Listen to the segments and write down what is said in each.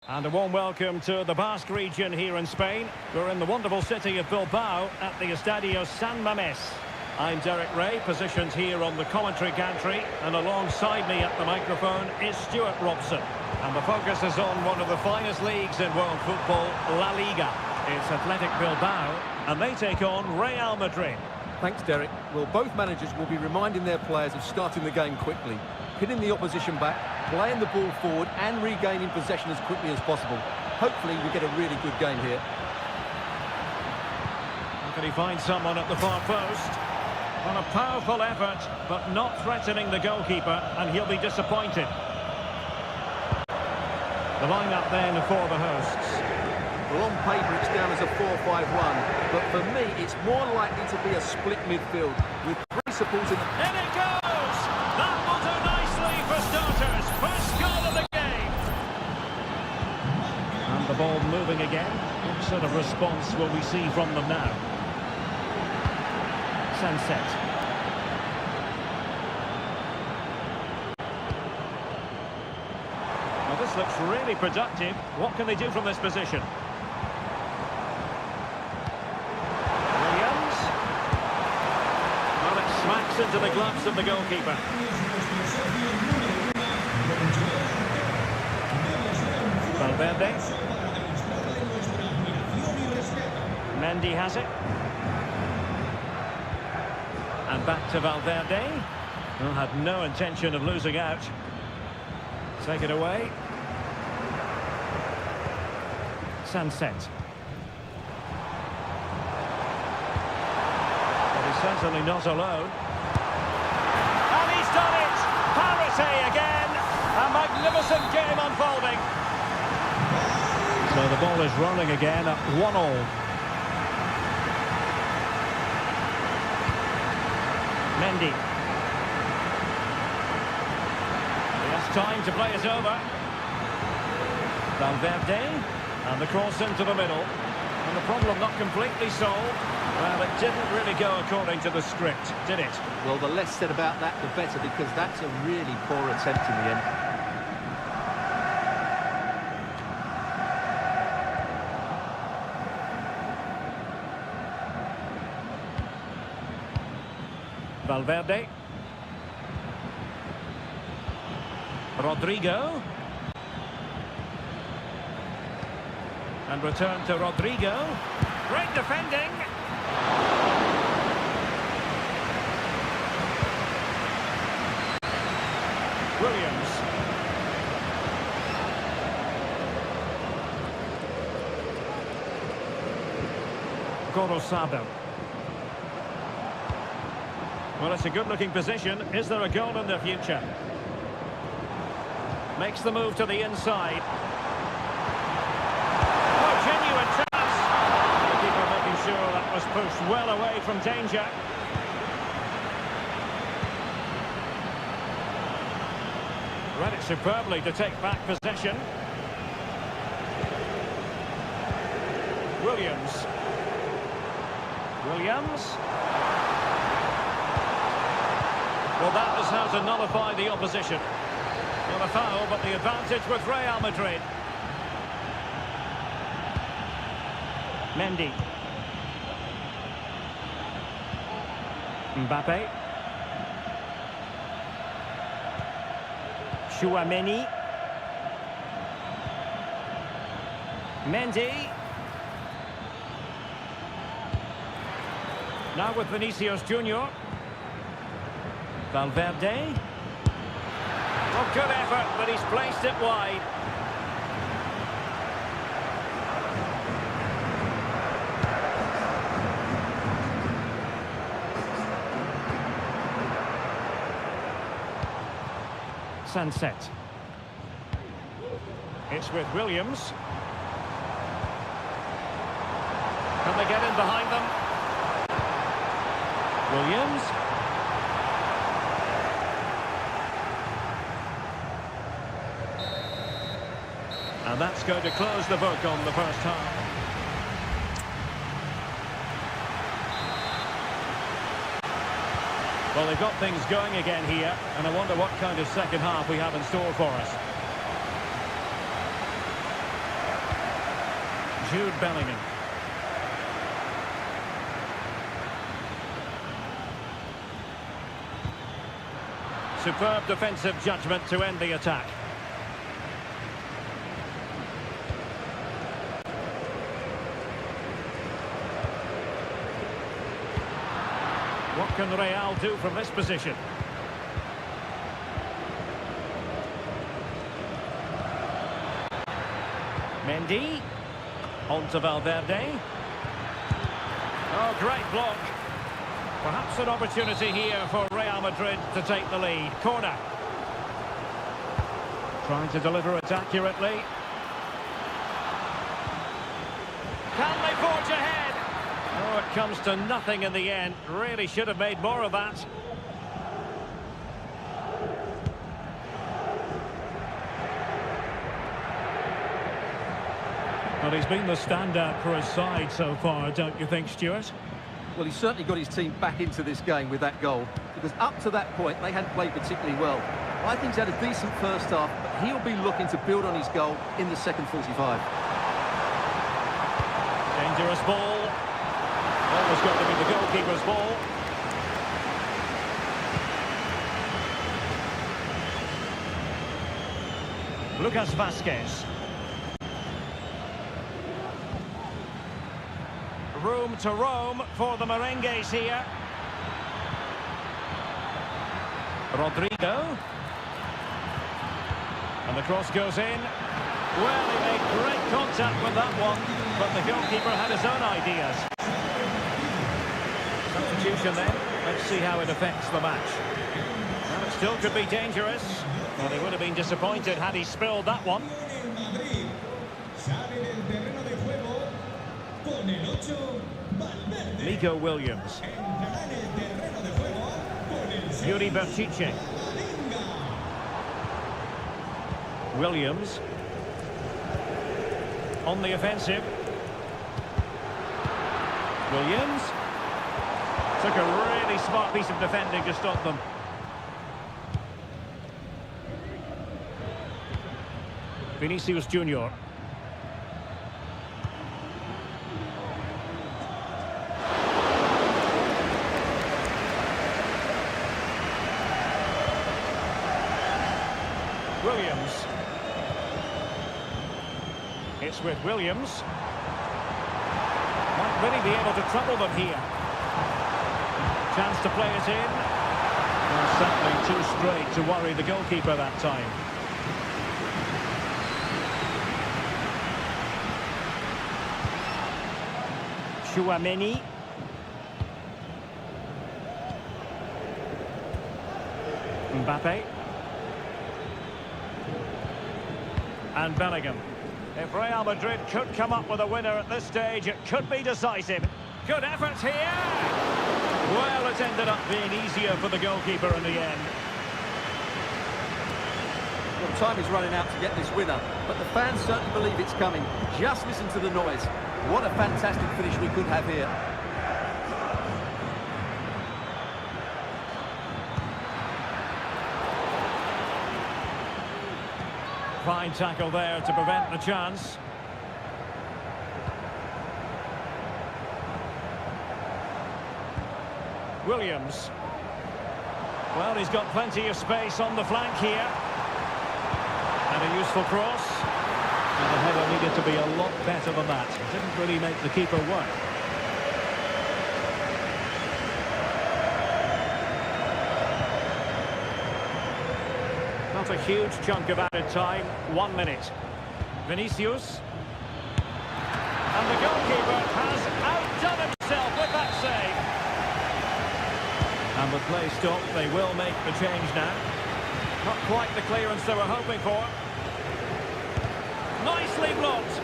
And a warm welcome to the Basque region here in Spain. We're in the wonderful city of Bilbao at the Estadio San Mamés. I'm Derek Ray, positioned here on the commentary gantry, and alongside me at the microphone is Stuart Robson. And the focus is on one of the finest leagues in world football, La Liga. It's Athletic Bilbao, and they take on Real Madrid. Thanks, Derek. Well, both managers will be reminding their players of starting the game quickly, pinning the opposition back, playing the ball forward and regaining possession as quickly as possible. Hopefully we get a really good game here. Can he find someone at the far post? On a powerful effort, but not threatening the goalkeeper, and he'll be disappointed. The line-up then for the hosts. Well, on paper it's down as a 4-5-1, but for me it's more likely to be a split midfield with three supporting. In it goes! That will do nicely for starters. First goal of the game. And the ball moving again. What sort of response will we see from them now? Sunset. Well, this looks really productive. What can they do from this position? Williams. Well, it smacks into the gloves of the goalkeeper. Valverde. Mendy has it. And back to Valverde, who had no intention of losing out. Take it away. Sunset. But he's certainly not alone. And he's done it! Parity again! A magnificent game unfolding. So the ball is rolling again at 1-1. Mendy. He has time to play it over. Valverde. And the cross into the middle. And the problem not completely solved. Well, it didn't really go according to the script, did it? Well, the less said about that, the better, because that's a really poor attempt in the end. Valverde. Rodrigo. And return to Rodrigo. Great defending. Williams. Gorosado. Well, it's a good-looking position. Is there a goal in the future? Makes the move to the inside. Oh, genuine chance. The keeper making sure that was pushed well away from danger. Read it superbly to take back possession. Williams. Williams. Well, that is how to nullify the opposition. Not a foul, but the advantage with Real Madrid. Mendy. Mbappe. Chouameni. Mendy. Now with Vinicius Junior. Valverde. Oh, good effort, but he's placed it wide. Sunset. It's with Williams. Can they get in behind them? Williams. And that's going to close the book on the first half. Well, they've got things going again here, and I wonder what kind of second half we have in store for us. Jude Bellingham. Superb defensive judgment to end the attack. What can Real do from this position? Mendy. On to Valverde. Oh, great block. Perhaps an opportunity here for Real Madrid to take the lead. Corner. Trying to deliver it accurately. Can they forge ahead? Oh, it comes to nothing in the end. Really should have made more of that. Well, he's been the standout for his side so far, don't you think, Stuart? Well, he's certainly got his team back into this game with that goal, because up to that point, they hadn't played particularly well. I think he's had a decent first half, but he'll be looking to build on his goal in the second 45. Dangerous ball. Always got to be the goalkeeper's ball. Lucas Vazquez. Room to roam for the merengues here. Rodrigo. And the cross goes in. Well, he made great contact with that one, but the goalkeeper had his own ideas. Substitution then. Let's see how it affects the match. Well, it still could be dangerous. Well, he would have been disappointed had he spilled that one. Nico Williams. Yuri Berchiche. Williams. On the offensive. Williams. Took a really smart piece of defending to stop them. Vinicius Junior. Williams. It's with Williams. Might really be able to trouble them here. Chance to play it in. Well, certainly too straight to worry the goalkeeper that time. Chouameni. Mbappe. And Bellingham. If Real Madrid could come up with a winner at this stage, it could be decisive. Good effort here! Well, it ended up being easier for the goalkeeper in the end. Well, time is running out to get this winner, but the fans certainly believe it's coming. Just listen to the noise. What a fantastic finish we could have here. Fine tackle there to prevent the chance. Williams. Well, he's got plenty of space on the flank here. And a useful cross. And the header needed to be a lot better than that. It didn't really make the keeper work. Not a huge chunk of added time. 1 minute. Vinicius. And the goalkeeper has outdone himself with that save. And with play stopped, they will make the change now. Not quite the clearance they were hoping for. Nicely blocked.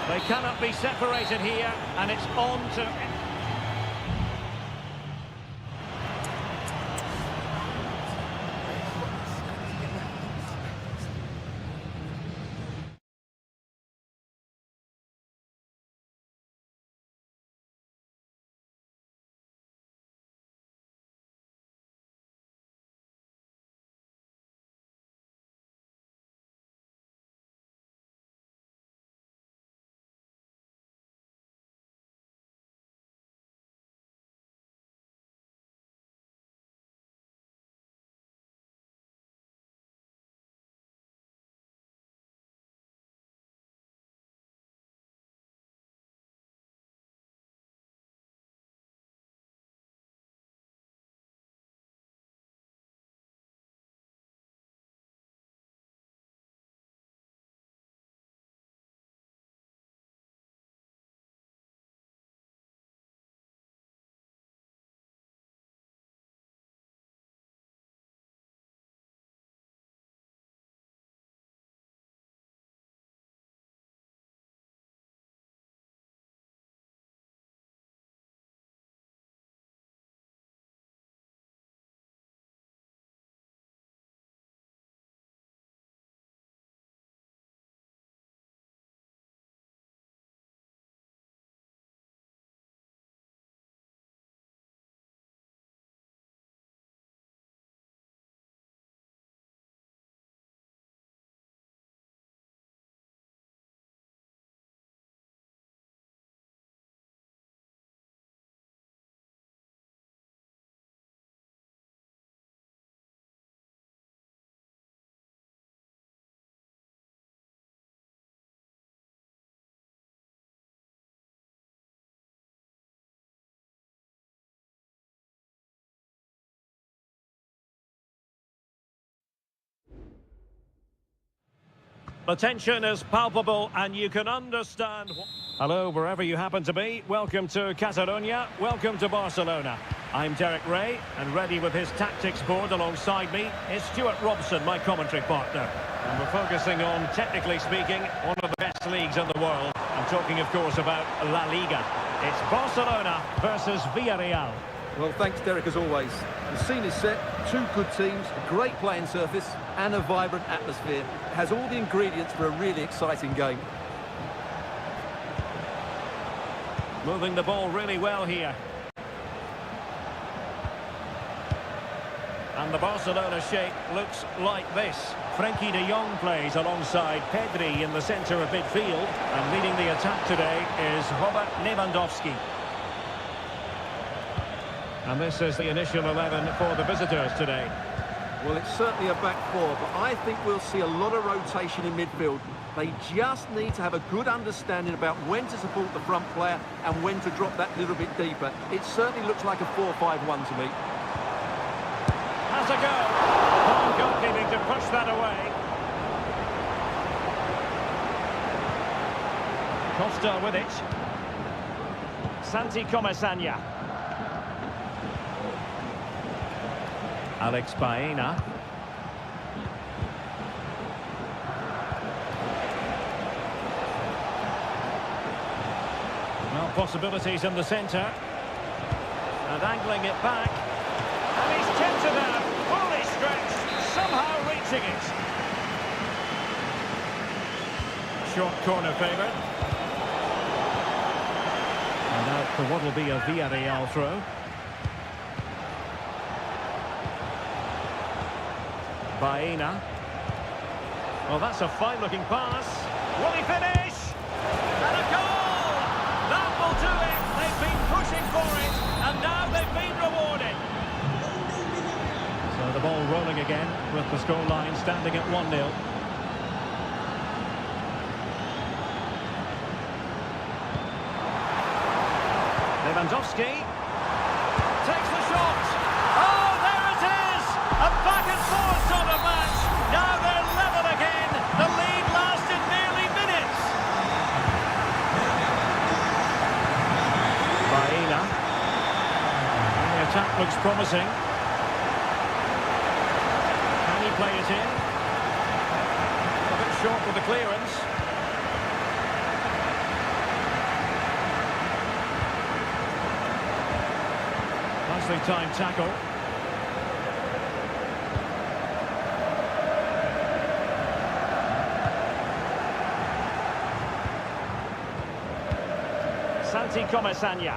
They cannot be separated here, and it's on to The tension is palpable and you can understand. Hello, wherever you happen to be. Welcome to Catalonia. Welcome to Barcelona. I'm Derek Ray, and ready with his tactics board alongside me is Stuart Robson, my commentary partner. And we're focusing on, technically speaking, one of the best leagues in the world. I'm talking, of course, about La Liga. It's Barcelona versus Villarreal. Well, thanks, Derek, as always. The scene is set, two good teams, a great playing surface, and a vibrant atmosphere. It has all the ingredients for a really exciting game. Moving the ball really well here. And the Barcelona shape looks like this. Frenkie de Jong plays alongside Pedri in the centre of midfield. And leading the attack today is Robert Lewandowski. And this is the initial 11 for the visitors today. Well, it's certainly a back four, but I think we'll see a lot of rotation in midfield. They just need to have a good understanding about when to support the front player and when to drop that little bit deeper. It certainly looks like a 4-5-1 to me. Has a go. Fine goalkeeping to push that away. Costa with it. Santi Comesaña. Alex Baena. Well, possibilities in the centre. And angling it back. And he's kept it out. Fully stretched. Somehow reaching it. Short corner favoured. And out for what will be a Villarreal throw. Baena. Well, that's a fine-looking pass. Will he finish? And a goal! That will do it. They've been pushing for it, and now they've been rewarded. So the ball rolling again, with the scoreline standing at 1-0. Lewandowski takes the shot. Oh, there it is! A back and forth sort of match. Now they're level again. The lead lasted nearly minutes. Baena. And the attack looks promising. Can he play it in? A bit short with the clearance. Nicely timed tackle. Santi Comesaña.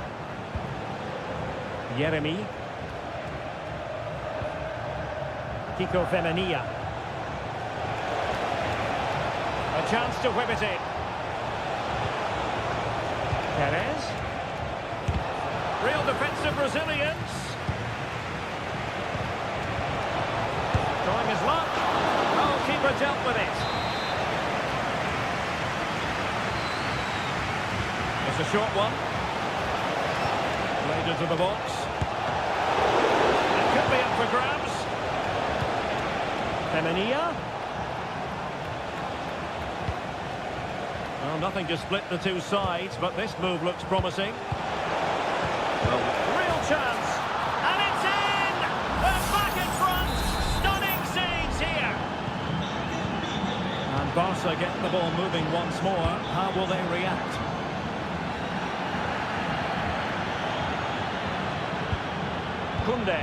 Yeremi. Kiko Femenia. A chance to whip it in. Perez. Real defensive resilience. Trying his luck. Goalkeeper dealt with it. It's a short one. Played into the box. It could be up for grabs. Femenia. Well, nothing to split the two sides, but this move looks promising. Real chance. And it's in! They're back in front. Stunning scenes here. And Barca get the ball moving once more. How will they react? Kunde.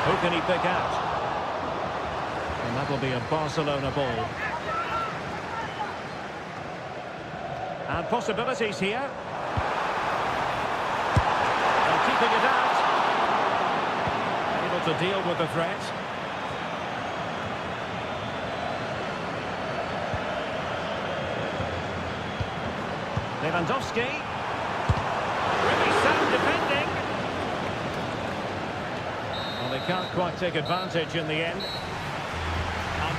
Who can he pick out? And that will be a Barcelona ball. And possibilities here. And keeping it out. Able to deal with the threat. Lewandowski. Really sound defending. Well, they can't quite take advantage in the end. And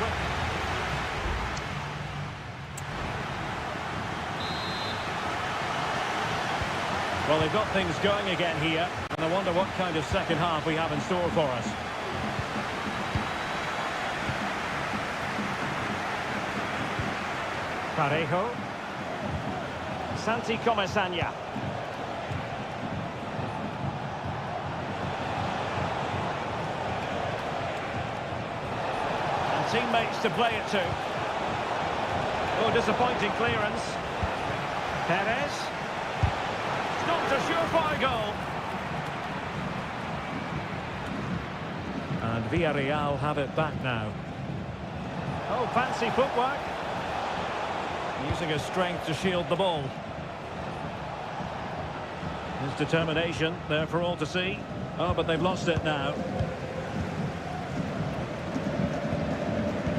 well, they've got things going again here, and I wonder what kind of second half we have in store for us. Parejo. Santi Comesaña. And teammates to play it to. Oh, disappointing clearance. Perez. It's not a surefire goal. And Villarreal have it back now. Oh, fancy footwork. Using his strength to shield the ball. His determination there for all to see. Oh, but they've lost it now.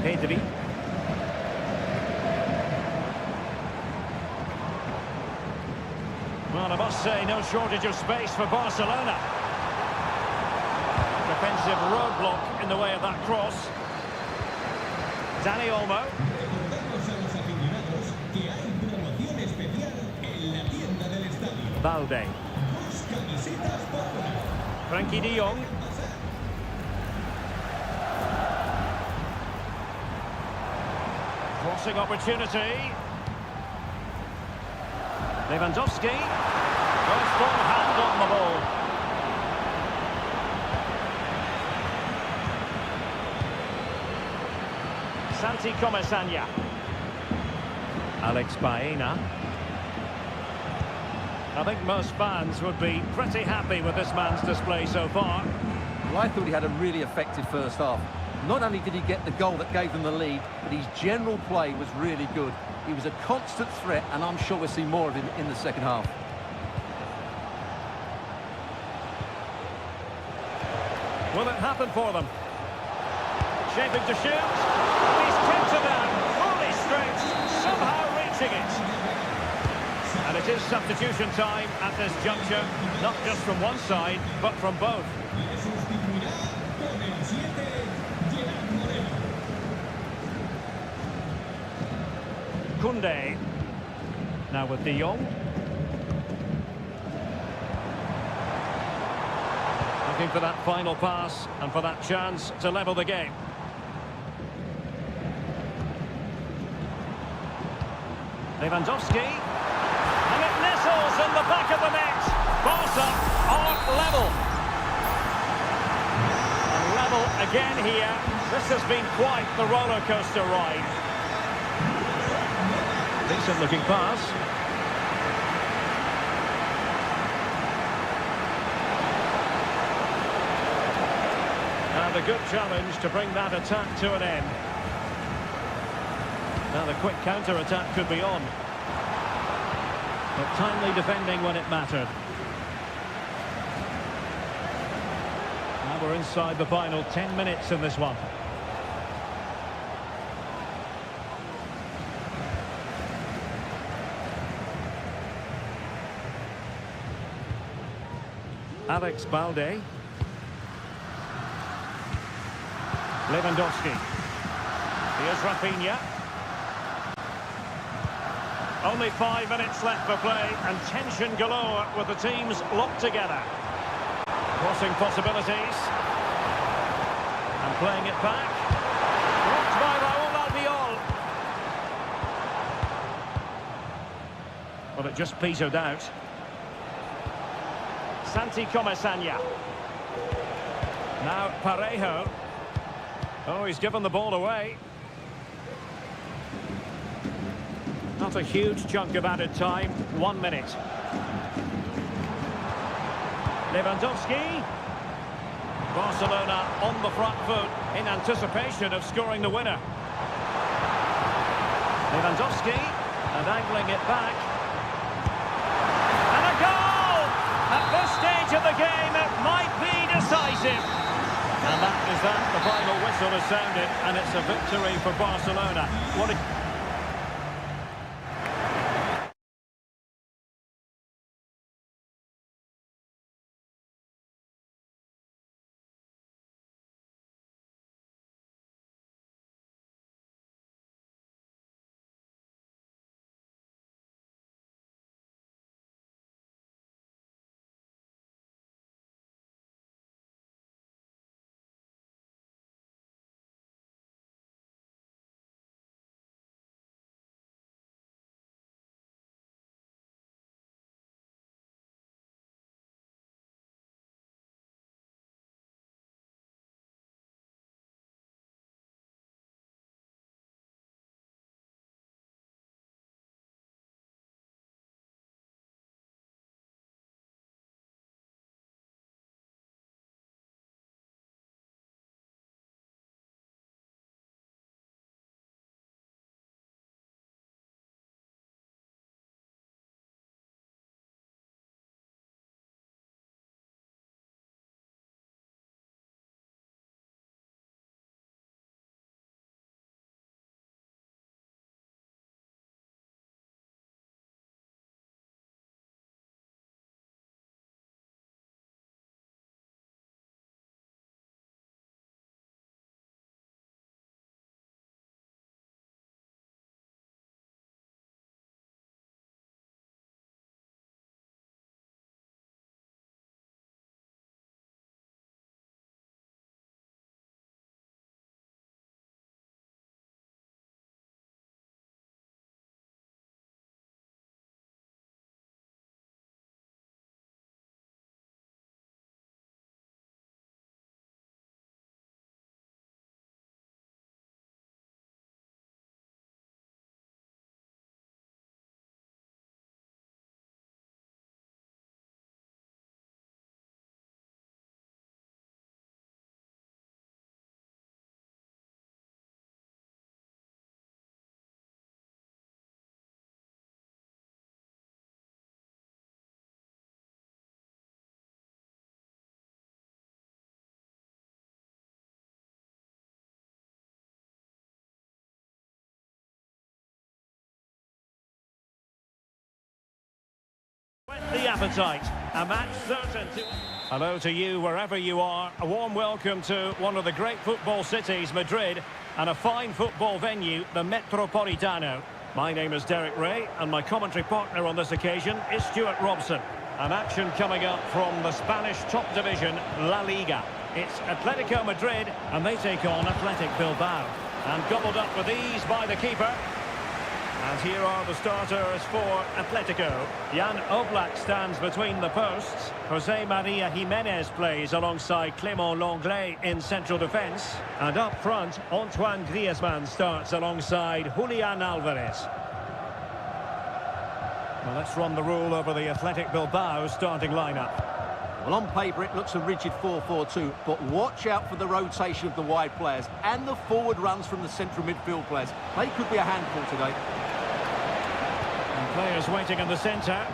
Pedri. Well, I must say, no shortage of space for Barcelona. Defensive roadblock in the way of that cross. Dani Olmo. Balde. Frankie de Jong. Crossing opportunity. Lewandowski. Goes full hand on the ball. Santi Comesaña. Alex Baena. I think most fans would be pretty happy with this man's display so far. Well, I thought he had a really effective first half. Not only did he get the goal that gave them the lead, but his general play was really good. He was a constant threat, and I'm sure we'll see more of him in the second half. Will it happen for them? Shaping to shoot. He's tipped it down, fully stretched, somehow reaching it. And it is substitution time at this juncture, not just from one side, but from both. Koundé. Now with de Jong. Looking for that final pass and for that chance to level the game. Lewandowski. And it nestles in the back of the net. Barca are level. And level again here. This has been quite the roller coaster ride. Decent looking pass. And a good challenge to bring that attack to an end. Now the quick counter-attack could be on. But timely defending when it mattered. Now we're inside the final 10 minutes in this one. Alex Balde. Lewandowski. Here's Rafinha. Only 5 minutes left for play and tension galore with the teams locked together. Crossing possibilities. And playing it back. Blocked by Raúl Albiol. Well, it just petered out. Santi Comesaña. Now Parejo. Oh, he's given the ball away. Not a huge chunk of added time. 1 minute. Lewandowski. Barcelona on the front foot in anticipation of scoring the winner. Lewandowski. And angling it back. And a goal! At this stage of the game, it might be decisive. And that is that. The final whistle has sounded, and it's a victory for Barcelona. What a the appetite. A match certain to... Hello to you wherever you are. A warm welcome to one of the great football cities, Madrid, and a fine football venue, the Metropolitano. My name is Derek Ray, and my commentary partner on this occasion is Stuart Robson. An action coming up from the Spanish top division, La Liga. It's Atletico Madrid, and they take on Athletic Bilbao. And gobbled up with ease by the keeper. And here are the starters for Atletico. Jan Oblak stands between the posts. Jose Maria Jimenez plays alongside Clément Lenglet in central defence. And up front, Antoine Griezmann starts alongside Julian Alvarez. Well, let's run the rule over the Athletic Bilbao starting lineup. Well, on paper, it looks a rigid 4-4-2, but watch out for the rotation of the wide players and the forward runs from the central midfield players. They could be a handful today. And players waiting in the centre.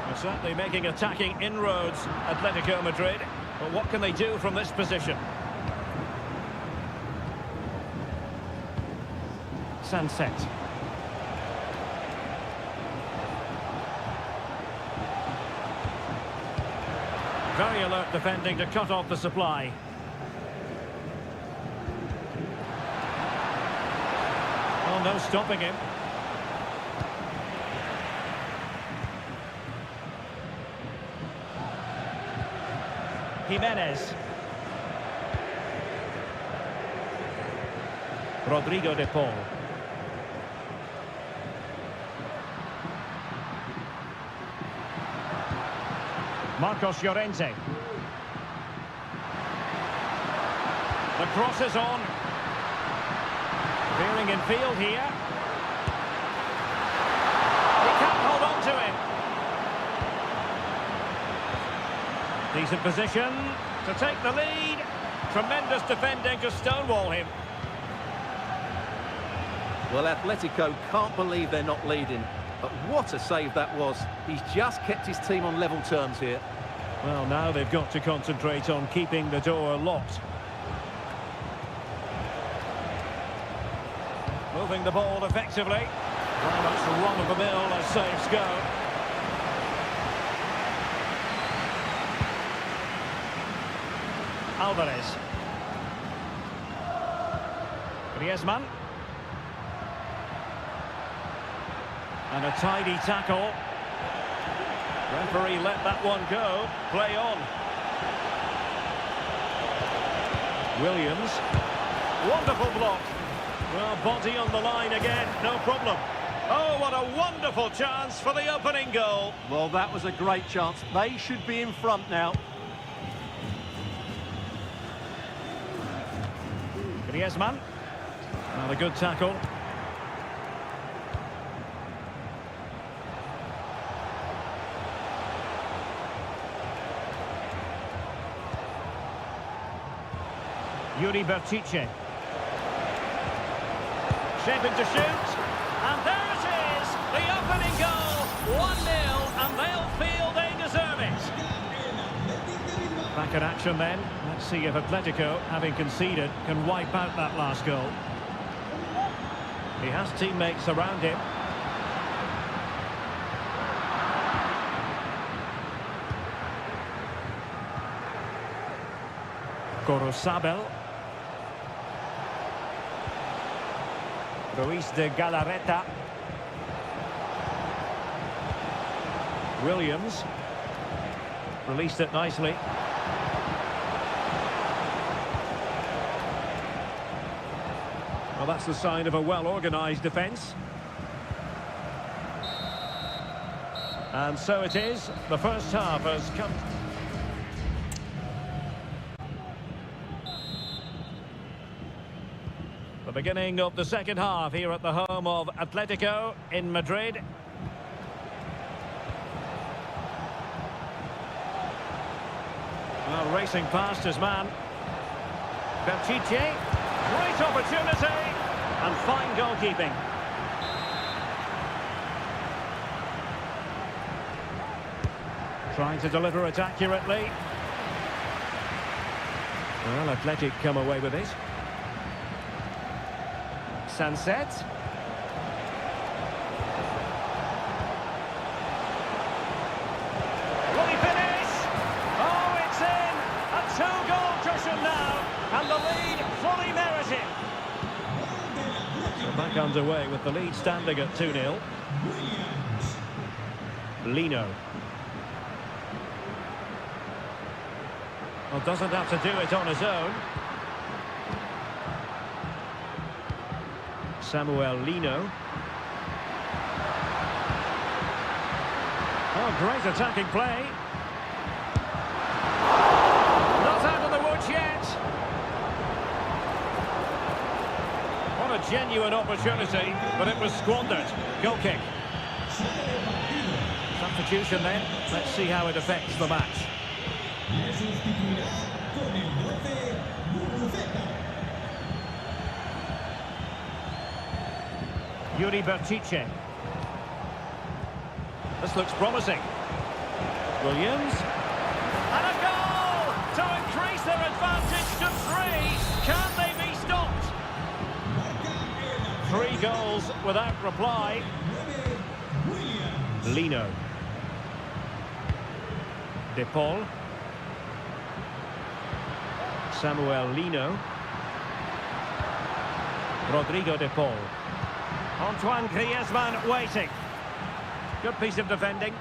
They're certainly making attacking inroads, Atletico Madrid. But what can they do from this position? Sunset. Very alert defending to cut off the supply. Oh, no stopping him. Jimenez. Rodrigo de Paul. Marcos Llorente. The cross is on. Veering in field here. He can't hold on to it. Decent position to take the lead. Tremendous defending to stonewall him. Well, Atletico can't believe they're not leading. But what a save that was. He's just kept his team on level terms here. Well, now they've got to concentrate on keeping the door locked. Moving the ball effectively. Very much run-of-the-mill as saves go. Alvarez. Griezmann. And a tidy tackle. Referee let that one go. Play on. Williams. Wonderful block. Well, body on the line again. No problem. Oh, what a wonderful chance for the opening goal. Well, that was a great chance. They should be in front now. Griezmann. Another good tackle. Yuri Bertice. Shaping to shoot. And there it is! The opening goal! 1-0, and they'll feel they deserve it. Back in action then. Let's see if Atletico, having conceded, can wipe out that last goal. He has teammates around him. Gorosabel. Ruiz de Galarreta. Williams. Released it nicely. Well, that's the sign of a well-organised defence. And so it is. The first half has come... The beginning of the second half here at the home of Atletico in Madrid. Well, racing past his man. Bertice. Great opportunity. And fine goalkeeping. Trying to deliver it accurately. Well, Athletic come away with it. Sunset. Will he finish? Oh, it's in! A two-goal cushion now, and the lead fully merited. So back underway with the lead standing at 2-0. Lino. Well, doesn't have to do it on his own. Samuel Lino. Oh, great attacking play. Not out of the woods yet. What a genuine opportunity, but it was squandered. Goal kick. Substitution then. Let's see how it affects the match. Yuri Bertice. This looks promising. Williams. And a goal to increase their advantage to 3. Can they be stopped? 3 goals without reply. Lino. De Paul. Samuel Lino. Rodrigo De Paul. Antoine Griezmann waiting. Good piece of defending.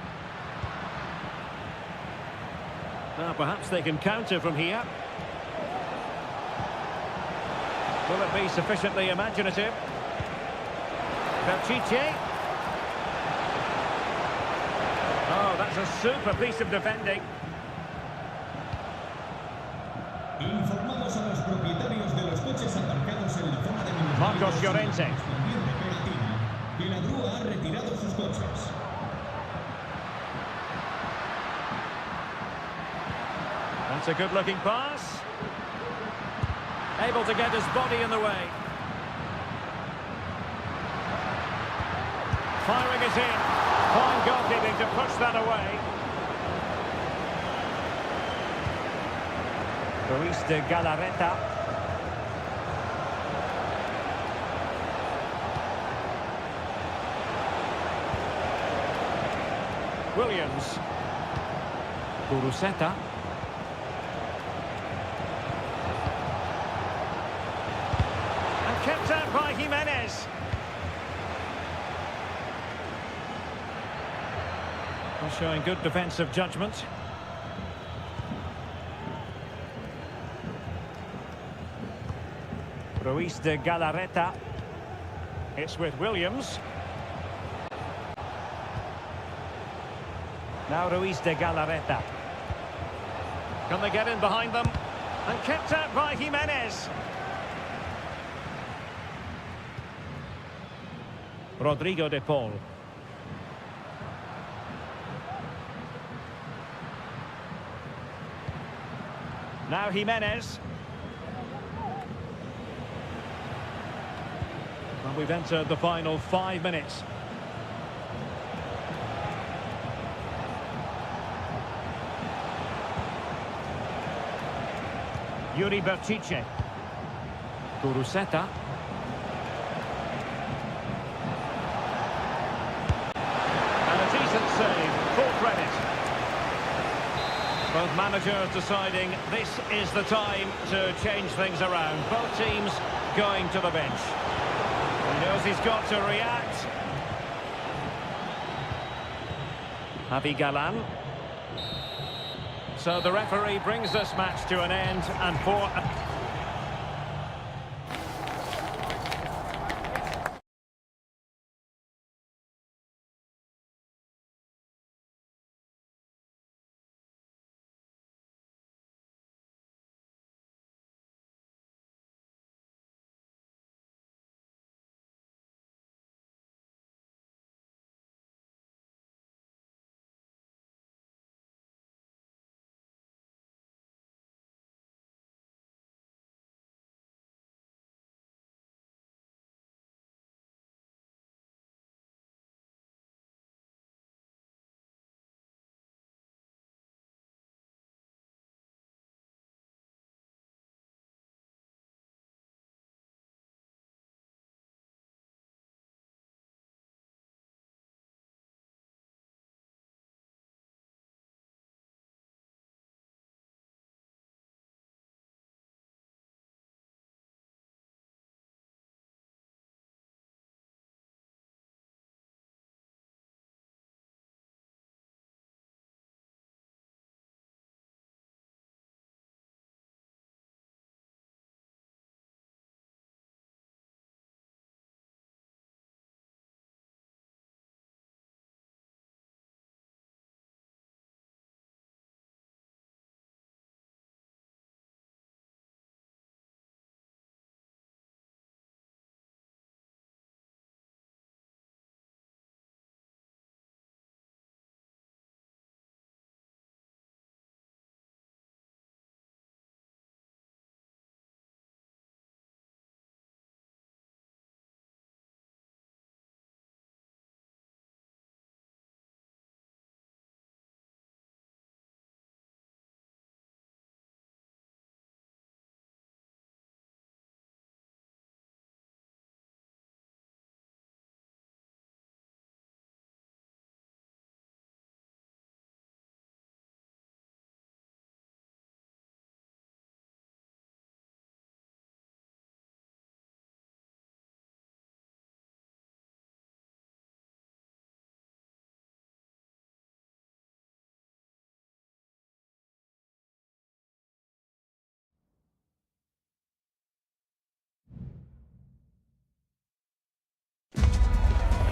Now perhaps they can counter from here. Will it be sufficiently imaginative? Berchiche. Oh, that's a super piece of defending. Informados a los propietarios de los coches aparcados en la zona de Marcos Llorente. Que la grúa ha retirado sus coches. That's a good-looking pass. Able to get his body in the way. Firing it in. Fine goalkeeping to push that away. Luis de Galarreta. Williams. Guruseta. And kept out by Jimenez. Well, showing good defensive judgment. Luis de Galarreta. It's with Williams. Now Luis de Galarreta. Can they get in behind them? And kept out by Jimenez. Rodrigo De Paul. Now Jimenez. And we've entered the final 5 minutes. Yuri Bertice. Guruseta. And a decent save, full credit. Both managers deciding this is the time to change things around. Both teams going to the bench. He knows he's got to react. Javi Galan. So the referee brings this match to an end, and for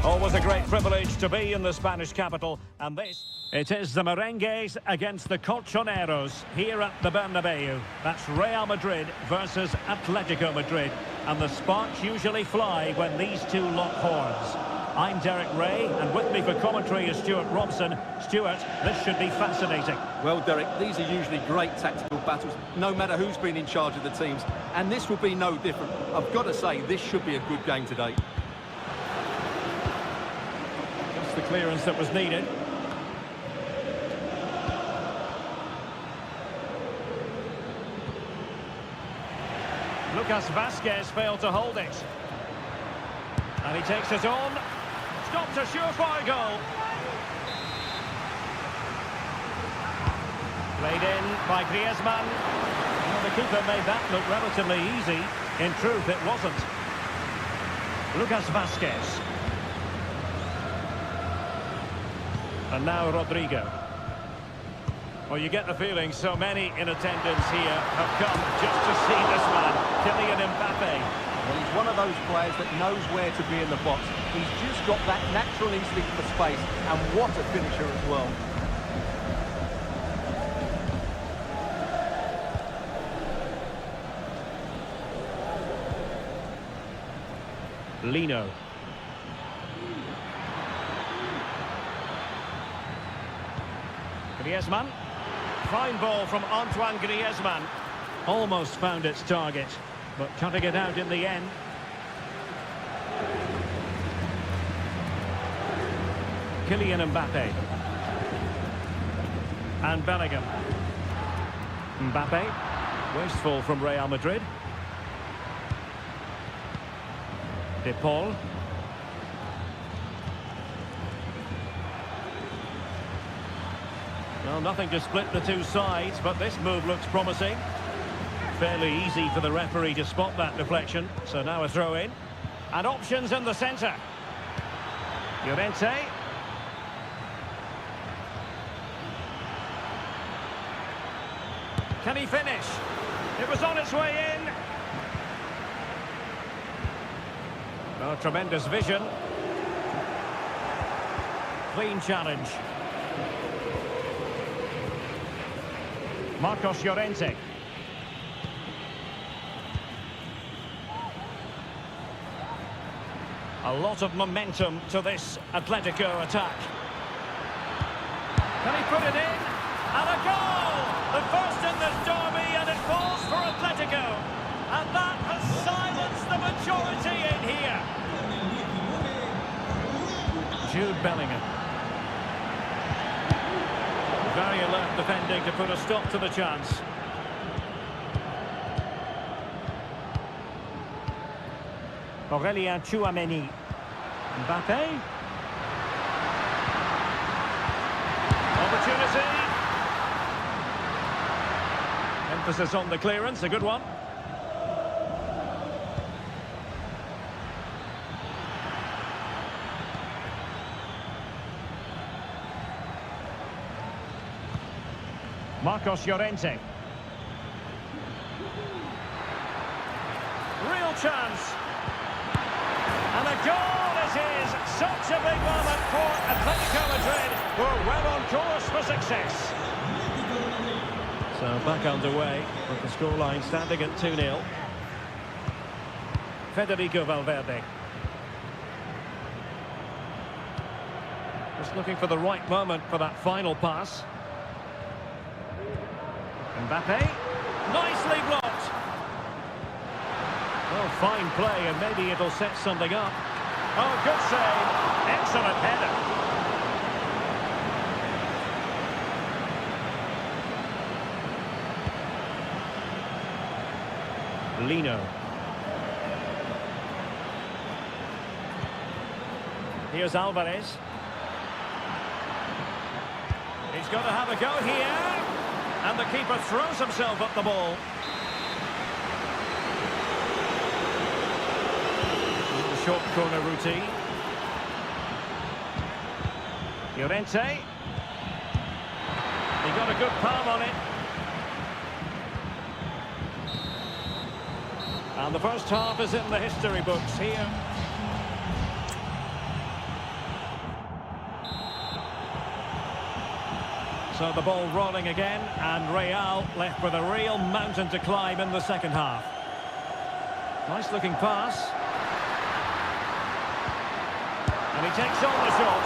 Always a great privilege to be in the Spanish capital, and this... It is the Merengues against the Colchoneros here at the Bernabeu. That's Real Madrid versus Atletico Madrid, and the sparks usually fly when these two lock horns. I'm Derek Ray, and with me for commentary is Stuart Robson. Stuart, this should be fascinating. Well, Derek, these are usually great tactical battles, no matter who's been in charge of the teams, and this will be no different. I've got to say, this should be a good game today. Just the clearance that was needed. Lucas Vasquez failed to hold it. And he takes it on. Stops a surefire goal. Played in by Griezmann. Well, the keeper made that look relatively easy. In truth, it wasn't. Lucas Vasquez. And now Rodrigo. Well, you get the feeling so many in attendance here have come just to see this man, Kylian Mbappe. Well, he's one of those players that knows where to be in the box. He's just got that natural instinct for space, and what a finisher as well. Lino. Griezmann. Fine ball from Antoine Griezmann. Almost found its target, but cutting it out in the end. Kylian Mbappe. And Bellingham. Mbappe. Wasteful from Real Madrid. De Paul. Well, nothing to split the two sides, but this move looks promising. Fairly easy for the referee to spot that deflection, so now a throw in. And options in the centre. Llorente. Can he finish? It was on its way in. Oh, tremendous vision. Clean challenge. Marcos Llorente. A lot of momentum to this Atletico attack. Can he put it in? And a goal! The first in this derby, and it falls for Atletico. And that has silenced the majority in here. Jude Bellingham. Very alert defending to put a stop to the chance. Aurélien Tchouameni. Mbappe. Opportunity. Emphasis on the clearance, a good one. Marcos Llorente. Real chance. And a goal it is. Such a big moment for Atletico Madrid, who are well on course for success. So back underway with the scoreline standing at 2-0. Federico Valverde. Just looking for the right moment for that final pass. Mbappe, nicely blocked. Oh, fine play, and maybe it'll set something up. Oh, good save. Excellent header. Lino. Here's Alvarez. He's got to have a go here. And the keeper throws himself at the ball. The short corner routine. Llorente. He got a good palm on it. And the first half is in the history books here. So the ball rolling again, and Real left with a real mountain to climb in the second half. Nice looking pass. And he takes on the shot.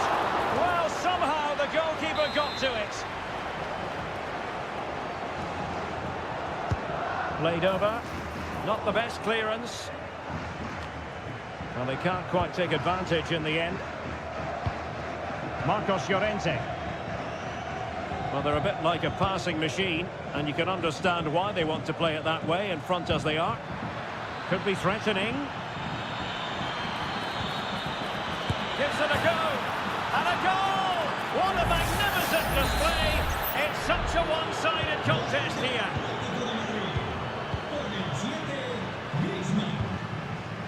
Well, somehow the goalkeeper got to it. Played over. Not the best clearance. Well, they can't quite take advantage in the end. Marcos Llorente. Well, they're a bit like a passing machine, and you can understand why they want to play it that way, in front as they are. Could be threatening. Gives it a go. And a goal! What a magnificent display! It's such a one-sided contest here.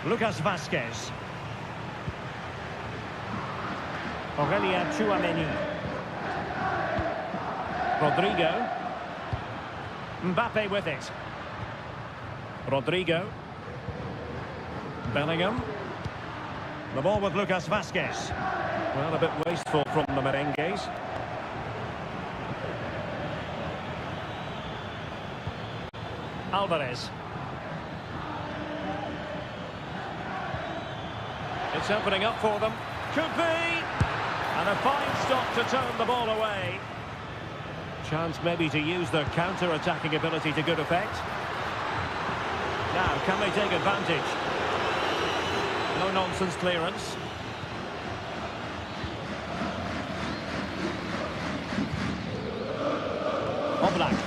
Lucas Vázquez. Aurélien Tchouaméni. Rodrigo. Mbappe with it. Rodrigo. Bellingham. The ball with Lucas Vázquez. Well, a bit wasteful from the merengues. Alvarez. It's opening up for them. Could be! And a fine stop to turn the ball away. Chance maybe to use their counter-attacking ability to good effect. Now, can they take advantage? No-nonsense clearance. Oblak.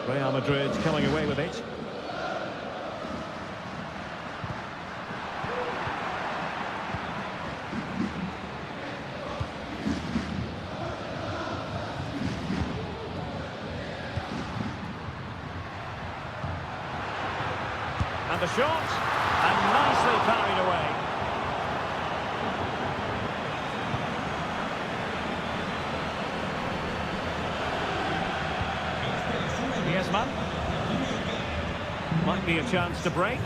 Real Madrid coming away with it. And the shot, and nicely carried away. Griezmann. Might be a chance to break.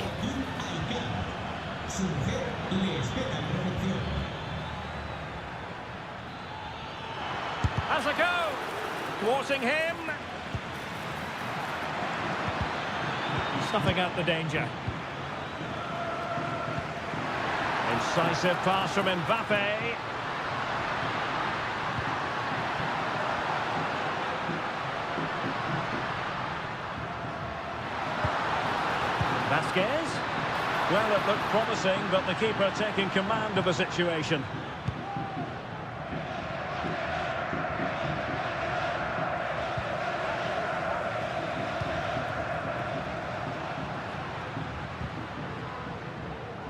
Has a go. Thwarting him. Snuffing out the danger. Incisive pass from Mbappe. Vázquez. Well, it looked promising, but the keeper taking command of the situation.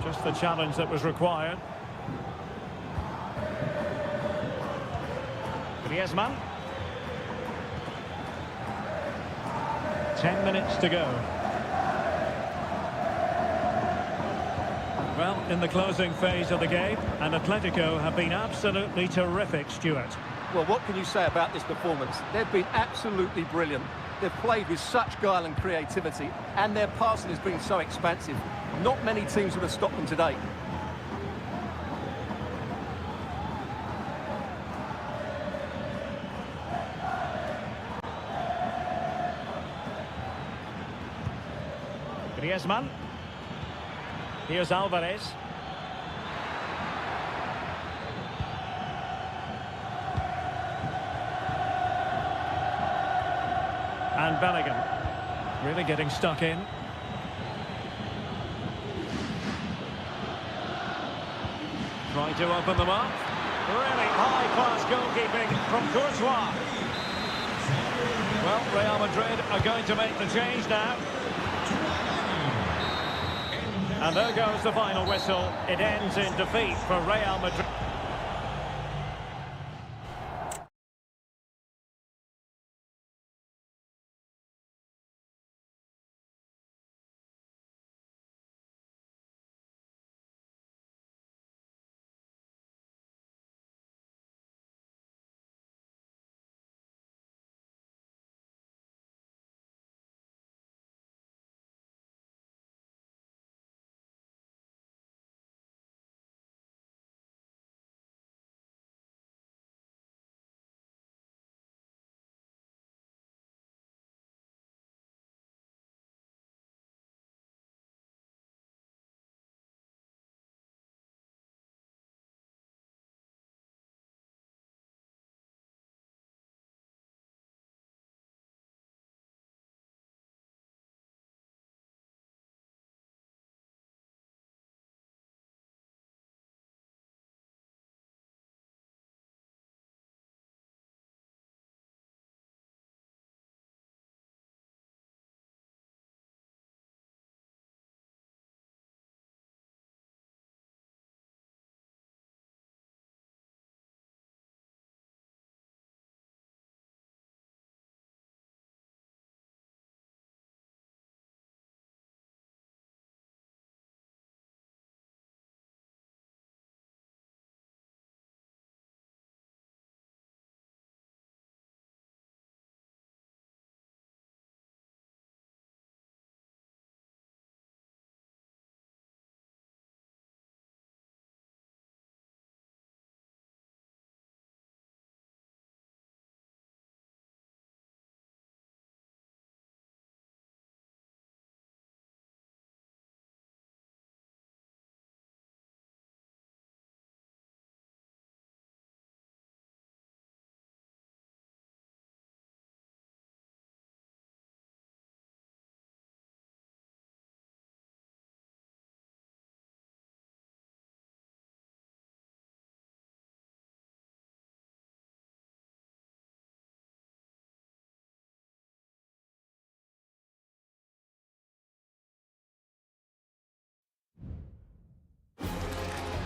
Just the challenge that was required. Griezmann. 10 minutes to go. Well, in the closing phase of the game, and Atletico have been absolutely terrific, Stuart. Well, what can you say about this performance? They've been absolutely brilliant. They've played with such guile and creativity, and their passing has been so expansive. Not many teams would have stopped them today. Griezmann. Here's Alvarez. And Bellingham. Really getting stuck in. Trying to open them up. Really high-class goalkeeping from Courtois. Well, Real Madrid are going to make the change now. And there goes the final whistle. It ends in defeat for Real Madrid.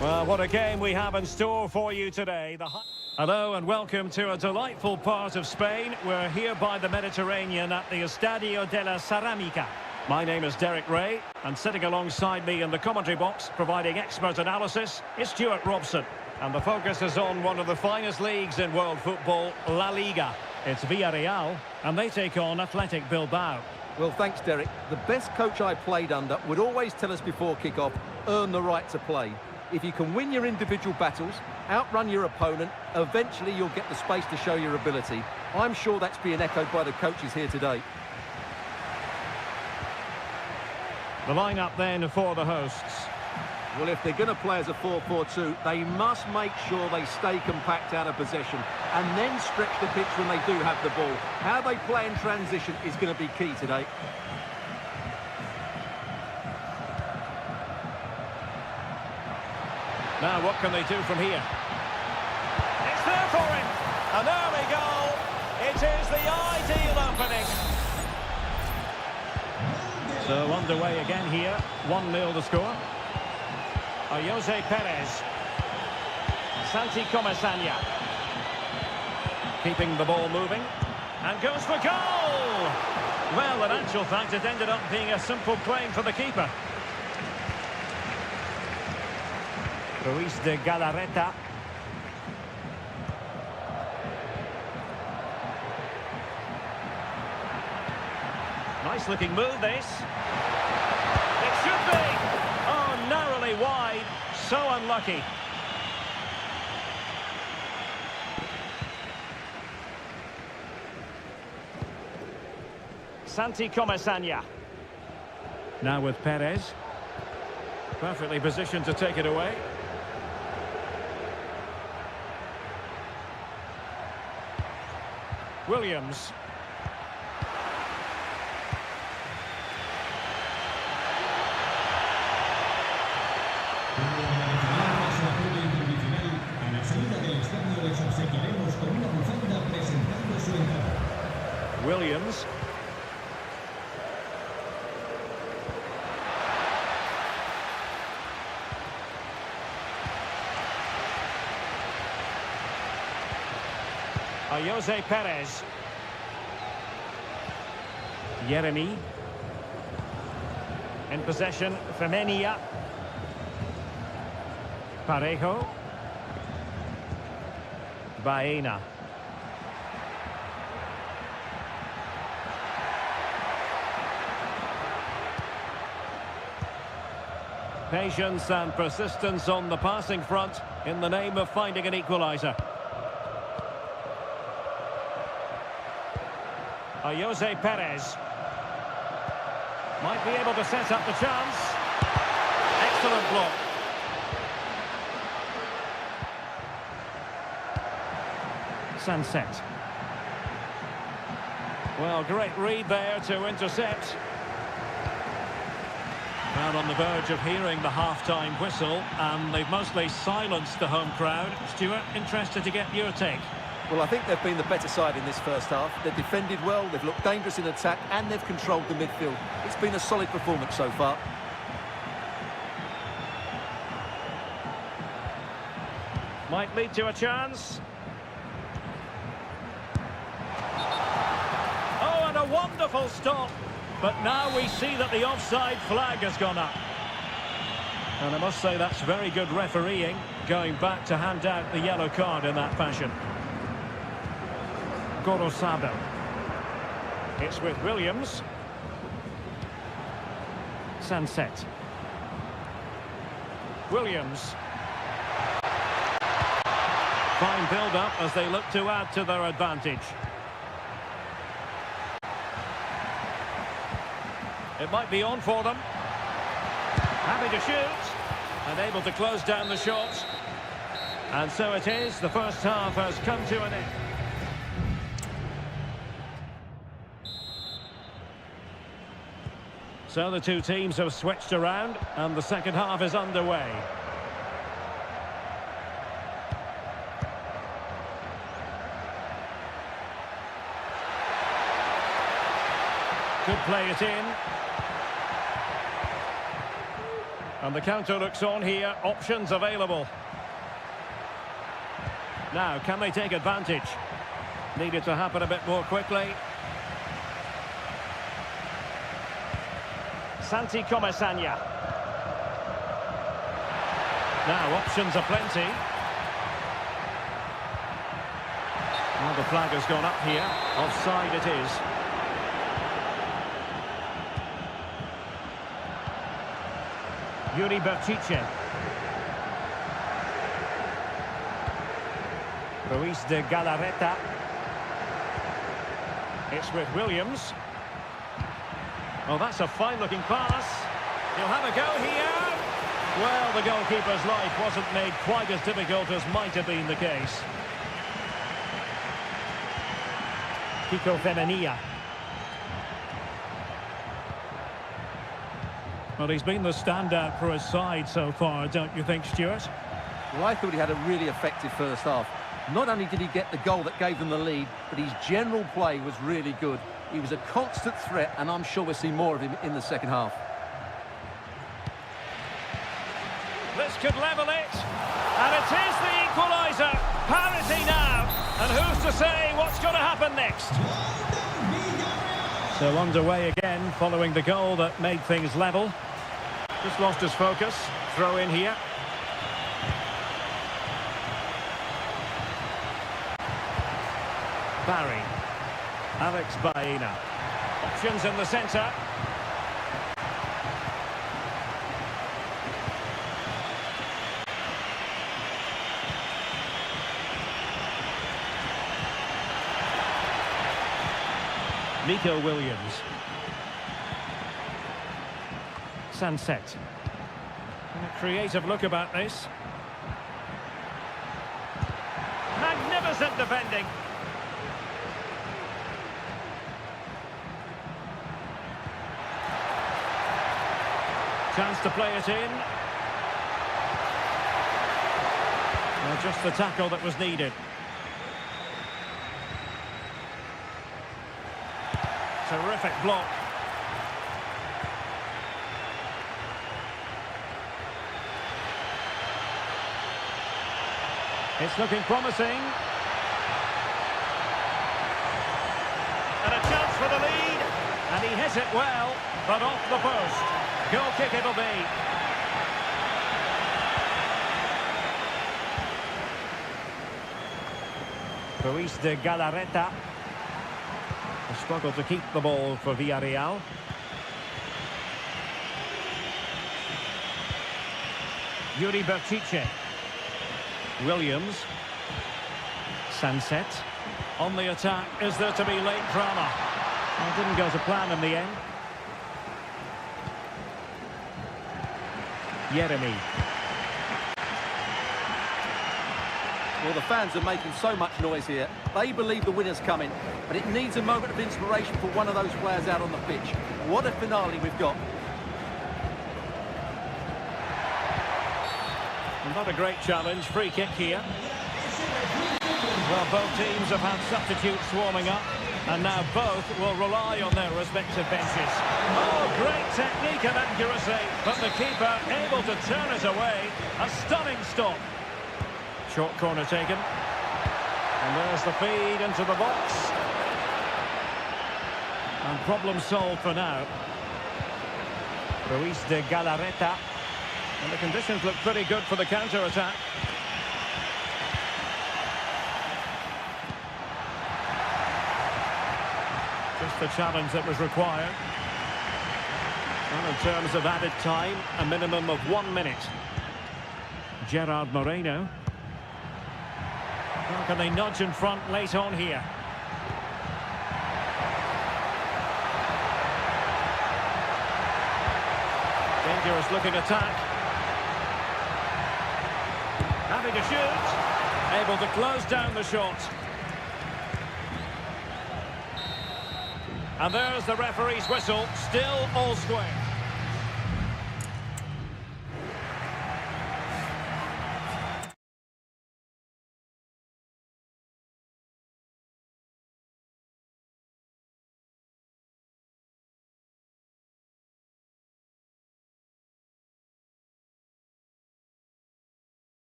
Well, what a game we have in store for you today. Hello and welcome to a delightful part of Spain. We're here by the Mediterranean at the Estadio de la Ceramica. My name is Derek Ray, and sitting alongside me in the commentary box, providing expert analysis, is Stuart Robson. And the focus is on one of the finest leagues in world football, La Liga. It's Villarreal, and they take on Athletic Bilbao. Well, thanks, Derek. The best coach I played under would always tell us before kick-off, earn the right to play. If you can win your individual battles, outrun your opponent, eventually you'll get the space to show your ability. I'm sure that's being echoed by the coaches here today. The lineup then for the hosts. Well, if they're going to play as a 4-4-2, they must make sure they stay compact out of possession and then stretch the pitch when they do have the ball. How they play in transition is going to be key today. Now, what can they do from here? It's there for him! And there we go! It is the ideal opening. So, underway again here. 1-0 the score. Jose Perez. Santi Comesaña. Keeping the ball moving. And goes for goal! Well, in actual fact, it ended up being a simple claim for the keeper. Ruiz de Galarreta. Nice looking move, this. It should be! Oh, narrowly wide. So unlucky. Santi Comesaña. Now with Perez. Perfectly positioned to take it away. Williams. A la salida del estadio les obsequiaremos con una bufanda presentando su entrada. Williams. Jose Perez. Yeremy. In possession, Femenia. Parejo. Baena. Patience and persistence on the passing front in the name of finding an equaliser. Jose Perez. Might be able to set up the chance. Excellent block. Sunset. Well, great read there to intercept. And on the verge of hearing the half-time whistle, and they've mostly silenced the home crowd. Stuart, interested to get your take. Well, I think they've been the better side in this first half. They've defended well, they've looked dangerous in attack, and they've controlled the midfield. It's been a solid performance so far. Might lead to a chance. Oh, and a wonderful stop. But now we see that the offside flag has gone up. And I must say that's very good refereeing, going back to hand out the yellow card in that fashion. Gorosado. It's with Williams. Sunset. Williams. Fine build-up as they look to add to their advantage. It might be on for them. Happy to shoot. And able to close down the shot. And so it is. The first half has come to an end. So the two teams have switched around, and the second half is underway. Could play it in. And the counter looks on here. Options available. Now, can they take advantage? Needed to happen a bit more quickly. Santi Comesaña. Now, options are plenty. Well, the flag has gone up here. Offside it is. Yuri Berchiche. Ruiz de Galarreta. It's with Williams. Oh, that's a fine-looking pass. He'll have a go here. Well, the goalkeeper's life wasn't made quite as difficult as might have been the case. Kiko Femenia. Well, he's been the standout for his side so far, don't you think, Stuart? Well, I thought he had a really effective first half. Not only did he get the goal that gave them the lead, but his general play was really good. He was a constant threat, and I'm sure we'll see more of him in the second half. This could level it, and it is the equaliser. Parity now, and who's to say what's going to happen next? So underway again, following the goal that made things level. Just lost his focus. Throw in here. Barry. Alex Baena. Options in the centre. Nico Williams. Sunset. And a creative look about this. Magnificent defending. Chance to play it in. Well, just the tackle that was needed. Terrific block. It's looking promising. And a chance for the lead. And he hits it well, but off the post. Goal kick it'll be. Ruiz de Galarreta. A struggle to keep the ball for Villarreal. Yuri Berchiche. Williams. Sunset. On the attack, is there to be late drama? Well, didn't go to plan in the end. Jeremy. Well, the fans are making so much noise here. They believe the winner's coming, but it needs a moment of inspiration for one of those players out on the pitch. What a finale we've got. Not a great challenge. Free kick here. Well, both teams have had substitutes warming up, and now both will rely on their respective benches. Oh, great technique and accuracy, but the keeper able to turn it away. A stunning stop. Short corner taken. And there's the feed into the box. And problem solved for now. Ruiz de Galarreta. And the conditions look pretty good for the counter-attack. Just the challenge that was required. And in terms of added time, a minimum of 1 minute. Gerard Moreno. How can they nudge in front late on here? Dangerous looking attack. Having to shoot. Able to close down the shot. And there's the referee's whistle. Still all square.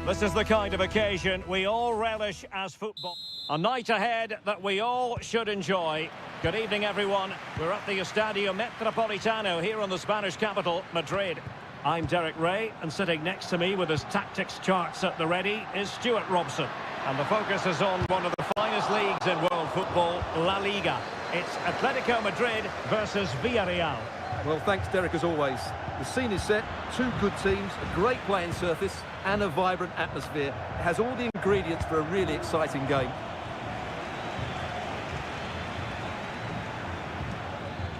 This is the kind of occasion we all relish as football. A night ahead that we all should enjoy. Good evening, everyone. We're at the Estadio Metropolitano here in the Spanish capital, Madrid. I'm Derek Ray, and sitting next to me with his tactics charts at the ready is Stuart Robson. And the focus is on one of the finest leagues in world football, La Liga. It's Atletico Madrid versus Villarreal. Well, thanks, Derek, as always. The scene is set, two good teams, a great playing surface and a vibrant atmosphere. It has all the ingredients for a really exciting game.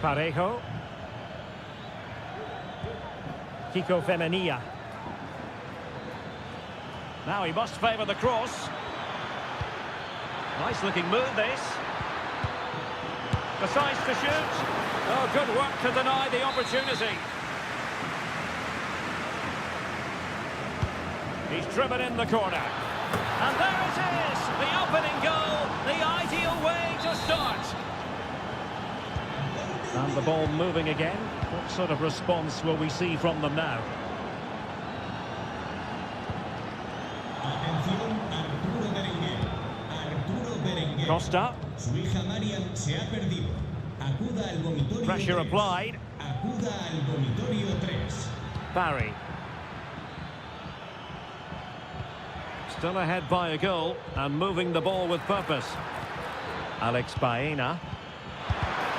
Parejo. Kiko Femenia. Now he must favour the cross. Nice looking move, this. Decides to shoot. Oh, good work to deny the opportunity. He's driven in the corner. And there it is! The opening goal, the ideal way to start. And the ball moving again. What sort of response will we see from them now? Atención, Arturo Berenguer. Arturo Berenguer. Costa. Su hija Marian se ha perdido. Acuda al vomitorio Pressure 3. applied. Acuda al vomitorio 3. Barry. Still ahead by a goal and moving the ball with purpose. Alex Baena.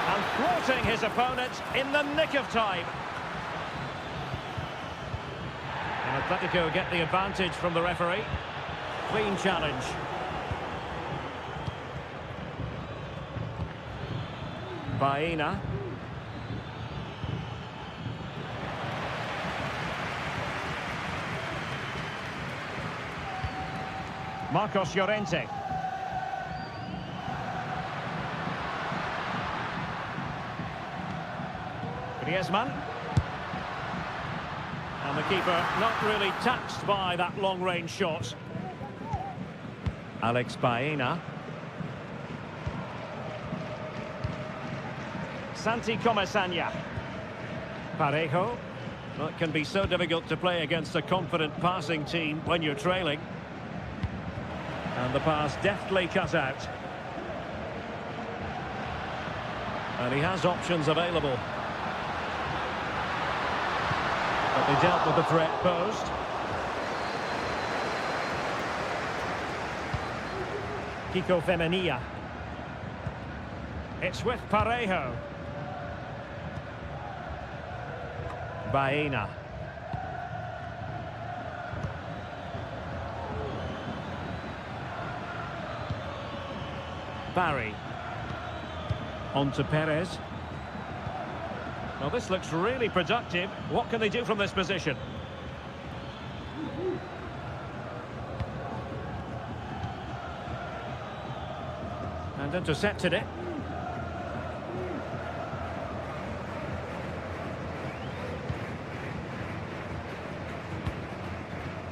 And thwarting his opponent in the nick of time. And Atletico get the advantage from the referee. Clean challenge. Baena. Marcos Llorente. Griezmann. And the keeper not really taxed by that long-range shot. Alex Baena. Santi Comesaña. Parejo. Well, it can be so difficult to play against a confident passing team when you're trailing. And the pass deftly cut out. And he has options available. But they dealt with the threat posed. Kiko Femenia. It's with Parejo. Baena. Barry. On to Perez. Well, this looks really productive. What can they do from this position? And intercepted it.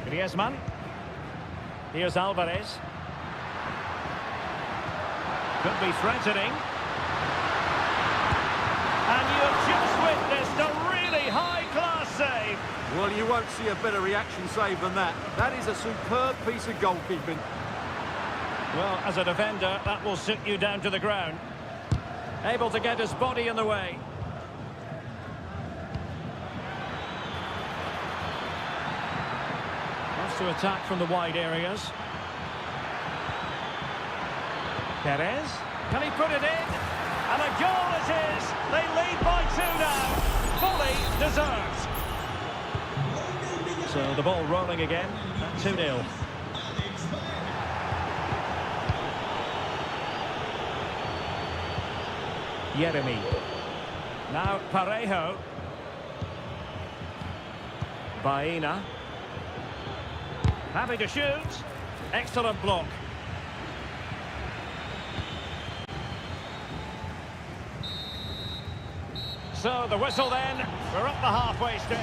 Griezmann. Here's Alvarez. Could be threatening. And you have just witnessed a really high-class save. Well, you won't see a better reaction save than that. That is a superb piece of goalkeeping. Well, as a defender, that will sit you down to the ground. Able to get his body in the way. Wants to attack from the wide areas. Perez. Can he put it in? And a goal it is! They lead by 2 now. Fully deserved. So the ball rolling again at 2-0. Jeremy. Now Parejo. Baena. Happy to shoot. Excellent block. So the whistle then. We're at the halfway stage.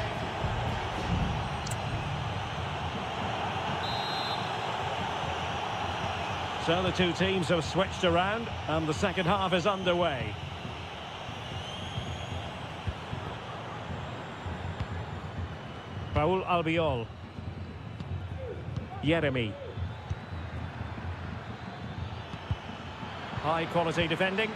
So the two teams have switched around and the second half is underway. Raúl Albiol. Jeremy. High quality defending.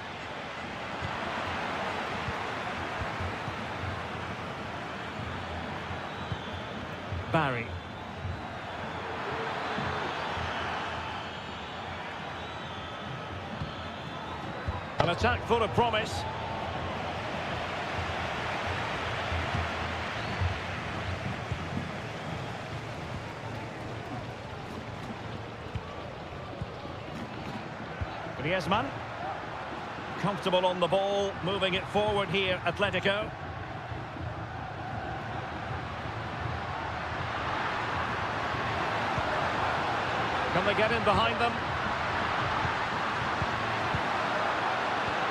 Barry. An attack full of promise. Griezmann. Comfortable on the ball, moving it forward here, Atletico. Can they get in behind them?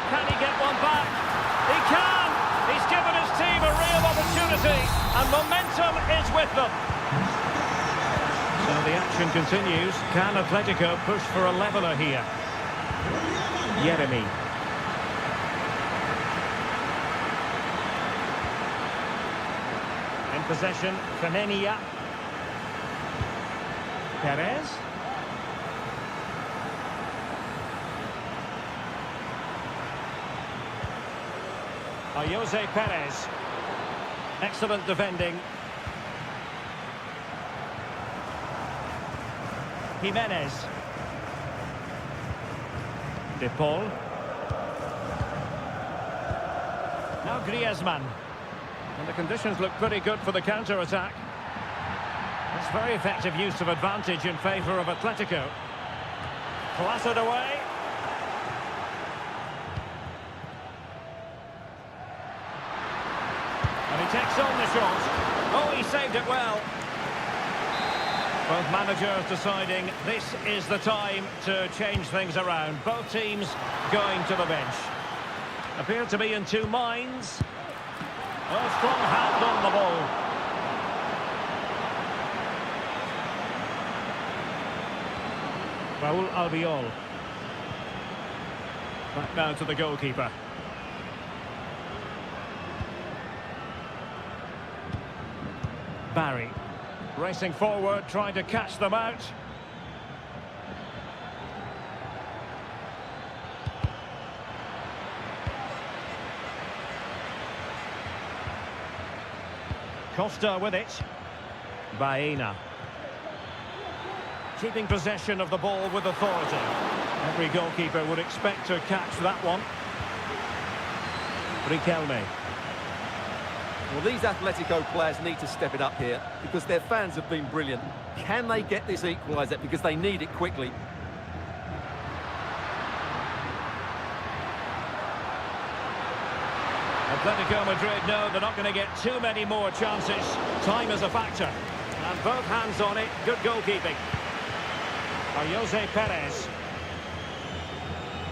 Can he get one back? He can! He's given his team a real opportunity, and momentum is with them. So the action continues. Can Atletico push for a leveller here? Jeremy. In possession, Seria. Perez. Jose Perez. Excellent defending. Jimenez. De Paul. Now Griezmann. And the conditions look pretty good for the counter-attack. That's very effective use of advantage in favour of Atletico. Clattered away. And he takes on the shot. Oh, he saved it well. Both managers deciding this is the time to change things around. Both teams going to the bench. Appear to be in two minds. A strong hand on the ball. Raul Albiol. Back now to the goalkeeper. Barry. Racing forward, trying to catch them out. Costa with it. Baena. Keeping possession of the ball with authority. Every goalkeeper would expect to catch that one. Riquelme. Well, these Atletico players need to step it up here because their fans have been brilliant. Can they get this equaliser because they need it quickly? Atletico Madrid know they're not going to get too many more chances. Time is a factor. And both hands on it. Good goalkeeping. Jose Perez.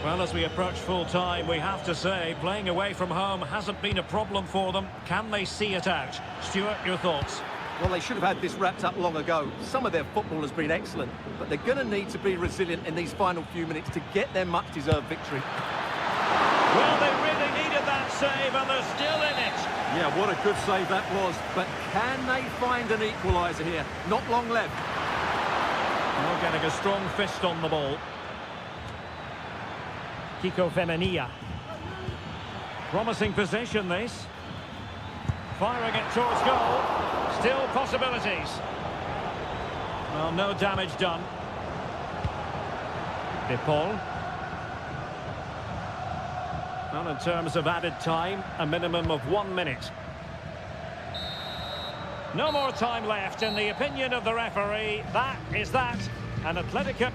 Well, as we approach full time, we have to say, playing away from home hasn't been a problem for them. Can they see it out? Stuart, your thoughts? Well, they should have had this wrapped up long ago. Some of their football has been excellent, but they're going to need to be resilient in these final few minutes to get their much-deserved victory. Well, they really needed that save, and they're still in it. Yeah, what a good save that was. But can they find an equaliser here? Not long left. Well, getting a strong fist on the ball. Kiko Femenia. Promising possession, this. Firing it towards goal. Still possibilities. Well, no damage done. De Paul. Well, in terms of added time, a minimum of 1 minute. No more time left, in the opinion of the referee. That is that. And Atletico...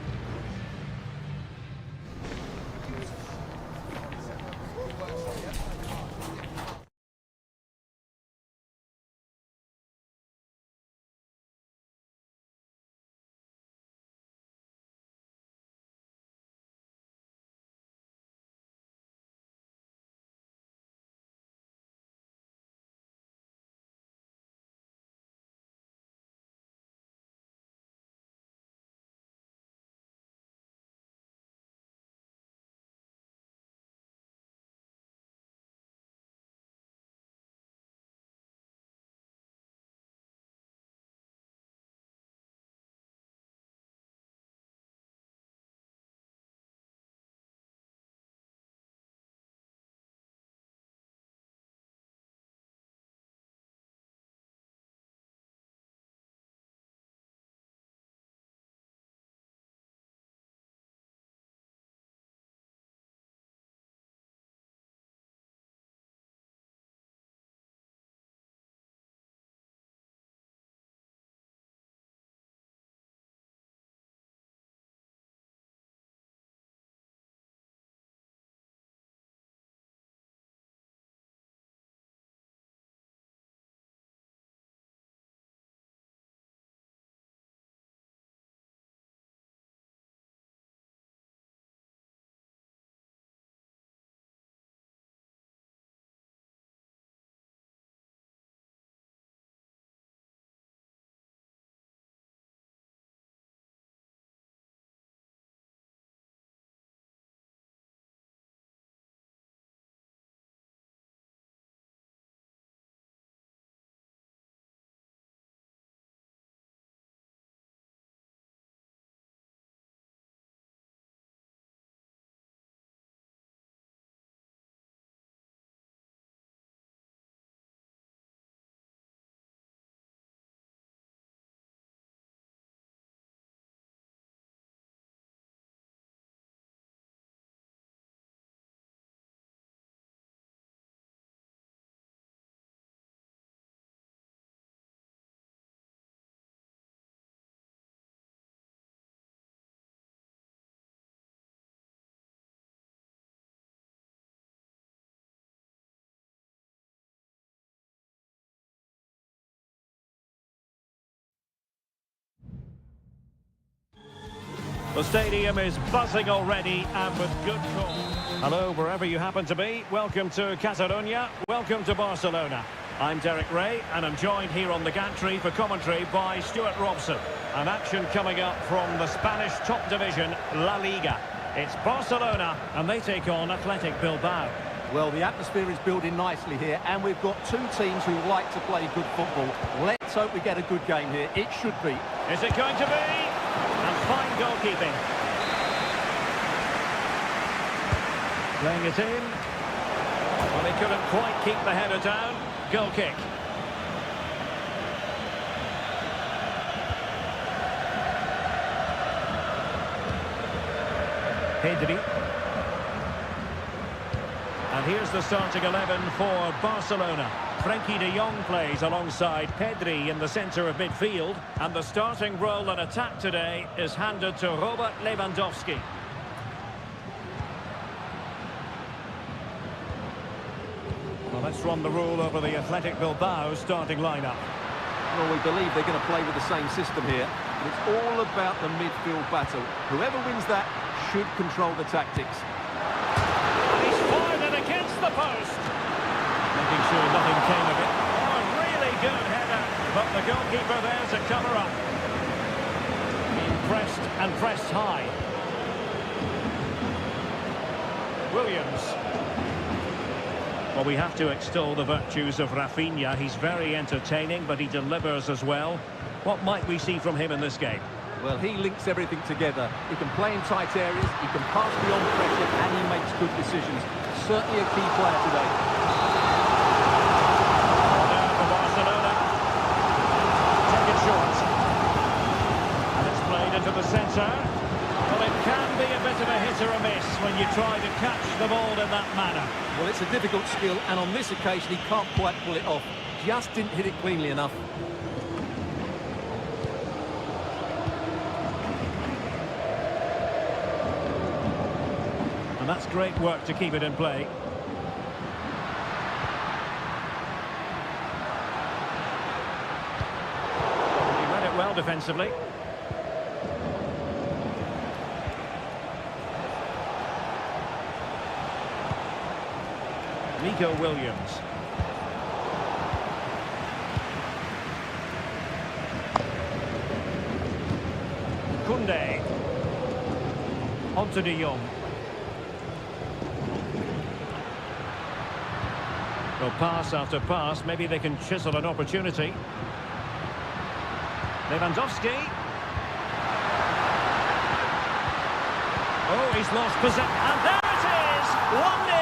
The stadium is buzzing already and with good call. Hello, wherever you happen to be. Welcome to Catalonia. Welcome to Barcelona. I'm Derek Ray, and I'm joined here on the gantry for commentary by Stuart Robson. An action coming up from the Spanish top division, La Liga. It's Barcelona, and they take on Athletic Bilbao. Well, the atmosphere is building nicely here, and we've got two teams who like to play good football. Let's hope we get a good game here. It should be. Is it going to be? And fine goalkeeping. Playing it in. Well, he couldn't quite keep the header down. Goal kick. Pedri. And here's the starting 11 for Barcelona. Frenkie de Jong plays alongside Pedri in the centre of midfield. And the starting role in attack today is handed to Robert Lewandowski. Well, let's run the rule over the Athletic Bilbao starting lineup. Well, we believe they're going to play with the same system here. But it's all about the midfield battle. Whoever wins that should control the tactics. And he's fired it against the post. Making sure nothing came of it. Oh, a really good header. But the goalkeeper there to cover up. Being pressed and pressed high. Williams. Well, we have to extol the virtues of Rafinha. He's very entertaining, but he delivers as well. What might we see from him in this game? Well, he links everything together. He can play in tight areas, he can pass beyond pressure, and he makes good decisions. Certainly a key player today. Now for Barcelona. Take it short. And it's played into the centre. Well, it can be a bit of a hit or a miss when you try to catch the ball in that manner. Well, it's a difficult skill, and on this occasion, he can't quite pull it off. Just didn't hit it cleanly enough. And that's great work to keep it in play. He read it well defensively. Nico Williams. Koundé. Onto de Jong. Well, pass after pass, maybe they can chisel an opportunity. Lewandowski. Oh, he's lost possession. And there it is! 1-0.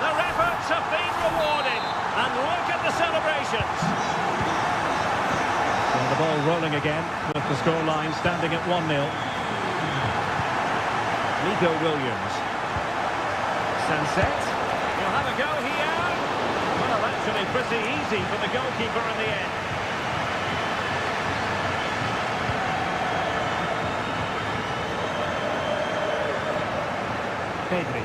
Their efforts have been rewarded. And look at the celebrations. Well, the ball rolling again with the scoreline standing at 1-0. Nico Williams. Sunset. He'll have a go here. Well, actually pretty easy for the goalkeeper in the end. Pedri.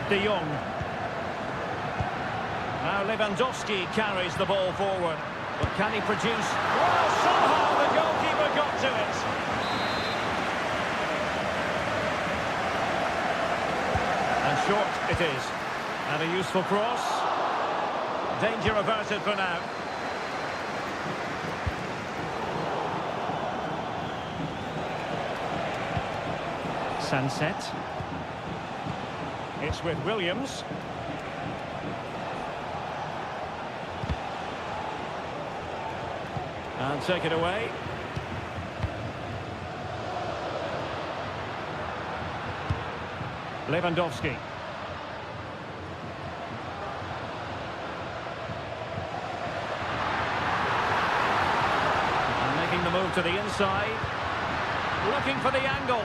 De Jong. Now Lewandowski carries the ball forward. But can he produce? Oh, somehow the goalkeeper got to it. And short it is. And a useful cross. Danger averted for now. Sunset. It's with Williams. And take it away. Lewandowski. And making the move to the inside. Looking for the angle.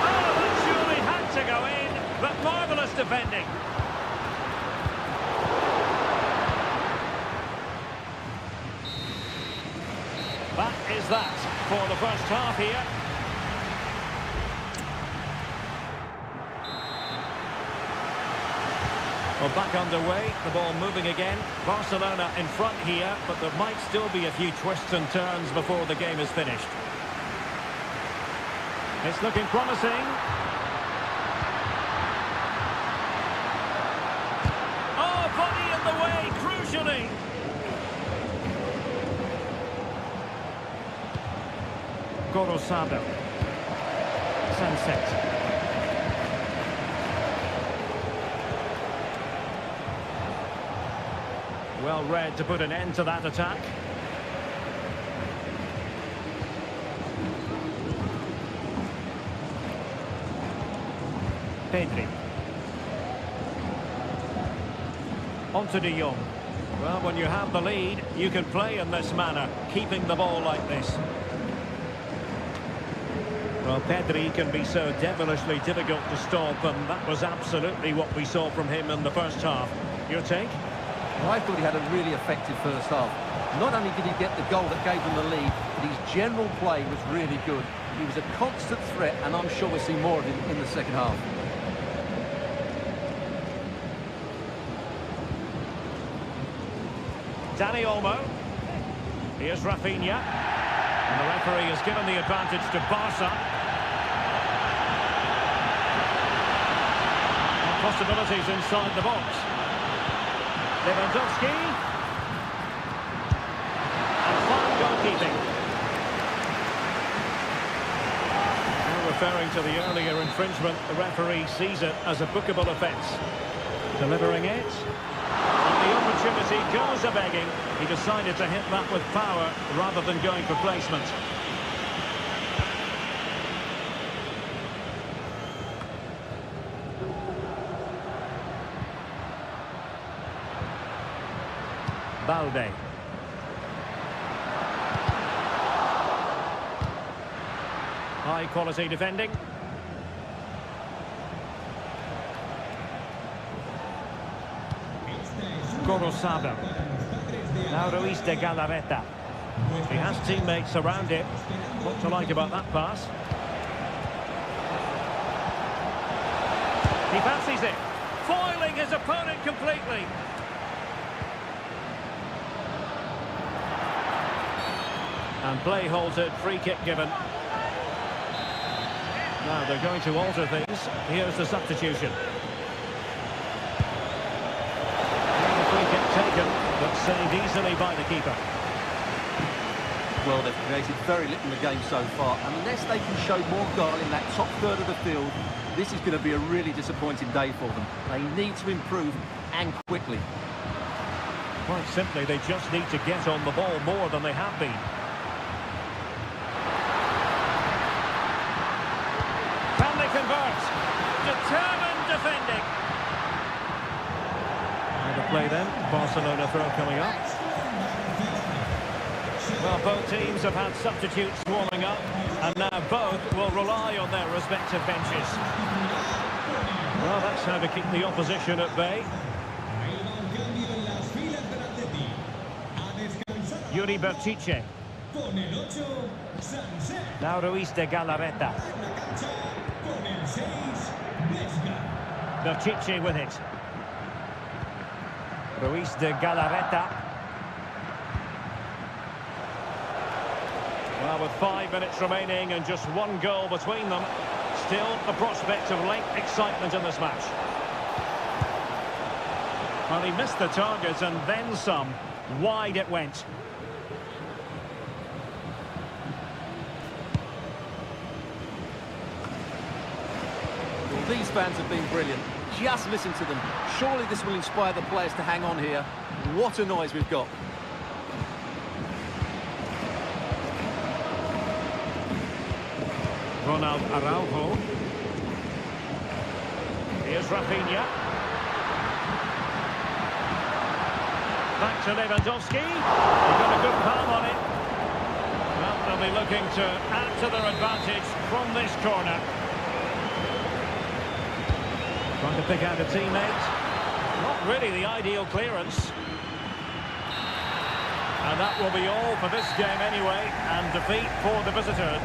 Oh, that surely had to go in, but marvellous defending. That is that for the first half here. Well, back underway, the ball moving again. Barcelona in front here, but there might still be a few twists and turns before the game is finished. It's looking promising. Oh, body in the way, crucially. Gorosado. Sunset. Well read to put an end to that attack. Pedri. On to De Jong. Well, when you have the lead, you can play in this manner, keeping the ball like this. Well, Pedri can be so devilishly difficult to stop, and that was absolutely what we saw from him in the first half. Your take? Well, I thought he had a really effective first half. Not only did he get the goal that gave them the lead, but his general play was really good. He was a constant threat, and I'm sure we'll see more of him in the second half. Dani Olmo. Here's Rafinha. And the referee has given the advantage to Barca. And possibilities inside the box. Lewandowski. And fine goalkeeping. Now referring to the earlier infringement, the referee sees it as a bookable offence. Delivering it. And the opportunity goes a-begging. He decided to hit that with power rather than going for placement. Balde. High quality defending. Gorosado. Now Ruiz de Galarreta. He has teammates around him. What to like about that pass? He fancies it. Foiling his opponent completely. And play halted, free kick given. Now they're going to alter things. Here's the substitution. Taken, but saved easily by the keeper. Well, they've created very little in the game so far. Unless they can show more goal in that top third of the field, this is going to be a really disappointing day for them. They need to improve, and quickly. Quite simply, they just need to get on the ball more than they have been. Can they convert? Determined defending. Play then, Barcelona throw coming up. Well, both teams have had substitutes warming up, and now both will rely on their respective benches. Well, that's how to keep the opposition at bay. Yuri Berchiche. Now Ruiz de Galarreta. Berchiche with it. Ruiz de Galarreta. Well, with 5 minutes remaining and just one goal between them, still the prospect of late excitement in this match. Well, he missed the target and then some. Wide it went. Well, these fans have been brilliant. Just listen to them. Surely this will inspire the players to hang on here. What a noise we've got. Ronald Araujo. Here's Rafinha. Back to Lewandowski. He got a good palm on it. Well, they'll be looking to add to their advantage from this corner. Trying to pick out a teammate. Not really the ideal clearance. And that will be all for this game anyway, and defeat for the visitors.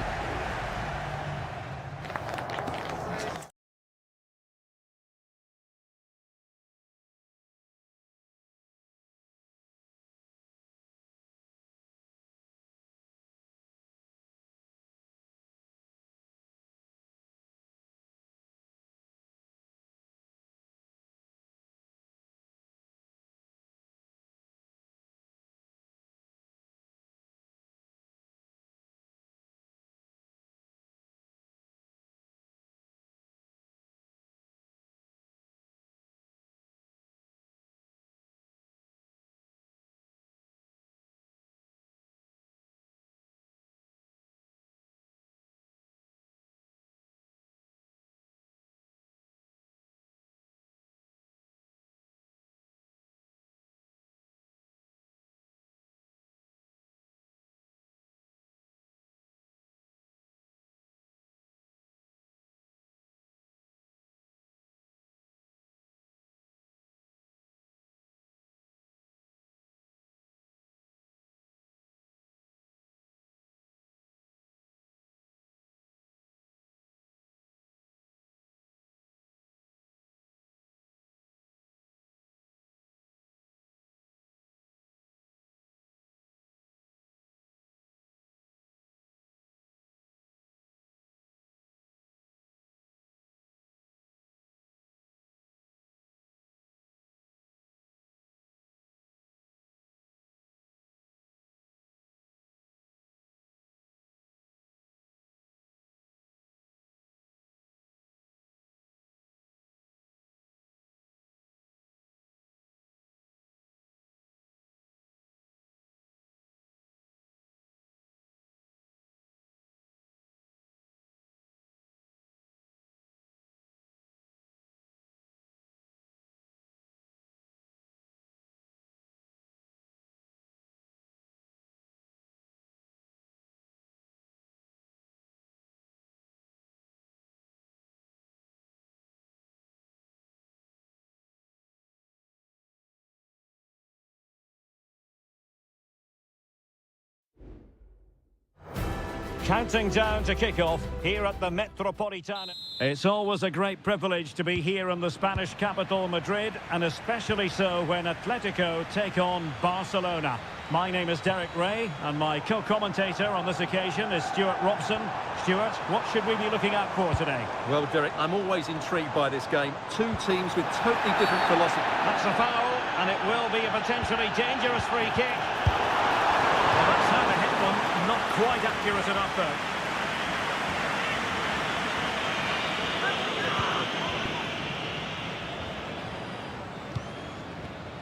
Counting down to kick-off here at the Metropolitano. It's always a great privilege to be here in the Spanish capital, Madrid, and especially so when Atletico take on Barcelona. My name is Derek Ray, and my co-commentator on this occasion is Stuart Robson. Stuart, what should we be looking out for today? Well, Derek, I'm always intrigued by this game. Two teams with totally different philosophies. That's a foul, and it will be a potentially dangerous free kick. Well, that's how they hit one. Not quite accurate enough, though.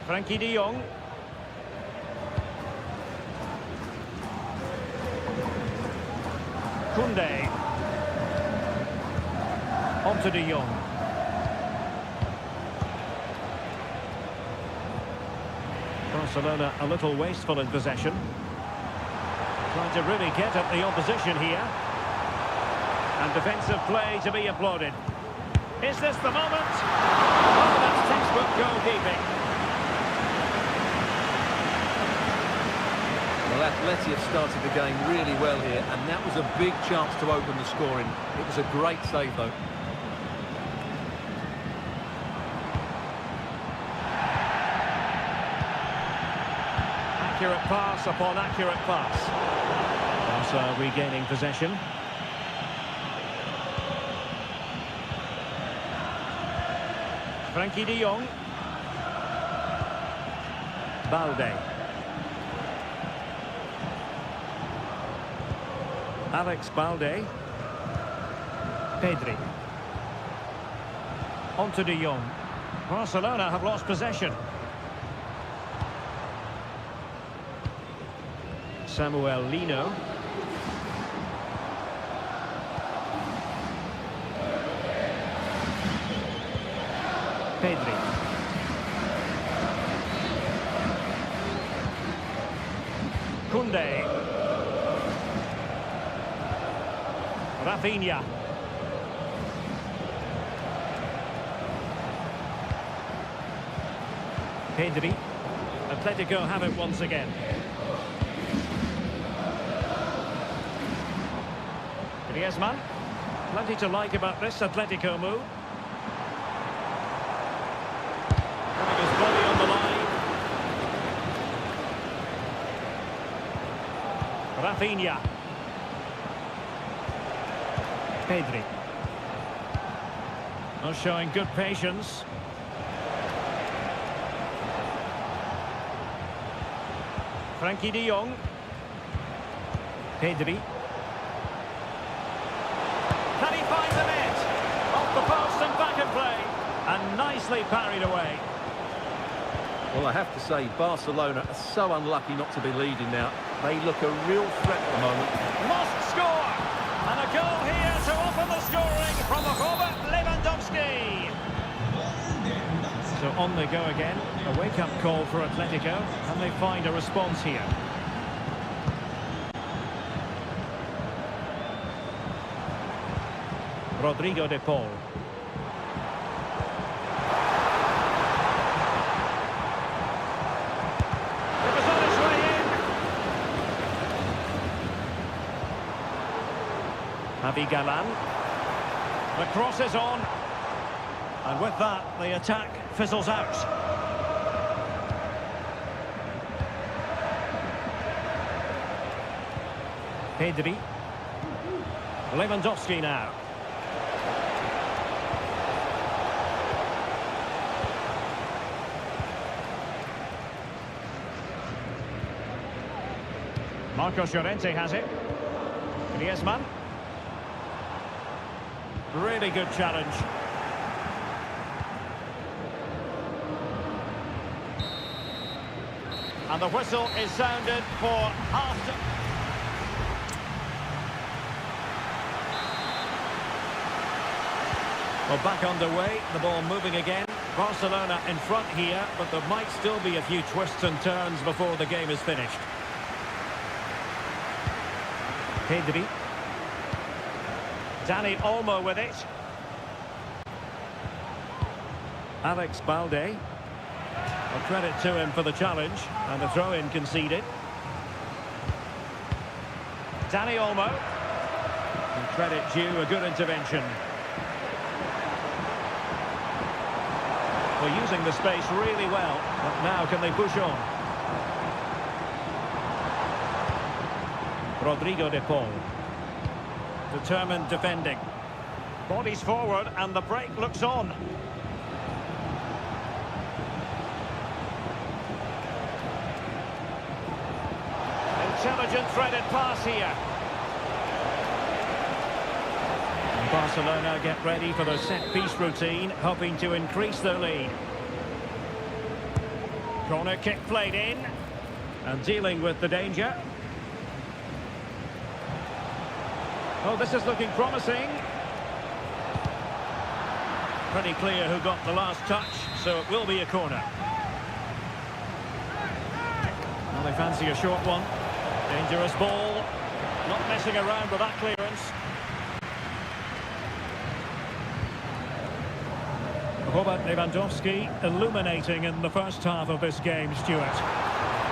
Frankie de Jong. Koundé. On to de Jong. Barcelona a little wasteful in possession. Trying to really get at the opposition here. And defensive play to be applauded. Is this the moment? Oh, that's textbook goalkeeping. Well, Atleti have started the game really well here, and that was a big chance to open the scoring. It was a great save, though. Accurate pass upon accurate pass. Barca regaining possession. Frankie de Jong. Balde. Alex Balde. Pedri. On to de Jong. Barcelona have lost possession. Samuel Lino. Pedri. Koundé. Rafinha. Pedri. Atletico have it once again. Griezmann. Plenty to like about this Atletico move. Putting his body on the line. Rafinha. Pedri. Not showing good patience. Frankie de Jong. Pedri. Can he find the net? Off the post and back in play. And nicely parried away. Well, I have to say, Barcelona are so unlucky not to be leading now. They look a real threat at the moment. Must score! And a goal here to open the scoring from Robert Lewandowski. So on they go again. A wake-up call for Atletico. Can they find a response here? Rodrigo de Paul. It was on its way in. Javi Galan. The cross is on. And with that, the attack fizzles out. Pedri. Lewandowski now. Marcos Llorente has it. Griezmann. Really good challenge. And the whistle is sounded for half. Well, back underway, the ball moving again. Barcelona in front here, but there might still be a few twists and turns before the game is finished. Pedri. Dani Olmo with it. Alex Balde. Well, credit to him for the challenge, and the throw-in conceded. Dani Olmo. And credit due, a good intervention. They're using the space really well, but now can they push on? Rodrigo de Paul. Determined defending. Bodies forward and the break looks on. Intelligent threaded pass here. And Barcelona get ready for the set-piece routine, hoping to increase their lead. Corner kick played in. And dealing with the danger. Oh, this is looking promising. Pretty clear who got the last touch, so it will be a corner. Well, they fancy a short one. Dangerous ball. Not messing around with that clearance. Robert Lewandowski illuminating in the first half of this game, Stuart.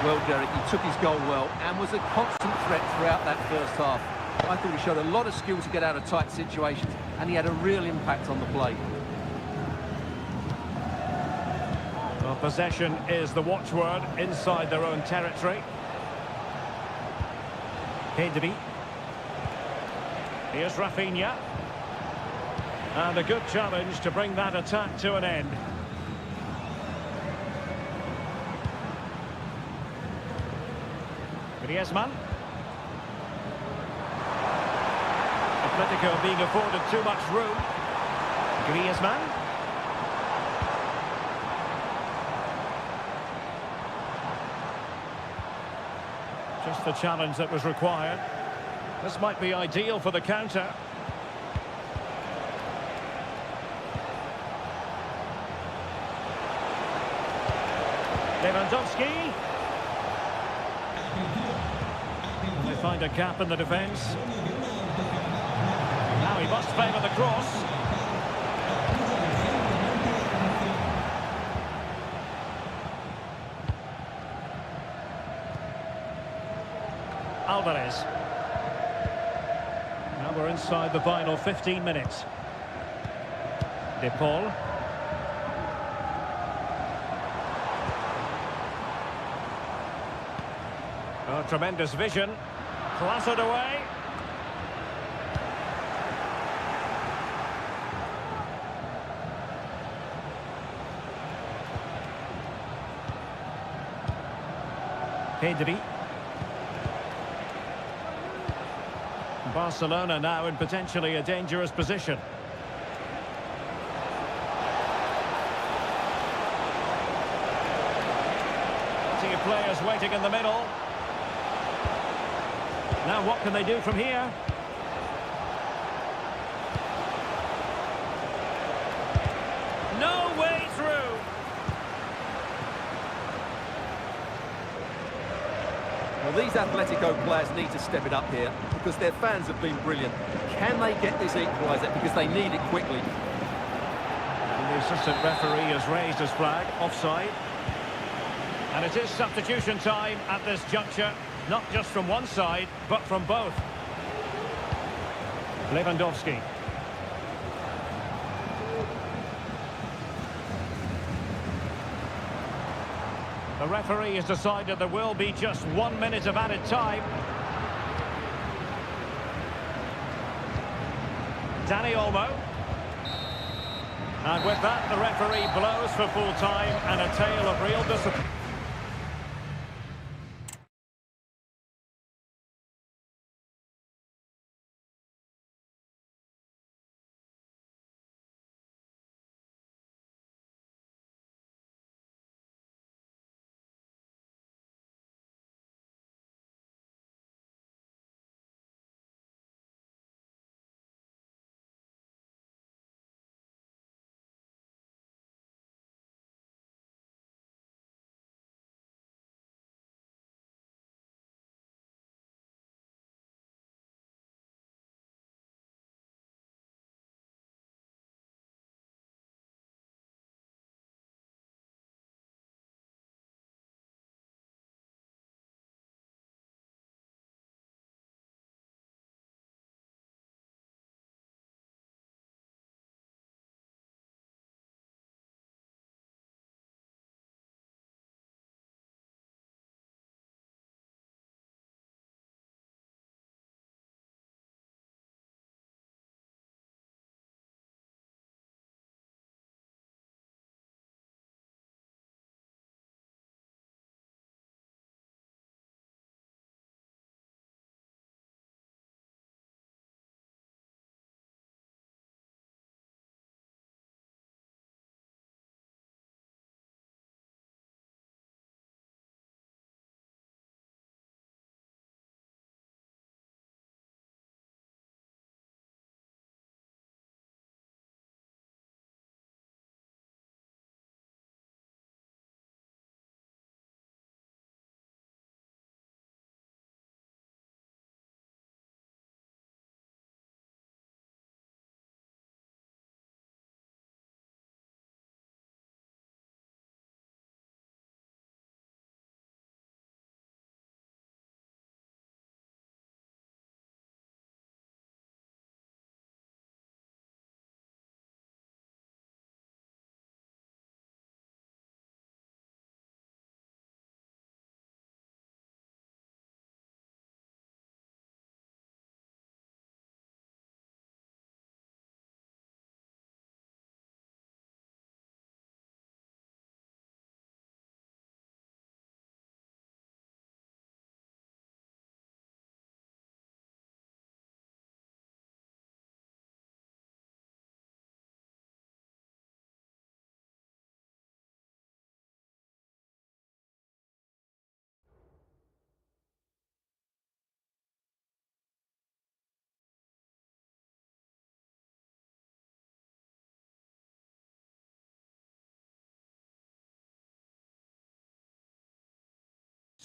Well, Derek, he took his goal well and was a constant threat throughout that first half. I thought he showed a lot of skill to get out of tight situations, and he had a real impact on the play. Well, possession is the watchword inside their own territory. Pedri. Here's Rafinha. And a good challenge to bring that attack to an end. Griezmann. Atletico being afforded too much room. Griezmann. Just the challenge that was required. This might be ideal for the counter. Lewandowski. They find a gap in the defence. Now he must favour the cross. Alvarez. Now we're inside the final 15 minutes. De Paul. Oh, tremendous vision. Clattered away. Pedri. Barcelona now in potentially a dangerous position. Plenty of players waiting in the middle. Now what can they do from here? No way through. Well, these Atletico players need to step it up here because their fans have been brilliant. Can they get this equaliser? Because they need it quickly. And the assistant referee has raised his flag, offside. And it is substitution time at this juncture, not just from one side, but from both. Lewandowski. The referee has decided there will be just 1 minute of added time. Dani Olmo. And with that, the referee blows for full time and a tale of real disappointment.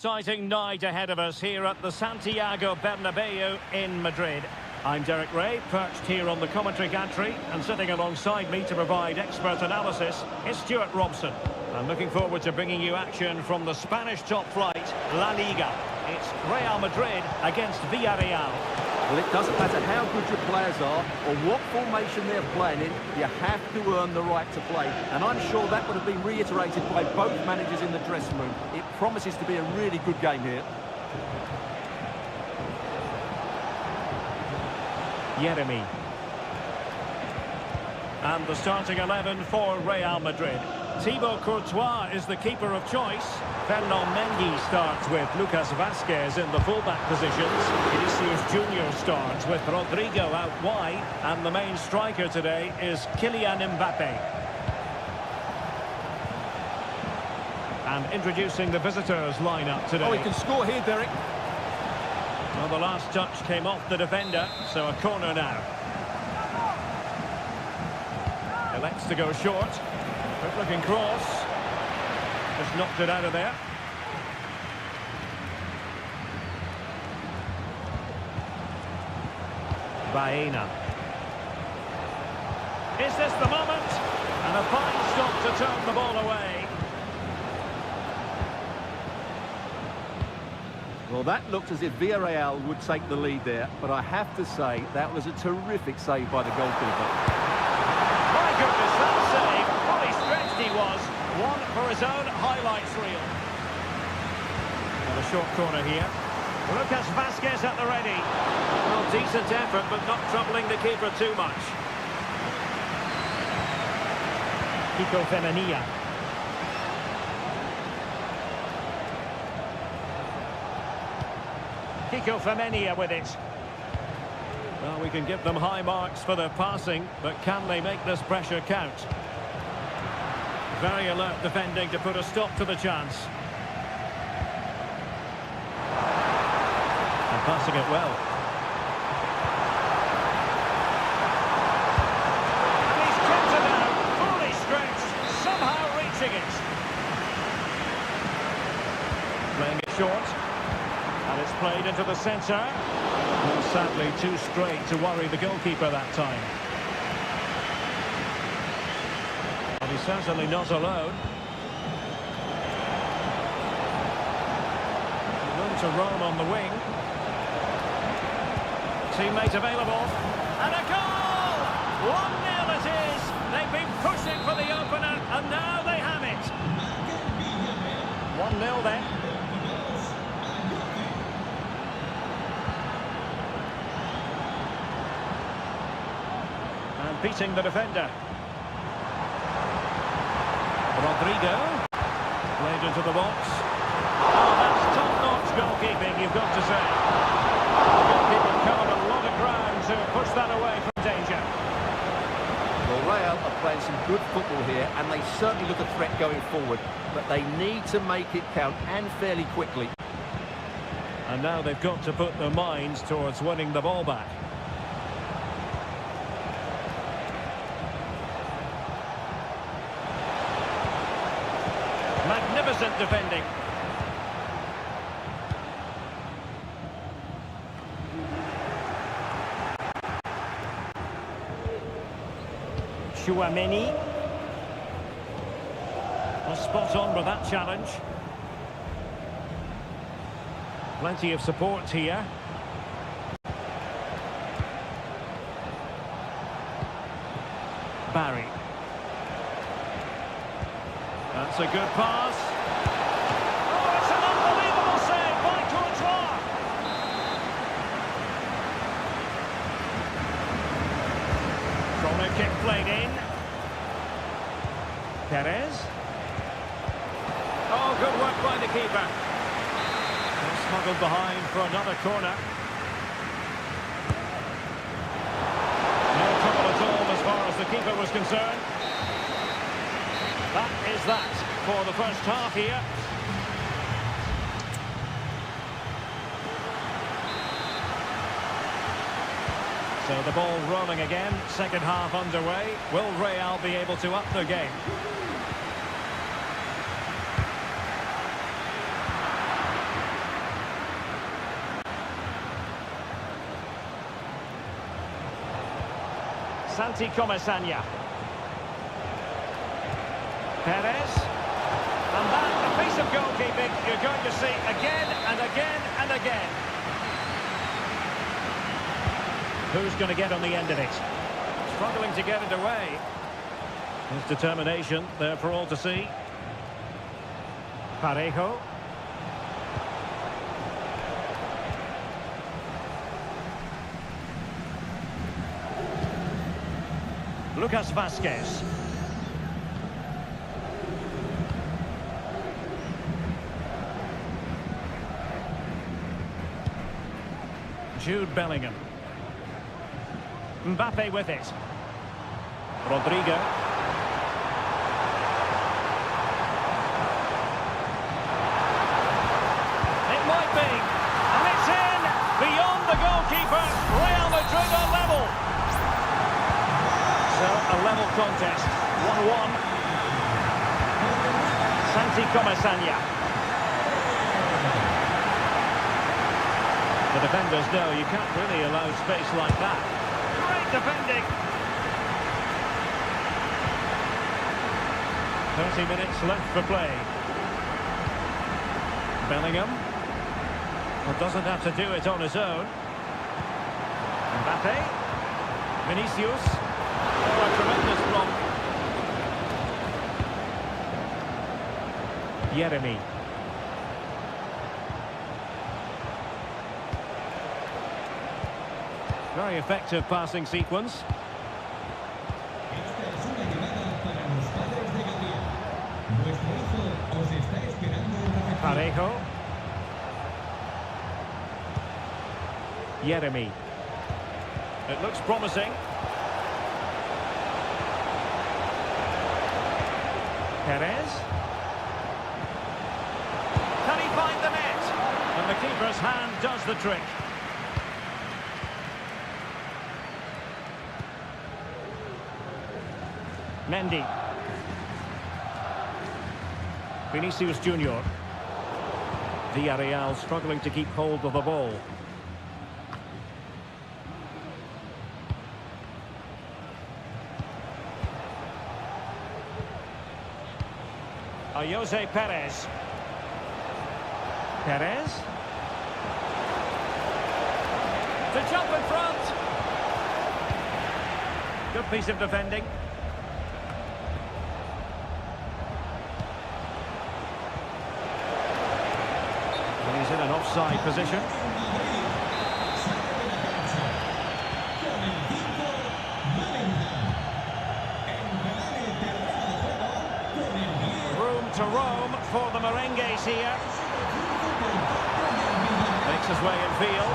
Exciting night ahead of us here at the Santiago Bernabeu in Madrid. I'm Derek Ray, perched here on the commentary gantry, and sitting alongside me to provide expert analysis is Stuart Robson. I'm looking forward to bringing you action from the Spanish top flight, La Liga. It's Real Madrid against Villarreal. Well, it doesn't matter how good your players are or what formation they're playing in, you have to earn the right to play. And I'm sure that would have been reiterated by both managers in the dressing room. It promises to be a really good game here. Jeremy. And the starting 11 for Real Madrid. Thibaut Courtois is the keeper of choice. Fernand Mendy starts with Lucas Vázquez in the fullback positions. Vinicius Junior starts with Rodrigo out wide. And the main striker today is Kylian Mbappe. And introducing the visitors lineup today. Oh, he can score here, Derek. Well, the last touch came off the defender, so a corner now. Elects to go short. Good looking cross. Just knocked it out of there. Baena. Is this the moment? And a fine stop to turn the ball away. Well, that looked as if Villarreal would take the lead there, but I have to say that was a terrific save by the goalkeeper. My goodness, that save! Fully stretched he was. One for his own highlights reel. And a short corner here. Lucas Vázquez at the ready. Well, decent effort, but not troubling the keeper too much. Kiko Femenia. Kiko Femenia with it. Well, we can give them high marks for their passing, but can they make this pressure count? Very alert defending to put a stop to the chance. And passing it well. And he's kept it out, fully stretched, somehow reaching it. Playing it short. And it's played into the centre. Well, sadly, too straight to worry the goalkeeper that time. And he's certainly not alone. Room to roam on the wing. Teammate available. And a goal! 1-0 it is. They've been pushing for the opener, and now they have it. 1-0 then. Beating the defender. Rodrigo. Played into the box. Oh, that's top-notch goalkeeping, you've got to say. The goalkeeper covered a lot of ground to push that away from danger. Well, Real are playing some good football here, and they certainly look a threat going forward. But they need to make it count, and fairly quickly. And now they've got to put their minds towards winning the ball back. Magnificent defending. Chouameni. Well, spot on with that challenge. Plenty of support here. Barry. That's a good pass. Oh, it's an unbelievable save by Courtois. Corner kick played in. Perez. Oh, good work by the keeper. They're smuggled behind for another corner. No trouble at all as far as the keeper was concerned. That is that for the first half here. So the ball rolling again, second half underway. Will Real be able to up their game? Perez. And that, a piece of goalkeeping you're going to see again and again and again. Who's going to get on the end of it? Struggling to get it away. His determination there for all to see. Parejo. Lucas Vazquez. Jude Bellingham. Mbappe with it. Rodrigo. It might be. And it's in! Beyond the goalkeeper. Real Madrid are level. So, a level contest. 1-1. Santi Comasanya. The defenders know you can't really allow space like that. Great defending. 30 minutes left for play. Bellingham. Well, doesn't have to do it on his own. Mbappe. Vinicius. Oh, a tremendous block. Jeremy. Very effective passing sequence. Esta es una llamada para los padres de Gabriel. Vuestro hijo os está esperando en recepción. Parejo. Jeremy. It looks promising. Perez. Can he find the net? And the keeper's hand does the trick. Mendy. Vinicius Junior. Villarreal struggling to keep hold of the ball. Jose Perez. Perez. To jump in front. Good piece of defending. He's in an offside position. Room to roam for the merengues here. Makes his way in field.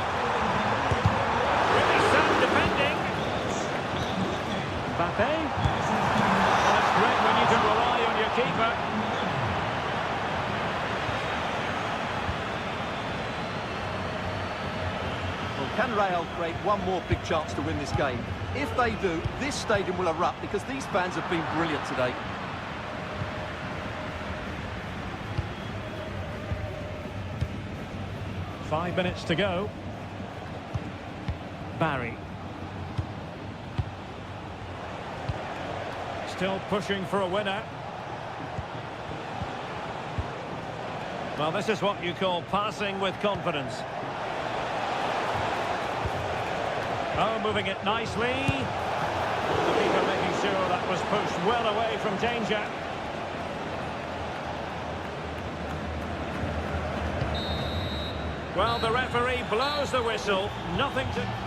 Really sound defending. Mbappe. Well, it's great when you can rely on your keeper. Can Real create one more big chance to win this game? If they do, this stadium will erupt because these fans have been brilliant today. Five minutes to go. Barry. Still pushing for a winner. Well, this is what you call passing with confidence. Oh, moving it nicely. The keeper making sure that was pushed well away from danger. Well, the referee blows the whistle. Nothing to...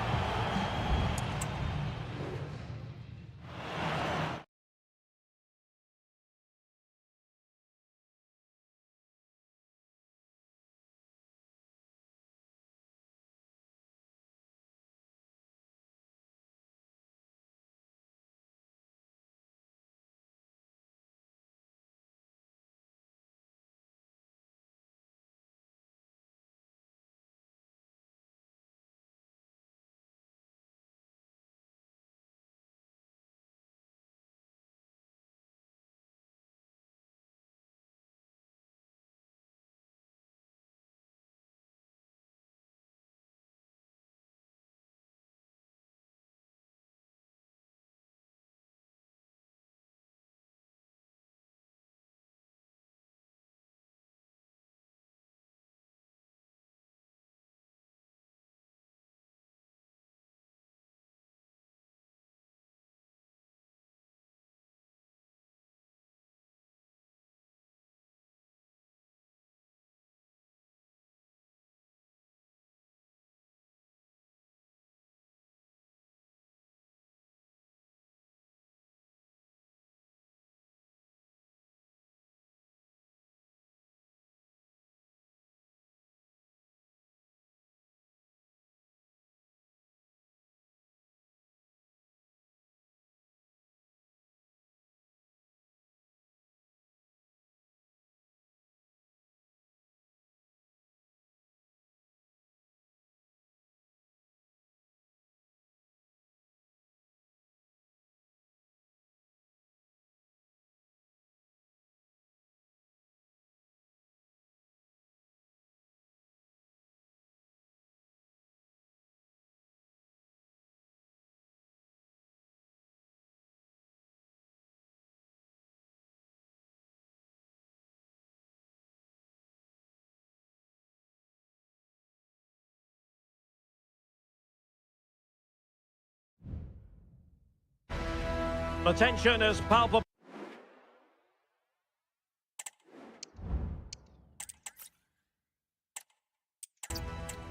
The tension is palpable.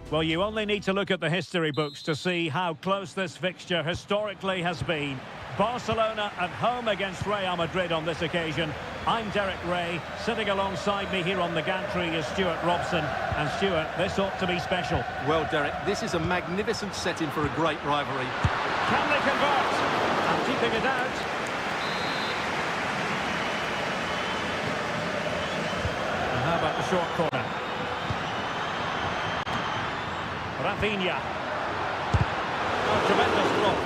Well, you only need to look at the history books to see how close this fixture historically has been. Barcelona at home against Real Madrid on this occasion. I'm Derek Ray. Sitting alongside me here on the gantry is Stuart Robson. And Stuart, this ought to be special. Well, Derek, this is a magnificent setting for a great rivalry. Can they convert? And keeping it out. And how about the short corner? Rafinha. Oh, tremendous block.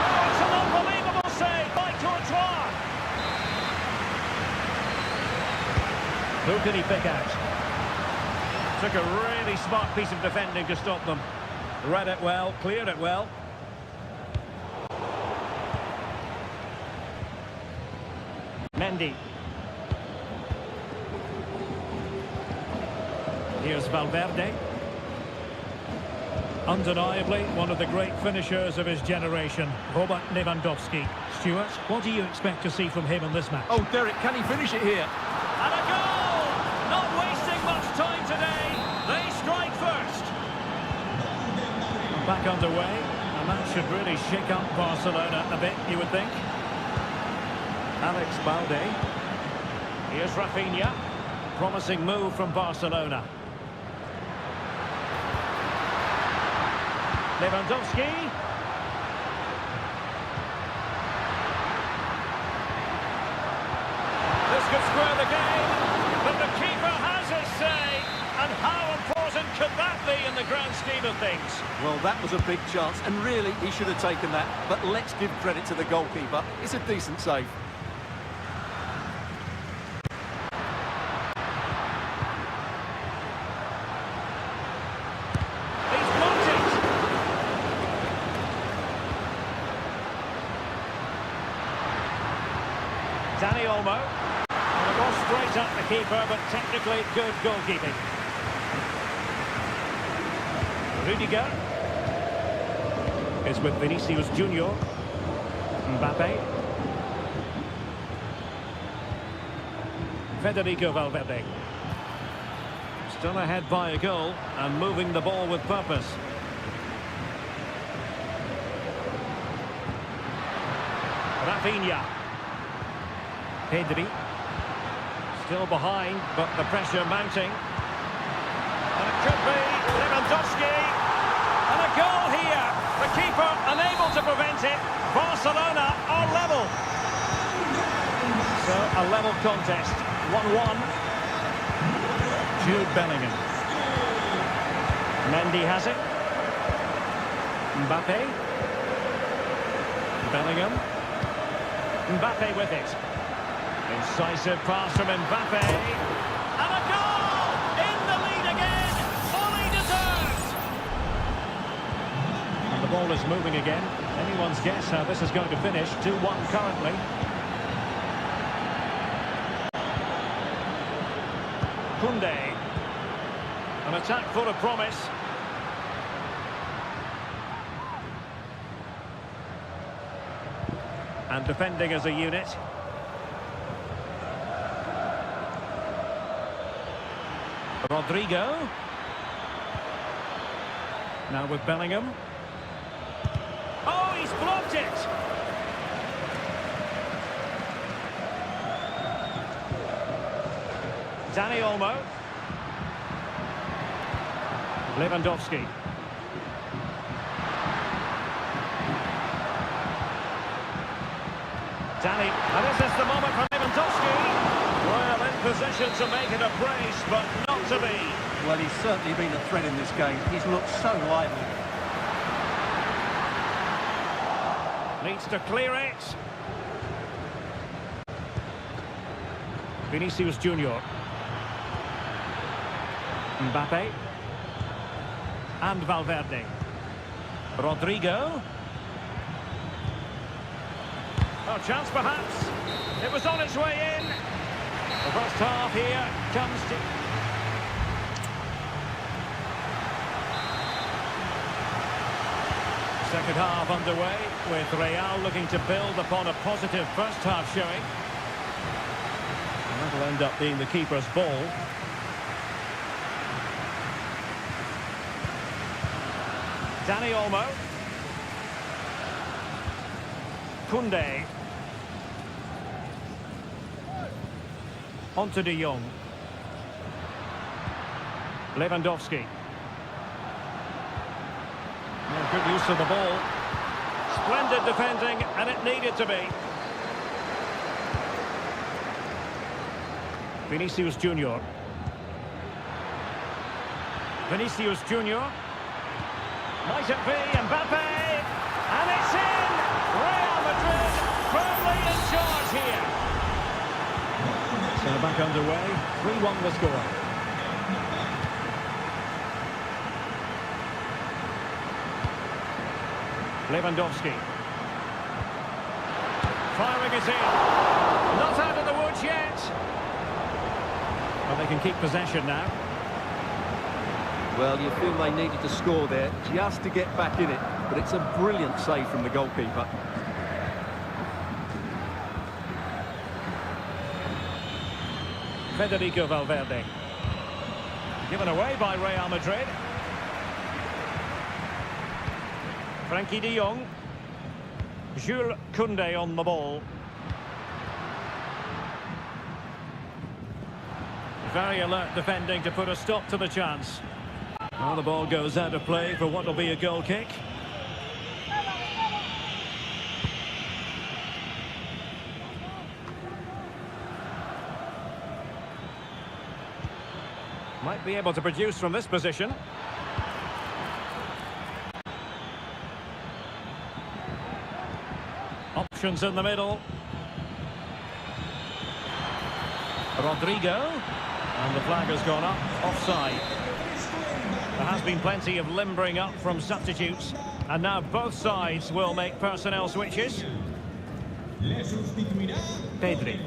Oh, it's an unbelievable save by Courtois. Who can he pick out? Took a really smart piece of defending to stop them. Read it well, cleared it well. Mendy. Here's Valverde. Undeniably one of the great finishers of his generation, Robert Lewandowski. Stuart, what do you expect to see from him in this match? Oh, Derek, can he finish it here? And a goal! Not wasting much time today. They strike first. Back underway, and that should really shake up Barcelona a bit, you would think. Alex Balde. Here's Rafinha. Promising move from Barcelona. Lewandowski. This could square the game, but the keeper has his say. And how important could that be in the grand scheme of things? Well, that was a big chance, and really, he should have taken that. But let's give credit to the goalkeeper. It's a decent save. Danny Olmo. And it was straight at the keeper, but technically good goalkeeping. Rudiger is with Vinicius Junior. Mbappe. Federico Valverde. Still ahead by a goal and moving the ball with purpose. Rafinha. Pedri. Still behind, but the pressure mounting. And it could be Lewandowski. And a goal here. The keeper unable to prevent it. Barcelona are level. So a level contest. 1-1. Jude Bellingham. Mendy has it. Mbappe. Bellingham. Mbappe with it. Incisive pass from Mbappe. And a goal! In the lead again! Fully deserved! And the ball is moving again. Anyone's guess how this is going to finish. 2-1 currently. Koundé. An attack full of promise. And defending as a unit. Rodrigo. Now with Bellingham. Oh, he's blocked it! Danny Olmo. Lewandowski. Danny, and this is the moment for Lewandowski. Well, in position to make it a brace, but not to be. Well, he's certainly been a threat in this game. He's looked so lively. Needs to clear it. Vinicius Junior. Mbappe. And Valverde. Rodrigo. Oh, chance perhaps. It was on its way in. The first half here comes to... Second half underway, with Real looking to build upon a positive first half showing. And that'll end up being the keeper's ball. Dani Olmo. Koundé. On to De Jong. Lewandowski. Yeah, good use of the ball. Splendid defending, and it needed to be. Vinicius Junior. Vinicius Junior. Might it be Mbappe? And it's in! Real Madrid firmly in charge here. So back underway, 3-1 the score. Lewandowski. Firing it in. Not out of the woods yet. Well, they can keep possession now. Well, you feel they needed to score there just to get back in it, but it's a brilliant save from the goalkeeper. Federico Valverde. Given away by Real Madrid. Frankie de Jong. Jules Koundé on the ball. Very alert defending to put a stop to the chance. Well, the ball goes out of play for what will be a goal kick. Might be able to produce from this position. Options in the middle. Rodrigo. And the flag has gone up, offside. There has been plenty of limbering up from substitutes. And now both sides will make personnel switches. Pedri.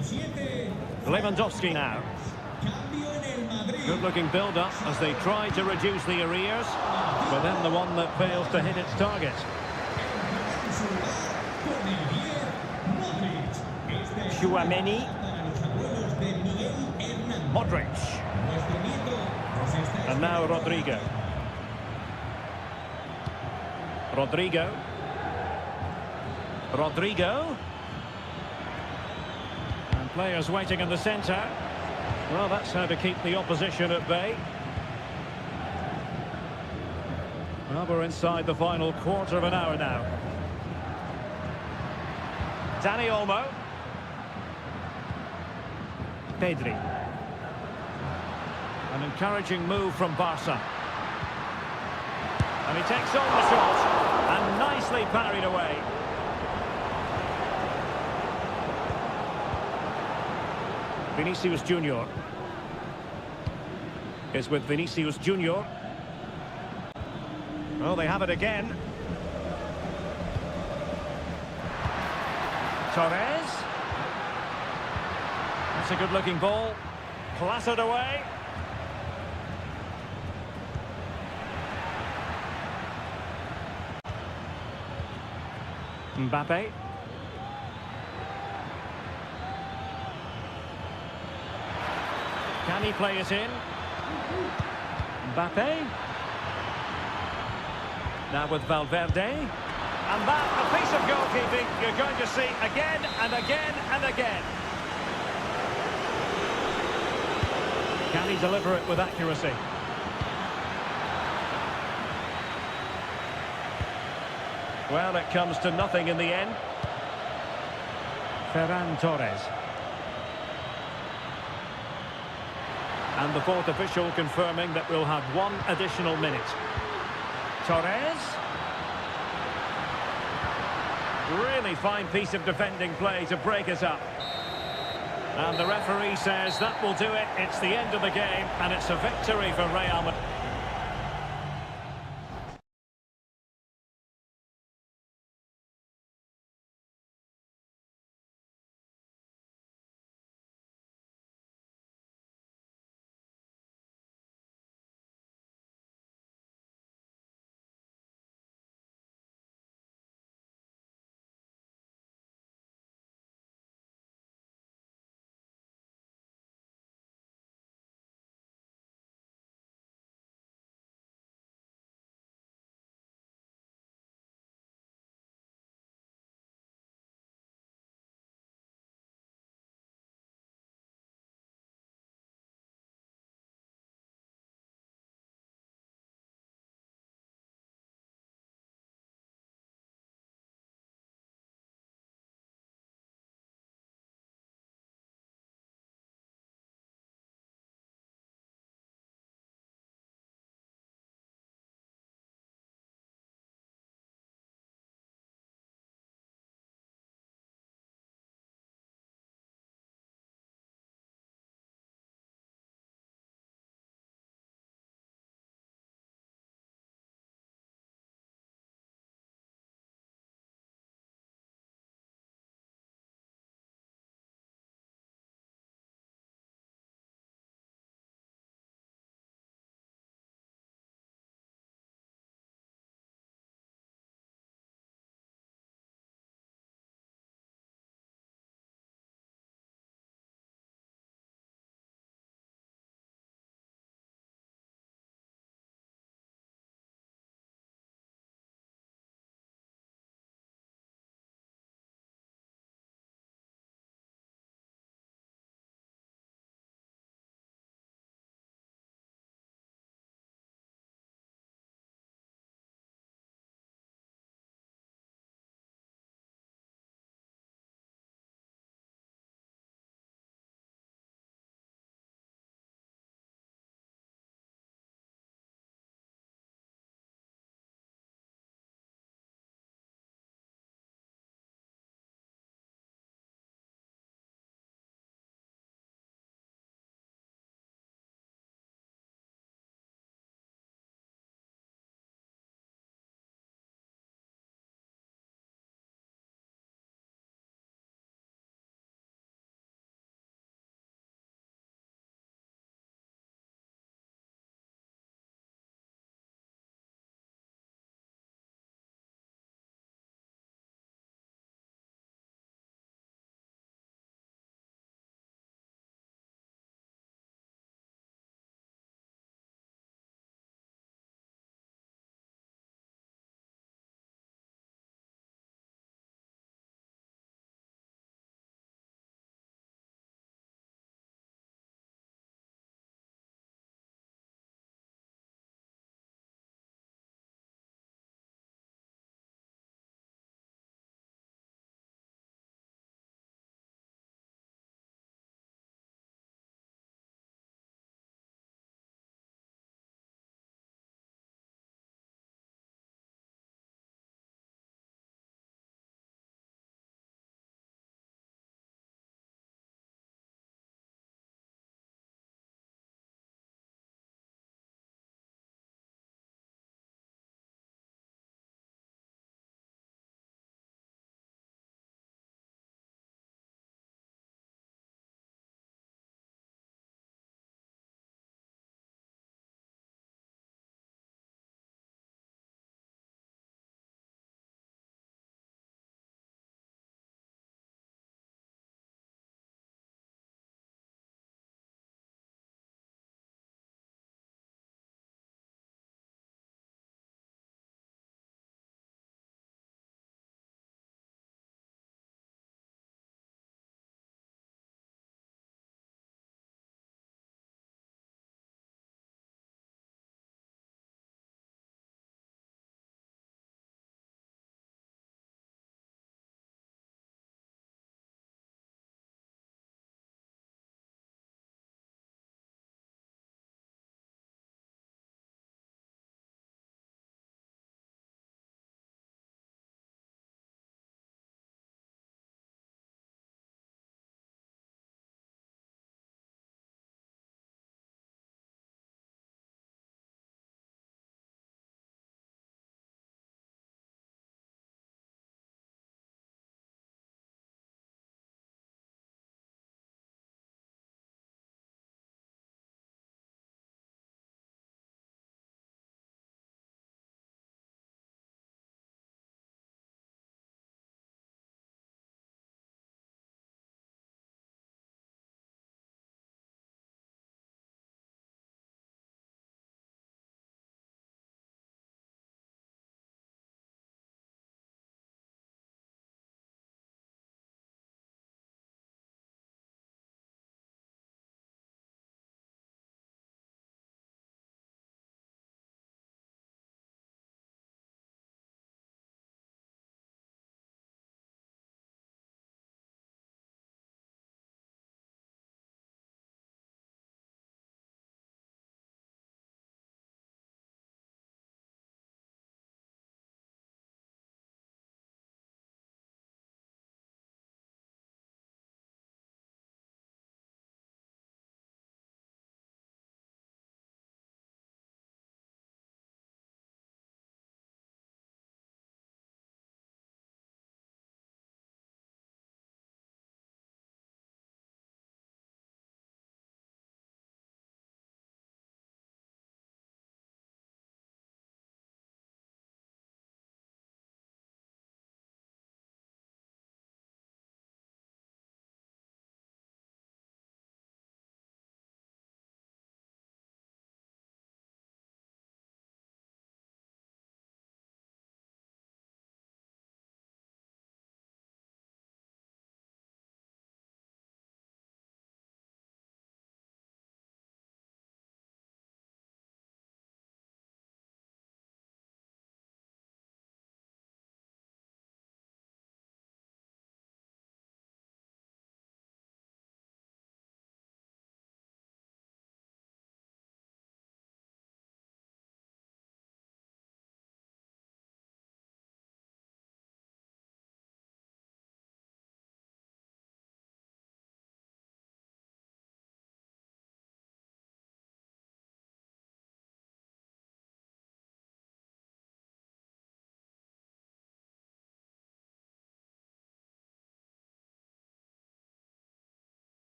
Lewandowski now. Good-looking build-up as they try to reduce the arrears, but then the one that fails to hit its target. Chouameni. Modric. And now Rodrigo. Rodrigo. Rodrigo. And players waiting in the centre. Well, that's how to keep the opposition at bay. Well, we're inside the final quarter of an hour now. Dani Olmo. Pedri. An encouraging move from Barca. And he takes on the shot. And nicely parried away. Vinicius Junior. Is with Vinicius Junior. Well, they have it again. Torres. That's a good-looking ball. Clattered away. Mbappe. Can he play it in? Mbappe. Now with Valverde. And that, a piece of goalkeeping you're going to see again and again and again. Can he deliver it with accuracy? Well, it comes to nothing in the end. Ferran Torres. And the fourth official confirming that we'll have one additional minute. Torres. Really fine piece of defending play to break us up. And the referee says that will do it. It's the end of the game, and it's a victory for Real Madrid.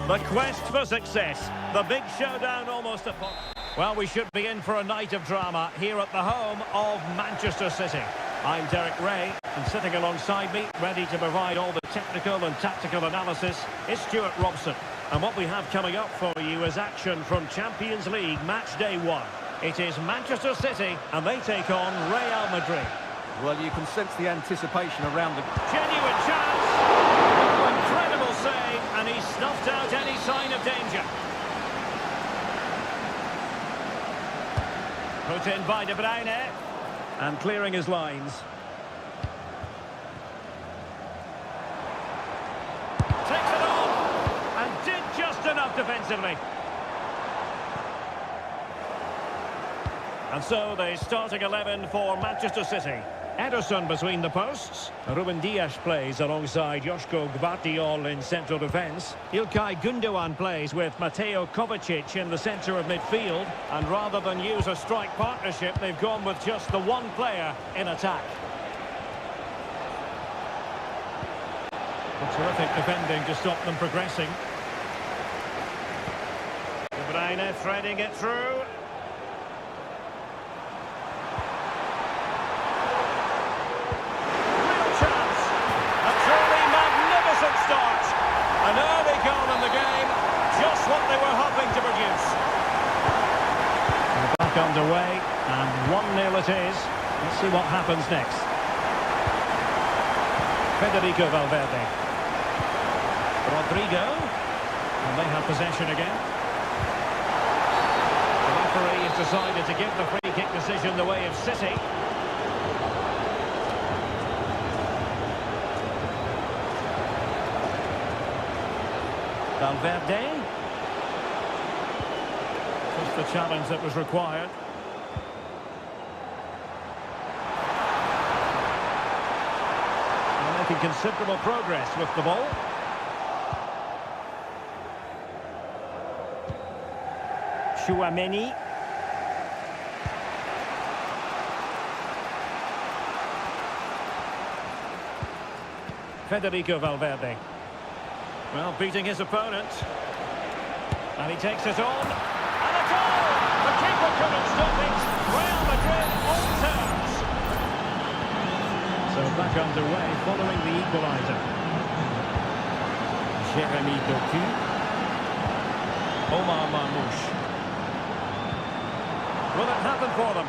The quest for success. The big showdown almost upon. Well, we should be in for a night of drama here at the home of Manchester City. I'm Derek Ray, and sitting alongside me, ready to provide all the technical and tactical analysis, is Stuart Robson. And what we have coming up for you is action from Champions League match day 1. It is Manchester City, and they take on Real Madrid. Well, you can sense the anticipation around the... Genuine chance! Oh, incredible save, and he snuffed out any sign of danger. Put in by De Bruyne, and clearing his lines. Takes it on, and did just enough defensively. And so the starting 11 for Manchester City. Ederson between the posts. Ruben Dias plays alongside Joško Gvardiol in central defence. Ilkay Gundogan plays with Mateo Kovacic in the centre of midfield. And rather than use a strike partnership, they've gone with just the one player in attack. A terrific defending to stop them progressing. De Bruyne threading it through. Start. An early goal in the game, just what they were hoping to produce. We're back underway, and 1-0 it is. Let's see what happens next. Federico Valverde. Rodrigo. And they have possession again. The referee has decided to give the free kick decision the way of City. Valverde. Just the challenge that was required. They're making considerable progress with the ball. Chouameni. Federico Valverde. Well, beating his opponent. And he takes it on. And a goal! The keeper couldn't stop it. Real Madrid on terms. So back underway following the equaliser. Jeremy Doku. Omar Marmoush. Will it happen for them?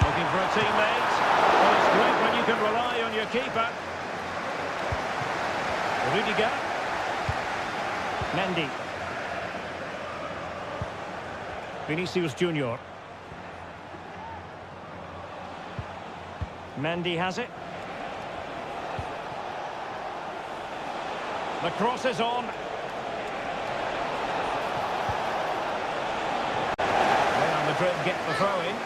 Looking for a teammate. Well, it's great when you can rely on your keeper. Rudiger. Mendy. Vinicius Junior. Mendy has it. The cross is on. Real Madrid get the throw-in.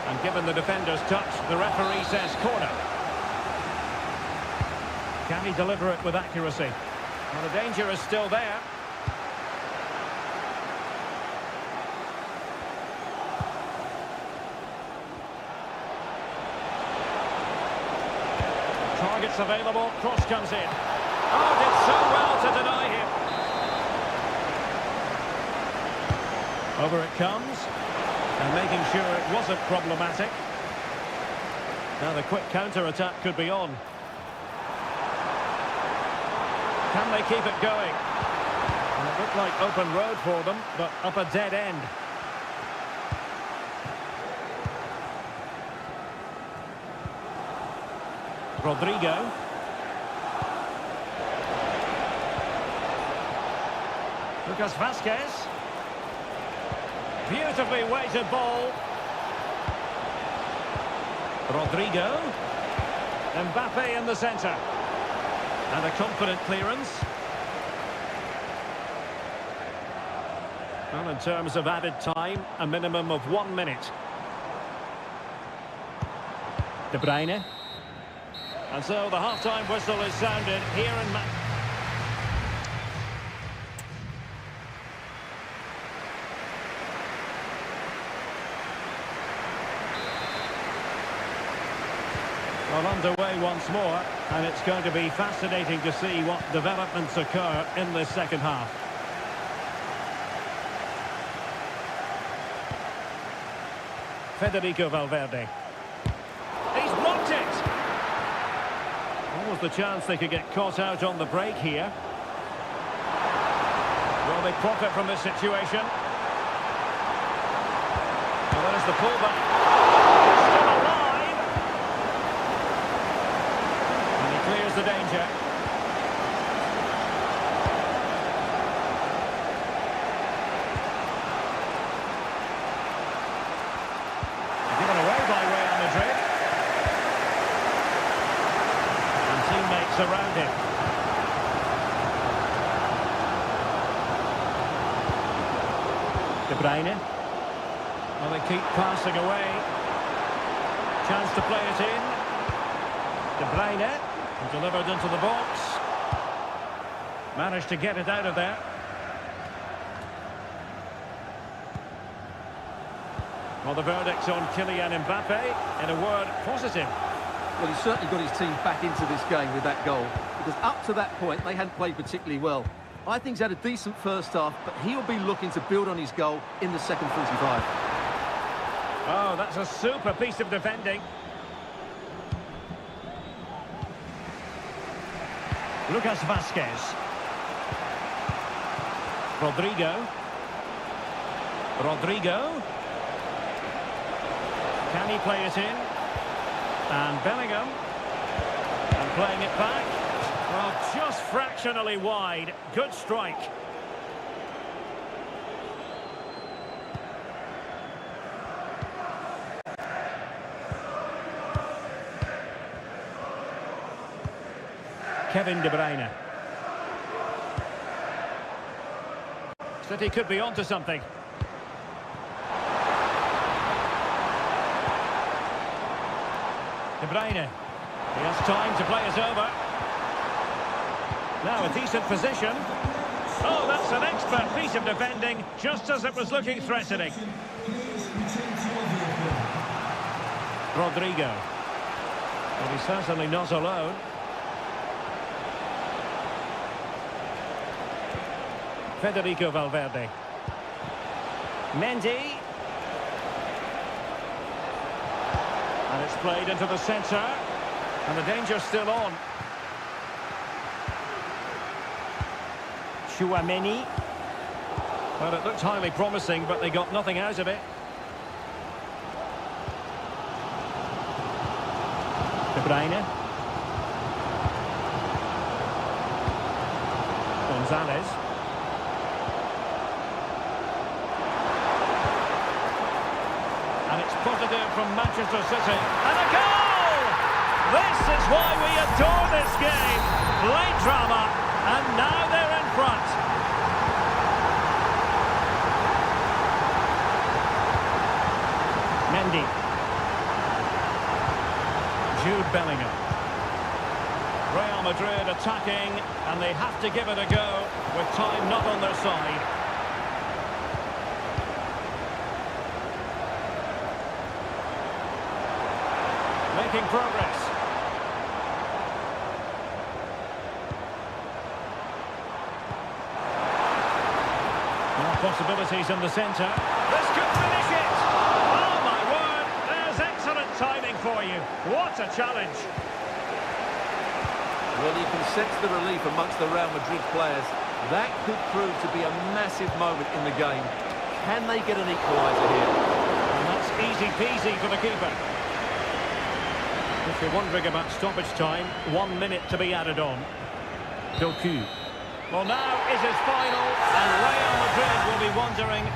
And given the defender's touch, the referee says corner. Can he deliver it with accuracy? Well, the danger is still there. Targets available, cross comes in. Oh, did so well to deny him. Over it comes. And making sure it wasn't problematic. Now the quick counter-attack could be on. Can they keep it going? And it looked like open road for them, but up a dead end. Rodrigo. Lucas Vazquez. Beautifully weighted ball. Rodrigo. Mbappe in the centre. And a confident clearance. Well, in terms of added time, a minimum of 1 minute. De Bruyne. And so the half-time whistle is sounded here in Manchester. Well, underway once more, and it's going to be fascinating to see what developments occur in this second half. Federico Valverde. He's blocked it! Almost the chance they could get caught out on the break here. Will they profit from this situation? Well, there's the pullback. Still alive! And he clears the danger. Given away by Real Madrid. And teammates around him. De Bruyne. Well, they keep passing away. Chance to play it in. De Bruyne. Delivered into the box. Managed to get it out of there. Well, the verdict on Kylian Mbappe, in a word, positive. Well, he's certainly got his team back into this game with that goal, because up to that point, they hadn't played particularly well. I think he's had a decent first half, but he'll be looking to build on his goal in the second 45. Oh, that's a super piece of defending. Lucas Vazquez. Rodrigo. Can he play it in? And Bellingham. And playing it back. Well, just fractionally wide. Good strike. Kevin De Bruyne. City could be onto something. De Bruyne. He has time to play it over. Now a decent position. Oh, that's an expert piece of defending, just as it was looking threatening. Rodrigo. Well, he's certainly not alone. Federico Valverde. Mendy. And it's played into the centre. And the danger's still on. Chouameni. Well, it looked highly promising, but they got nothing out of it. De Bruyne. Gonzalez. And it's positive from Manchester City. And a goal! This is why we adore this game. Late drama, and now they're in front. Mendy. Jude Bellingham. Real Madrid attacking, and they have to give it a go with time not on their side. Making progress. More possibilities in the centre. This could finish it! Oh my word, there's excellent timing for you. What a challenge. Well, you can sense the relief amongst the Real Madrid players. That could prove to be a massive moment in the game. Can they get an equaliser here? And that's easy peasy for the keeper. If you're wondering about stoppage time, 1 minute to be added on. Doku. Well, now is his final, and Real Madrid will be wondering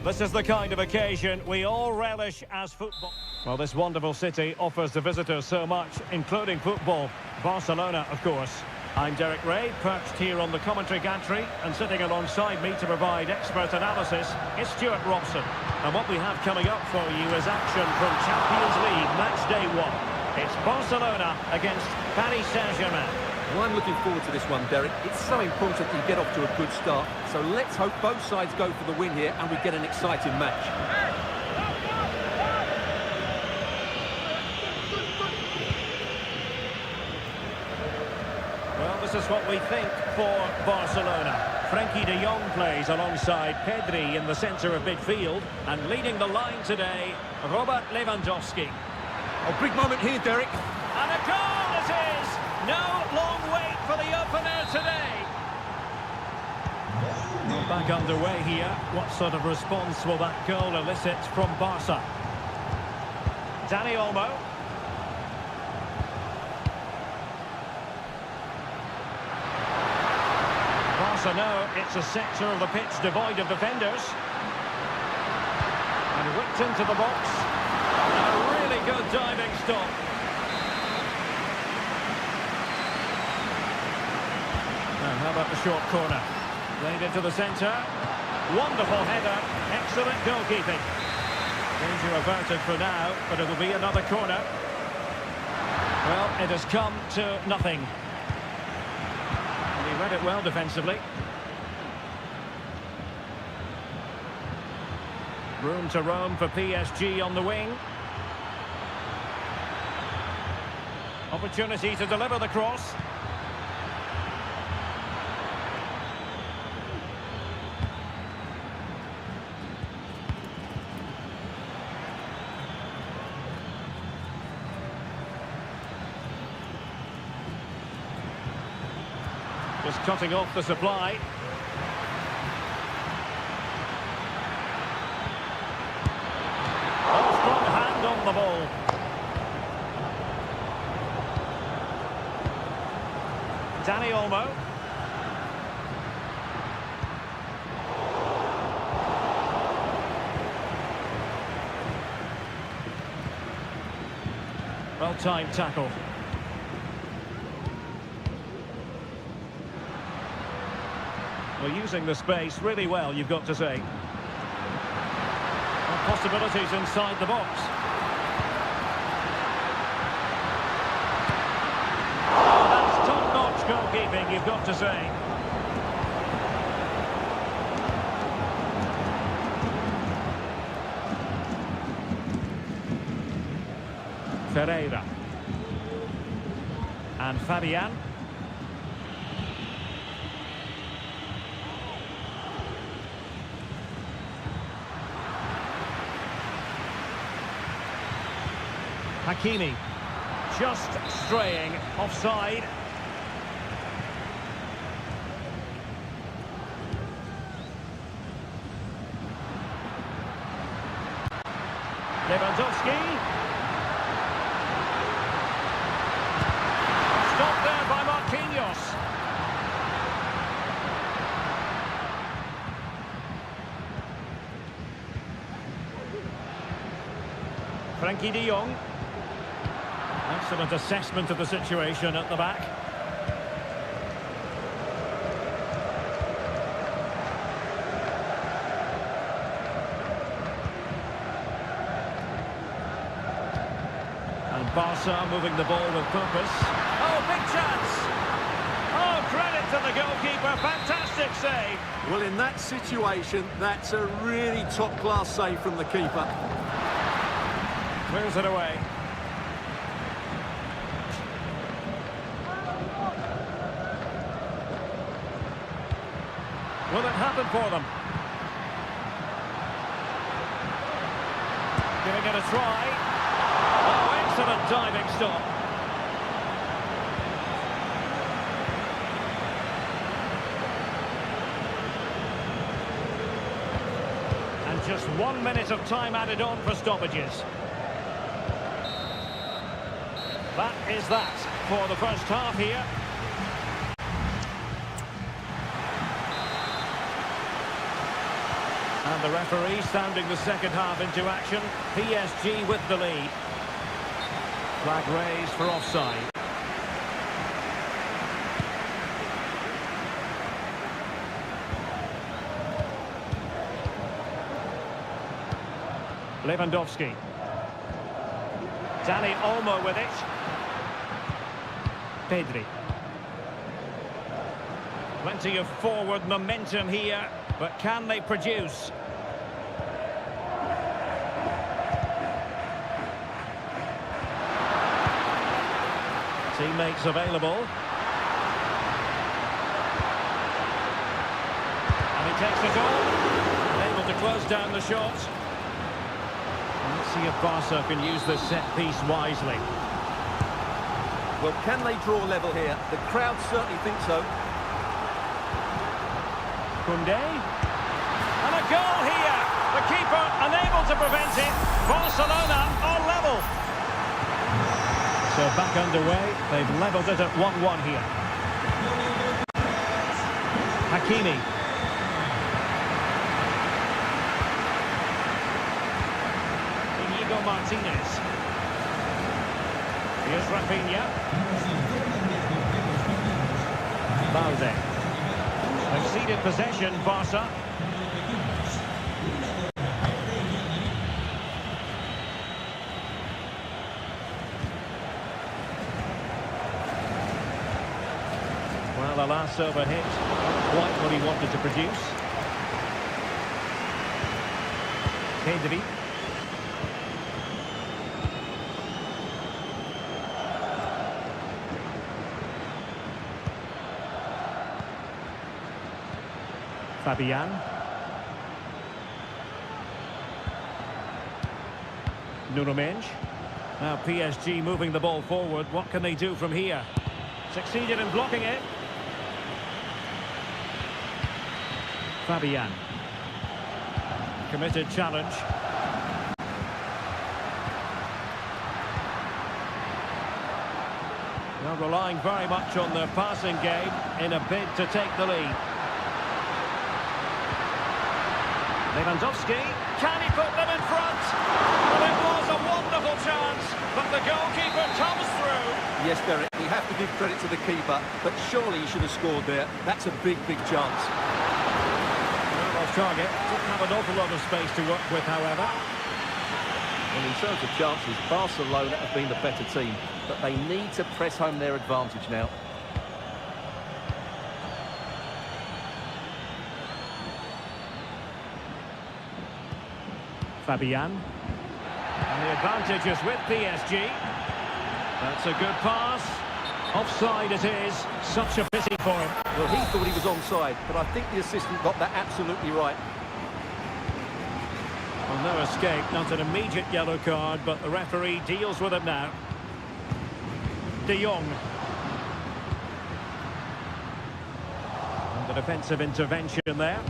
This is the kind of occasion we all relish as football. Well, this wonderful city offers the visitors so much, including football. Barcelona, of course. I'm Derek Ray, perched here on the commentary gantry, and sitting alongside me to provide expert analysis is Stuart Robson. And what we have coming up for you is action from Champions League match day 1. It's Barcelona against Paris Saint-Germain. Well, I'm looking forward to this one, Derek. It's so important you get off to a good start. So let's hope both sides go for the win here and we get an exciting match. Well, this is what we think for Barcelona. Frenkie de Jong plays alongside Pedri in the centre of midfield, and leading the line today, Robert Lewandowski. A big moment here, Derek. And a goal it is! No long wait for the opener today. Well, back underway here. What sort of response will that goal elicit from Barca? Dani Olmo. Barca know it's a sector of the pitch devoid of defenders. And whipped into the box. A really good diving stop. Now, how about the short corner? Played into the centre. Wonderful header. Excellent goalkeeping. Danger averted for now, but it'll be another corner. Well, it has come to nothing. And he read it well defensively. Room to roam for PSG on the wing. Opportunity to deliver the cross. Just cutting off the supply. Oh, strong hand on the ball. Dani Olmo. Well-timed tackle. Well, using the space really well, you've got to say. And possibilities inside the box. Oh, that's top-notch goalkeeping, you've got to say. Ferreira. And Fabian. Hakimi, just straying offside. Lewandowski. Stopped there by Marquinhos. Frenkie de Jong. Excellent assessment of the situation at the back. And Barca moving the ball with purpose. Oh, big chance! Oh, credit to the goalkeeper, fantastic save! Well, in that situation, that's a really top-class save from the keeper. Clears it away. Will it happen for them? Giving it a try. Oh, excellent diving stop. And just 1 minute of time added on for stoppages. That is that for the first half here. And And the referee sounding the second half into action. PSG with the lead. Flag raised for offside. Lewandowski. Dani Olmo with it. Pedri. Plenty of forward momentum here, but can they produce? Teammates available. And he takes it on. Able to close down the shot. Let's see if Barca can use this set piece wisely. Well, can they draw level here? The crowd certainly think so. Koundé. And a goal here. The keeper unable to prevent it. Barcelona on level. So back underway. They've levelled it at 1-1 here. Hakimi. Inigo Martinez. Here's Rafinha. Valde. They've ceded possession, Barca. Well, the last over hit, not quite what he wanted to produce. Pedri. Fabian. Nuno Mendes. Now PSG moving the ball forward. What can they do from here? Succeeded in blocking it. Fabian. Committed challenge. Now relying very much on their passing game in a bid to take the lead. Lewandowski, can he put them in front? Well, it was a wonderful chance, but the goalkeeper comes through. Yes, Derek, we have to give credit to the keeper, but surely he should have scored there. That's a big, big chance. Well, off target, didn't have an awful lot of space to work with, however. And in terms of chances, Barcelona have been the better team, but they need to press home their advantage now. Fabian. And the advantage is with PSG. That's a good pass. Offside it is. Such a pity for him. Well, he thought he was onside, but I think the assistant got that absolutely right. Well, no escape, not an immediate yellow card, but the referee deals with it now. De Jong. And the defensive intervention there.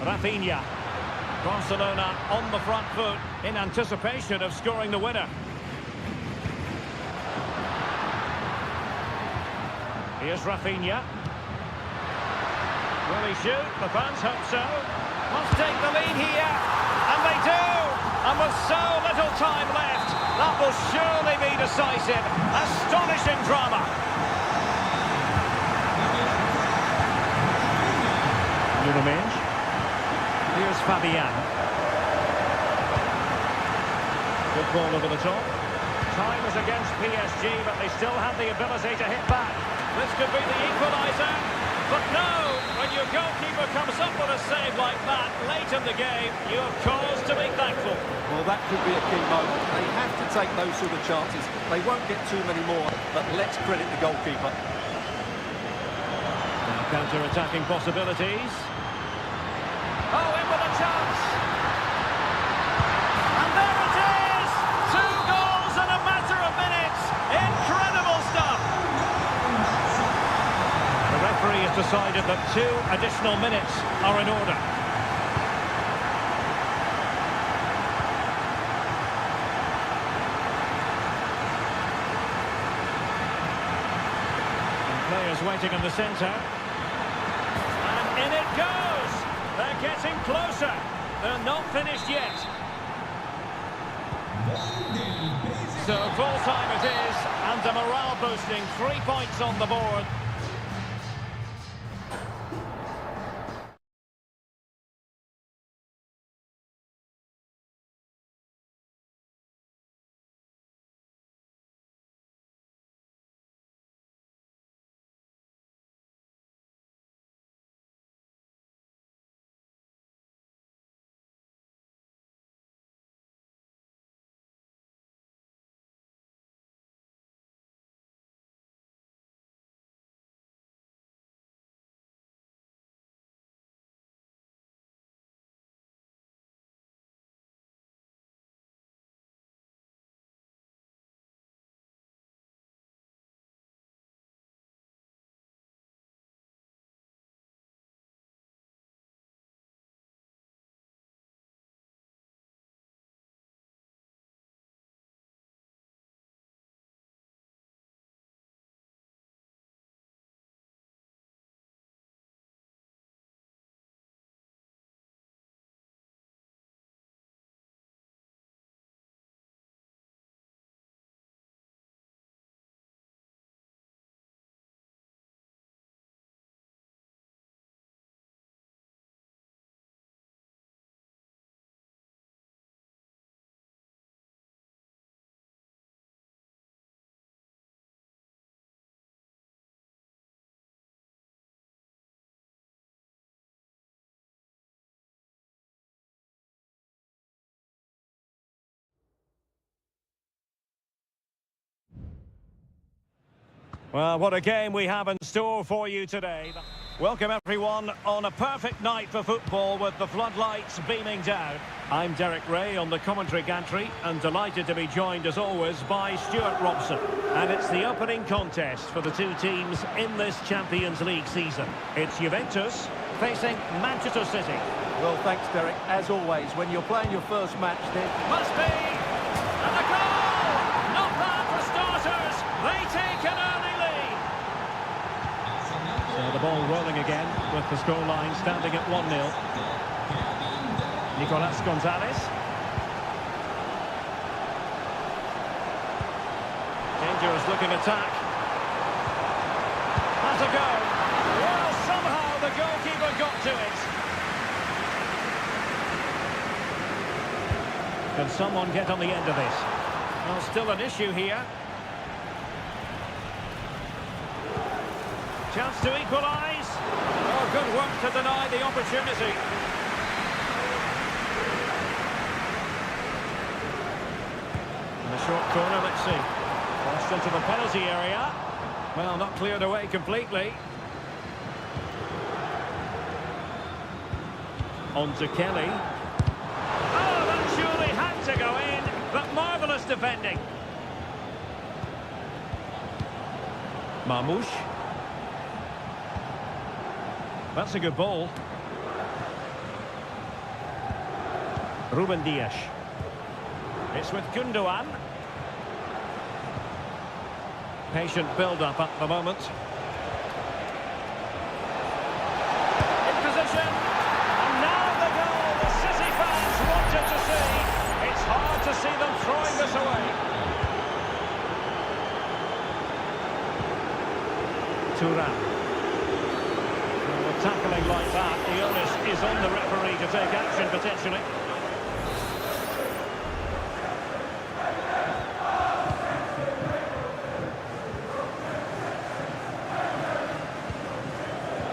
Rafinha. Barcelona on the front foot in anticipation of scoring the winner. Here's Rafinha. Will he shoot? The fans hope so. Must take the lead here. And they do! And with so little time left, that will surely be decisive. Astonishing drama. Nuno Mendes. Here's Fabian. Good ball over the top. Time is against PSG, but they still have the ability to hit back. This could be the equaliser. But no, when your goalkeeper comes up with a save like that late in the game, you have cause to be thankful. Well, that could be a key moment. They have to take those sort of chances. They won't get too many more, but let's credit the goalkeeper. Now counter-attacking possibilities. Oh, in with a chance. And there it is! 2 goals in a matter of minutes. Incredible stuff. The referee has decided that 2 additional minutes are in order. players waiting in the centre. And in it goes! They're getting closer. They're not finished yet. So full time it is, and a morale boosting 3 points on the board. Well, what a game we have in store for you today. Welcome everyone on a perfect night for football with the floodlights beaming down. I'm Derek Ray on the commentary gantry and delighted to be joined as always by Stuart Robson. And it's the opening contest for the two teams in this Champions League season. It's Juventus facing Manchester City. Well, thanks, Derek. As always, when you're playing your first match, then... Must be! And a goal! Not bad for starters. They take an early lead. So the ball rolling again with the scoreline standing at 1-0. Nicolas Gonzalez. Dangerous looking attack. Has a go. Well, somehow the goalkeeper got to it. Can someone get on the end of this? Well, still an issue here. Chance to equalise. Oh, good work to deny the opportunity. In the short corner, let's see. Crossed into the penalty area. Well, not cleared away completely. On to Kelly. Oh, that surely had to go in, but marvellous defending. Marmouche. That's a good ball. Ruben Dias. It's with Gundogan. Patient build-up at the moment. In position. And now the goal the City fans wanted to see. It's hard to see them throwing this away. Thuram. Tackling like that, the onus is on the referee to take action potentially.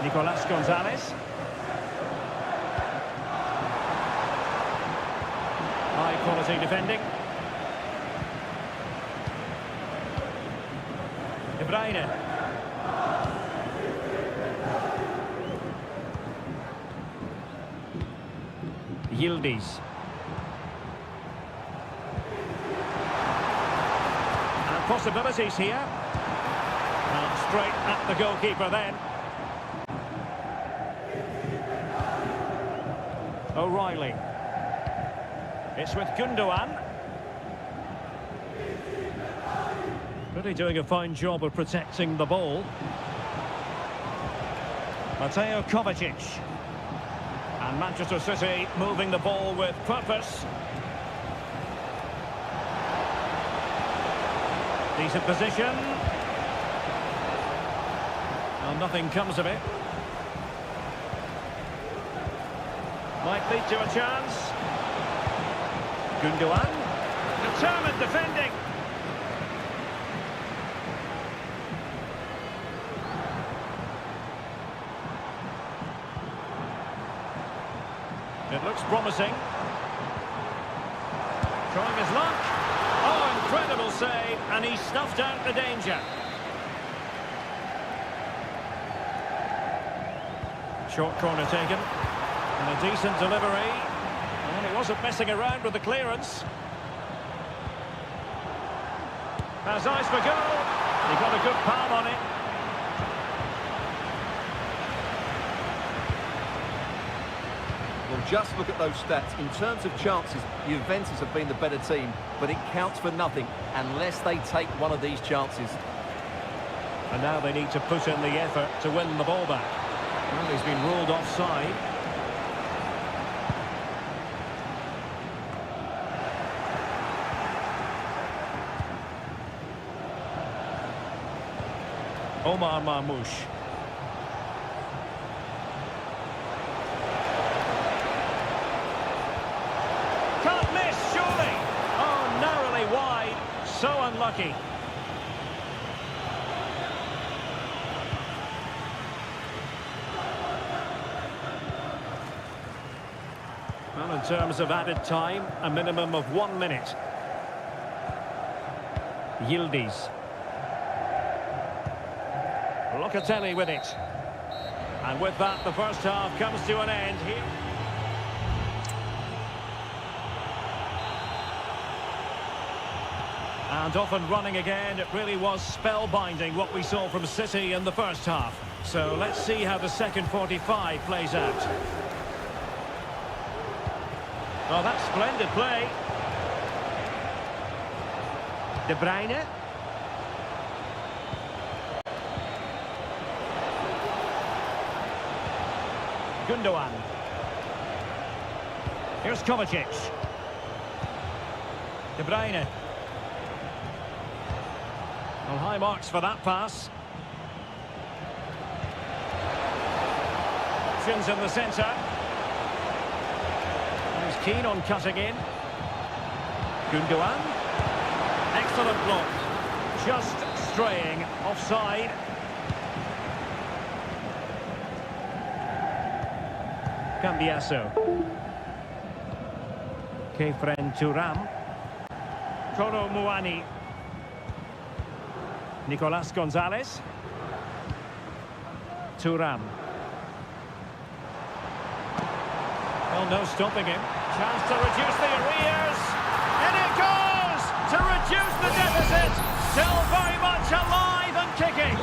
Nicolas Gonzalez. High quality defending. De Bruyne. Yildiz. And possibilities here. And straight at the goalkeeper then. O'Reilly. It's with Gundogan. Really doing a fine job of protecting the ball. Mateo Kovacic. And Manchester City moving the ball with purpose. Decent position. Well, nothing comes of it. Might lead to a chance. Gundogan. Determined defending. It looks promising. Trying his luck. Oh, incredible save, and he snuffed out the danger. Short corner taken. And a decent delivery. And he wasn't messing around with the clearance. Has eyes for goal. He got a good palm on it. Well, just look at those stats. In terms of chances, Juventus have been the better team, but it counts for nothing unless they take one of these chances. And now they need to put in the effort to win the ball back. Well, he's been ruled offside. Omar Marmoush. Can't miss, surely. Oh, narrowly wide. So unlucky. Well, in terms of added time, a minimum of 1 minute. Yildiz. Locatelli with it. And with that, the first half comes to an end here. And off and running again. It really was spellbinding what we saw from City in the first half. So let's see how the second 45 plays out. Oh, that's splendid play. De Bruyne. Gundogan. Here's Kovacic. De Bruyne. Well, high marks for that pass. Options in the centre. He's keen on cutting in. Gundogan. Excellent block. Just straying offside. Cambiaso. Kefren Turam. Kolo Muani. Nicolas Gonzalez. Turam. Well, no stopping him. Chance to reduce the arrears. And it goes to reduce the deficit. Still very much alive and kicking.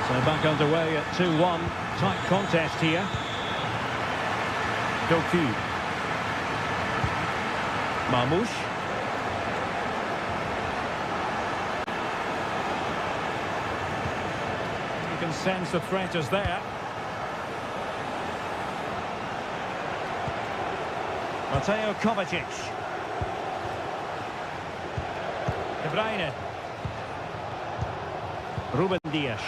So back underway at 2-1. Tight contest here. Doku. Marmoush. You can sense the threat is there. Mateo Kovacic. De Bruyne. Ruben Dias.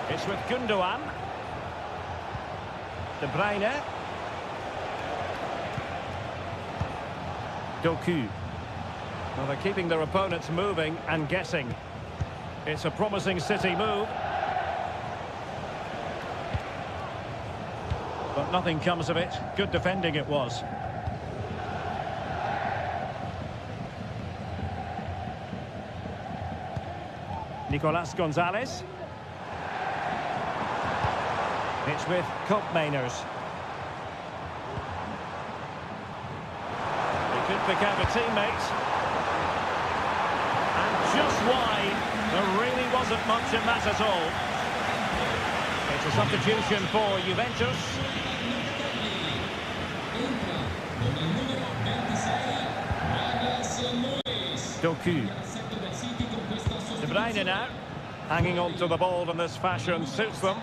It's with Gundogan. De Bruyne. Doku. Well, they're keeping their opponents moving and guessing. It's a promising City move. But nothing comes of it. Good defending it was. Nicolas Gonzalez. It's with Koopmeiners. He could pick out a teammate. And just wide. There really wasn't much in that at all. It's a substitution for Juventus. Doku. De Bruyne now. Hanging on to the ball in this fashion suits them.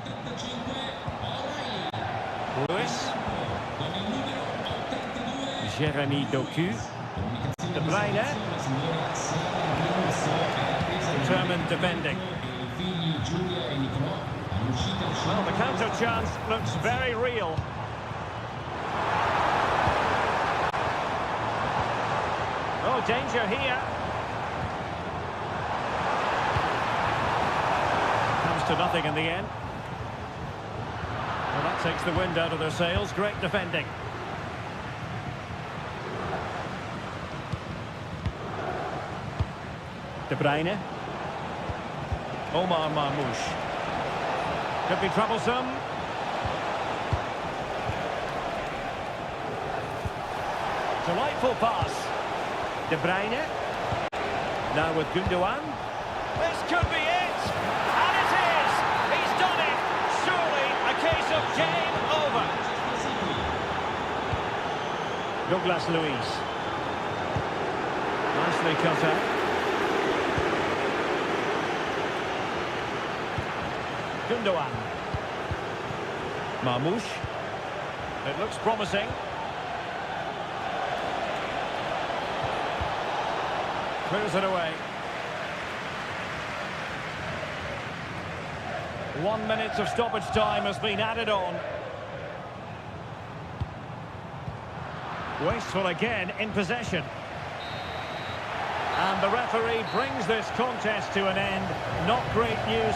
Lewis. Jeremy Doku. De Bruyne. Determined defending. Well, the counter chance looks very real. Oh, danger here. Comes to nothing in the end. Well, that takes the wind out of their sails. Great defending. De Bruyne. Omar Marmoush. Could be troublesome. Delightful pass. De Bruyne. Now with Gundogan. This could be it. And it is. He's done it. Surely a case of game over. Douglas Luiz. Nicely cut out. Gundogan. Marmoush. It looks promising. Clears it away. 1 minute of stoppage time has been added on. Wasteful again in possession. And the referee brings this contest to an end. Not great news.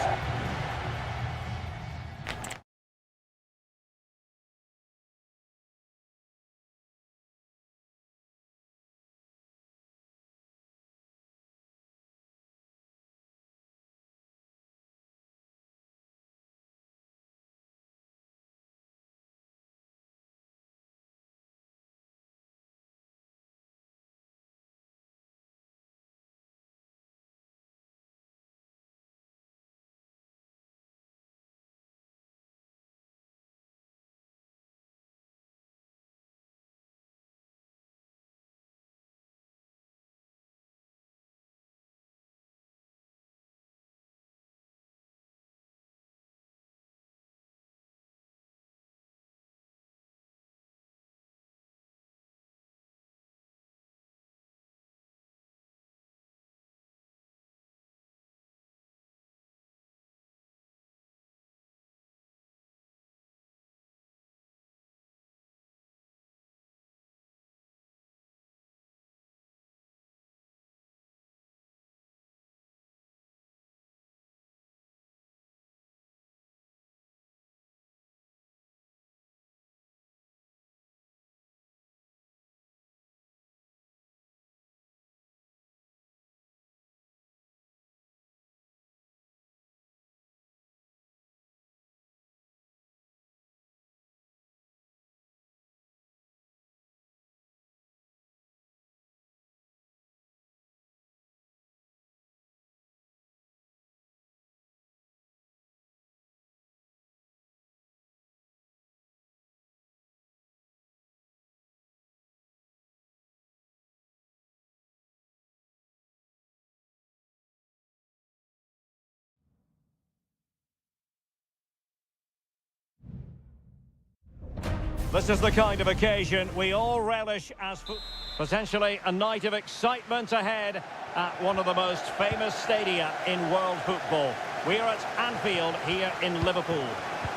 This is the kind of occasion we all relish as potentially a night of excitement ahead at one of the most famous stadia in world football. We're at Anfield here in Liverpool.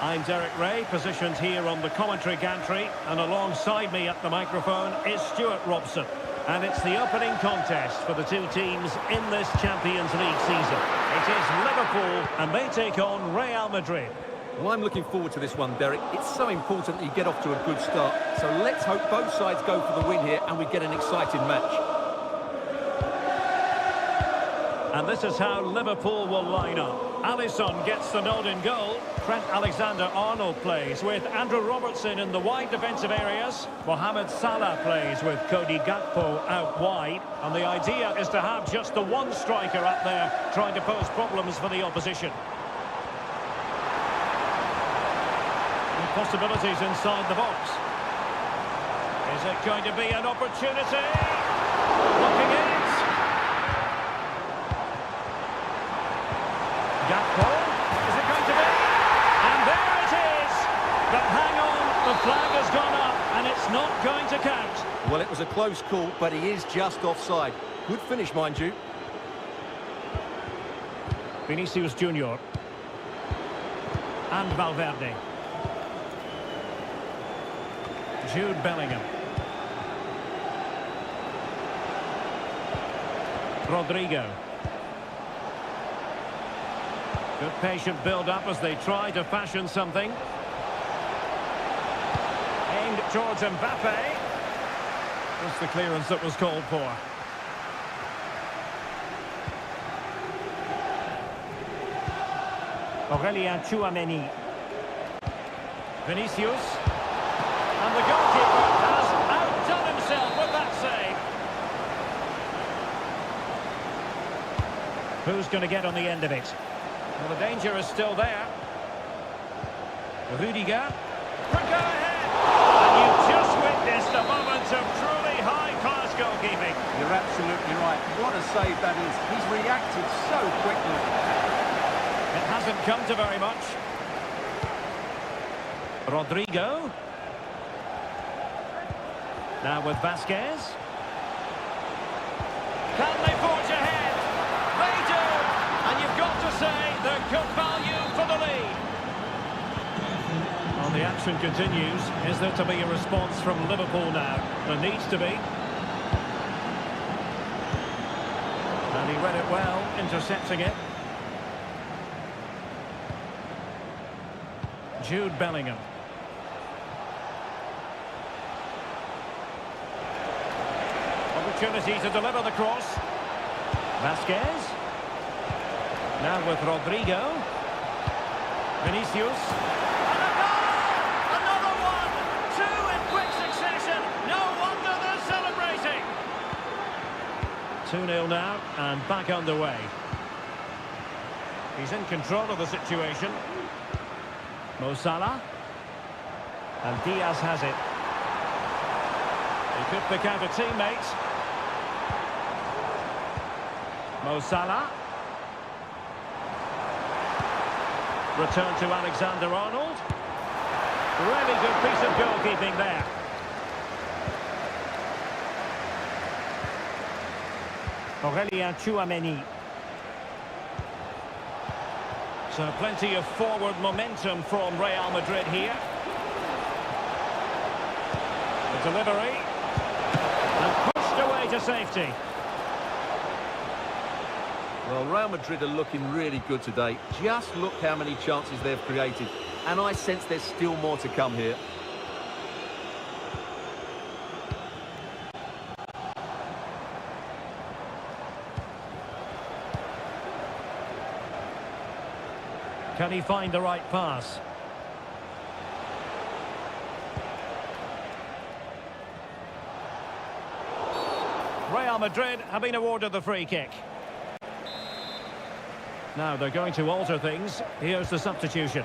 I'm Derek Ray, positioned here on the commentary gantry, and alongside me at the microphone is Stuart Robson. And it's the opening contest for the two teams in this Champions League season. It is Liverpool, and they take on Real Madrid. Well, I'm looking forward to this one, Derek. It's so important that you get off to a good start. So let's hope both sides go for the win here and we get an exciting match. And this is how Liverpool will line up. Alisson gets the nod in goal. Trent Alexander-Arnold plays with Andrew Robertson in the wide defensive areas. Mohamed Salah plays with Cody Gakpo out wide. And the idea is to have just the one striker up there trying to pose problems for the opposition. Possibilities inside the box. Is it going to be an opportunity? Looking it. Gakpo. Is it going to be? And there it is! But hang on, the flag has gone up and it's not going to count. Well, it was a close call, but he is just offside. Good finish, mind you. Vinicius Junior. And Valverde. Jude Bellingham. Rodrigo. Good patient build-up as they try to fashion something. Aimed towards Mbappe. Just the clearance that was called for. Aurelien Tchouameni. Vinicius. And the goalkeeper has outdone himself with that save. Who's going to get on the end of it? Well, the danger is still there. Rudiger. For go ahead! And you've just witnessed a moment of truly high-class goalkeeping. You're absolutely right. What a save that is. He's reacted so quickly. It hasn't come to very much. Rodrigo. Now with Vasquez. Can they forge ahead? They do! And you've got to say they're good value for the lead. Well, the action continues. Is there to be a response from Liverpool now? There needs to be. And he read it well, intercepting it. Jude Bellingham. Opportunity to deliver the cross. Vasquez. Now with Rodrigo. Vinicius. And a goal! Another one! Two in quick succession. No wonder they're celebrating. 2-0 now and back underway. He's in control of the situation. Mo Salah. And Diaz has it. He could pick out a teammate. Mo Salah. Return to Alexander-Arnold. Really good piece of goalkeeping there. Aurelien Tchouameni. So plenty of forward momentum from Real Madrid here. The delivery. And pushed away to safety. Well, Real Madrid are looking really good today. Just look how many chances they've created. And I sense there's still more to come here. Can he find the right pass? Real Madrid have been awarded the free kick. Now they're going to alter things. Here's the substitution.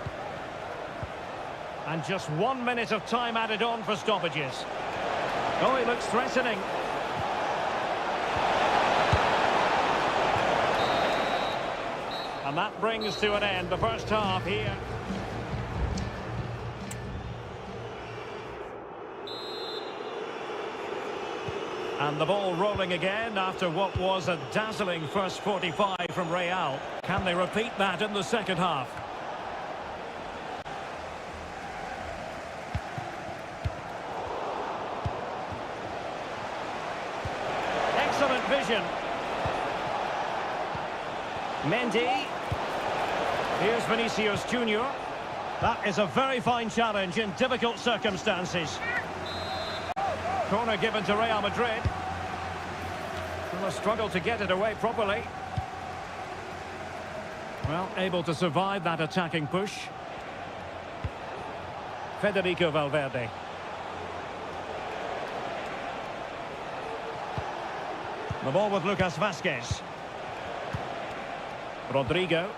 And just 1 minute of time added on for stoppages. Oh, he looks threatening. And that brings to an end the first half here. And the ball rolling again after what was a dazzling first 45 from Real. Can they repeat that in the second half? Excellent vision. Mendy. Here's Vinicius Junior. That is a very fine challenge in difficult circumstances. Corner given to Real Madrid. Will struggle to get it away properly. Well, able to survive that attacking push. Federico Valverde. The ball with Lucas Vasquez. Rodrigo.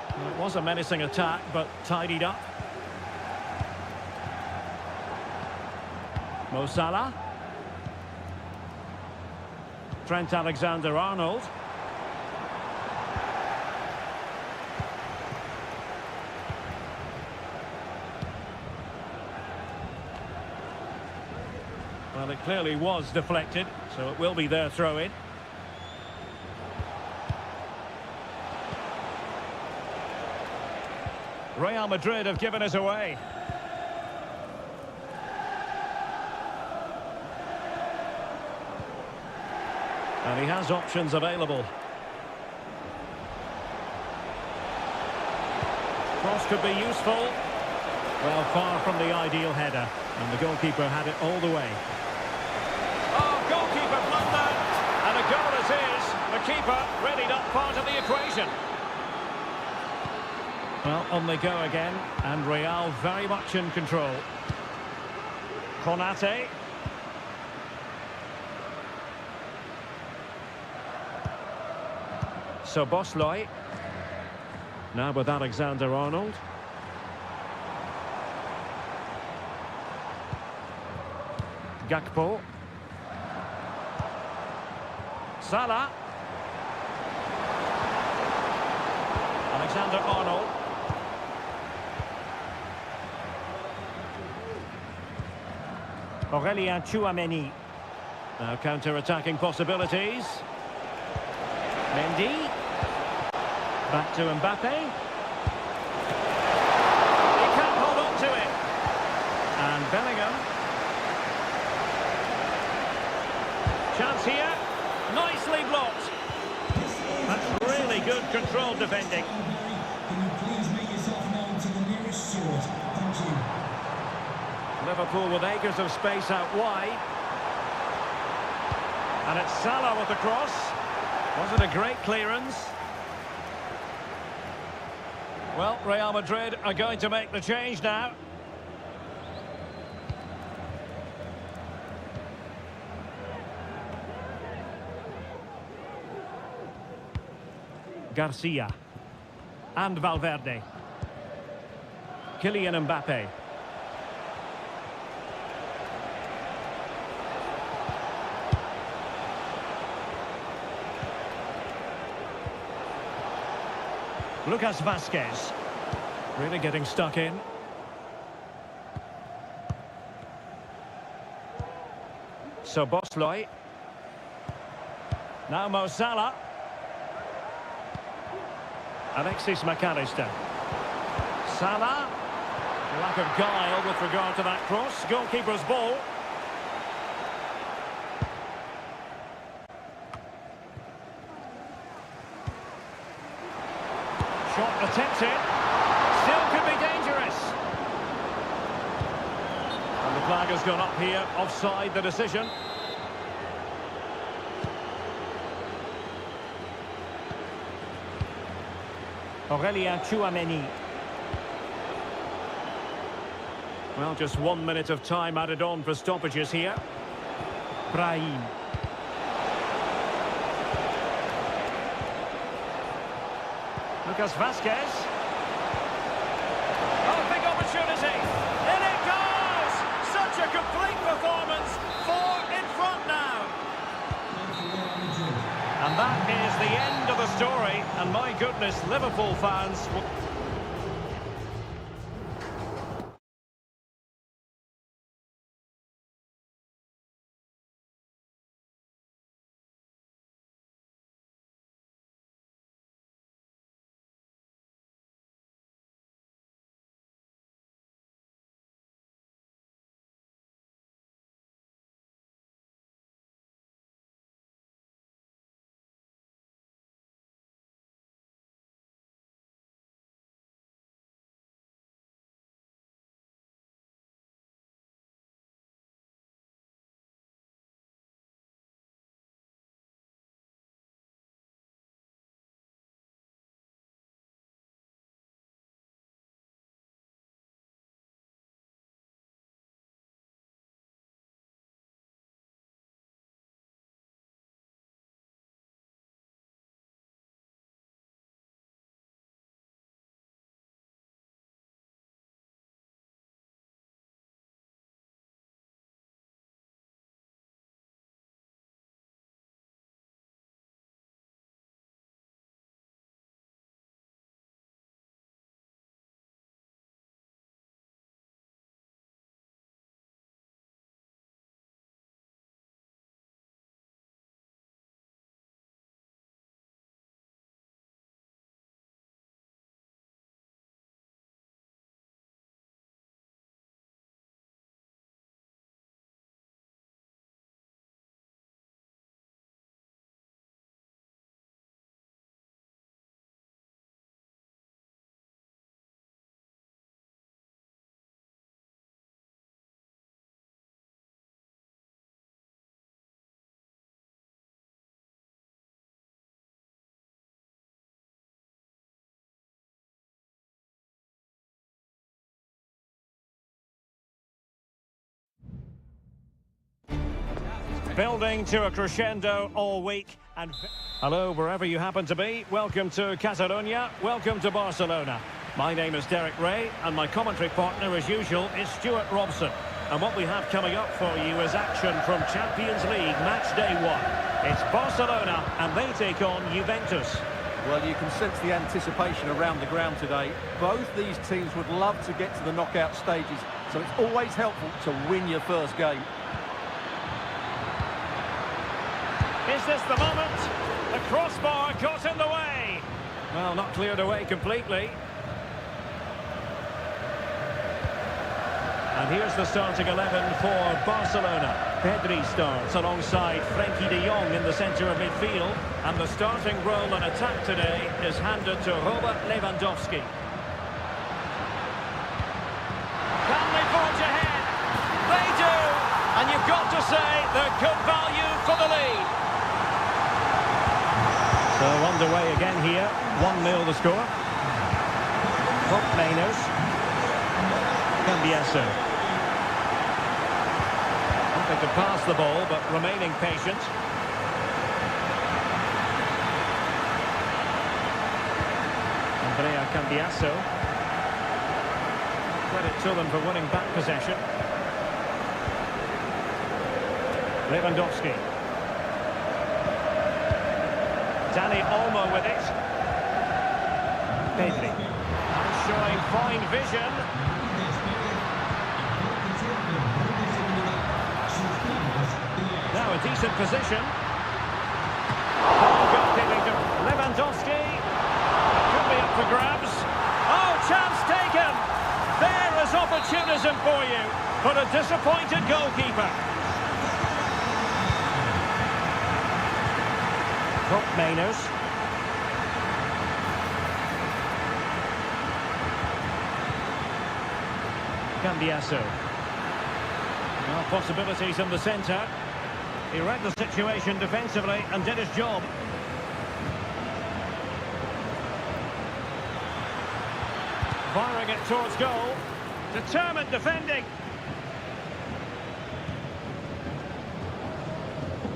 It was a menacing attack, but tidied up. Mo Salah. Trent Alexander-Arnold. Well, it clearly was deflected, so it will be their throw-in. Real Madrid have given us away. And he has options available. Cross could be useful. Well, far from the ideal header. And the goalkeeper had it all the way. Oh, goalkeeper blunder. And a goal it is. The keeper readied up part of the equation. Well, on they go again. And Real very much in control. Konate. So Bosley. Now with Alexander-Arnold. Gakpo. Salah. Alexander-Arnold. Aurelien Tchouameni. Now counter-attacking possibilities. Mendy. Back to Mbappe. He can't hold on to it. And Bellingham. Chance here. Nicely blocked. That's really good controlled defending. Can you please make yourself known to the nearest steward? Thank you. Liverpool with acres of space out wide. And it's Salah with the cross. Was it a great clearance? Well, Real Madrid are going to make the change now. Garcia. And Valverde. Kylian Mbappe. Lucas Vazquez. Really getting stuck in. So Bosley. Now Mo Salah. Alexis McAllister. Salah. Lack of guile with regard to that cross. Goalkeeper's ball. Shot attempted. Still could be dangerous. And the flag has gone up here. Offside the decision. Aurelien Tchouameni. Well, just 1 minute of time added on for stoppages here. Brahim. Lucas Vazquez. Oh, big opportunity. In it goes! Such a complete performance. 4 in front now. And that is the end of the story. And my goodness, Liverpool fans... Building to a crescendo all week. And hello, wherever you happen to be. Welcome to Catalonia. Welcome to Barcelona. My name is Derek Ray, and my commentary partner, as usual, is Stuart Robson. And what we have coming up for you is action from Champions League match day 1. It's Barcelona, and they take on Juventus. Well, you can sense the anticipation around the ground today. Both these teams would love to get to the knockout stages, so it's always helpful to win your first game. Is this the moment? The crossbar got in the way. Well, not cleared away completely. And here's the starting 11 for Barcelona. Pedri starts alongside Frenkie de Jong in the centre of midfield. And the starting role in attack today is handed to Robert Lewandowski. Can they forge ahead? They do! And you've got to say they're good value for the lead. So underway again here. 1-0 the score. Menos. Cambiasso. They could pass the ball, but remaining patient. Andrea Cambiasso. Credit to them for winning back possession. Lewandowski. Dani Olmo with it. Pedri. Showing fine vision. Now a decent position. Goalkeeping to Lewandowski. Could be up for grabs. Oh, chance taken. There is opportunism for you, but a disappointed goalkeeper. Menos. Cambiasso. Well, possibilities in the centre. He read the situation defensively and did his job. Firing it towards goal. Determined defending.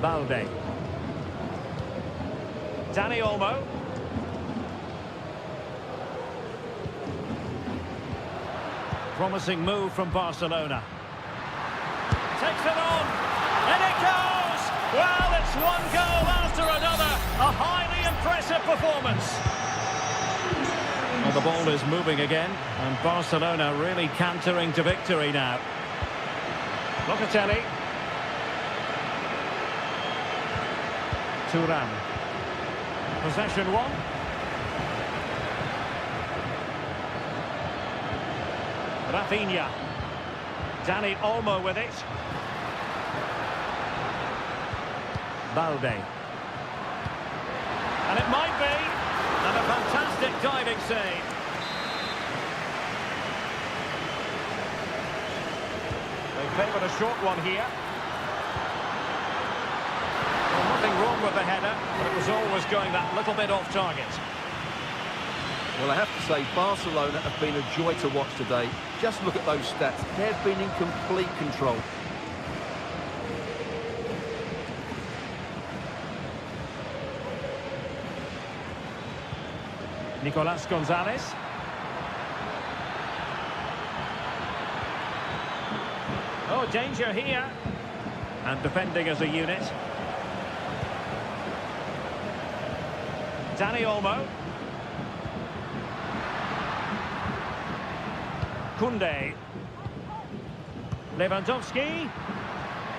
Balde. Dani Olmo. Promising move from Barcelona. Takes it on. And it goes! Well, it's one goal after another. A highly impressive performance. Well, the ball is moving again, and Barcelona really cantering to victory now. Locatelli. Thuram. Possession 1. Rafinha. Dani Olmo with it. Balde. And it might be. And a fantastic diving save. They favoured a short one here. Well, nothing wrong with the header, but it was always going that little bit off target. Well, I have to say, Barcelona have been a joy to watch today. Just look at those stats. They've been in complete control. Nicolas Gonzalez. Oh, danger here. And defending as a unit. Dani Olmo. Koundé. Lewandowski.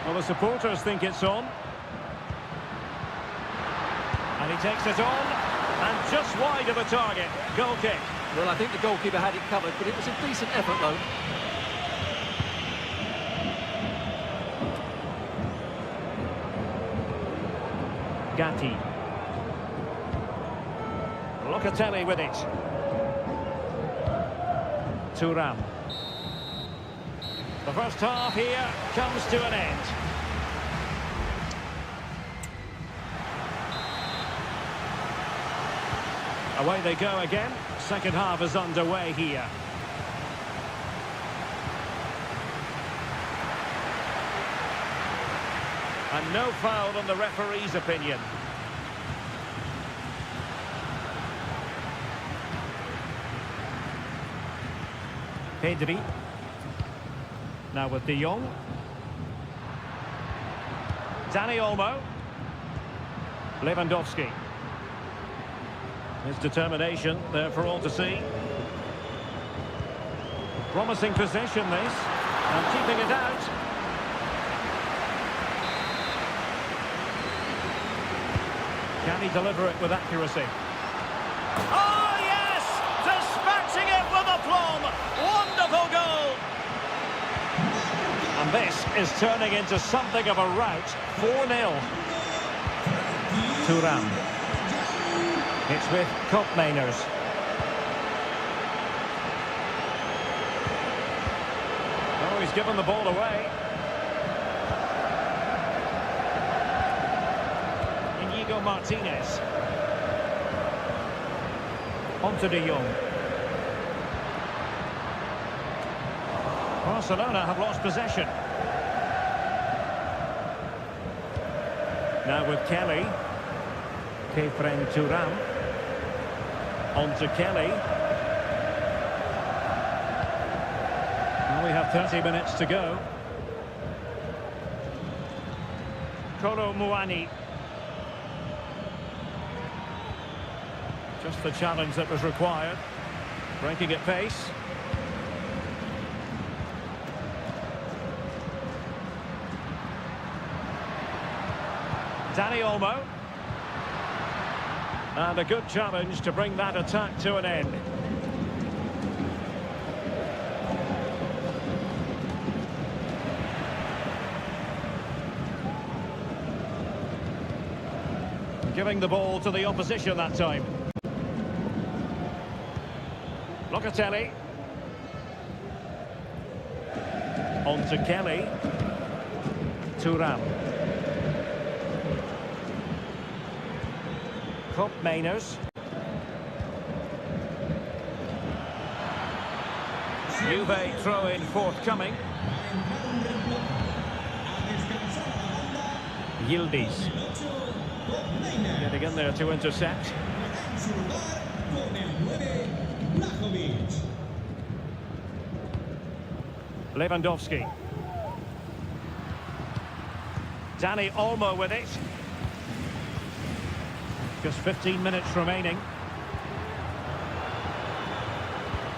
Well, the supporters think it's on. And he takes it on. And just wide of the target. Goal kick. Well, I think the goalkeeper had it covered, but it was a decent effort, though. Gatti. Locatelli with it. Thuram. The first half here comes to an end. Away they go again. Second half is underway here. And no foul in the referee's opinion. Pedri. Now with De Jong. Dani Olmo. Lewandowski. His determination there for all to see. Promising possession this. And keeping it out. Can he deliver it with accuracy? Oh, yes! Dispatching it with aplomb! Wonderful goal! And this is turning into something of a rout. 4-0. Thuram. It's with Koopmeiners. Oh, he's given the ball away. Inigo Martinez. Onto De Jong. Barcelona have lost possession. Now with Kelly. Kefren Thuram. Onto Kelly. Well, we have 30 minutes to go. Kolo Muani. Just the challenge that was required. Breaking at pace. Dani Olmo. And a good challenge to bring that attack to an end. Giving the ball to the opposition that time. Locatelli. On to Kelly. Thuram. Koopmeiners. Juve throw-in forthcoming. Yildiz. Getting in there to intercept. Lewandowski. Dani Olmo with it. Just 15 minutes remaining.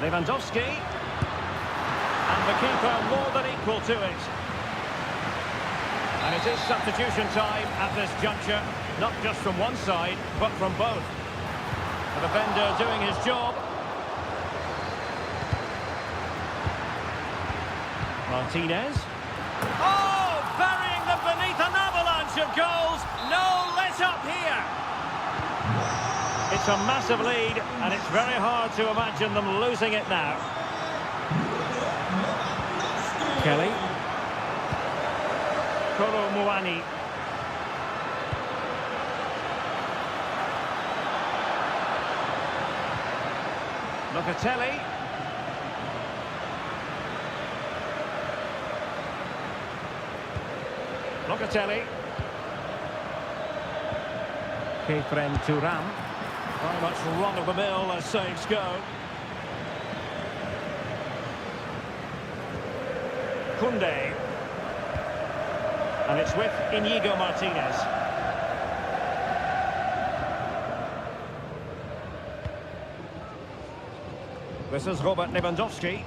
Lewandowski. And the keeper more than equal to it. And it is substitution time at this juncture. Not just from one side, but from both. The defender doing his job. Martinez. Oh, burying them beneath an avalanche of goals. No let up here. It's a massive lead, and it's very hard to imagine them losing it now. Kelly. Kolo Muani. Locatelli. Locatelli. Kefren Thuram. Very much run-of-the-mill as saves go. Koundé. And it's with Inigo Martinez. This is Robert Lewandowski.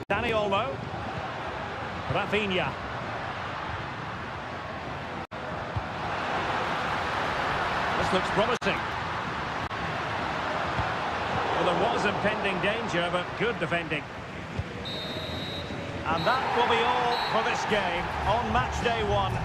Dani Olmo. Rafinha. This looks promising. Well, there was impending danger, but good defending. And that will be all for this game on match day 1.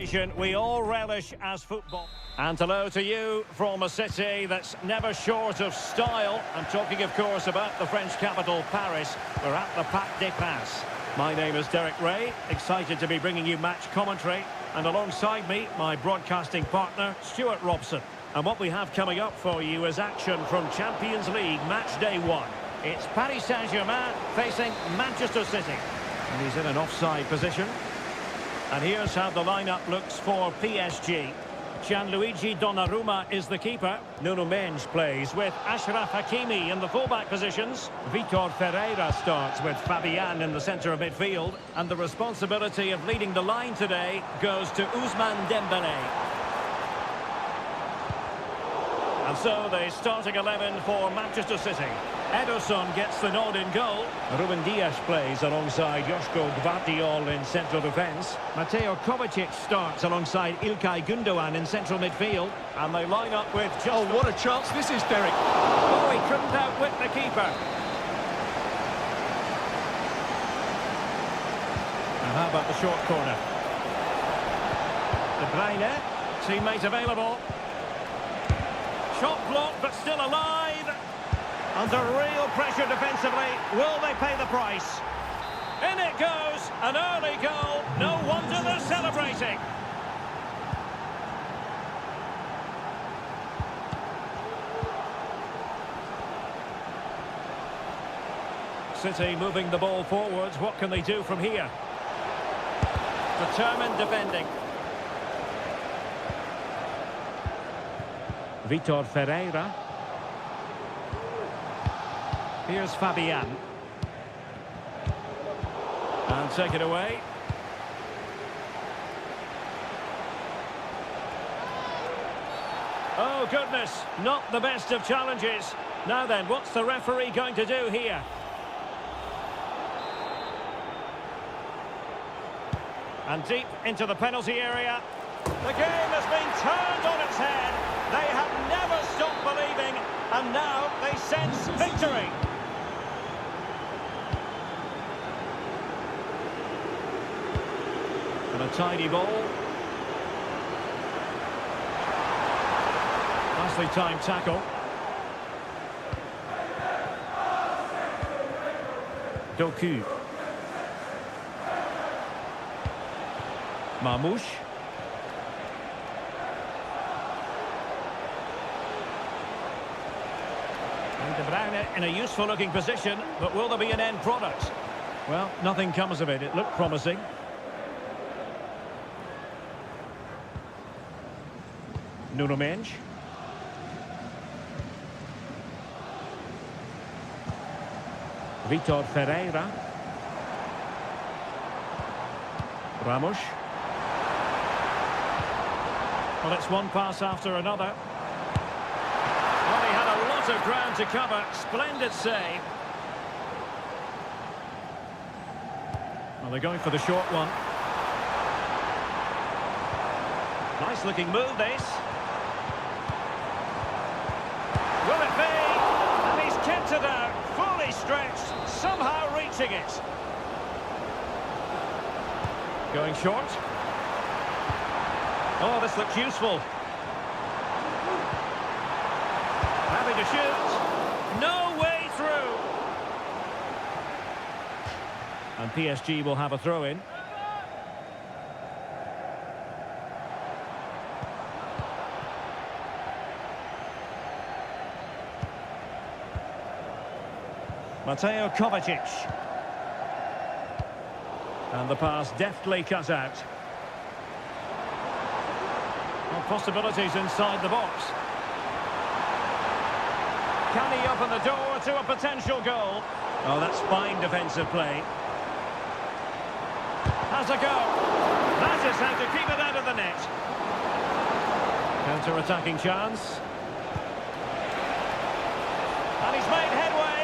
occasion we all relish as football. And hello to you from a city that's never short of style. I'm talking, of course, about the French capital, Paris. We're at the Parc des Princes. My name is Derek Ray, excited to be bringing you match commentary. And alongside me, my broadcasting partner, Stuart Robson. And what we have coming up for you is action from Champions League Match Day 1. It's Paris Saint-Germain facing Manchester City. And he's in an offside position. And here's how the lineup looks for PSG. Gianluigi Donnarumma is the keeper. Nuno Mendes plays with Achraf Hakimi in the fullback positions. Vitor Ferreira starts with Fabian in the centre of midfield. And the responsibility of leading the line today goes to Ousmane Dembélé. And so the starting 11 for Manchester City. Ederson gets the nod in goal. Ruben Dias plays alongside Joško Gvardiol in central defence. Mateo Kovacic starts alongside İlkay Gündoğan in central midfield. And they line up with just... Oh, what a chance this is, Derek. Oh, he couldn't outwit the keeper. And how about the short corner? De Bruyne, teammate available. Shot blocked, but still alive. Under real pressure defensively. Will they pay the price? In it goes. An early goal. No wonder they're celebrating. City moving the ball forwards. What can they do from here? Determined defending. Vitor Ferreira. Here's Fabian. And take it away. Oh, goodness. Not the best of challenges. Now then, what's the referee going to do here? And deep into the penalty area. The game has been turned on its head. They have never stopped believing, and now they sense victory. And a tidy ball. Nicely timed tackle. Doku. Marmoush. And De Bruyne in a useful-looking position, but will there be an end product? Well, nothing comes of it. It looked promising. Nuno Mendes. Vitor Ferreira. Ramos. Well, it's one pass after another. Well, he had a lot of ground to cover. Splendid save. Well, they're going for the short one. Nice looking move, this. Will it be? And he's kept it out, fully stretched, somehow reaching it. Going short. Oh, this looks useful. Happy to shoot. No way through. And PSG will have a throw-in. Mateo Kovacic. And the pass deftly cut out. Well, possibilities inside the box. Can he open the door to a potential goal? Oh, that's fine defensive play. Has a go. That is how to keep it out of the net. Counter-attacking chance. And he's made headway.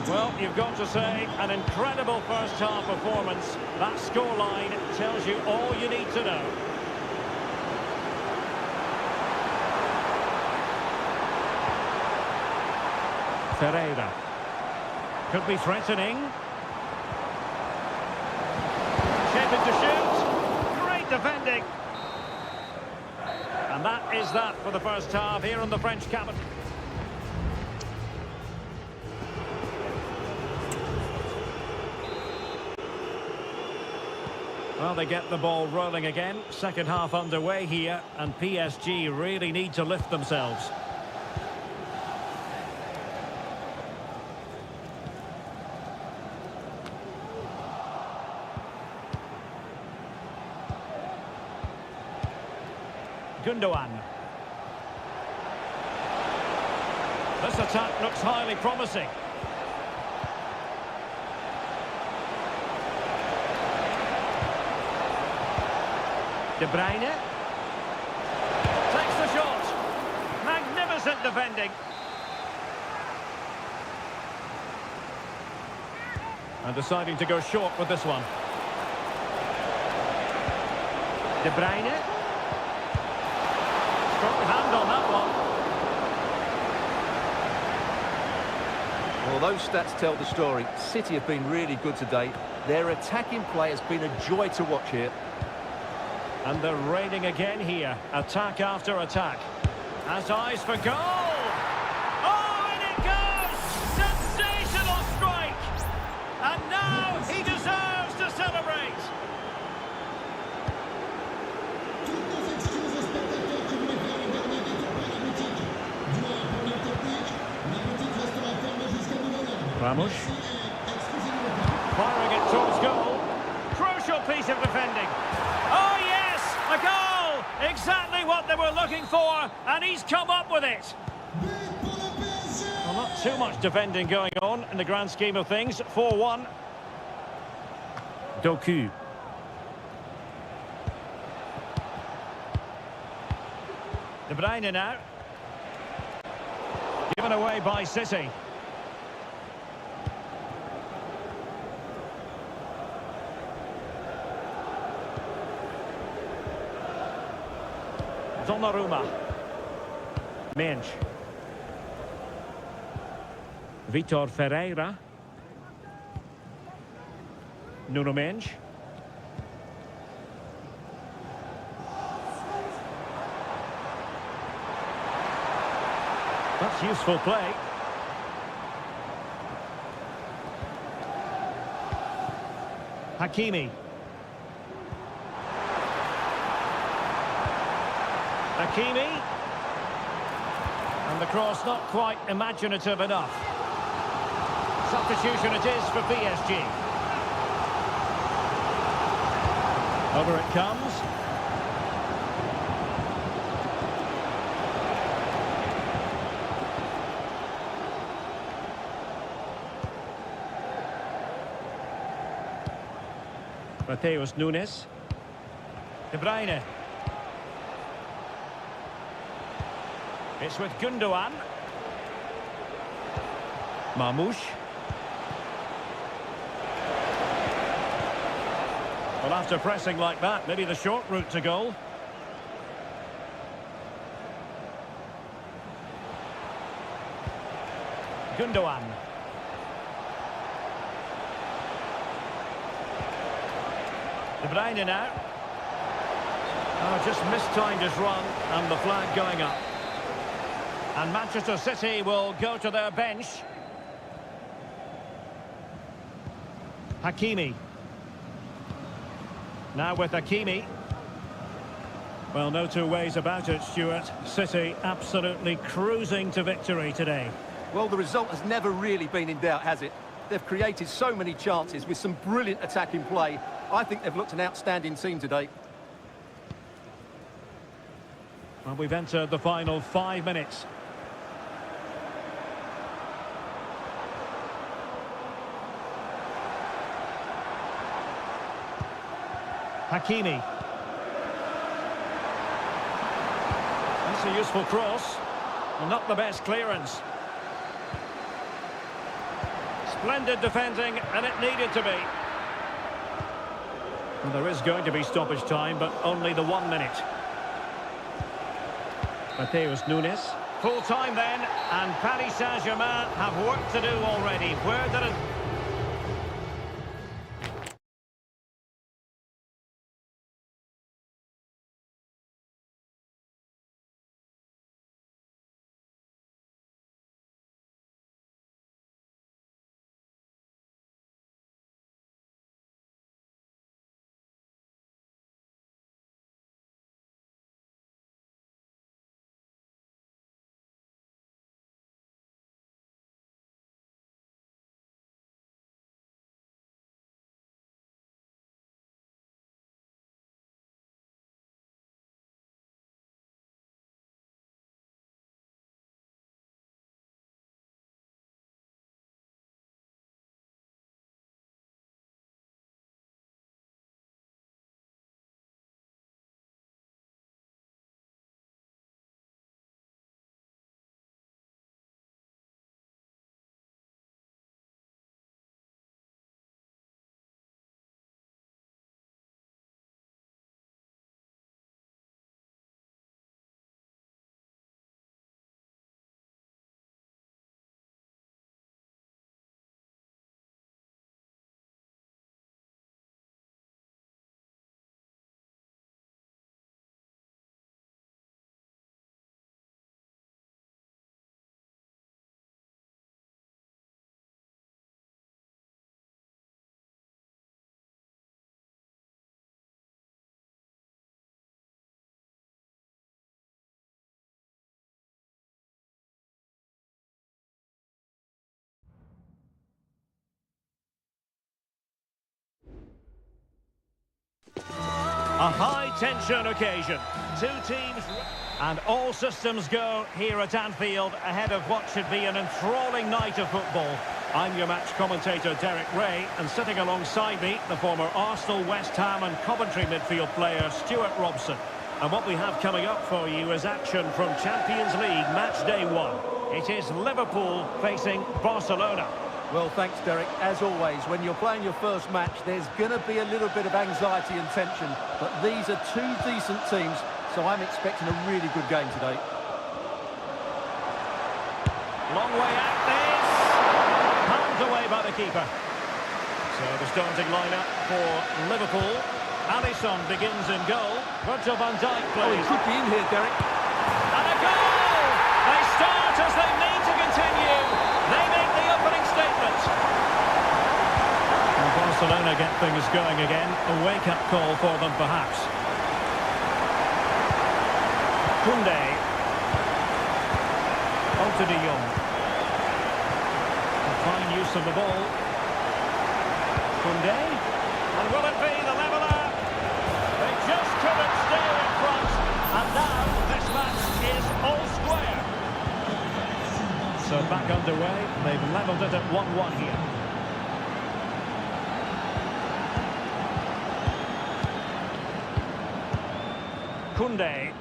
Well, you've got to say, an incredible first-half performance. That scoreline tells you all you need to know. Pereira. Could be threatening. Shaping to shoot. Great defending. And that is that for the first half here in the French capital. Well, they get the ball rolling again. Second half underway here, and PSG really need to lift themselves. Gundogan. This attack looks highly promising. De Bruyne. Takes the shot. Magnificent defending. And deciding to go short with this one. De Bruyne. Strong hand on that one. Well, those stats tell the story. City have been really good today. Their attacking play has been a joy to watch here. And they're raining again here. Attack after attack. Has eyes for goal. Oh, and it goes! Sensational strike! And now he deserves to celebrate. Ramos. Firing it towards goal. Crucial piece of defending. Oh, yes! A goal! Exactly what they were looking for, and he's come up with it. Well, not too much defending going on in the grand scheme of things. 4-1. Doku. De Bruyne now. Given away by City. Donnarumma. Mensch. Vitor Ferreira. Nuno Mensch. That's useful play. Hakimi. Hakimi. And the cross not quite imaginative enough. Substitution it is for PSG. Over it comes. Mateus Nunes. De Bruyne. It's with Gundogan. Marmoush. Well, after pressing like that, maybe the short route to goal. Gundogan. De Bruyne now. Oh, just mistimed his run, and the flag going up. And Manchester City will go to their bench. Hakimi. Now with Hakimi. Well, no two ways about it, Stuart. City absolutely cruising to victory today. Well, the result has never really been in doubt, has it? They've created so many chances with some brilliant attacking play. I think they've looked an outstanding team today. Well, we've entered the final 5 minutes. Hakimi. That's a useful cross. Well, not the best clearance. Splendid defending, and it needed to be. And there is going to be stoppage time, but only the 1 minute. Mateus Nunes. full time then, and Paris Saint-Germain have work to do already. Where did it... A high-tension occasion. Two teams and all systems go here at Anfield ahead of what should be an enthralling night of football. I'm your match commentator, Derek Ray, and sitting alongside me, the former Arsenal, West Ham and Coventry midfield player, Stuart Robson. And what we have coming up for you is action from Champions League match day 1. It is Liverpool facing Barcelona. Well, thanks, Derek. As always, when you're playing your first match, there's going to be a little bit of anxiety and tension. But these are two decent teams, so I'm expecting a really good game today. Long way out this. Palmed away by the keeper. So the starting lineup for Liverpool. Alisson begins in goal. Virgil van Dijk Oh, he plays. could be in here, Derek. And a goal! They start as they need to continue. They make the opening statement. And Barcelona get things going again. A wake-up call for them, perhaps. Koundé. Onto de Jong. Fine use of the ball. Koundé. And will it be the leveller? They just couldn't stay in front. And now this match is all square. So back underway. They've levelled it at 1-1 here. Koundé.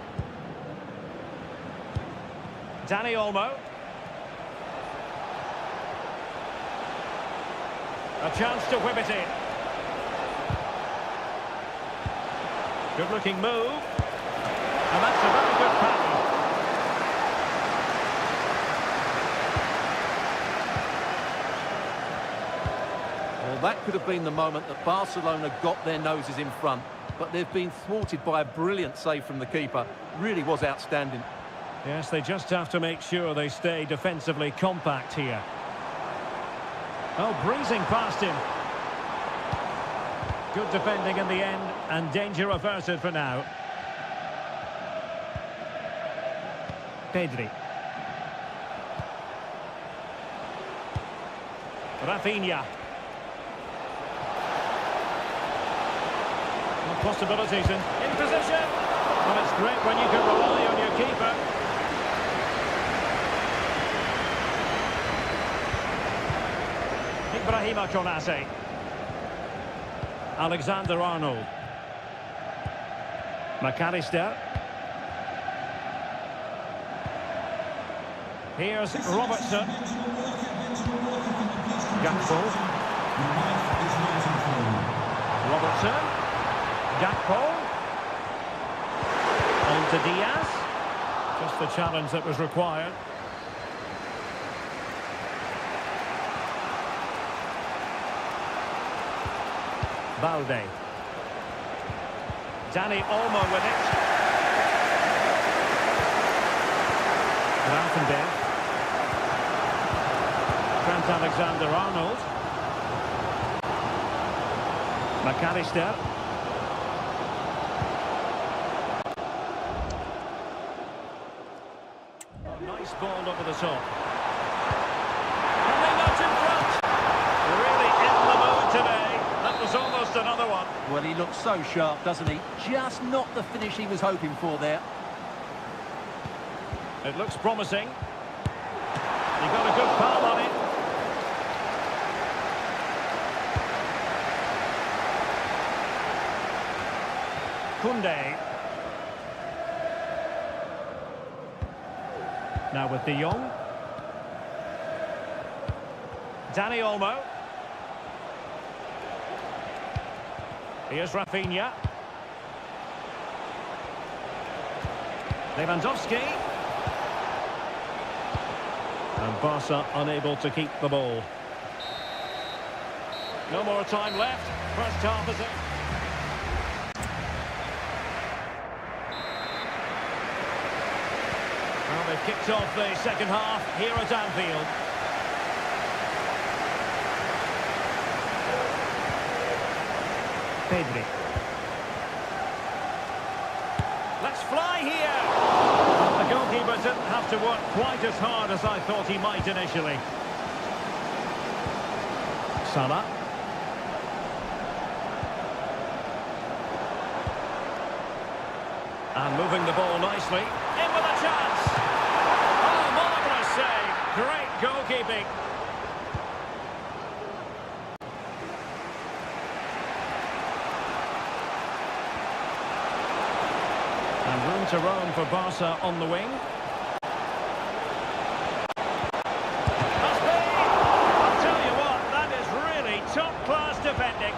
Dani Olmo. A chance to whip it in. Good-looking move. And that's a very good pass. Well, that could have been the moment that Barcelona got their noses in front. But they've been thwarted by a brilliant save from the keeper. Really was outstanding. Yes, they just have to make sure they stay defensively compact here. Oh, breezing past him. Good defending in the end, and danger averted for now. Pedri. Rafinha. Possibilities in position. Well, it's great when you can rely on your keeper. Ibrahima Konate. Alexander-Arnold. McAllister. Here's Robertson. Gakpo. Robertson. Gakpo. On to Diaz. Just the challenge that was required. Balde. Dani Olmo with it. Grafenberg. Trent Alexander-Arnold. McAllister. Nice ball over the top. And they nudge in front. Really in the mood today. That was almost another one. Well, he looks so sharp, doesn't he? Just not the finish he was hoping for there. It looks promising. He got a good foul on it. Koundé. Now with De Jong. Dani Olmo. Here's Rafinha. Lewandowski. And Barca unable to keep the ball. No more time left. First half is it. Well, they've kicked off the second half here at Anfield. Pedri. Let's fly here. The goalkeeper didn't have to work quite as hard as I thought he might initially. Salah. And moving the ball nicely. In with a chance. Oh, marvellous save. Great goalkeeping. And room to roam for Barca on the wing. Must be. I'll tell you what, that is really top-class defending.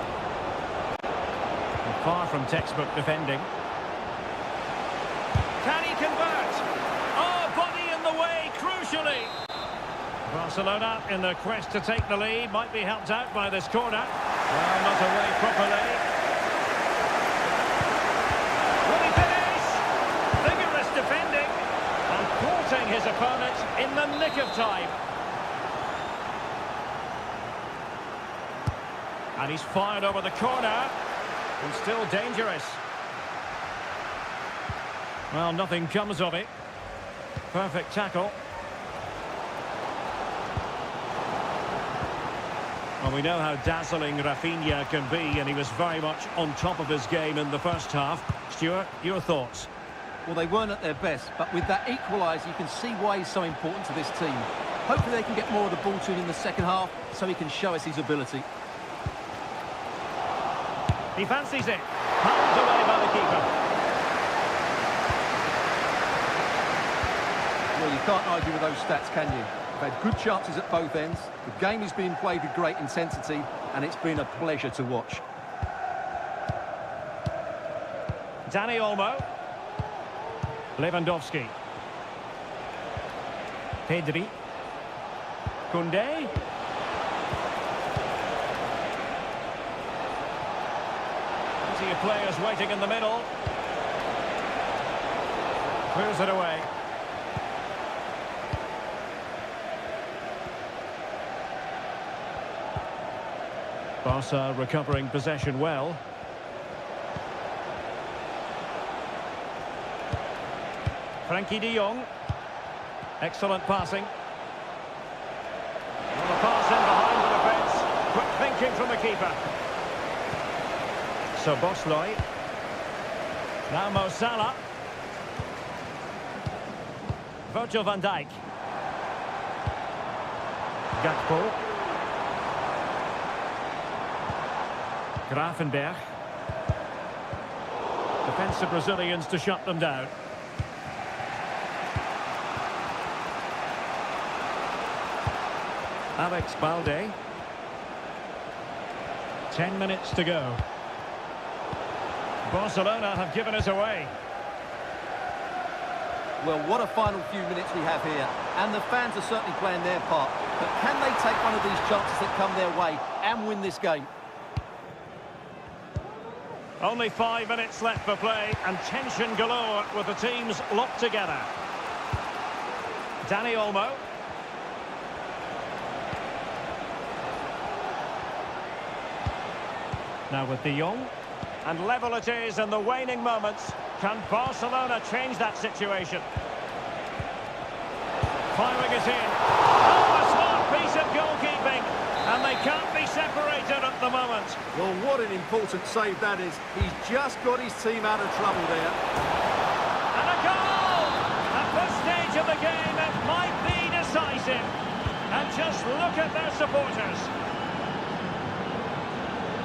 And far from textbook defending. Can he convert? Oh, body in the way, crucially. Barcelona, in their quest to take the lead, might be helped out by this corner. Well, not away properly. Will he finish? Vigorous defending. And thwarting his opponent in the nick of time. And he's fired over the corner. And still dangerous. Well, nothing comes of it. Perfect tackle. Well, we know how dazzling Rafinha can be, and he was very much on top of his game in the first half. Stuart, your thoughts? Well, they weren't at their best, but with that equaliser, you can see why he's so important to this team. Hopefully they can get more of the ball to him in the second half, so he can show us his ability. He fancies it. Pulled away by the keeper. Well, you can't argue with those stats, can you? They've had good chances at both ends. The game is being played with great intensity, and it's been a pleasure to watch. Dani Olmo. Lewandowski. Pedri. Koundé. Plenty of players waiting in the middle. Clears it away. Barca recovering possession well. Frankie de Jong. Excellent passing. Well, the pass in behind the defence. Quick thinking from the keeper. So Bosley. Now Mo Salah. Virgil van Dijk. Gakpo. Grafenberg. Defensive Brazilians to shut them down. Alex Balde. 10 minutes to go. Barcelona have given us away. Well, what a final few minutes we have here. And the fans are certainly playing their part. But can they take one of these chances that come their way and win this game? Only 5 minutes left for play and tension galore with the teams locked together. Danny Olmo. Now with De Jong. And level it is in the waning moments. Can Barcelona change that situation? Firing it in. Oh, a smart piece of goalkeeping. And they can't be separated at the moment. Well, what an important save that is. He's just got his team out of trouble there. And a goal! At this stage of the game, it might be decisive. And just look at their supporters.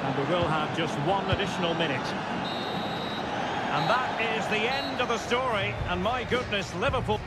And we will have just one additional minute. And that is the end of the story. And my goodness, Liverpool...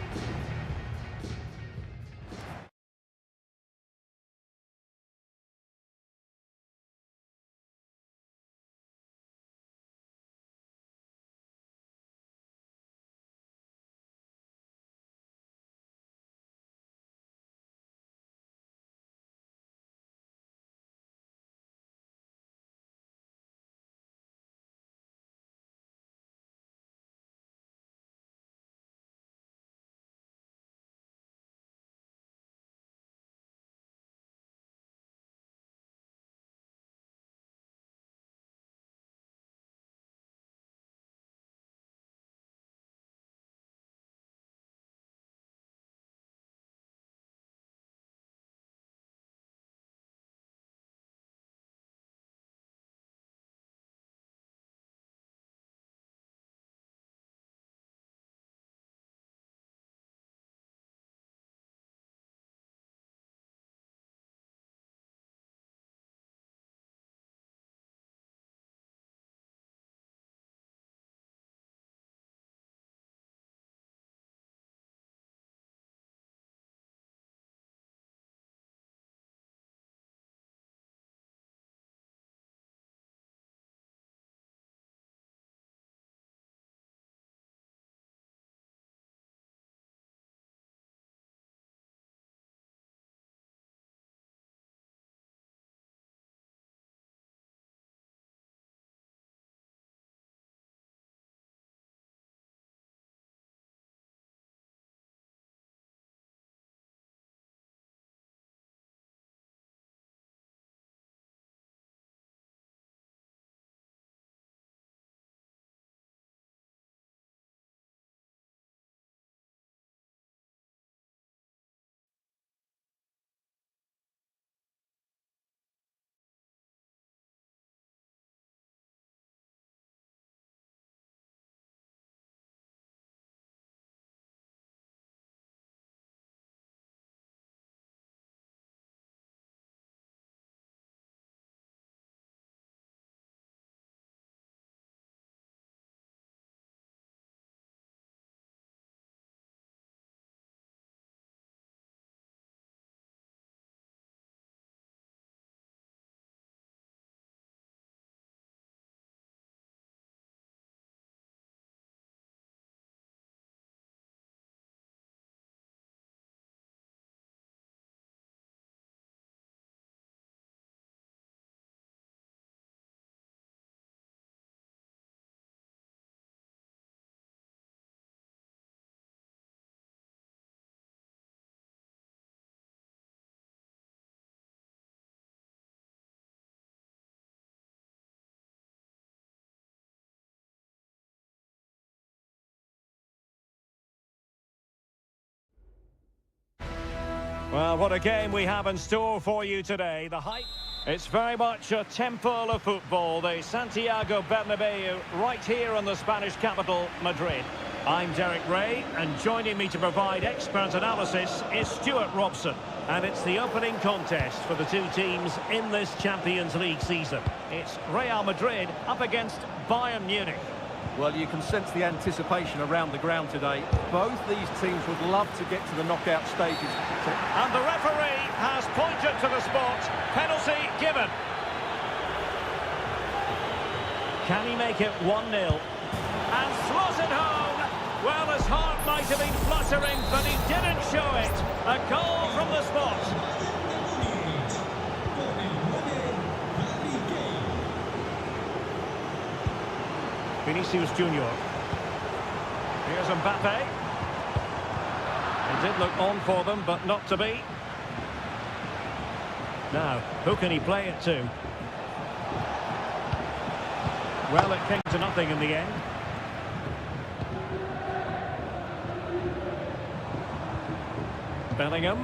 Well, what a game we have in store for you today. The hype. It's very much a temple of football, the Santiago Bernabeu, right here in the Spanish capital, Madrid. I'm Derek Ray, and joining me to provide expert analysis is Stuart Robson. And it's the opening contest for the two teams in this Champions League season. It's Real Madrid up against Bayern Munich. Well, you can sense the anticipation around the ground today. Both these teams would love to get to the knockout stages. And the referee has pointed to the spot. Penalty given. Can he make it 1-0? And slots it home. Well, his heart might have been entering, but he didn't show it. A goal from the spot. Vinicius Junior. Here's Mbappe. It did look on for them, but not to be. Now, who can he play it to? Well, it came to nothing in the end. Bellingham.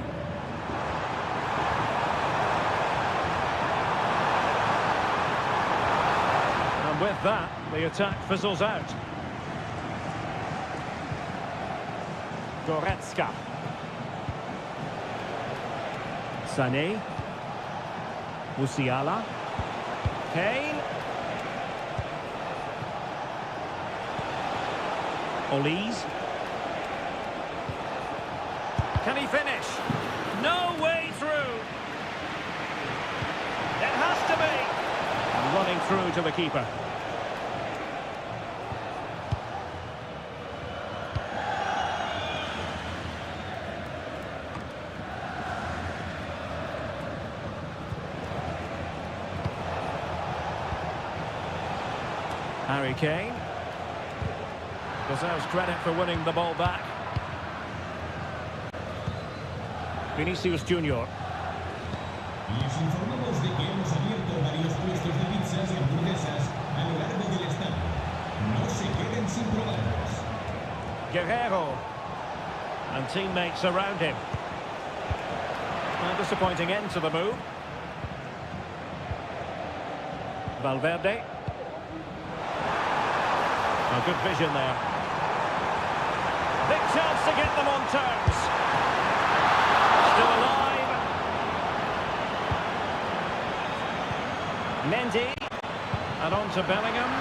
And with that, the attack fizzles out. Goretzka. Sané. Musiala. Kane. Olise. Can he finish? No way through. It has to be. And running through to the keeper. Harry Kane deserves credit for winning the ball back. Vinicius Junior. Les informamos de que hemos abierto varios puestos de pizzas y hamburguesas a lo largo del estadio. No se queden sin probarlas. Guerrero. And teammates around him. A disappointing end to the move. Valverde. A good vision there. Big chance to get them on terms. Still alive. Mendy. And on to Bellingham.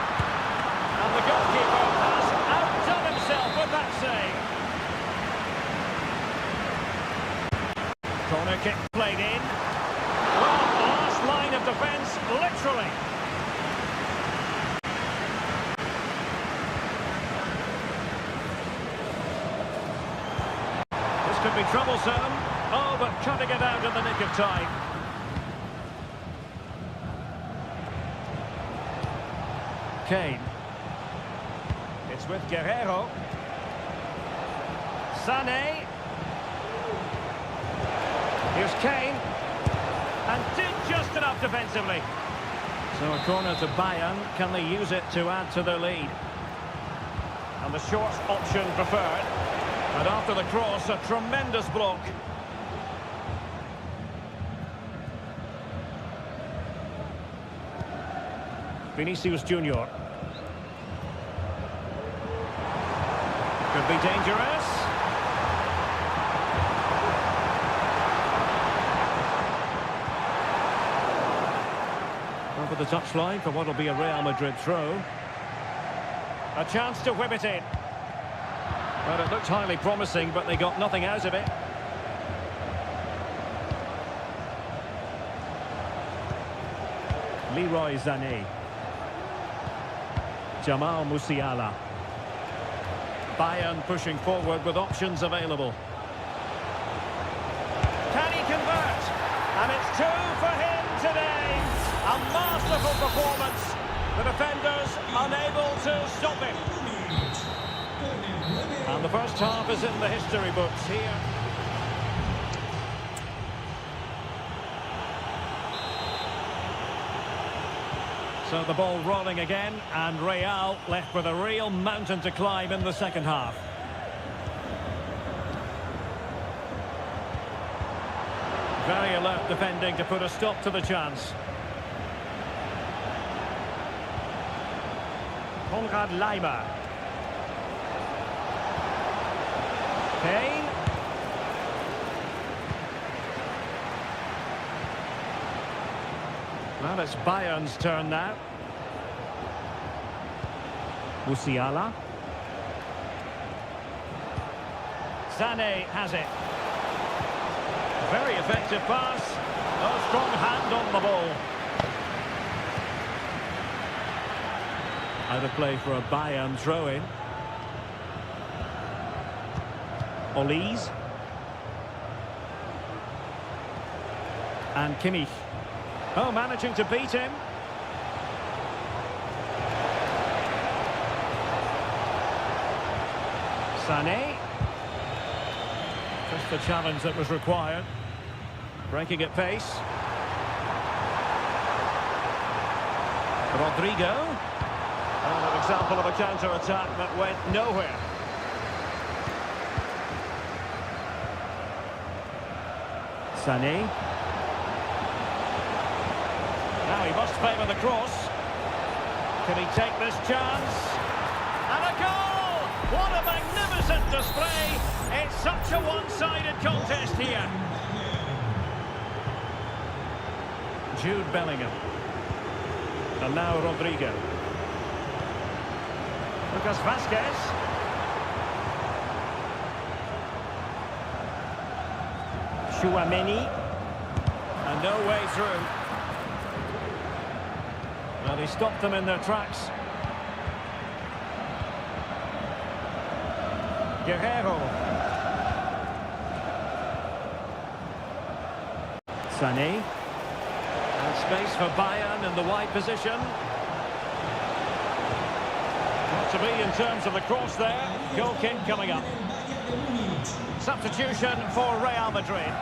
And the goalkeeper has outdone himself with that save. Corner kick played in. Well, last line of defence, literally. Could be troublesome. Oh, but cutting it out in the nick of time. Kane. It's with Guerrero. Sané. Here's Kane. And did just enough defensively. So a corner to Bayern. Can they use it to add to their lead? And the short option preferred. And after the cross, a tremendous block. Vinicius Junior. Could be dangerous. Over the touchline for what will be a Real Madrid throw. A chance to whip it in. Well, it looked highly promising, but they got nothing out of it. Leroy Sané. Jamal Musiala. Bayern pushing forward with options available. Can he convert? And it's 2 for him today. A masterful performance. The defenders unable to stop him. And the first half is in the history books here. So the ball rolling again, and Real left with a real mountain to climb in the second half. Very alert defending to put a stop to the chance. Konrad Leimer. Kane. Well, it's Bayern's turn now. Musiala. Sané has it. Very effective pass. A strong hand on the ball. Out of play for a Bayern throw-in. Olise. And Kimmich. Oh, managing to beat him. Sané. Just the challenge that was required. Breaking at pace. Rodrigo. And an example of a counter-attack that went nowhere. Sané. Now he must favour the cross. Can he take this chance? And a goal! What a magnificent display! It's such a one-sided contest here. Jude Bellingham. And now Rodrigo. Lucas Vazquez. Chouameni. And no way through. Well, he stopped them in their tracks. Guerrero. Sané. And space for Bayern in the wide position. Not to be in terms of the cross there. Goal kick coming up. Substitution for Real Madrid.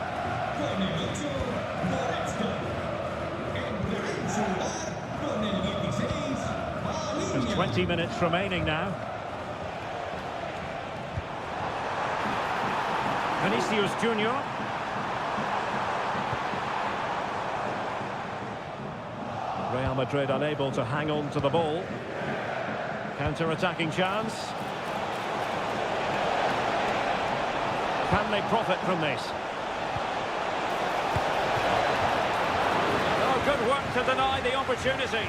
There's 20 minutes remaining now. Vinicius Junior. Real Madrid unable to hang on to the ball. Counter-attacking chance. Can they profit from this? Oh, good work to deny the opportunity.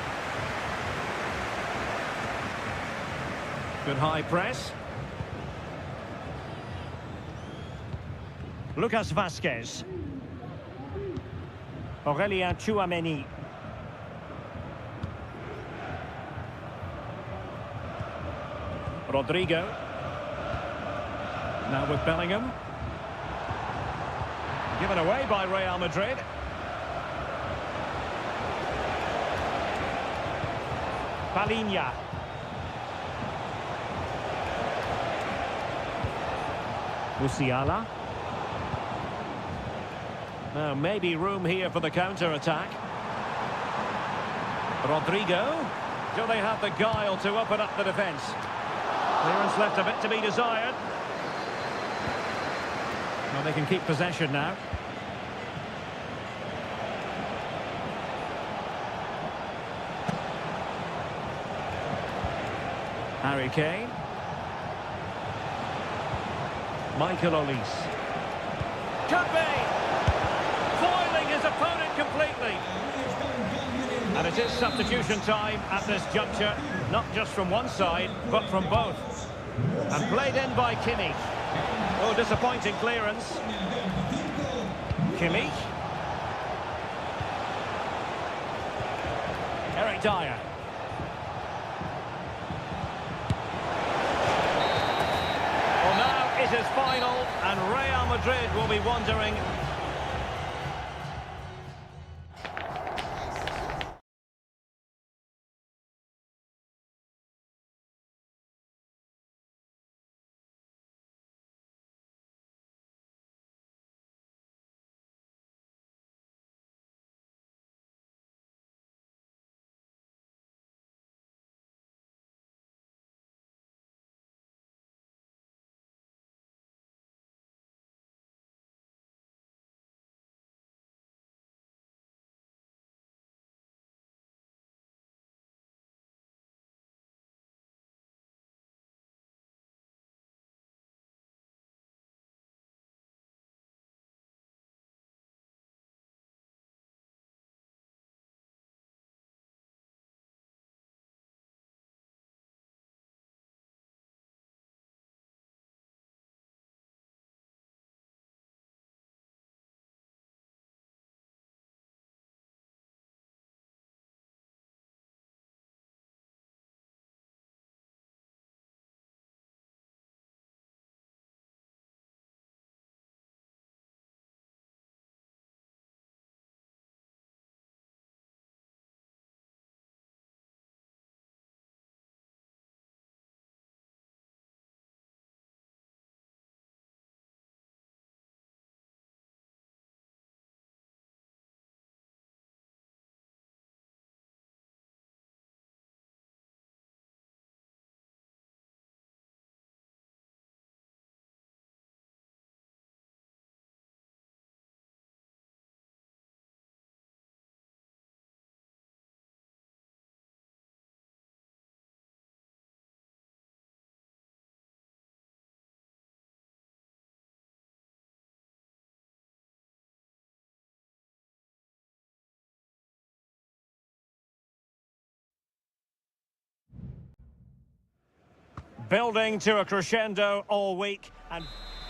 Good high press. Lucas Vazquez. Aurélien Chouameni. Rodrigo. Now with Bellingham. Given away by Real Madrid. Palinha. Musiala. Now maybe room here for the counter-attack. Rodrigo. Do they have the guile to open up the defence? Clearance left a bit to be desired. Well, they can keep possession now. Harry Kane. Michael Olise. Could be! Foiling his opponent completely. And it is substitution time at this juncture, not just from one side, but from both. And played in by Kimmich. Oh, disappointing clearance. Kimmich. Eric Dyer. Well, now it is final, and Real Madrid will be wondering Building to a crescendo all week.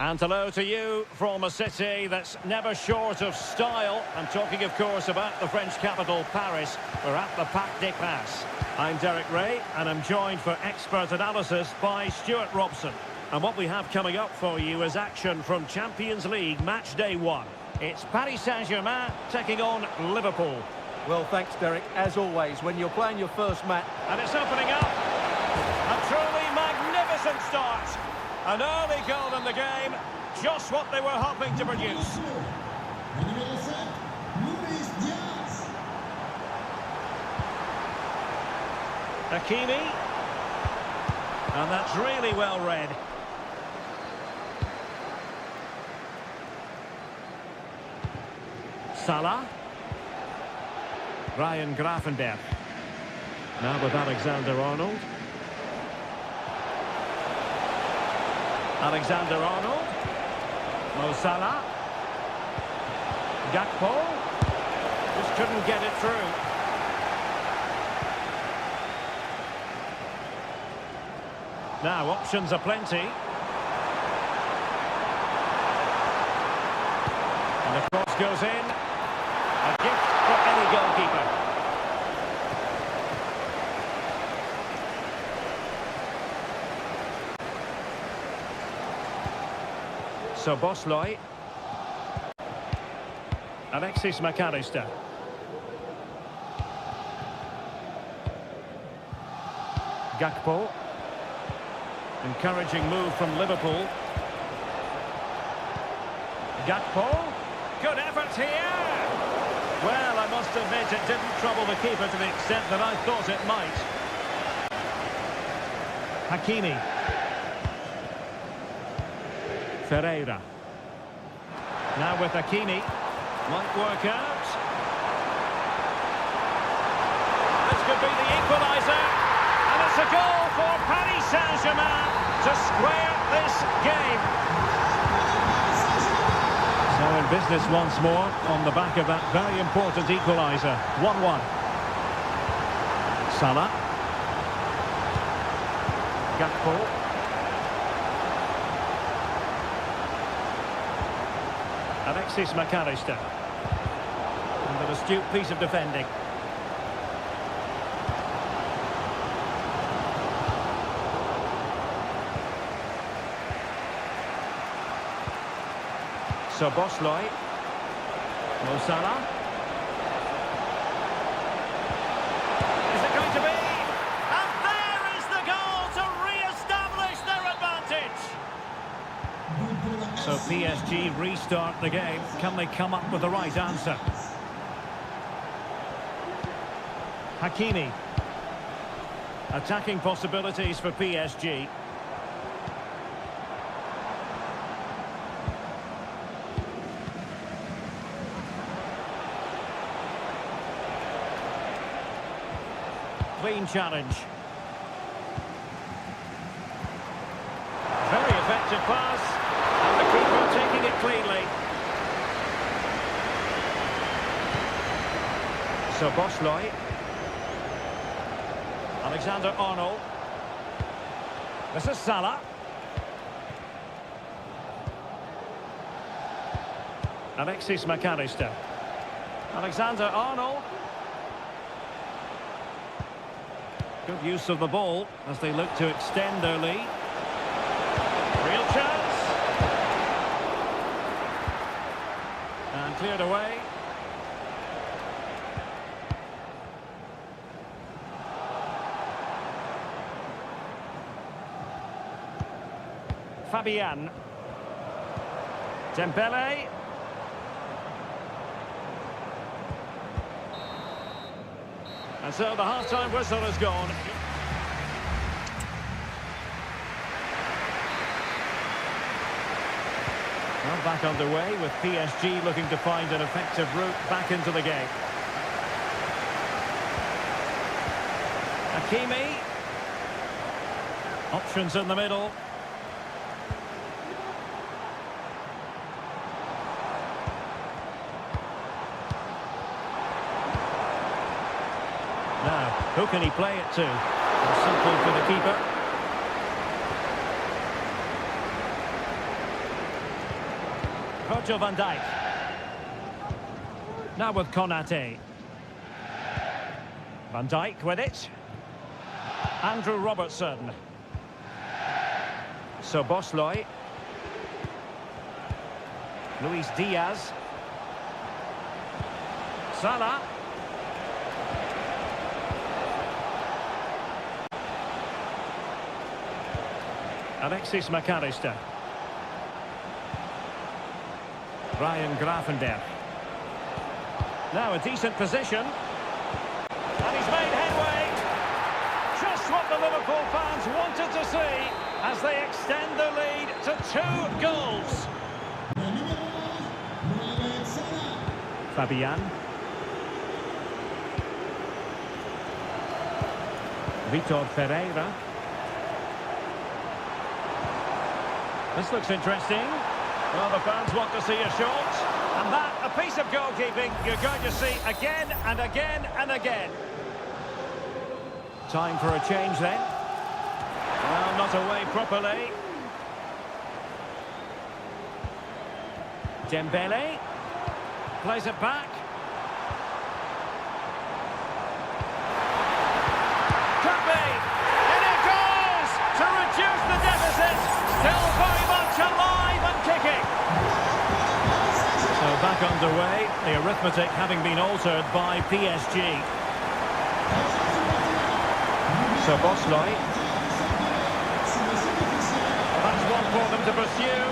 And hello to you from a city that's never short of style. I'm talking, of course, about the French capital, Paris. We're at the Parc des Princes. I'm Derek Ray, and I'm joined for expert analysis by Stuart Robson. And what we have coming up for you is action from Champions League match day 1. It's Paris Saint-Germain taking on Liverpool. Well, thanks, Derek. As always, when you're playing your first match... And it's opening up. A truly magnificent start. An early goal in the game. Just what they were hoping to produce. Hakimi. And that's really well read. Salah. Ryan Gravenberch. Now with Alexander-Arnold. Alexander-Arnold. Mo Salah. Gakpo. Just couldn't get it through. Now options are plenty. And the cross goes in. A gift for any goalkeeper. So Bosley. Alexis McAllister. Gakpo. Encouraging move from Liverpool. Gakpo. Good effort here. Well, I must admit it didn't trouble the keeper to the extent that I thought it might. Hakimi. Ferreira. Now with Hakimi. Might work out. This could be the equaliser. And it's a goal for Paris Saint-Germain to square this game. So in business once more on the back of that very important equaliser. 1-1. Salah. Gakpo. Alexis McAllister. And an astute piece of defending. So Bosley. Mo Salah. Is it going to be? And there is the goal to re-establish their advantage. So PSG restart the game. Can they come up with the right answer? Hakimi. Attacking possibilities for PSG. Clean challenge. Very effective pass. And the keeper taking it cleanly. So Bosley. Alexander-Arnold. This is Salah. Alexis McAllister. Alexander-Arnold. Good use of the ball as they look to extend their lead. Real chance. And cleared away. Fabian. Dembele. And so the half-time whistle has gone. Well, back underway with PSG looking to find an effective route back into the game. Hakimi. Options in the middle. Now, who can he play it to? Simple for the keeper. Virgil van Dijk. Now with Konate. Van Dijk with it. Andrew Robertson. Szoboszlai. Luis Diaz. Salah. Alexis McAllister. Ryan Gravenberch. Now a decent position. And he's made headway. Just what the Liverpool fans wanted to see as they extend the lead to 2 goals. Fabian. Vitor Ferreira. This looks interesting. Well, the fans want to see a shot. And that, a piece of goalkeeping you're going to see again and again and again. Time for a change then. Well, not away properly. Dembele. Plays it back. Could be. And it goes to reduce the deficit. Still very much alive and kicking. So back underway. The arithmetic having been altered by PSG. Szoboszlai. That's one for them to pursue.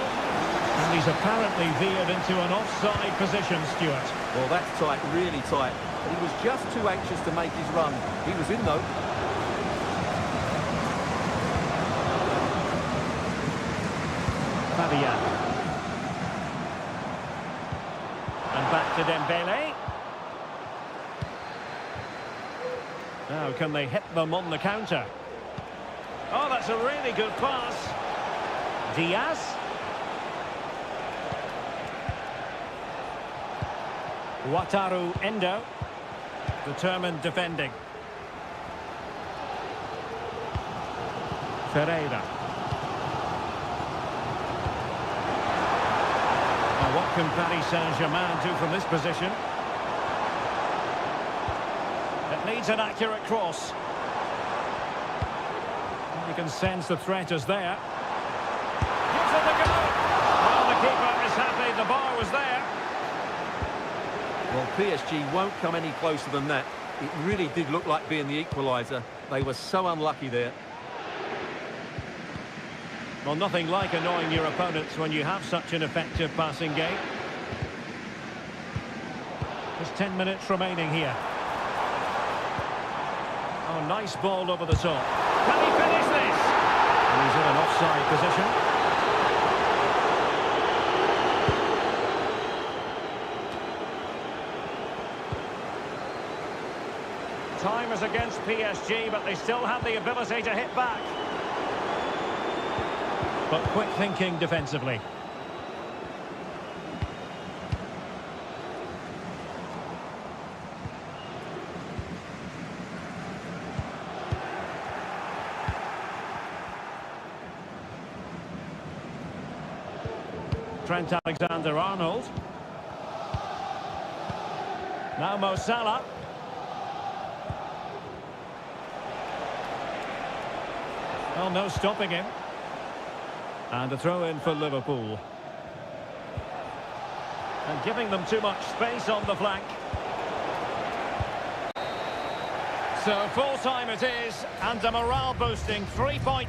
And he's apparently veered into an offside position, Stuart. Well, that's tight, really tight. But he was just too anxious to make his run. He was in, though. Fabian. And back to Dembele. Now, can they hit them on the counter? Oh, that's a really good pass. Diaz. Wataru Endo. Determined defending. Ferreira. Now, what can Paris Saint-Germain do from this position? It needs an accurate cross. You can sense the threat is there. Gives it a go. Well, the keeper is happy. The bar was there. Well, PSG won't come any closer than that. It really did look like being the equaliser. They were so unlucky there. Well, nothing like annoying your opponents when you have such an effective passing game. There's 10 minutes remaining here. Oh, nice ball over the top. Can he finish this? And he's in an offside position. Time is against PSG, but they still have the ability to hit back. But quick thinking defensively. Trent Alexander-Arnold. Now Mo Salah. Well, no stopping him. And a throw-in for Liverpool. And giving them too much space on the flank. So full-time it is, and a morale-boosting 3-point...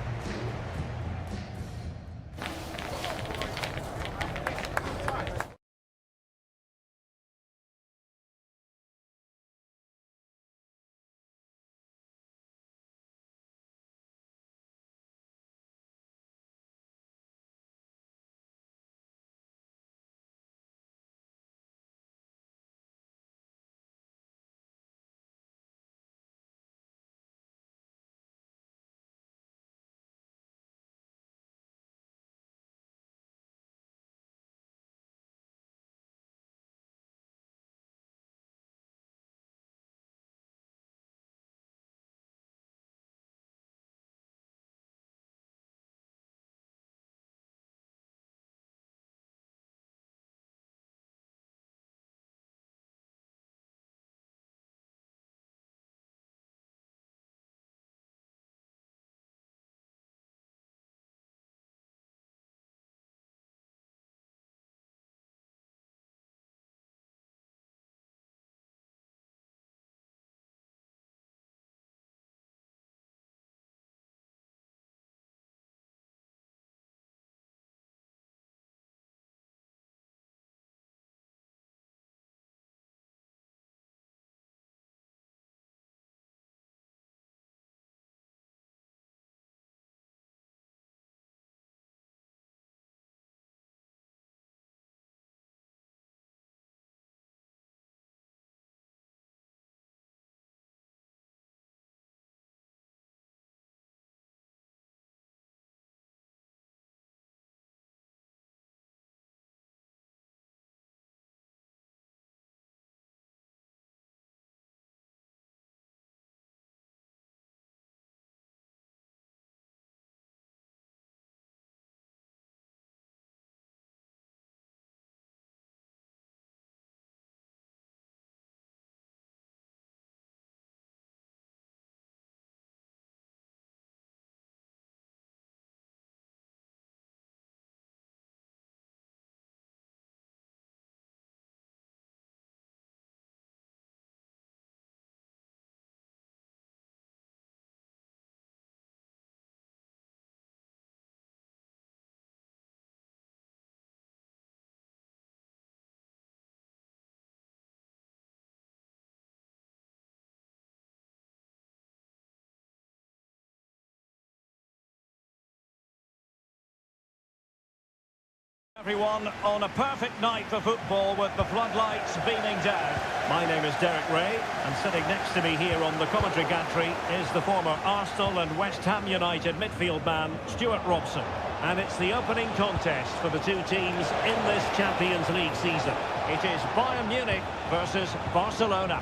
Everyone on a perfect night for football with the floodlights beaming down. My name is Derek Ray, and sitting next to me here on the commentary gantry is the former Arsenal and West Ham United midfield man, Stuart Robson. And it's the opening contest for the two teams in this Champions League season. It is Bayern Munich versus Barcelona.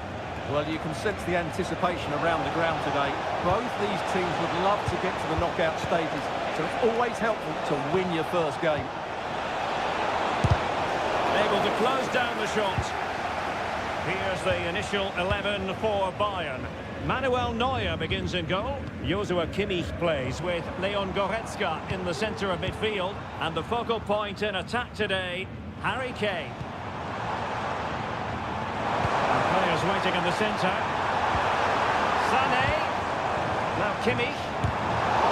Well, you can sense the anticipation around the ground today. Both these teams would love to get to the knockout stages, so it's always helpful to win your first game. Able to close down the shot. Here's the initial 11 for Bayern. Manuel Neuer begins in goal. Joshua Kimmich plays with Leon Goretzka in the centre of midfield. And the focal point in attack today, Harry Kane. And players waiting in the centre. Sané. Now Kimmich.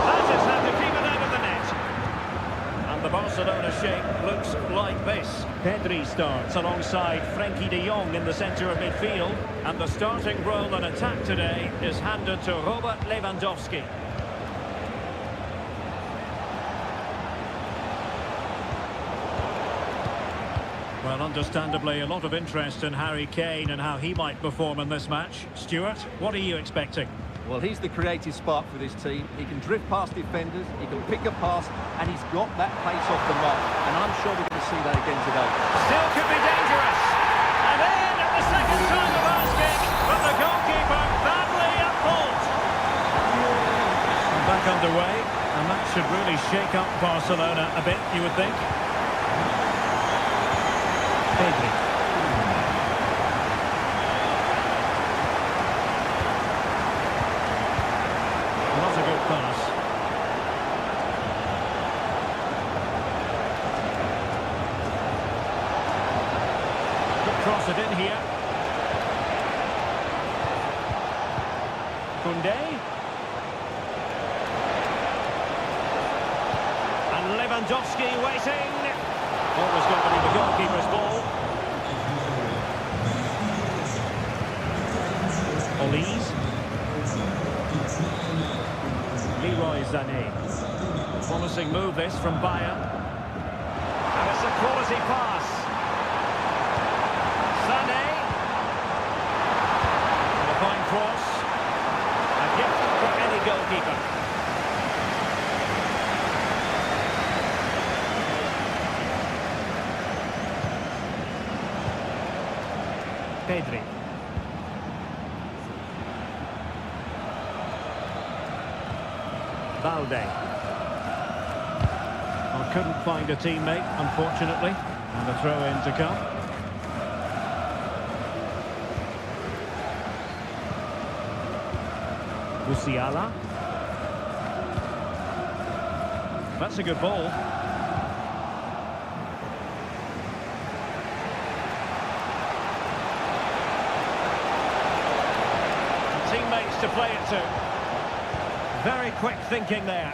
That is how to keep it out of the net. And the Barcelona shape looks like this. Pedri starts alongside Frenkie de Jong in the centre of midfield. And the starting role in attack today is handed to Robert Lewandowski. Well, understandably, a lot of interest in Harry Kane and how he might perform in this match. Stuart, what are you expecting? Well, he's the creative spark for this team. He can drift past defenders, he can pick a pass, and he's got that pace off the mark. And I'm sure we're going to see that again today. Still could be dangerous. And in at the second time of asking, but the goalkeeper badly at fault. And back underway, and that should really shake up Barcelona a bit, you would think. Pedri. Not a good pass. Could cross it in here. Koundé. And Lewandowski waiting. Always got to be the goalkeeper's ball. Olise. Leroy Sané. Promising move this from Bayern. And it's a quality pass. Sané. And a fine cross. A gift for any goalkeeper. Pedri. Valde. Well, couldn't find a teammate, unfortunately. And a throw-in to come. Musiala. That's a good ball. Teammates to play it to. Very quick thinking there.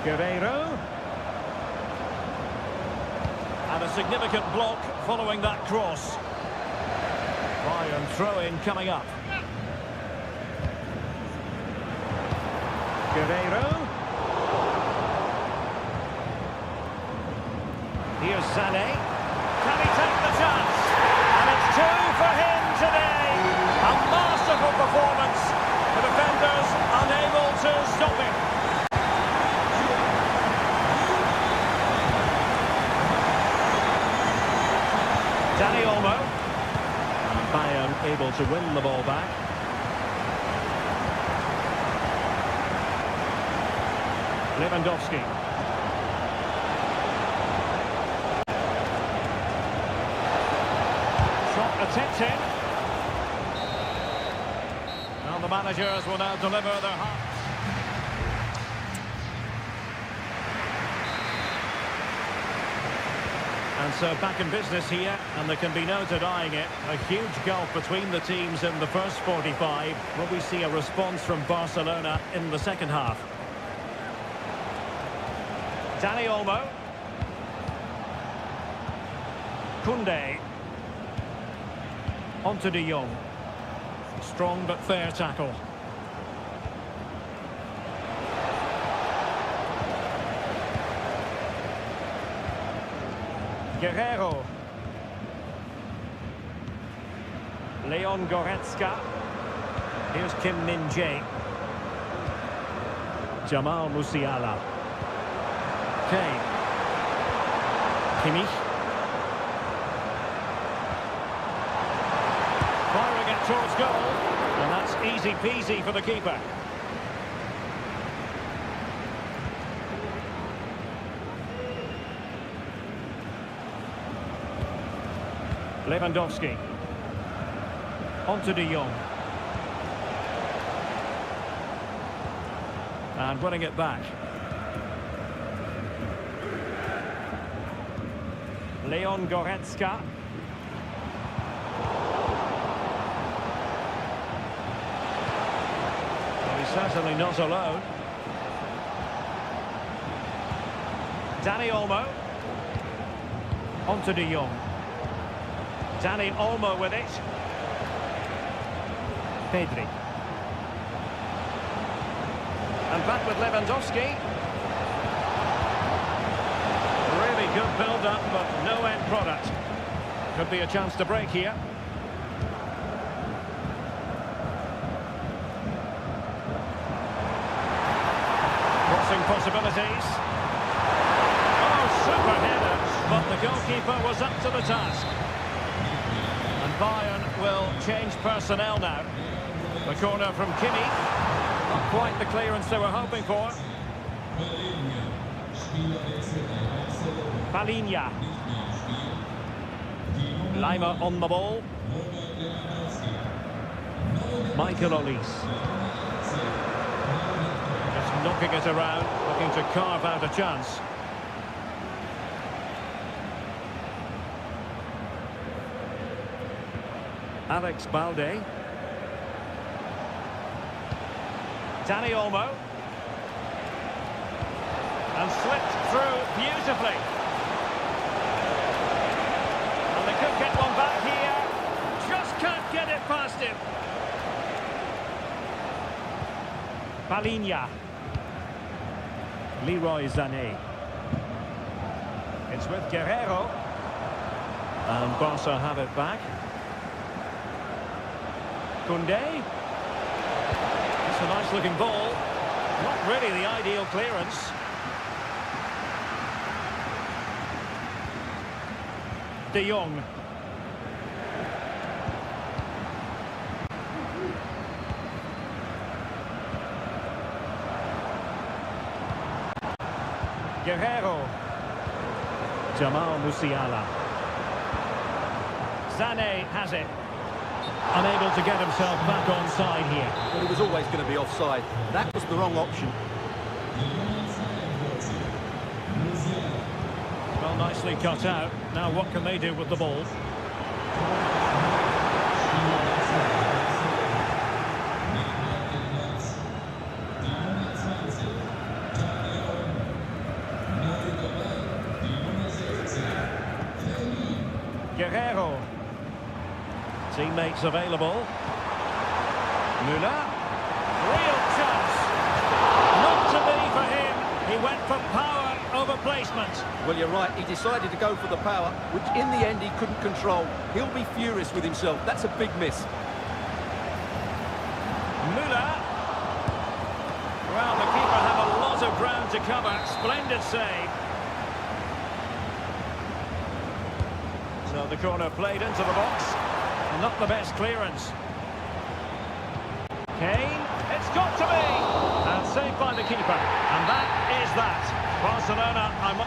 Guerreiro. And a significant block following that cross. Bayern throw-in coming up. Guerreiro. Here's Sané. Can he take the chance? And it's two for him today. A masterful performance. The defenders unable to stop him. Dani Olmo. Bayern able to win the ball back. Lewandowski. Attempted. Now the managers will now deliver their heart. And so back in business here, and there can be no denying it. A huge gulf between the teams in the first 45. Will we see a response from Barcelona in the second half? Dani Olmo. Koundé. Onto de Jong. Strong but fair tackle. Guerrero. Leon Goretzka. Here's Kim Min-jae. Jamal Musiala. Kane. Kimmich. Firing it towards goal. And that's easy peasy for the keeper. Lewandowski. On to De Jong. And winning it back. Leon Goretzka. Well, he's certainly not alone. Dani Olmo. On to De Jong. Dani Olmo with it. Pedri. And back with Lewandowski. Really good build-up, but no end product. Could be a chance to break here. Crossing possibilities. Oh, super header. But the goalkeeper was up to the task. And Bayern will change personnel now. The corner from Kimmich. Not quite the clearance they were hoping for. Palinha. Lima on the ball. Michael Olise. Just knocking it around, looking to carve out a chance. Alex Balde. Dani Olmo. And slipped through beautifully. And they could get one back here. Just can't get it past him. Palinha. Leroy Sané. It's with Guerrero. And Barca have it back. Koundé. It's a nice looking ball. Not really the ideal clearance. De Jong. Guerrero. Jamal Musiala. Sané has it. Unable to get himself back on side here. Well, he was always going to be offside. That was the wrong option. Well, nicely cut out. Now what can they do with the ball? Guerrero. Teammates available. Müller. Real chance. Not to be for him. He went for power over placement. Well, you're right. He decided to go for the power, which in the end he couldn't control. He'll be furious with himself. That's a big miss. Müller. Well, the keeper had a lot of ground to cover. Splendid save. So the corner played into the box. Not the best clearance. Kane, it's got to be! And saved by the keeper. And that is that. Barcelona, I'm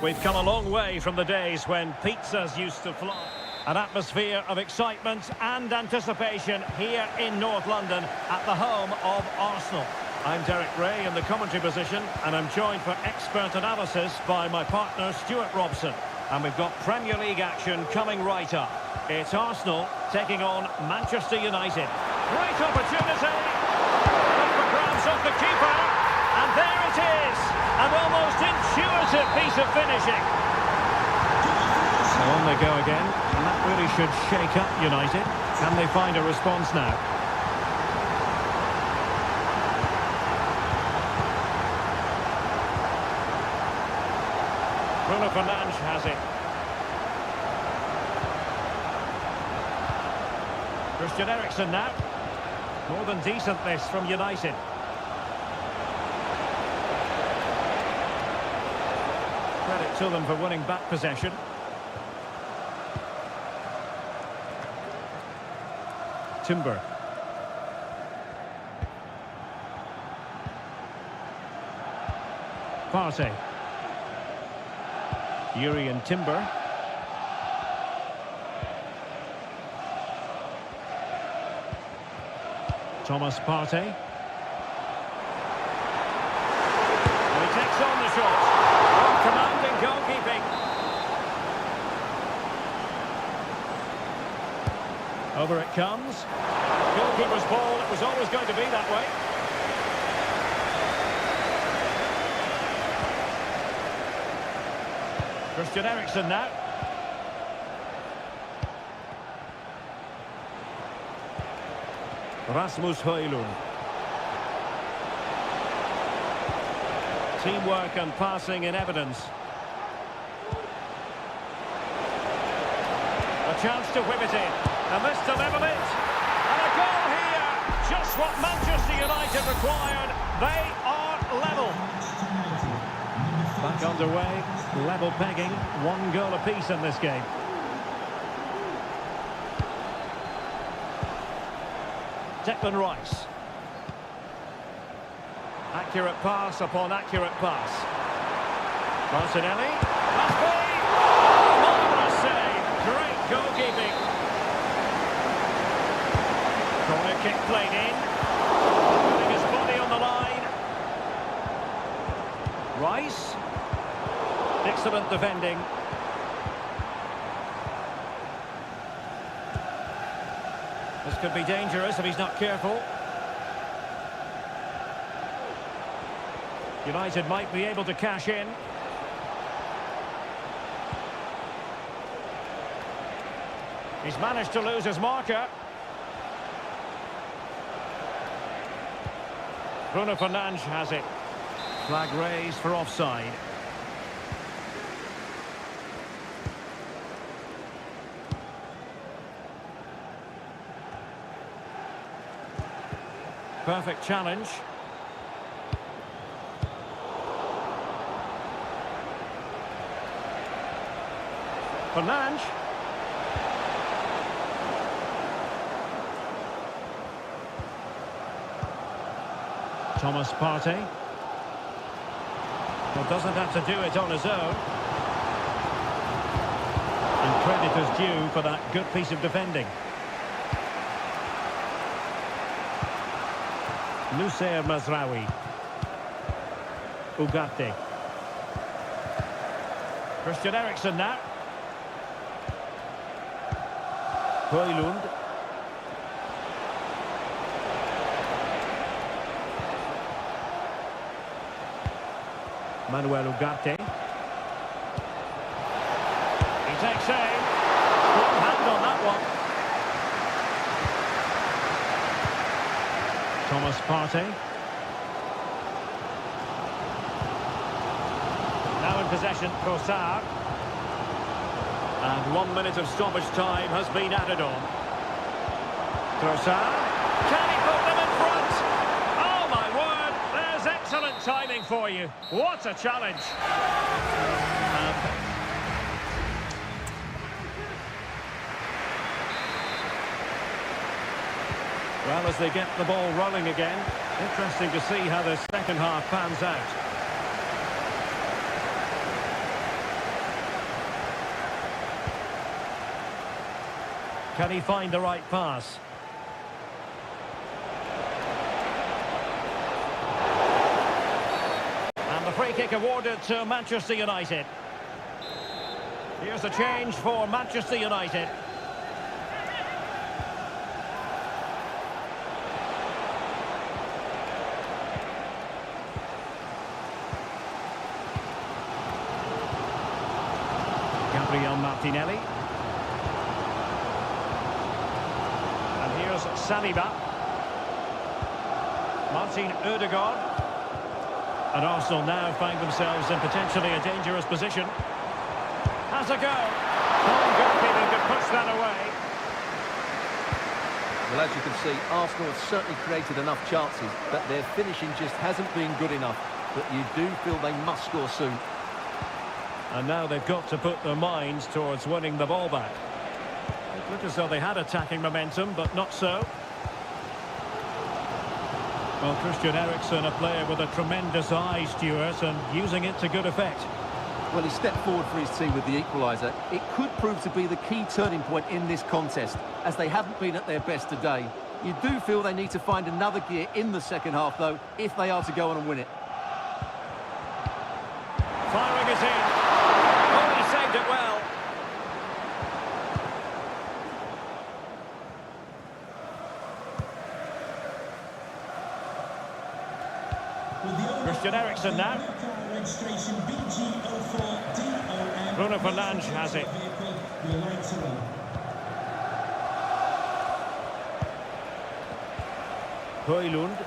We've come a long way from the days when pizzas used to fly. An atmosphere of excitement and anticipation here in North London at the home of Arsenal. I'm Derek Ray in the commentary position, and I'm joined for expert analysis by my partner Stuart Robson. And we've got Premier League action coming right up. It's Arsenal taking on Manchester United. Great opportunity! Up for grabs off the keeper, and there it is! An almost intuitive piece of finishing. So on they go again, and that really should shake up United. Can they find a response now? Bruno Fernandes has it. Christian Eriksen now. More than decent this from United. Credit to them for winning back possession. Timber. Partey. Yuri and Timber. Thomas Partey. And he takes on the shot. Oh, commanding goalkeeping. Over it comes. Goalkeeper's ball. It was always going to be that way. Christian Eriksen now. Rasmus Højlund. Teamwork and passing in evidence. A chance to whip it in. And this to level it. And a goal here. Just what Manchester United required. They are level. Back underway. Level pegging. 1 goal apiece in this game. Declan Rice. Accurate pass upon accurate pass. Martinelli. Must be! Oh, marvellous save. Great goalkeeping. Corner kick played in. Putting his body on the line. Rice. Excellent defending. This could be dangerous if he's not careful. United might be able to cash in. He's managed to lose his marker. Bruno Fernandes has it. Flag raised for offside. Perfect challenge. Fernandes. Thomas Partey. Well, doesn't have to do it on his own. And credit is due for that good piece of defending. Nusair Mazraoui. Ugarte. Christian Eriksen now. Højlund. Manuel Ugarte. He takes aim. Strong hand on that one. Thomas Partey. Now in possession, Trossard. And 1 minute of stoppage time has been added on. Trossard. Can he put them in front? Oh my word, there's excellent timing for you. What a challenge. Well, as they get the ball rolling again, interesting to see how the second half pans out. Can he find the right pass? And the free kick awarded to Manchester United. Here's a change for Manchester United. Gabriel Martinelli. And here's Saliba. Martin Ødegaard. And Arsenal now find themselves in potentially a dangerous position. Has a go. One goalkeeper could push that away. Well, as you can see, Arsenal have certainly created enough chances, but their finishing just hasn't been good enough. But you do feel they must score soon. And now they've got to put their minds towards winning the ball back. It looked as though they had attacking momentum, but not so. Well, Christian Eriksen, a player with a tremendous eye, Stuart, and using it to good effect. Well, he stepped forward for his team with the equaliser. It could prove to be the key turning point in this contest, as they haven't been at their best today. You do feel they need to find another gear in the second half, though, if they are to go on and win it. Firing it in. Oh, he saved it well. Christian Eriksen now. Bruno Fernandes has it. Højlund.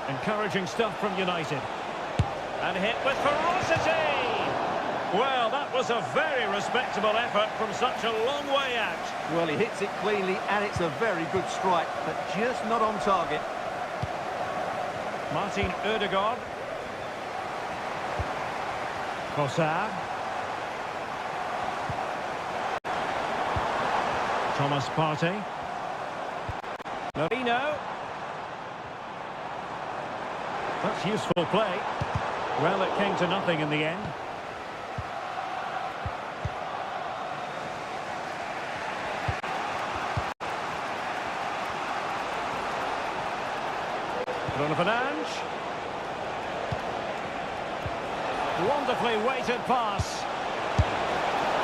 Encouraging stuff from United. And hit with ferocity! Well, that was a very respectable effort from such a long way out. Well, he hits it cleanly, and it's a very good strike, but just not on target. Martin Ødegaard. Trossard. Thomas Partey. Marino. That's useful play. Well, it came to nothing in the end. Bruno Fernandes. Wonderfully weighted pass.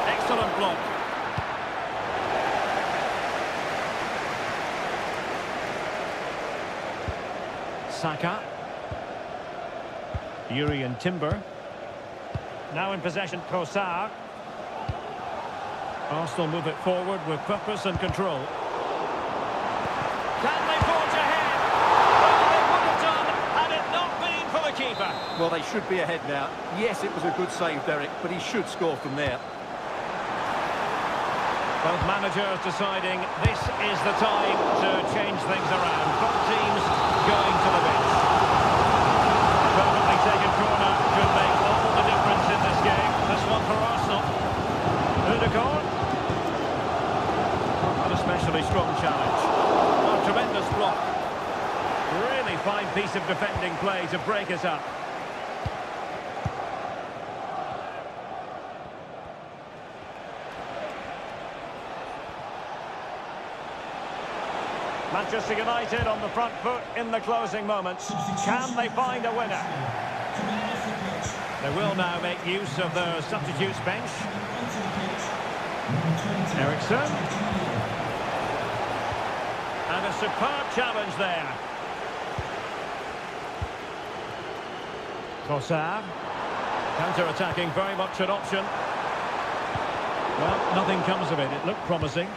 Excellent block. Saka. Yuri and Timber. Now in possession, Trossard. Arsenal move it forward with purpose and control. Can they forge ahead? Well, they would have done had it not been for the keeper. Well, they should be ahead now. Yes, it was a good save, Derek, but he should score from there. Both managers deciding this is the time to change things around. Both teams going to the bench. Perfectly taken corner could make all the difference in this game. This one for Arsenal. Ødegaard. An especially strong challenge. A tremendous block. Really fine piece of defending play to break us up. Manchester United on the front foot in the closing moments. Can they find a winner? They will now make use of their substitutes bench. Eriksen. And a superb challenge there. Trossard. Counter-attacking, very much an option. Well, nothing comes of it. It looked promising.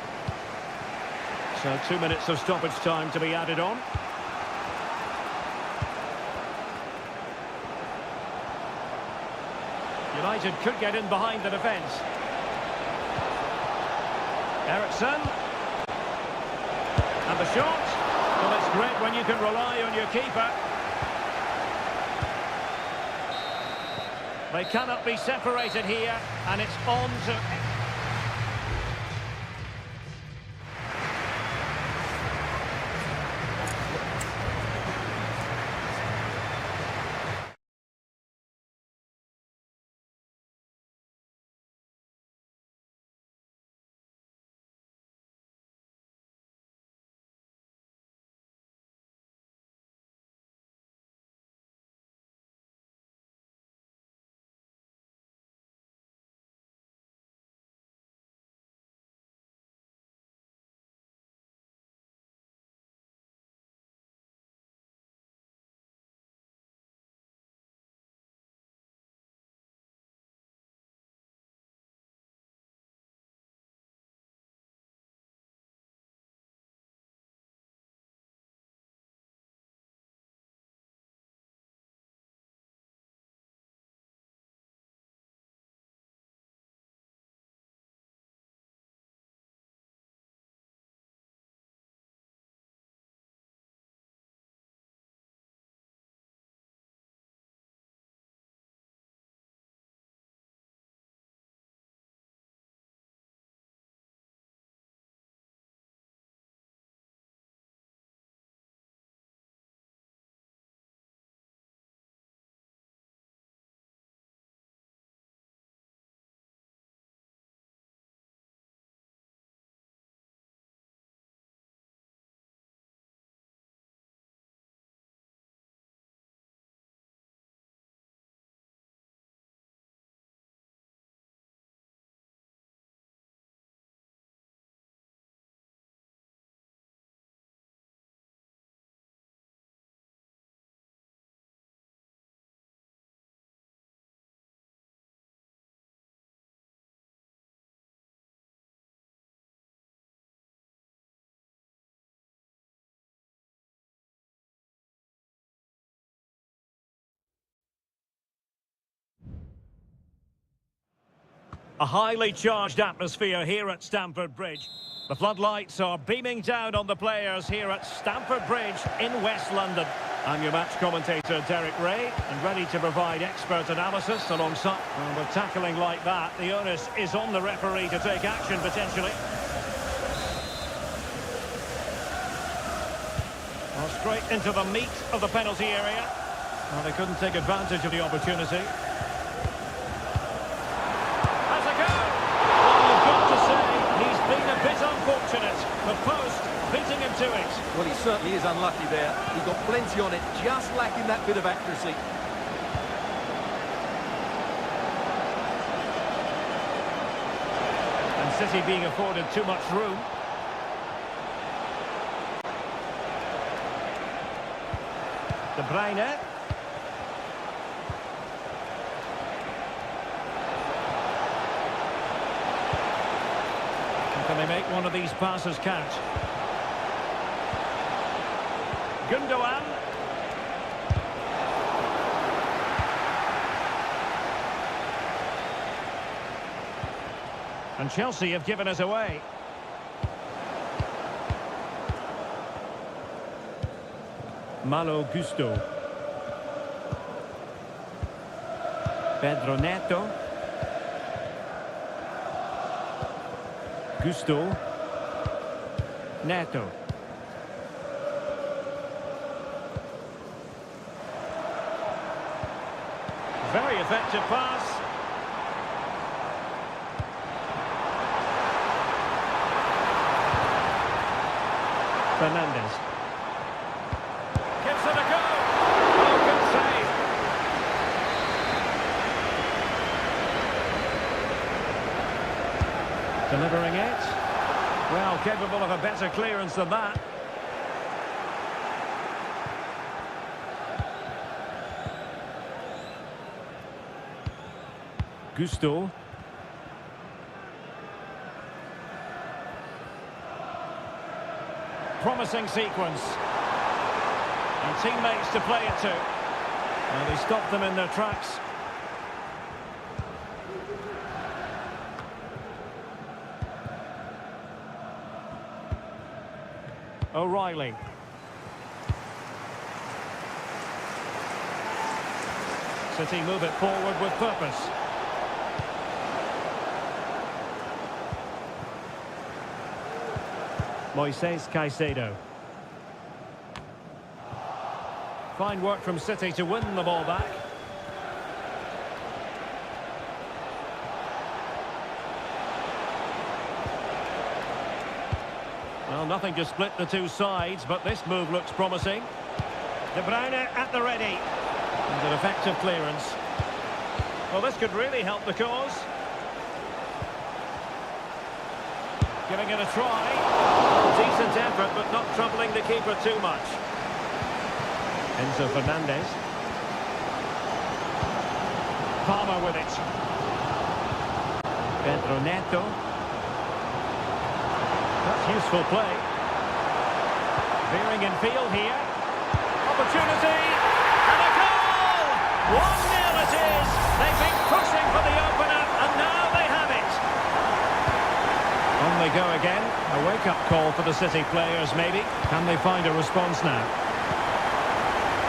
So 2 minutes of stoppage time to be added on. United could get in behind the defence. Eriksen. And the shot. Well, it's great when you can rely on your keeper. They cannot be separated here, and it's on to... A highly charged atmosphere here at Stamford Bridge. The floodlights are beaming down on the players here at Stamford Bridge in West London. I'm your match commentator, Derek Ray, and ready to provide expert analysis alongside. And with tackling like that, the onus is on the referee to take action potentially. Well, straight into the meat of the penalty area. Well, they couldn't take advantage of the opportunity. Has a go! Well, you've got to say, he's been a bit unfortunate. The post beating him to it. Well, he certainly is unlucky there. He got plenty on it, just lacking that bit of accuracy. And City being afforded too much room. De Bruyne. Can they make one of these passes catch? Gundogan. And Chelsea have given us away. Malo Gusto. Pedro Neto. Gusto. Neto. Very effective pass. Fernandes. Gives it a go. Oh, good save. Delivering it. Well, capable of a better clearance than that. Gusto. Promising sequence. And teammates to play it to. And they stopped them in their tracks. O'Reilly. City move it forward with purpose. Moises Caicedo. Fine work from City to win the ball back. Well, nothing to split the two sides, but this move looks promising. De Bruyne at the ready. And an effective clearance. Well, this could really help the cause. Giving it a try. Decent effort, but not troubling the keeper too much. Enzo Fernandez. Palmer with it. Pedro Neto. That's useful play. Veering in field here. Opportunity. And a goal! 1-0 it is. They've been pushing for the opener, and now they have it. On they go again. A wake-up call for the City players, maybe. Can they find a response now?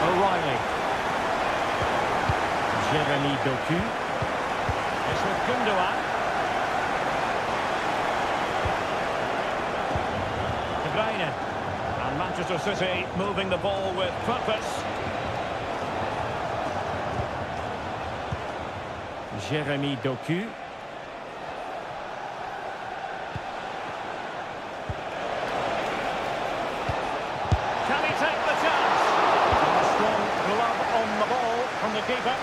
O'Reilly. Jeremy Doku. It's with Gundogan. De Bruyne. And Manchester City moving the ball with purpose. Jeremy Doku. From the keeper.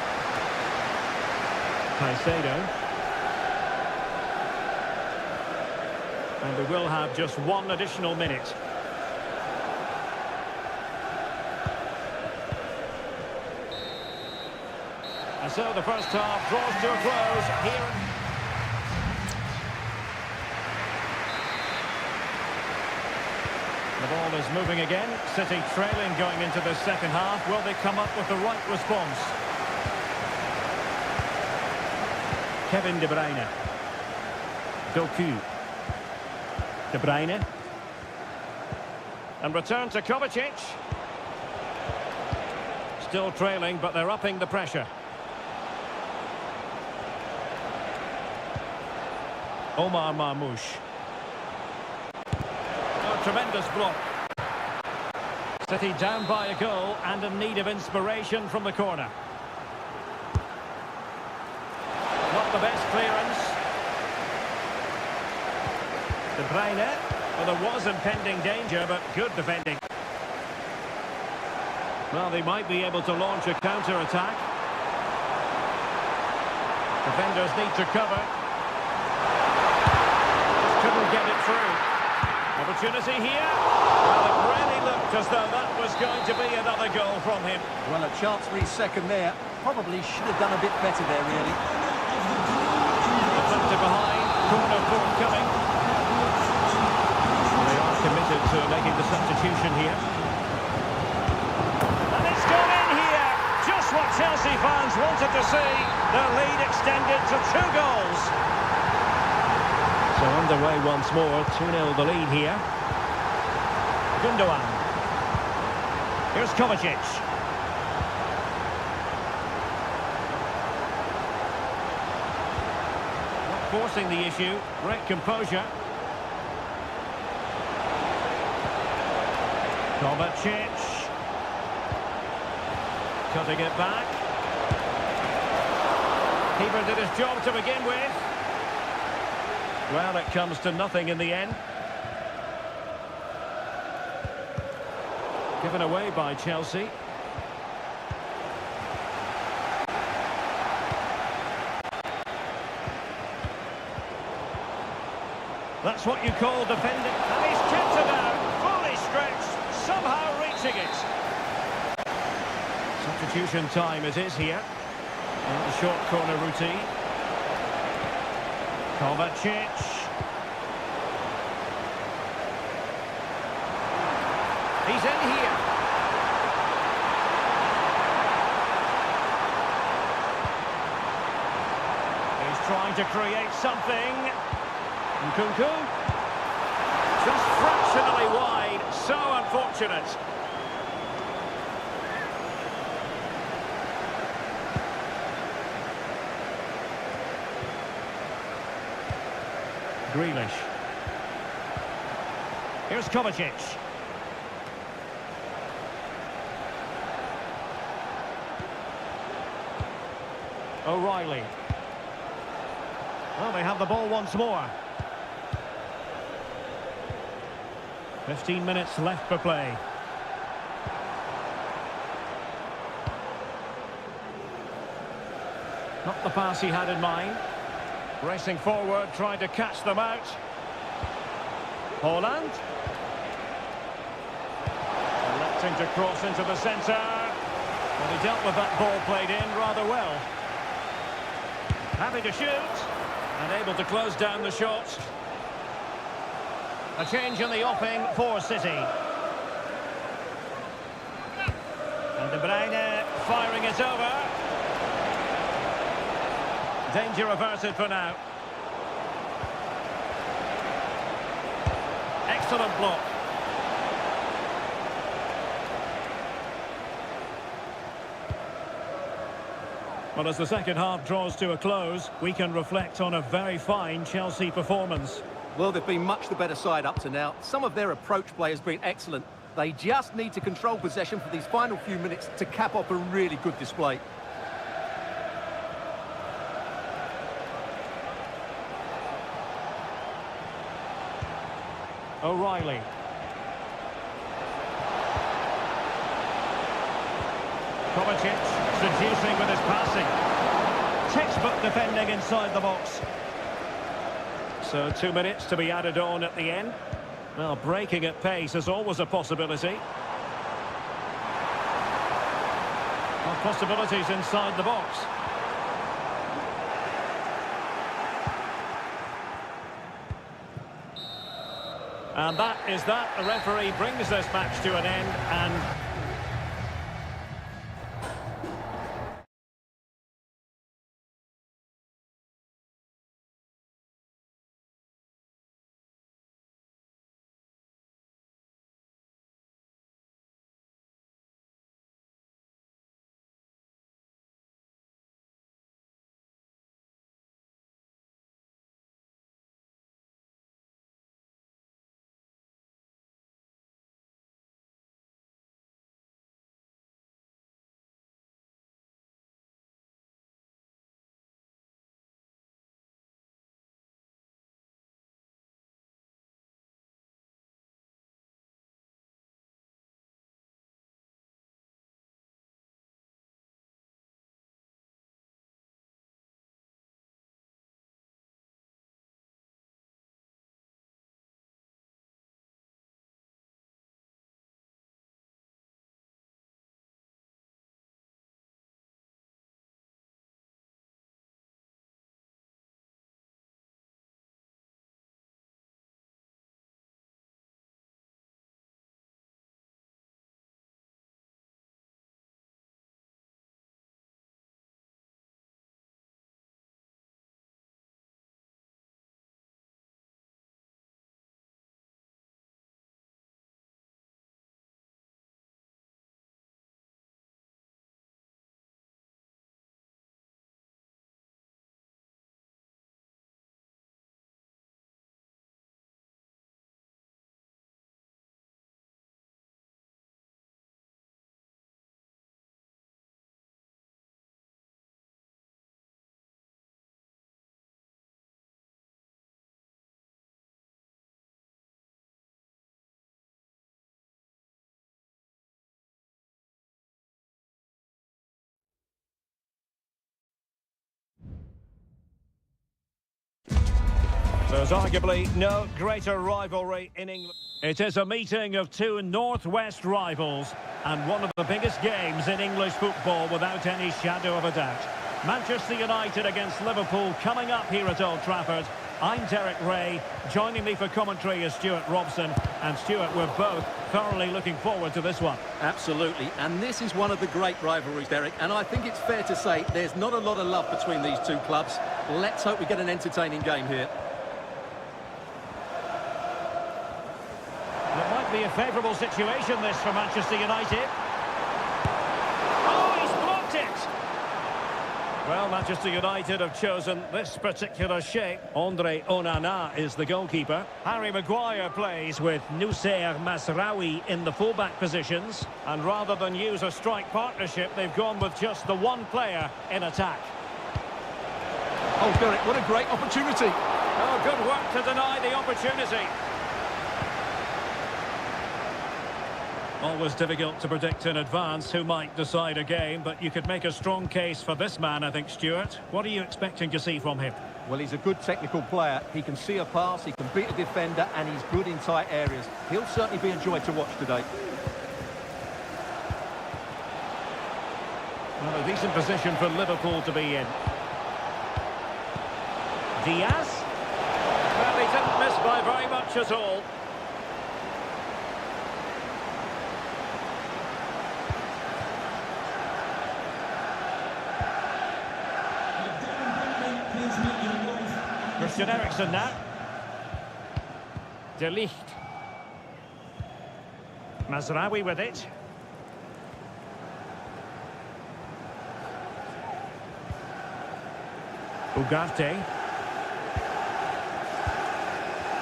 Caicedo. And we will have just one additional minute. And so the first half draws to a close here. The ball is moving again. City trailing going into the second half. Will they come up with the right response? Kevin De Bruyne. Doku. De Bruyne. And return to Kovacic. Still trailing, but they're upping the pressure. Omar Marmoush. Oh, tremendous block. City down by a goal and in need of inspiration from the corner. Not the best clearance. De Bruyne. Well, there was impending danger, but good defending. Well, they might be able to launch a counter-attack. Defenders need to cover. Just couldn't get it through. Opportunity here. Well, it really looked as though that was going to be another goal from him. Well, a chance for his second there. Probably should have done a bit better there, really. Deflected behind. Corner forthcoming. They are committed to making the substitution here. And it's gone in here. Just what Chelsea fans wanted to see. Their lead extended to 2 goals. So underway once more. 2-0 the lead here. Gundogan. Here's Kovacic. Not forcing the issue. Great composure. Kovacic. Cutting it back. Keeper did his job to begin with. Well, it comes to nothing in the end. Given away by Chelsea. That's what you call defending. And he's kept it out. Fully stretched. Somehow reaching it. Substitution time it is here. And the short corner routine. Kovacic. He's in here. He's trying to create something. Nkunku. Just fractionally wide. So unfortunate. Grealish. Here's Kovacic. O'Reilly. Well, they have the ball once more. 15 minutes left for play. Not the pass he had in mind. Racing forward, trying to catch them out. Haaland. Electing to cross into the centre. Well, he dealt with that ball played in rather well. Happy to shoot. And able to close down the shot. A change in the offing for City. And De Bruyne firing it over. Danger averted for now. Excellent block. Well, as the second half draws to a close, we can reflect on a very fine Chelsea performance. Well, they've been much the better side up to now. Some of their approach play has been excellent. They just need to control possession for these final few minutes to cap off a really good display. O'Reilly. Kovacic seducing with his passing. Textbook defending inside the box. So 2 minutes to be added on at the end. Well, breaking at pace is always a possibility. Well, possibilities inside the box. And that is that. The referee brings this match to an end and There's arguably no greater rivalry in England. It is a meeting of two northwest rivals and one of the biggest games in English football without any shadow of a doubt. Manchester United against Liverpool coming up here at Old Trafford. I'm Derek Ray. Joining me for commentary is Stuart Robson. And Stuart, we're both thoroughly looking forward to this one. Absolutely, and this is one of the great rivalries, Derek, and I think it's fair to say there's not a lot of love between these two clubs. Let's hope we get an entertaining game here. It might be a favourable situation, this, for Manchester United. Oh, he's blocked it! Well, Manchester United have chosen this particular shape. Andre Onana is the goalkeeper. Harry Maguire plays with Noussair Masraoui in the fullback positions. And rather than use a strike partnership, they've gone with just the one player in attack. Oh, Derek, what a great opportunity. Oh, good work to deny the opportunity. Always difficult to predict in advance who might decide a game, but you could make a strong case for this man, I think, Stuart. What are you expecting to see from him? Well, he's a good technical player. He can see a pass, he can beat a defender, and he's good in tight areas. He'll certainly be a joy to watch today. Well, a decent position for Liverpool to be in. Diaz? Well, he didn't miss by very much at all. Christian Eriksen now. De Ligt. Masraoui with it. Ugarte.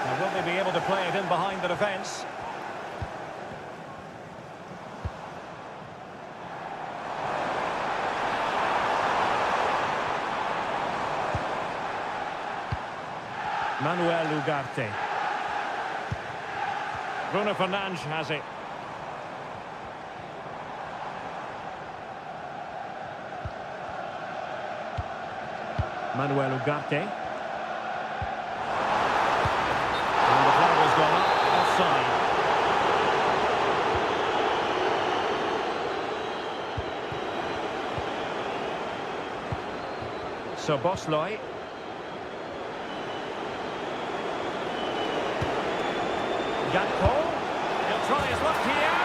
Now, will they be able to play it in behind the defence? Manuel Ugarte. Bruno Fernandes has it. Manuel Ugarte. And the flag has gone up, offside. So Bosley. Gakpo, he'll try his luck here,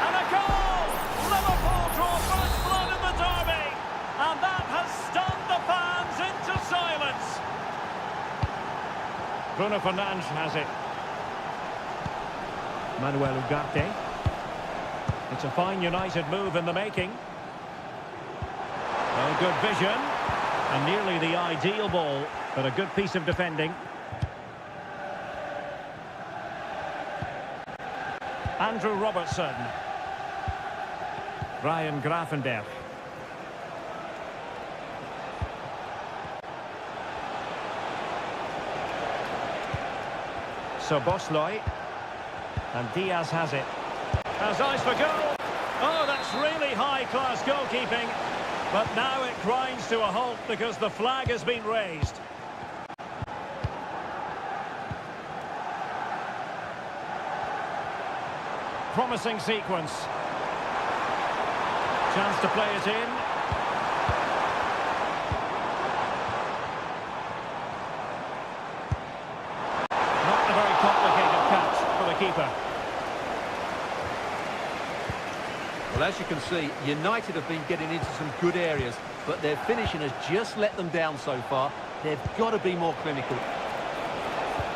and a goal! Liverpool draw first blood in the derby, and that has stunned the fans into silence. Bruno Fernandes has it. Manuel Ugarte. It's a fine United move in the making. Well, good vision, and nearly the ideal ball, but a good piece of defending. Andrew Robertson. Ryan Gravenberch. So Bosley. And Diaz has it. Has eyes for goal. Oh, that's really high-class goalkeeping. But now it grinds to a halt because the flag has been raised. Promising sequence. Chance to play it in. Not a very complicated catch for the keeper. Well, as you can see, United have been getting into some good areas, but their finishing has just let them down so far. They've got to be more clinical.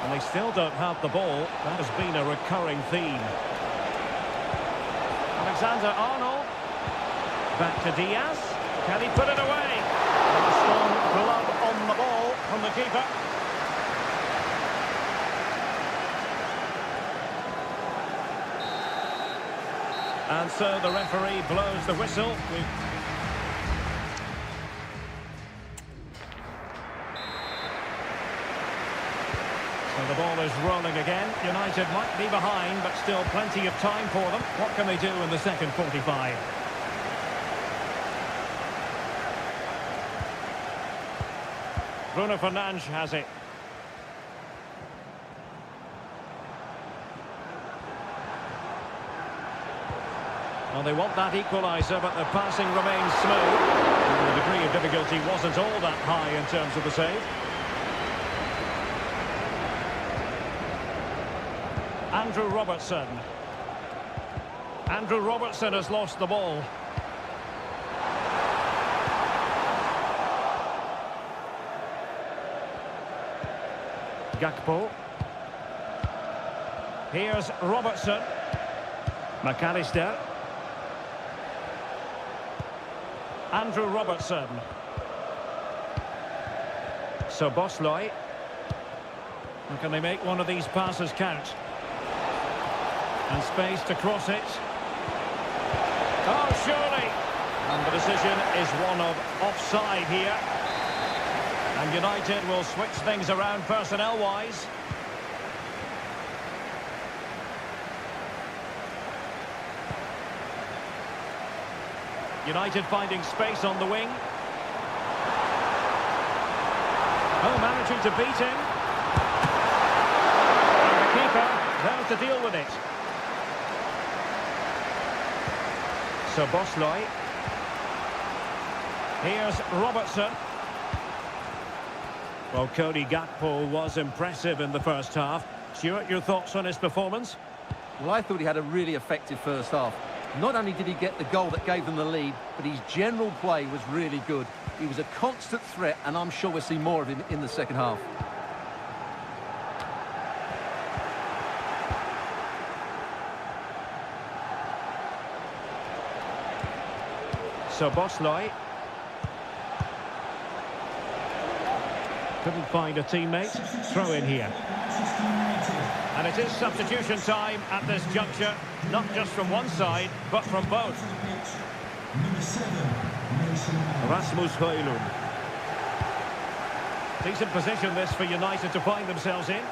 And they still don't have the ball. That has been a recurring theme. Alexander-Arnold. Back to Diaz. Can he put it away? And a strong glove on the ball from the keeper. And so the referee blows the whistle. So the ball is rolling again. United might be behind, but still plenty of time for them. What can they do in the second 45? Bruno Fernandes has it. Well, they want that equaliser, but the passing remains smooth. And the degree of difficulty wasn't all that high in terms of the save. Andrew Robertson. Andrew Robertson has lost the ball. Gakpo. Here's Robertson. McAllister. Andrew Robertson. Soboslai. And can they make one of these passes count? And space to cross it. Oh, surely! And the decision is one of offside here. And United will switch things around personnel-wise. United finding space on the wing. Oh, managing to beat him. And the keeper there to deal with it. Soboslai. Here's Robertson. Well, Cody Gakpo was impressive in the first half. Stuart, your thoughts on his performance? Well, I thought he had a really effective first half. Not only did he get the goal that gave them the lead, but his general play was really good. He was a constant threat, and I'm sure we'll see more of him in the second half. Soboslai. Couldn't find a teammate. Throw in here. And it is substitution time at this juncture, not just from one side, but from both. Rasmus Højlund. Decent position this for United to find themselves in.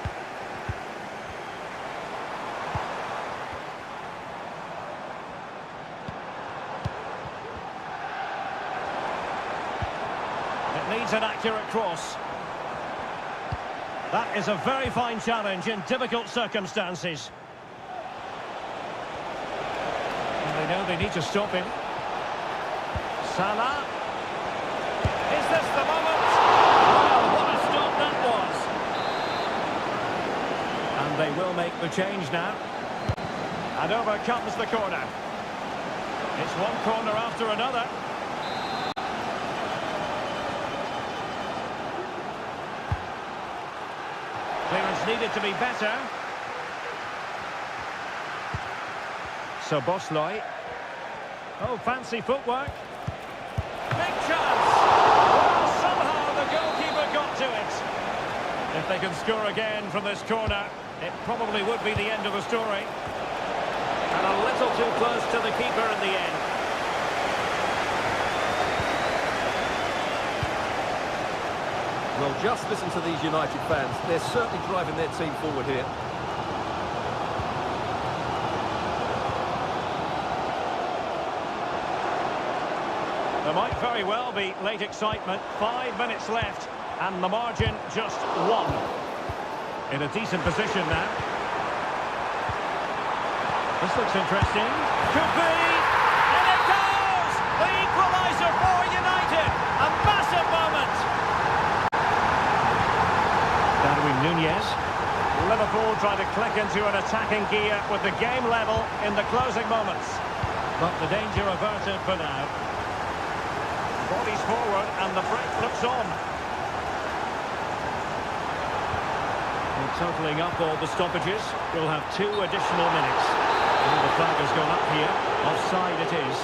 It needs an accurate cross. That is a very fine challenge in difficult circumstances. And they know they need to stop him. Salah. Is this the moment? Well, what a stop that was. And they will make the change now. And over comes the corner. It's one corner after another. Clearance needed to be better. Soboslai. Oh, fancy footwork. Big chance! Well, somehow the goalkeeper got to it. If they can score again from this corner, it probably would be the end of the story. And a little too close to the keeper in the end. Well, just listen to these United fans. They're certainly driving their team forward here. There might very well be late excitement. 5 minutes left, and the margin just 1. In a decent position now. This looks interesting. Could be! And it goes! The equaliser for United! A massive moment! Darwin Núñez. Liverpool try to click into an attacking gear with the game level in the closing moments. But the danger averted for now. Bodies forward and the break looks on. And totalling up all the stoppages, we'll have 2 additional minutes. And the flag has gone up here. Offside it is.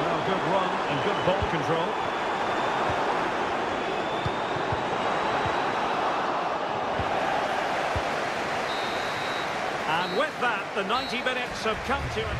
Well, good run and good ball control. And with that, the 90 minutes have come to an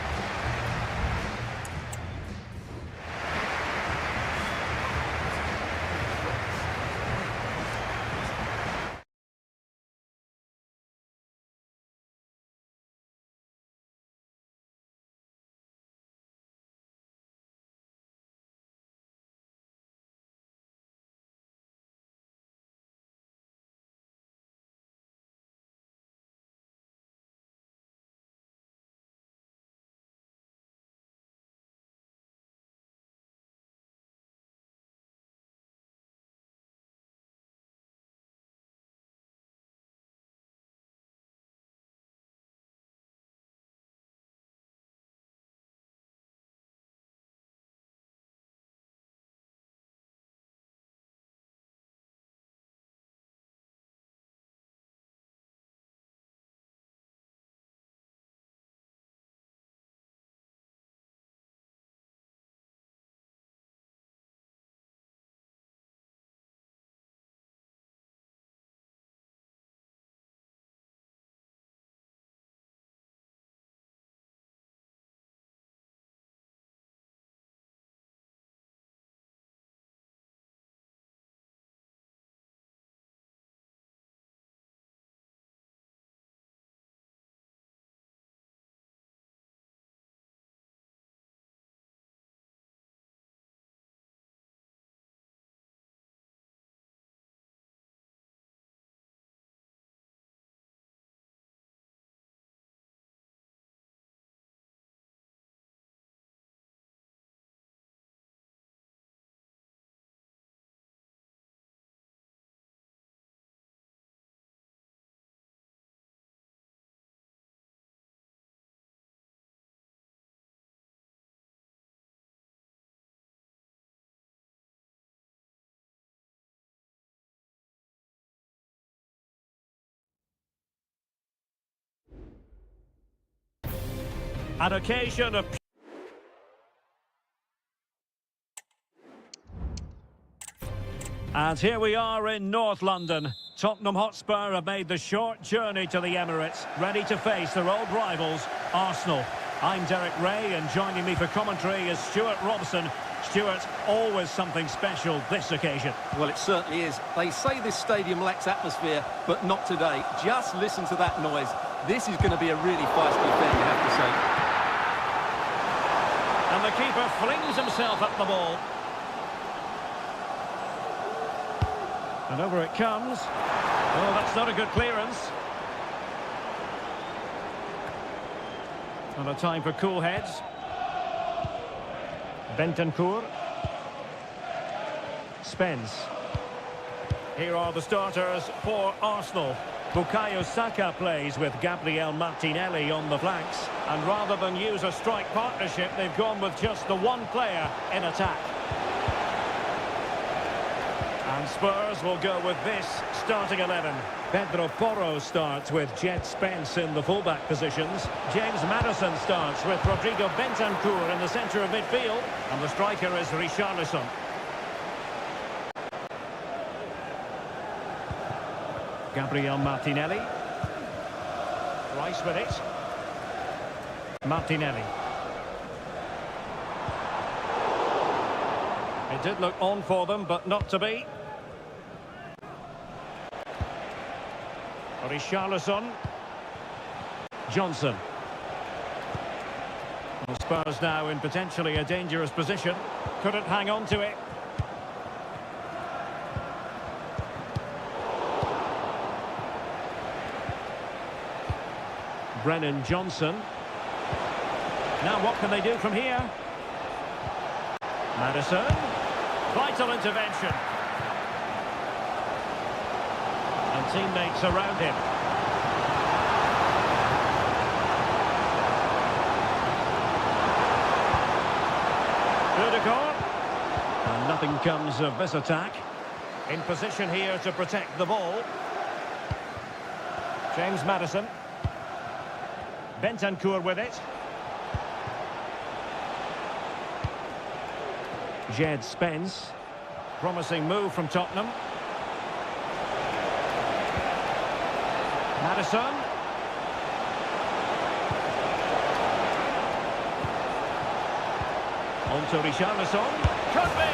An occasion of... And here we are in North London. Tottenham Hotspur have made the short journey to the Emirates, ready to face their old rivals, Arsenal. I'm Derek Ray, and joining me for commentary is Stuart Robson. Stuart, always something special this occasion. Well, it certainly is. They say this stadium lacks atmosphere, but not today. Just listen to that noise. This is going to be a really feisty affair, you have to say. And the keeper flings himself at the ball. And over it comes. Oh, that's not a good clearance. And a time for cool heads. Bentancur. Spence. Here are the starters for Arsenal. Bukayo Saka plays with Gabriel Martinelli on the flanks. And rather than use a strike partnership, they've gone with just the one player in attack. And Spurs will go with this starting 11. Pedro Porro starts with Jed Spence in the fullback positions. James Maddison starts with Rodrigo Bentancur in the centre of midfield. And the striker is Richarlison. Gabriel Martinelli. Rice with it. Martinelli. It did look on for them, but not to be. Richarlison. Johnson. Well, Spurs now in potentially a dangerous position. Couldn't hang on to it. Brennan Johnson. Now what can they do from here? Maddison. Vital intervention. And teammates around him. Rudiger. And nothing comes of this attack. In position here to protect the ball. James Maddison. Bentancur with it. Jed Spence. Promising move from Tottenham. Maddison. On to Richarlison. Could be!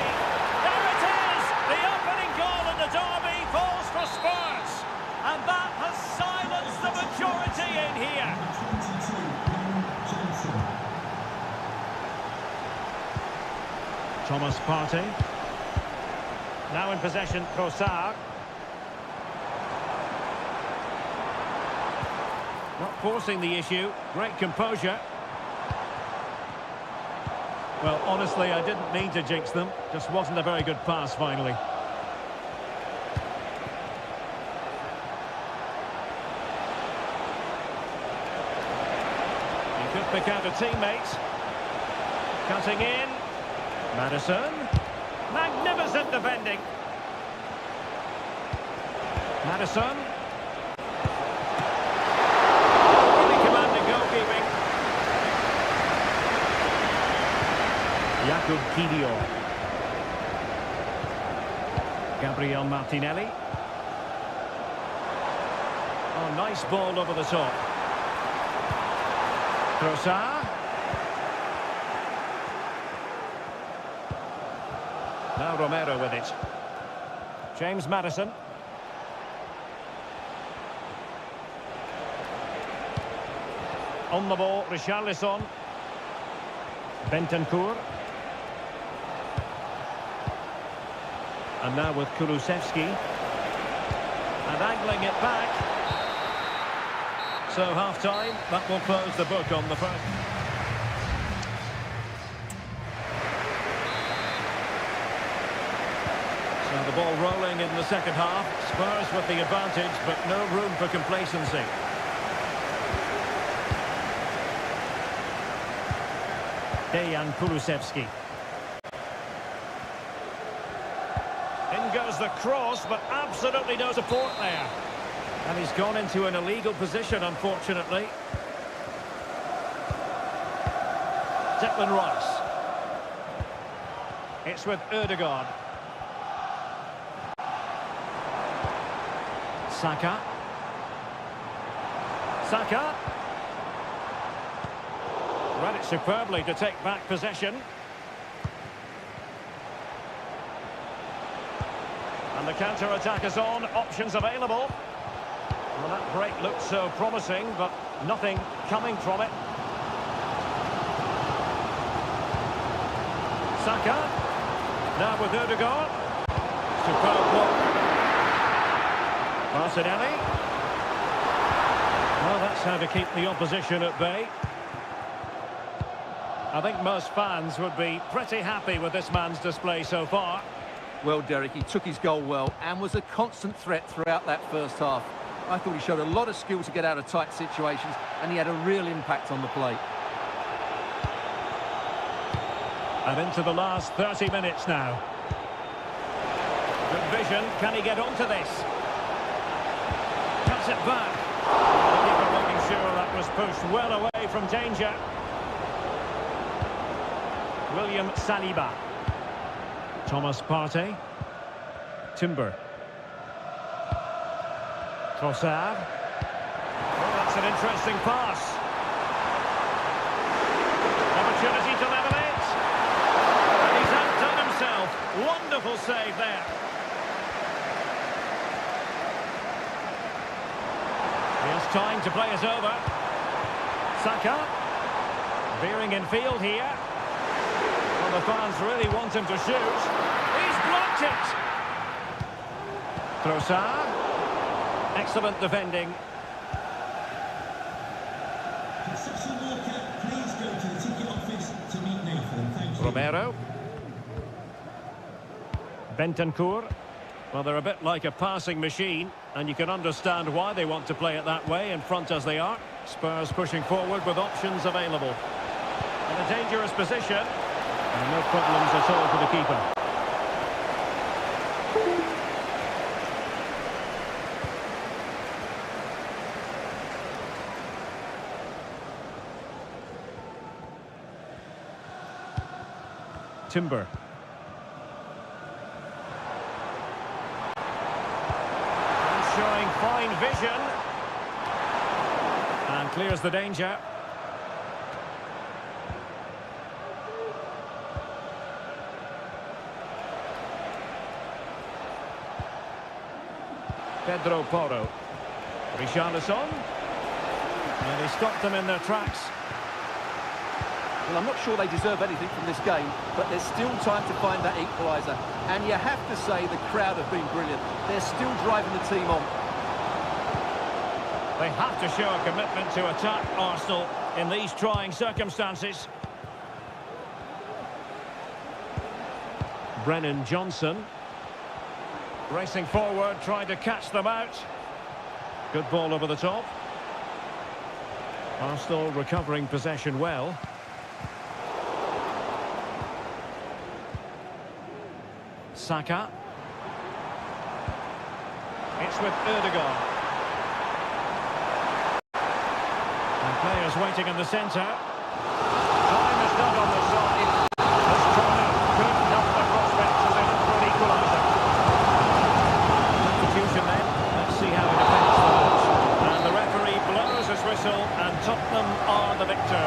There it is! The opening goal in the derby falls for Spurs. And that has silenced the majority in here. Thomas Partey. Now in possession, Trossard. Not forcing the issue. Great composure. Well, honestly, I didn't mean to jinx them. Just wasn't a very good pass, finally. He could pick out a teammate. Cutting in. Maddison. Magnificent defending. Maddison. Really commanding goalkeeping. Jakub Kiwior. Gabriel Martinelli. Oh, nice ball over the top. Trossard. Now Romero with it. James Maddison. On the ball, Richarlison. Bentancur. And now with Kulusevski. And angling it back. So half-time, that will close the book on the first. So the ball rolling in the second half. Spurs with the advantage, but no room for complacency. Dejan Kulusevski. In goes the cross, but absolutely no support there. And he's gone into an illegal position, unfortunately. Declan Rice. It's with Ødegaard. Saka. Saka. Read it superbly to take back possession. And the counter-attack is on. Options available. Well, that break looked so promising, but nothing coming from it. Saka. Now with Ødegaard. Superb block. Martinelli. Well, that's how to keep the opposition at bay. I think most fans would be pretty happy with this man's display so far. Well, Derek, he took his goal well and was a constant threat throughout that first half. I thought he showed a lot of skill to get out of tight situations, and he had a real impact on the plate. And into the last 30 minutes now. Good vision. Can he get onto this? Cuts it back. The keeper making sure that was pushed well away from danger. William Saliba. Thomas Partey. Timber. Trossard. Oh, that's an interesting pass. Opportunity to level it. And he's outdone himself. Wonderful save there. He has time to play it over. Saka. Veering in field here. Well, the fans really want him to shoot. He's blocked it. Trossard. Excellent defending. Please go to the ticket office to meet Nathan. Thank you. Romero. Bentancur. Well, they're a bit like a passing machine, and you can understand why they want to play it that way, in front as they are. Spurs pushing forward with options available. In a dangerous position. And no problems at all for the keeper. Timber. And showing fine vision. And clears the danger. Pedro Porro. Richarlison. And he stopped them in their tracks. Well, I'm not sure they deserve anything from this game, but there's still time to find that equaliser. And you have to say the crowd have been brilliant. They're still driving the team on. They have to show a commitment to attack Arsenal in these trying circumstances. Brennan Johnson. Racing forward, trying to catch them out. Good ball over the top. Arsenal recovering possession well. Saka. It's with Ødegaard. And players waiting in the centre. Time is not on the side. This corner could help the prospects as they look for an equaliser. Substitution then. Let's see how he defends the match. And the referee blows his whistle and Tottenham are the victor.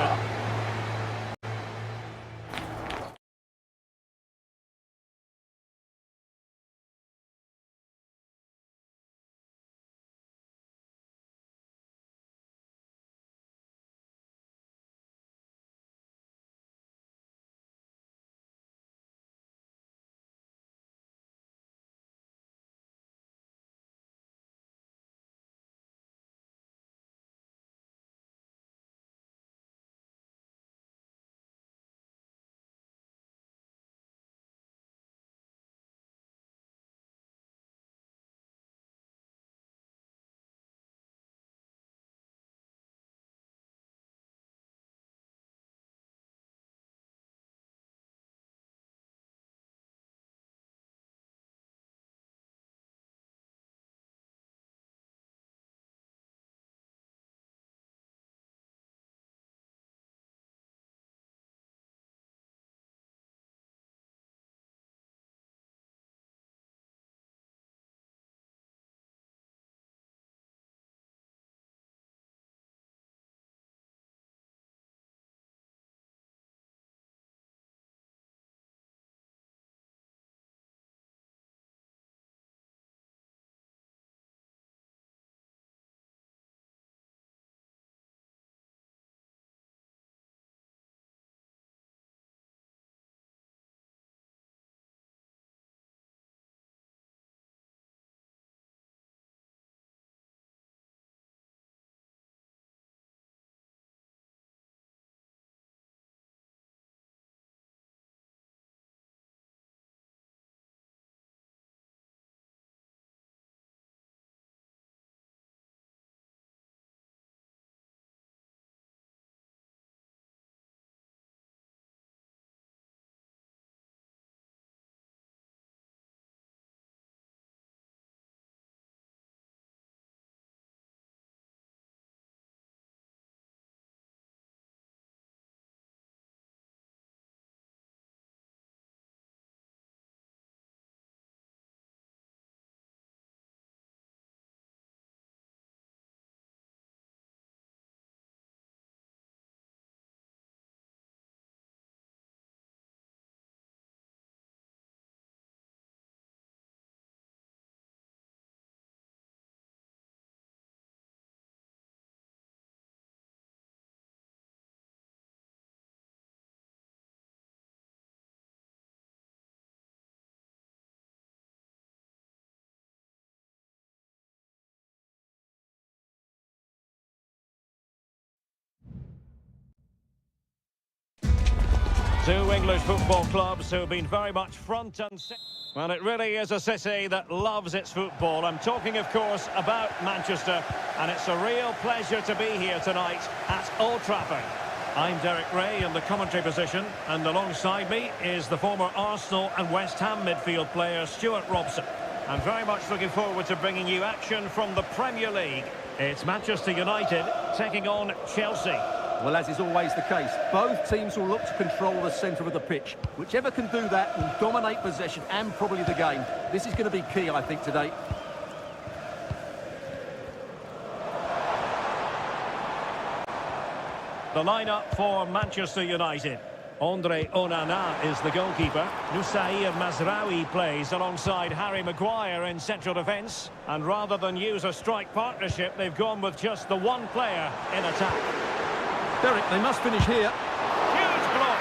Two English football clubs who have been very much front and center. Well, it really is a city that loves its football. I'm talking, of course, about Manchester, and it's a real pleasure to be here tonight at Old Trafford. I'm Derek Ray in the commentary position, and alongside me is the former Arsenal and West Ham midfield player Stuart Robson. I'm very much looking forward to bringing you action from the Premier League. It's Manchester United taking on Chelsea. Well, as is always the case, both teams will look to control the centre of the pitch. Whichever can do that will dominate possession and probably the game. This is going to be key, I think, today. The lineup for Manchester United. Andre Onana is the goalkeeper. Nusair Mazraoui plays alongside Harry Maguire in central defence. And rather than use a strike partnership, they've gone with just the one player in attack. Derek, they must finish here. Huge block.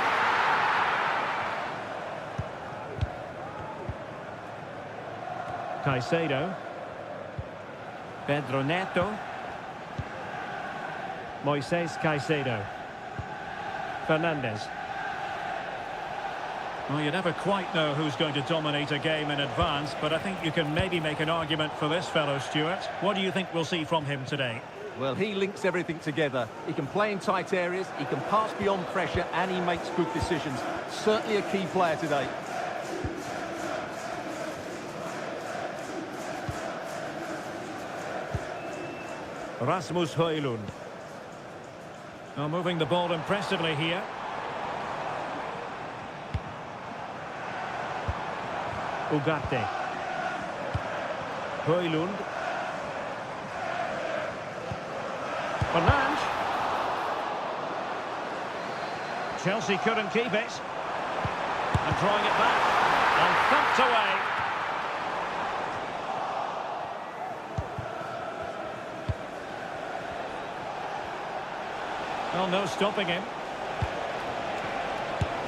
Caicedo. Pedro Neto. Moises Caicedo. Fernandes. Well, you never quite know who's going to dominate a game in advance, but I think you can maybe make an argument for this fellow, Stuart. What do you think we'll see from him today? Well, he links everything together. He can play in tight areas, he can pass beyond pressure, and he makes good decisions. Certainly a key player today. Rasmus Højlund. Now moving the ball impressively here. Ugarte. Højlund. Fernandes. Chelsea couldn't keep it. And drawing it back. And thumped away. Well, no stopping him.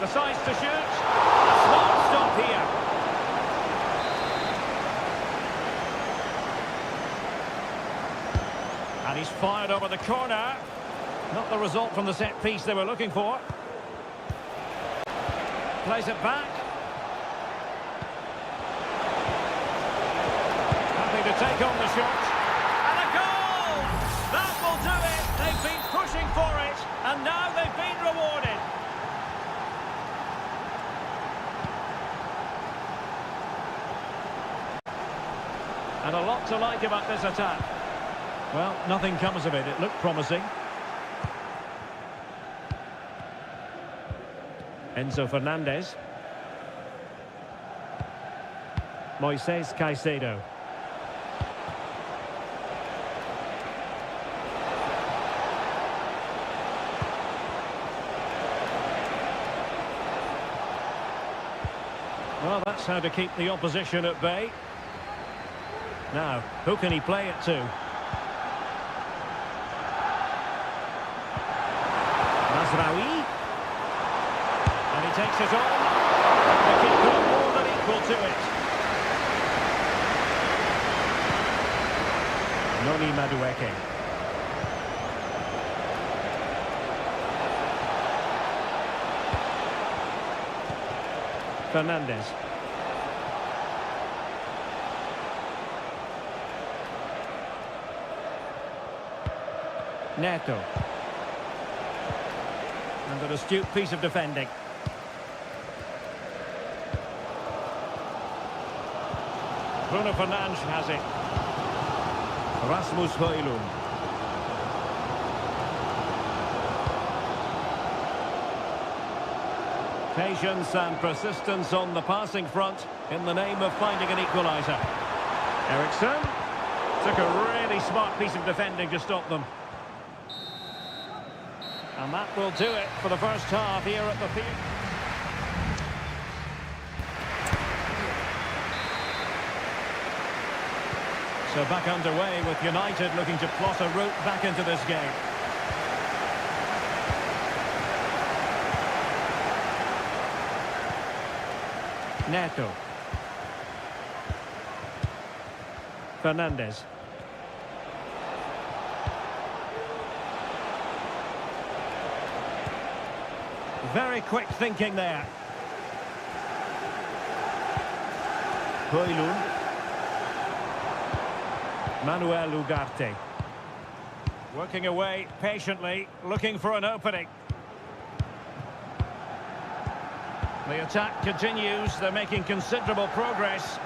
Decides to shoot. A smart stop here. And he's fired over the corner. Not the result from the set piece they were looking for. Plays it back. Happy to take on the shot. And a goal! That will do it. They've been pushing for it. And now they've been rewarded. And a lot to like about this attack. Well, nothing comes of it. It looked promising. Enzo Fernandez. Moises Caicedo. Well, that's how to keep the opposition at bay. Now, who can he play it to? Mazraoui. And he takes it on. The keeper more than equal to it. Noni Madueke. Fernandes. Neto. And an astute piece of defending. Bruno Fernandes has it. Rasmus Højlund. Patience and persistence on the passing front in the name of finding an equaliser. Eriksson took a really smart piece of defending to stop them. And that will do it for the first half here at the field. So back underway with United looking to plot a route back into this game. Neto. Fernandes. Very quick thinking there. Højlund. Manuel Ugarte. Working away patiently, looking for an opening. The attack continues, they're making considerable progress.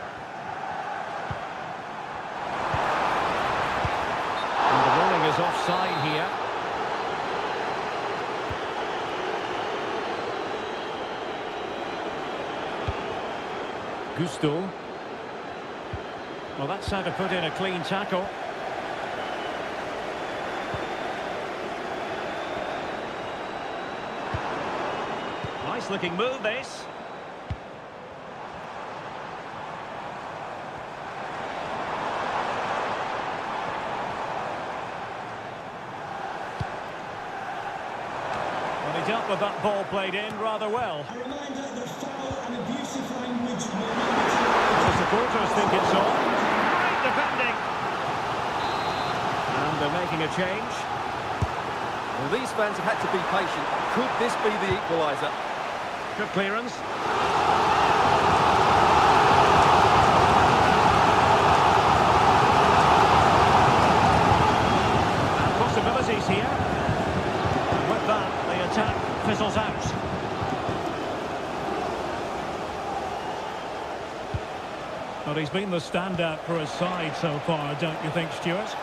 And the ruling is offside here. Gusto. Well, that's how to put in a clean tackle. Nice looking move, this. Well, he dealt with that ball played in rather well. A reminder that foul and abusive language will The supporters think it's on. Great defending. And they're making a change. Well, these fans have had to be patient. Could this be the equaliser? Good clearance. And possibilities here. And with that, the attack fizzles out. Well, he's been the standout for his side so far, don't you think, Stuart?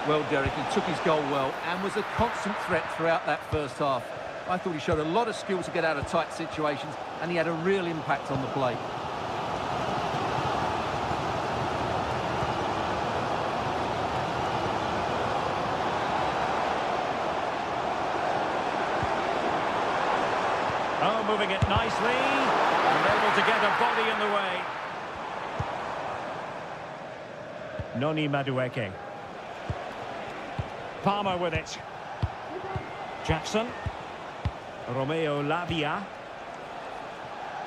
Well, Derek, he took his goal well and was a constant threat throughout that first half. I thought he showed a lot of skill to get out of tight situations, and he had a real impact on the play. Oh, moving it nicely. And able to get a body in the way. Noni Madueke. Palmer with it. Jackson. Romeo Lavia.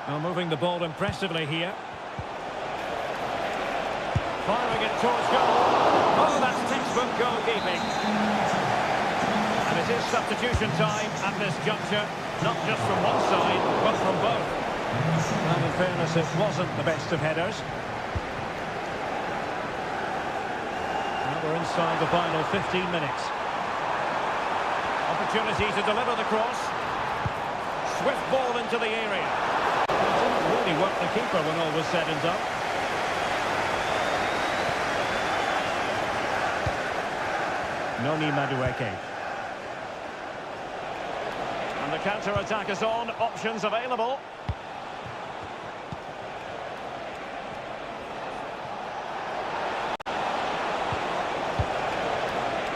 Oh, moving the ball impressively here. Firing it towards goal. Oh, that's textbook goalkeeping. And it is substitution time at this juncture. Not just from one side, but from both. And in fairness, it wasn't the best of headers. Now we're inside the final 15 minutes. Opportunity to deliver the cross. Swift ball into the area. It didn't really work the keeper when all was said and done. Noni Madueke. And the counter-attack is on. Options available.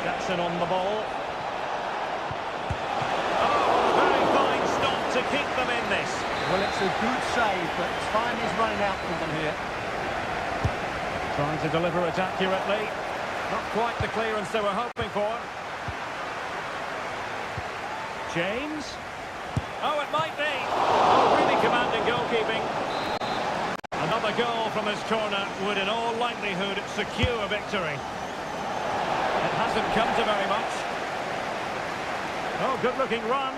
Jackson on the ball. To keep them in this. Well, it's a good save, but time is running out for them here. Trying to deliver it accurately. Not quite the clearance they were hoping for. James. Oh, it might be. Oh, really commanding goalkeeping. Another goal from his corner would in all likelihood secure a victory. It hasn't come to very much. Oh, good-looking run.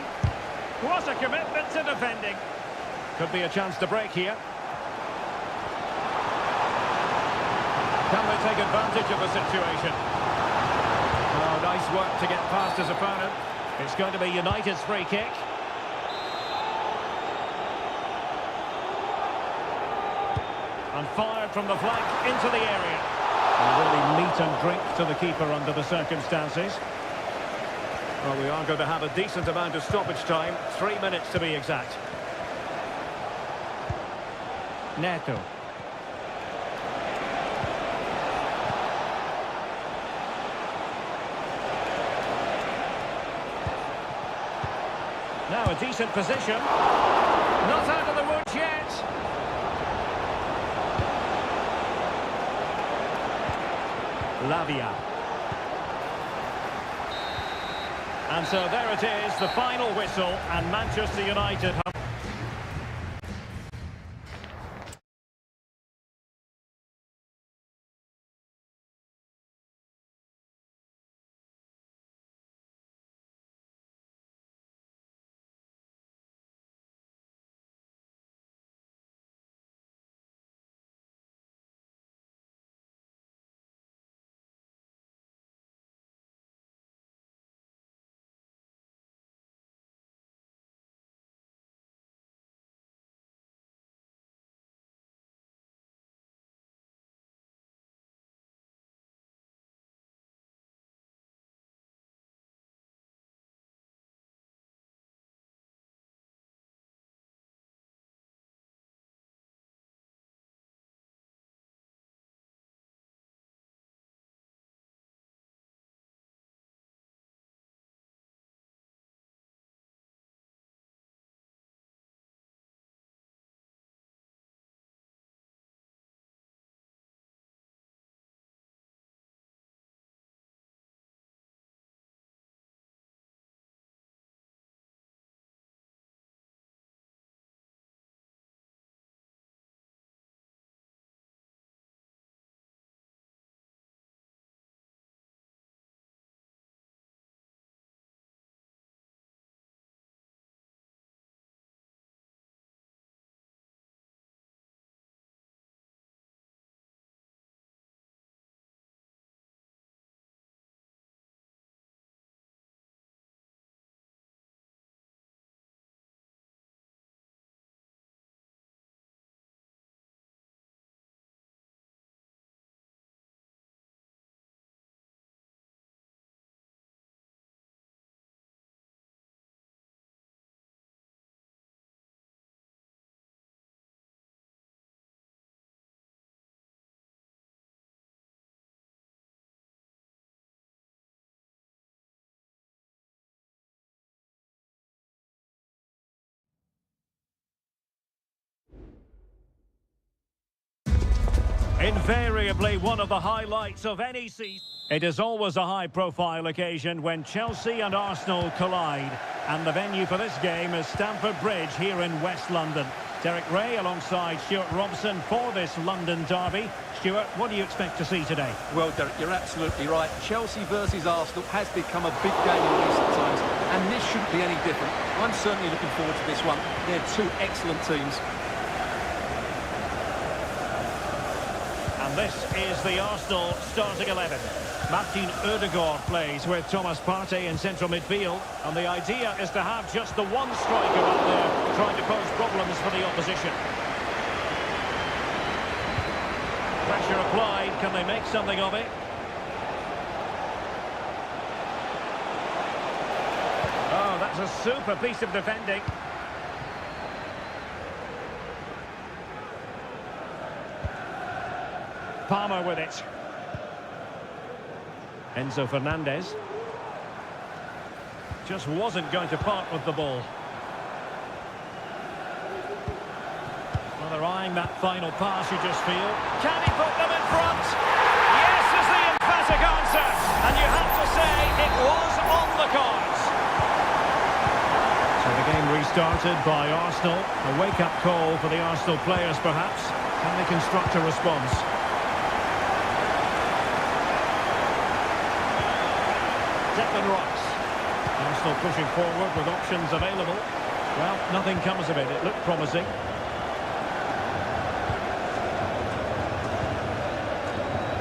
What a commitment to defending. Could be a chance to break here. Can they take advantage of the situation? Oh, nice work to get past his opponent. It's going to be United's free kick. And fired from the flank into the area. And really meat and drink to the keeper under the circumstances. Well, we are going to have a decent amount of stoppage time. 3 minutes to be exact. Neto. Now a decent position. Not out of the woods yet. Lavia. And so there it is, the final whistle, and Manchester United have Invariably one of the highlights of any season. It is always a high-profile occasion when Chelsea and Arsenal collide. And the venue for this game is Stamford Bridge here in West London. Derek Ray alongside Stuart Robson for this London derby. Stuart, what do you expect to see today? Well, Derek, you're absolutely right. Chelsea versus Arsenal has become a big game in recent times, and this shouldn't be any different. I'm certainly looking forward to this one. They're two excellent teams. And this is the Arsenal starting 11. Martin Ødegaard plays with Thomas Partey in central midfield. And the idea is to have just the one striker up there trying to pose problems for the opposition. Pressure applied. Can they make something of it? Oh, that's a super piece of defending. Palmer with it. Enzo Fernandez. Just wasn't going to part with the ball. Well, they're eyeing that final pass, you just feel. Can he put them in front? Yes is the emphatic answer. And you have to say it was on the cards. So the game restarted by Arsenal. A wake-up call for the Arsenal players, perhaps. Can they construct a response? Declan Rice. Arsenal pushing forward with options available. Well, nothing comes of it. It looked promising.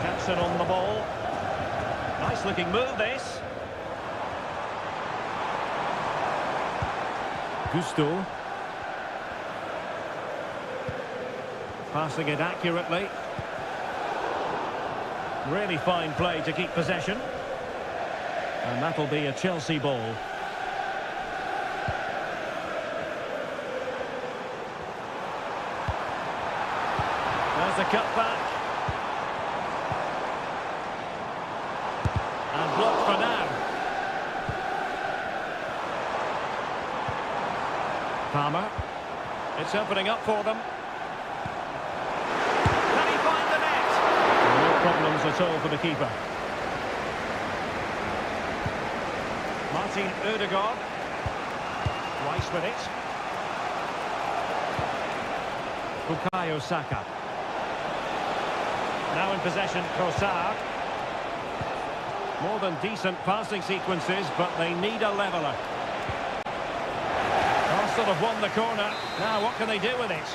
Jackson on the ball. Nice looking move, this. Gusto. Passing it accurately. Really fine play to keep possession. And that'll be a Chelsea ball. There's the cutback. And blocked for now. Palmer. It's opening up for them. Can he find the net? No problems at all for the keeper. Martin Ødegaard. Rice with it. Bukayo Saka. Now in possession, Trossard. More than decent passing sequences, but they need a leveller. Arsenal have won the corner. Now what can they do with it?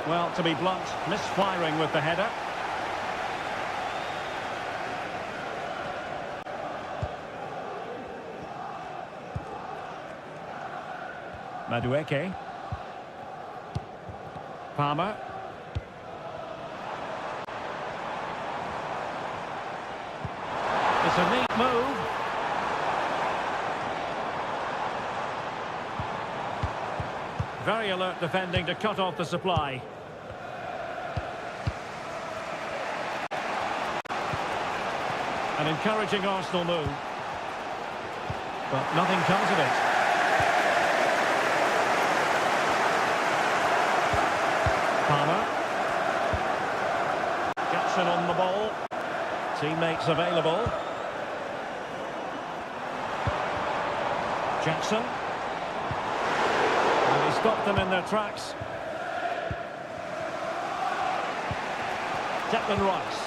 Well, to be blunt, misfiring with the header. Madueke. Palmer. It's a neat move. Very alert defending to cut off the supply. An encouraging Arsenal move. But nothing comes of it. Palmer. Jackson on the ball. Teammates available. Jackson. And he stopped them in their tracks. Declan Rice.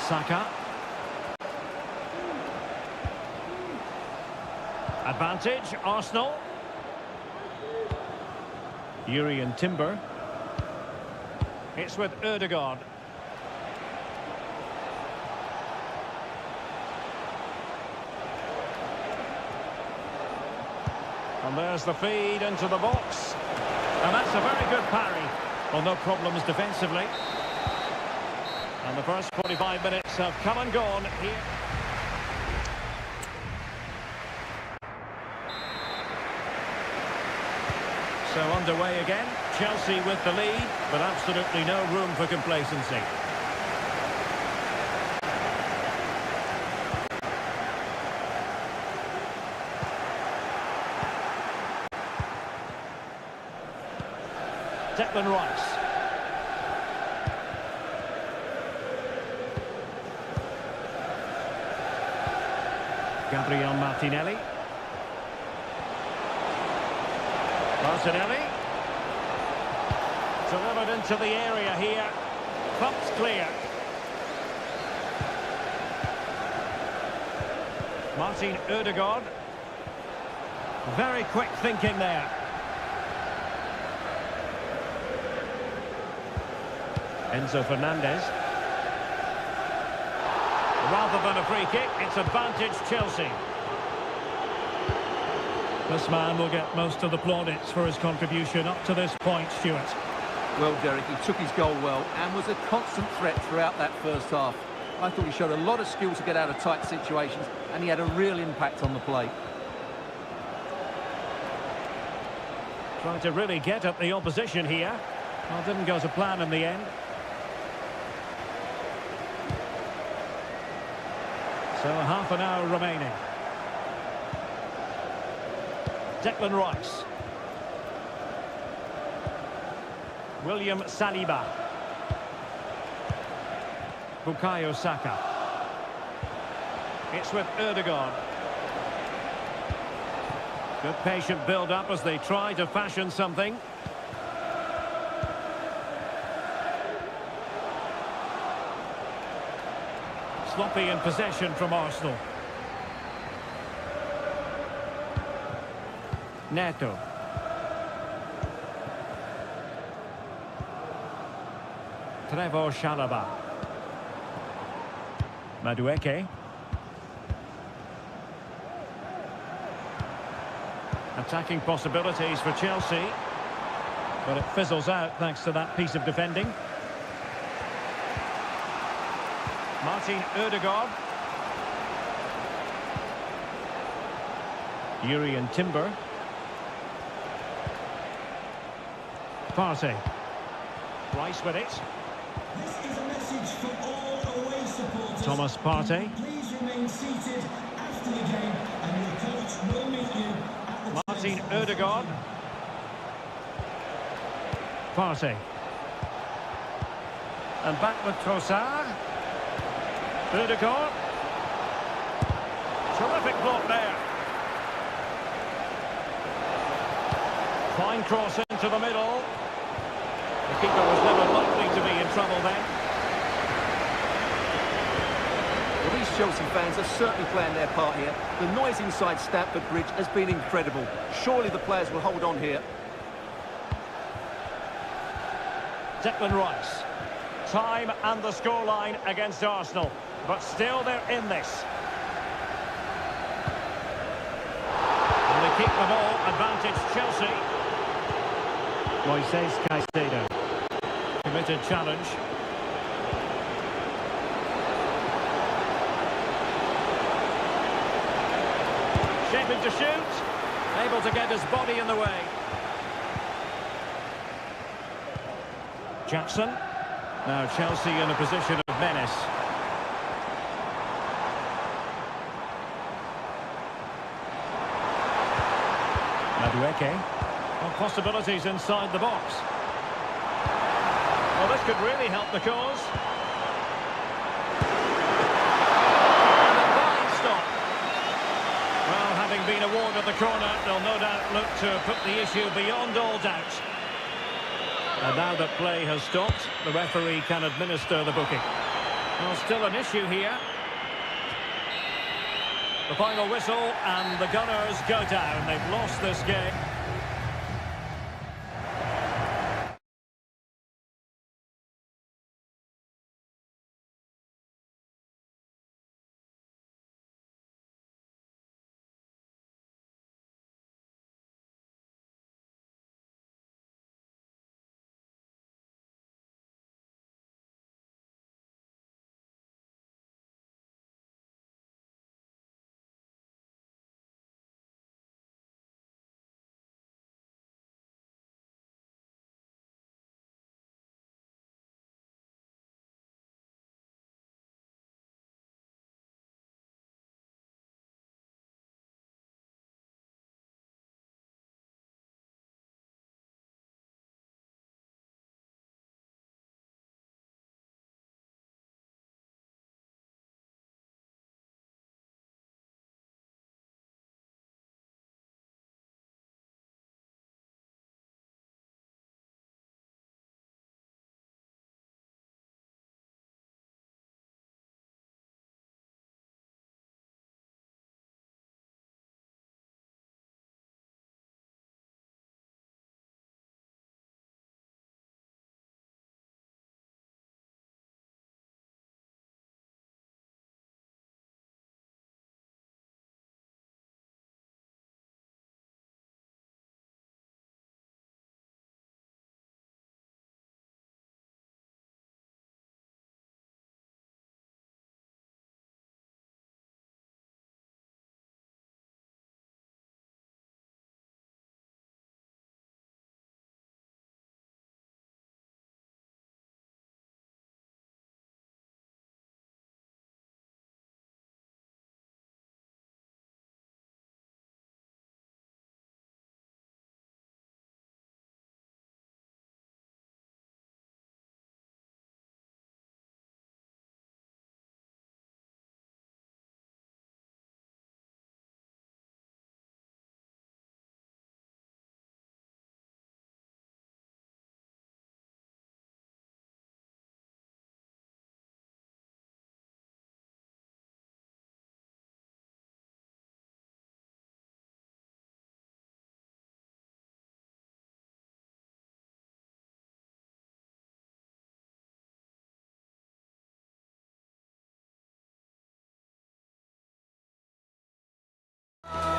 Saka. Advantage, Arsenal. Yuri and Timber. It's with Ødegaard. And there's the feed into the box. And that's a very good parry. Well, no problems defensively. And the first 45 minutes have come and gone here. So underway again, Chelsea with the lead, but absolutely no room for complacency. Declan Rice. Gabriel Martinelli. Martinelli. Delivered into the area here. Pumped clear. Martin Ødegaard. Very quick thinking there. Enzo Fernandez. Rather than a free kick, it's advantage Chelsea. This man will get most of the plaudits for his contribution up to this point, Stuart. Well, Derek, he took his goal well and was a constant threat throughout that first half. I thought he showed a lot of skill to get out of tight situations, and he had a real impact on the play. Trying to really get at the opposition here. Well, didn't go to plan in the end. So half an hour remaining. Declan Rice. William Saliba. Bukayo Saka. It's with Ødegaard. Good patient build-up as they try to fashion something. Sloppy in possession from Arsenal. Neto. Trevor Chalobah. Madueke. Attacking possibilities for Chelsea. But it fizzles out thanks to that piece of defending. Martin Ødegaard. Urian Timber. Partey. Rice with it. This is a message for all away supporters. Thomas Partey. Please remain seated after the game and your coach will meet you at the Martin Ødegaard. Partey. And back with Trossard. Ødegaard. Terrific block there. Fine cross into the middle. The keeper was never likely to be in trouble then. Well, these Chelsea fans are certainly playing their part here. The noise inside Stamford Bridge has been incredible. Surely the players will hold on here. Declan Rice. Time and the scoreline against Arsenal. But still they're in this. And they keep the ball. Advantage Chelsea. Moises Caicedo. Committed challenge. Shaping to shoot. Able to get his body in the way. Jackson. Now Chelsea in a position of menace. Madueke. Well, possibilities inside the box. Well, this could really help the cause. And a fine stop. Well, having been awarded the corner, they'll no doubt look to put the issue beyond all doubt. And now that play has stopped, the referee can administer the booking. Well, still an issue here. The final whistle, and the Gunners go down. They've lost this game.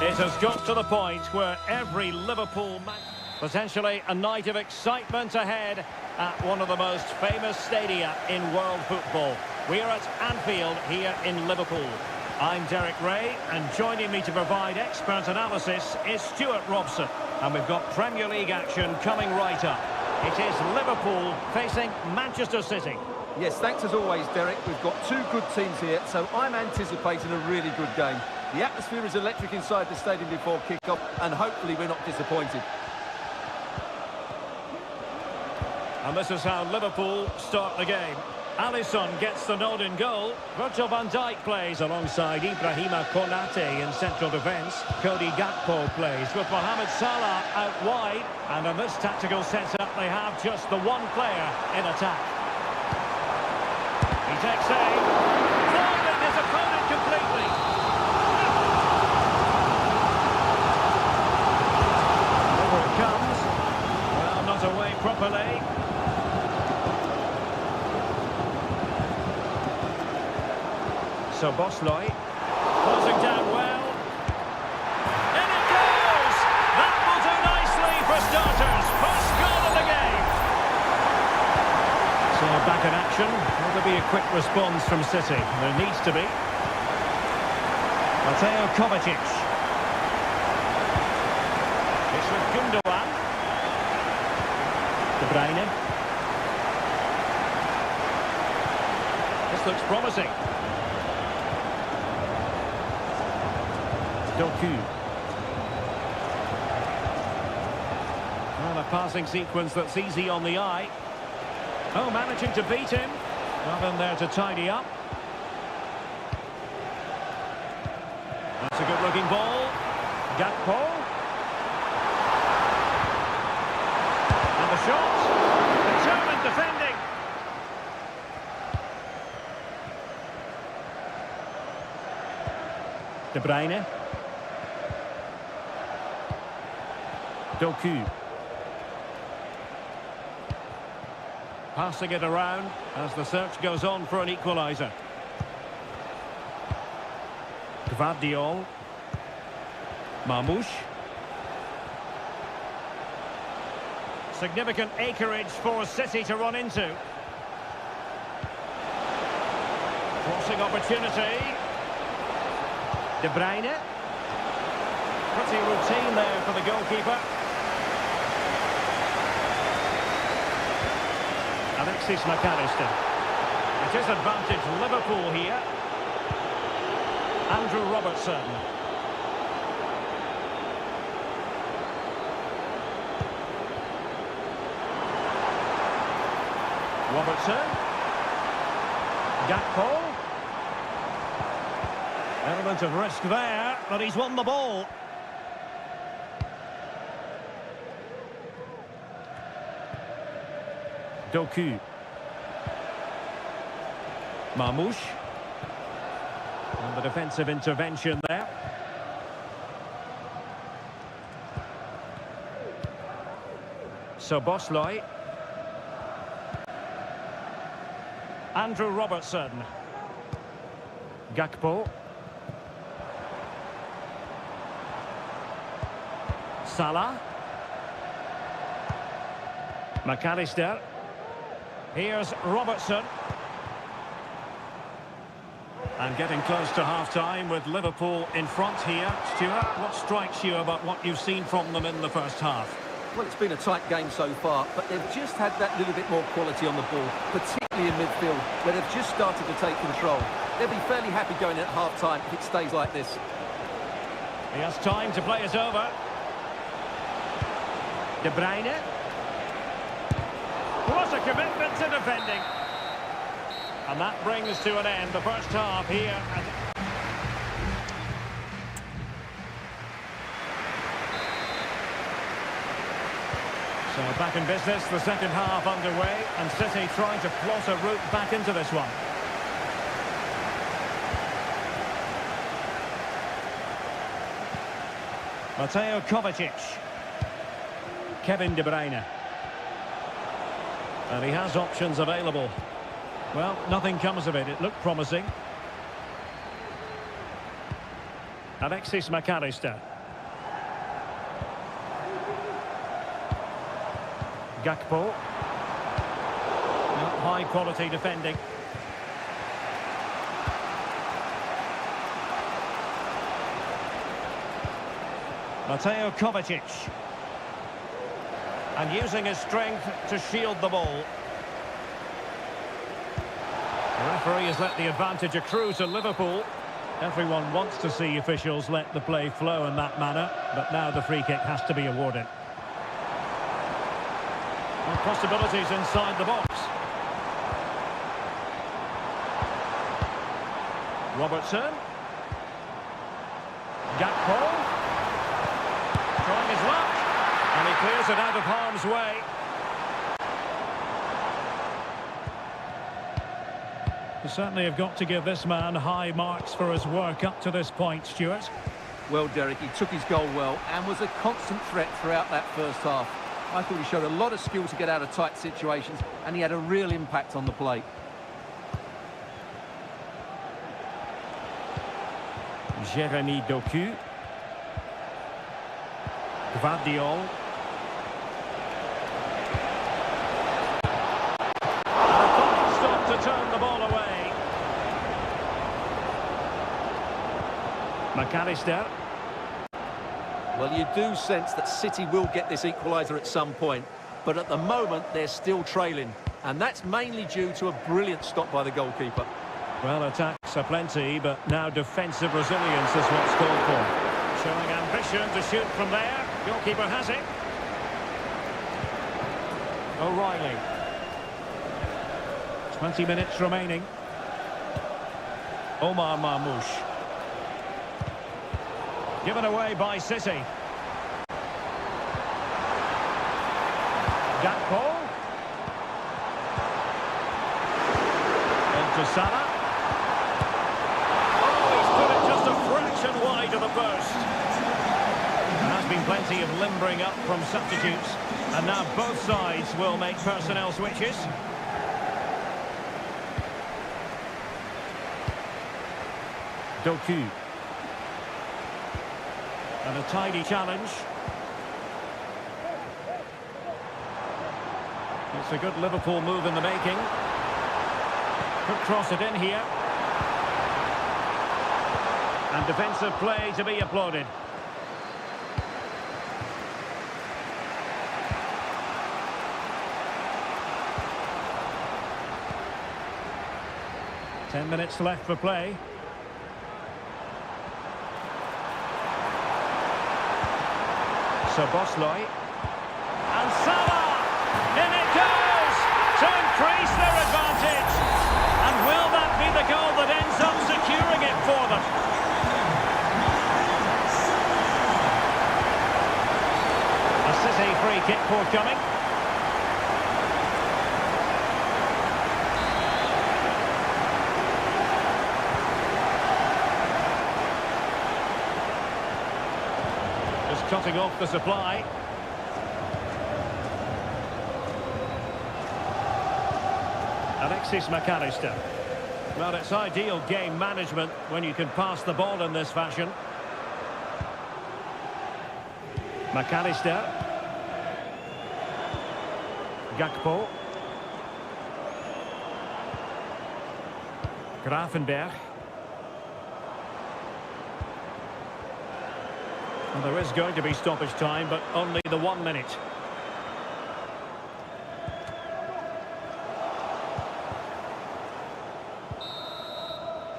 It has got to the point where every Liverpool match, potentially a night of excitement ahead at one of the most famous stadia in world football. We are at Anfield here in Liverpool. I'm Derek Ray, and joining me to provide expert analysis is Stuart Robson. And we've got Premier League action coming right up. It is Liverpool facing Manchester City. Yes, thanks as always, Derek. We've got two good teams here, so I'm anticipating a really good game. The atmosphere is electric inside the stadium before kick-off, and hopefully we're not disappointed. And this is how Liverpool start the game. Alisson gets the nod in goal. Virgil van Dijk plays alongside Ibrahima Konate in central defence. Cody Gakpo plays with Mohamed Salah out wide. And in this tactical setup, they have just the one player in attack. He takes aim. Foiling his opponent completely. Over it comes. Well, not away properly. So Bosloy, closing down well. In it goes! That will do nicely for starters. First goal of the game. So back in action. Will there be a quick response from City? There needs to be. Mateo Kovacic. It's with Gundogan. De Bruyne. This looks promising. Doku. Well, a passing sequence that's easy on the eye. Oh, managing to beat him. Not in there to tidy up. That's a good-looking ball. Gakpo. And the shot. Determined defending. De Bruyne. Doku. Passing it around as the search goes on for an equaliser. Gvardiol. Marmoush. Significant acreage for City to run into. Crossing opportunity. De Bruyne. Pretty routine there for the goalkeeper. Alexis McAllister. It is advantage Liverpool here. Andrew Robertson. Robertson. Gakpo. Element of risk there, but he's won the ball. Doku. Marmoush. And the defensive intervention there. So Bosloy. Andrew Robertson. Gakpo. Salah. McAllister. Here's Robertson. And getting close to half-time with Liverpool in front here. Stuart, what strikes you about what you've seen from them in the first half? Well, it's been a tight game so far, but they've just had that little bit more quality on the ball, particularly in midfield, where they've just started to take control. They'll be fairly happy going at half-time if it stays like this. He has time to play it over. De Bruyne. What a commitment to defending. And that brings to an end the first half here. So back in business, the second half underway, and City trying to plot a route back into this one. Mateo Kovacic. Kevin De Bruyne. And he has options available. Well, nothing comes of it. It looked promising. Alexis McAllister. Gakpo. High quality defending. Mateo Kovacic. And using his strength to shield the ball. The referee has let the advantage accrue to Liverpool. Everyone wants to see officials let the play flow in that manner, but now the free kick has to be awarded. And possibilities inside the box. Robertson. Gakpo. Trying his luck. And he clears it out of harm's way. You certainly have got to give this man high marks for his work up to this point, Stuart. Well, Derek, he took his goal well and was a constant threat throughout that first half. I thought he showed a lot of skill to get out of tight situations, and he had a real impact on the plate. Jeremy Doku. Gvardiol. Stop to turn the ball away. McAllister. Well, you do sense that City will get this equaliser at some point, but at the moment they're still trailing, and that's mainly due to a brilliant stop by the goalkeeper. Well, attacks are plenty, but now defensive resilience is what's called for. Showing ambition to shoot from there. Goalkeeper has it. O'Reilly. 20 minutes remaining. Omar Marmoush. Given away by City. Gakpo. Into Salah. Just a fraction wide of the post. There has been plenty of limbering up from substitutes, and now both sides will make personnel switches. Doku. And a tidy challenge. It's a good Liverpool move in the making. Could cross it in here. And defensive play to be applauded. Ten minutes left for play. Bosley. And Salah! In it goes! To increase their advantage! And will that be the goal that ends up securing it for them? A City free kick forthcoming. Cutting off the supply. Alexis McAllister. Well, it's ideal game management when you can pass the ball in this fashion. McAllister. Gakpo. Gravenberch. Well, there is going to be stoppage time, but only the 1 minute.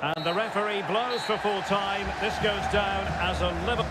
And the referee blows for full time. This goes down as a Liverpool.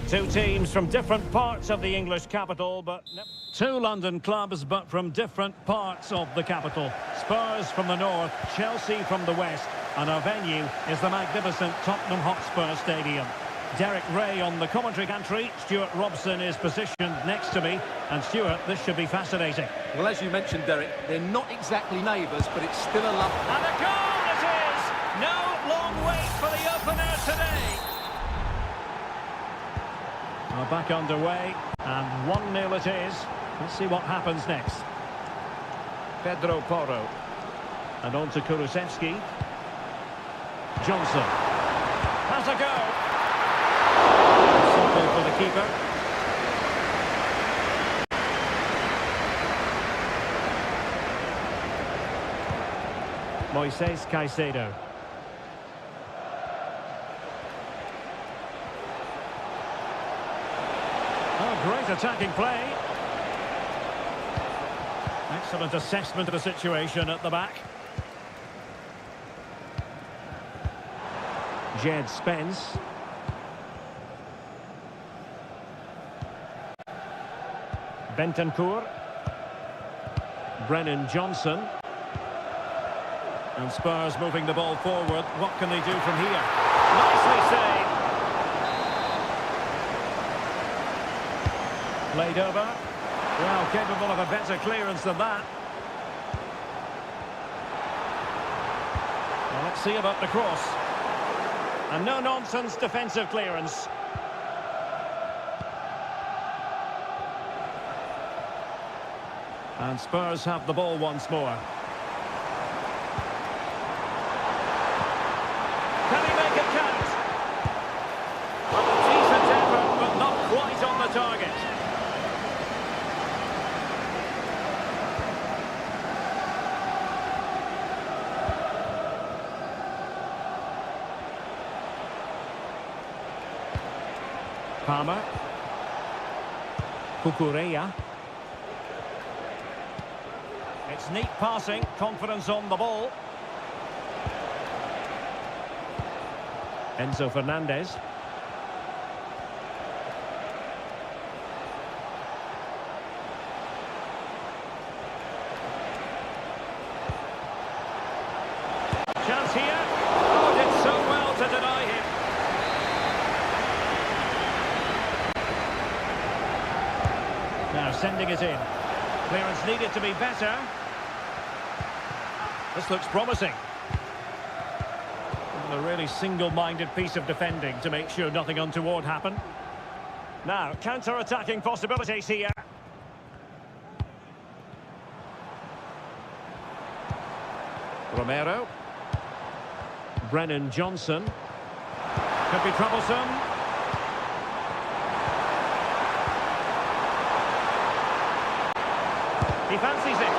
Two teams from different parts of the English capital, but two London clubs, but from different parts of the capital. Spurs from the north, Chelsea from the west, and our venue is the magnificent Tottenham Hotspur Stadium. Derek Ray on the commentary gantry. Stuart Robson is positioned next to me. And Stuart, this should be fascinating. Well, as you mentioned, Derek, they're not exactly neighbours, but it's still a love. And a goal it is! No long wait for the opener today. We're back underway, and 1-0 it is. Let's see what happens next. Pedro Porro. And on to Kulusevski. Johnson. Has a go. Something for the keeper. Moises Caicedo. Oh, great attacking play. Excellent assessment of the situation at the back. Jed Spence. Bentancur. Brennan Johnson. And Spurs moving the ball forward. What can they do from here? Nicely saved. Played over. Well, capable of a better clearance than that. Well, let's see about the cross. And no-nonsense defensive clearance. And Spurs have the ball once more. Can he make it count? Well, a decent effort, but not quite on the target. Palmer. Cucurella. It's neat passing, confidence on the ball. Enzo Fernandez. Chance here. Oh, did so well to deny him. Now sending it in. Clearance needed to be better. This looks promising. A really single-minded piece of defending to make sure nothing untoward happened. Now, counter-attacking possibilities here. Romero. Brennan Johnson. Could be troublesome. He fancies it.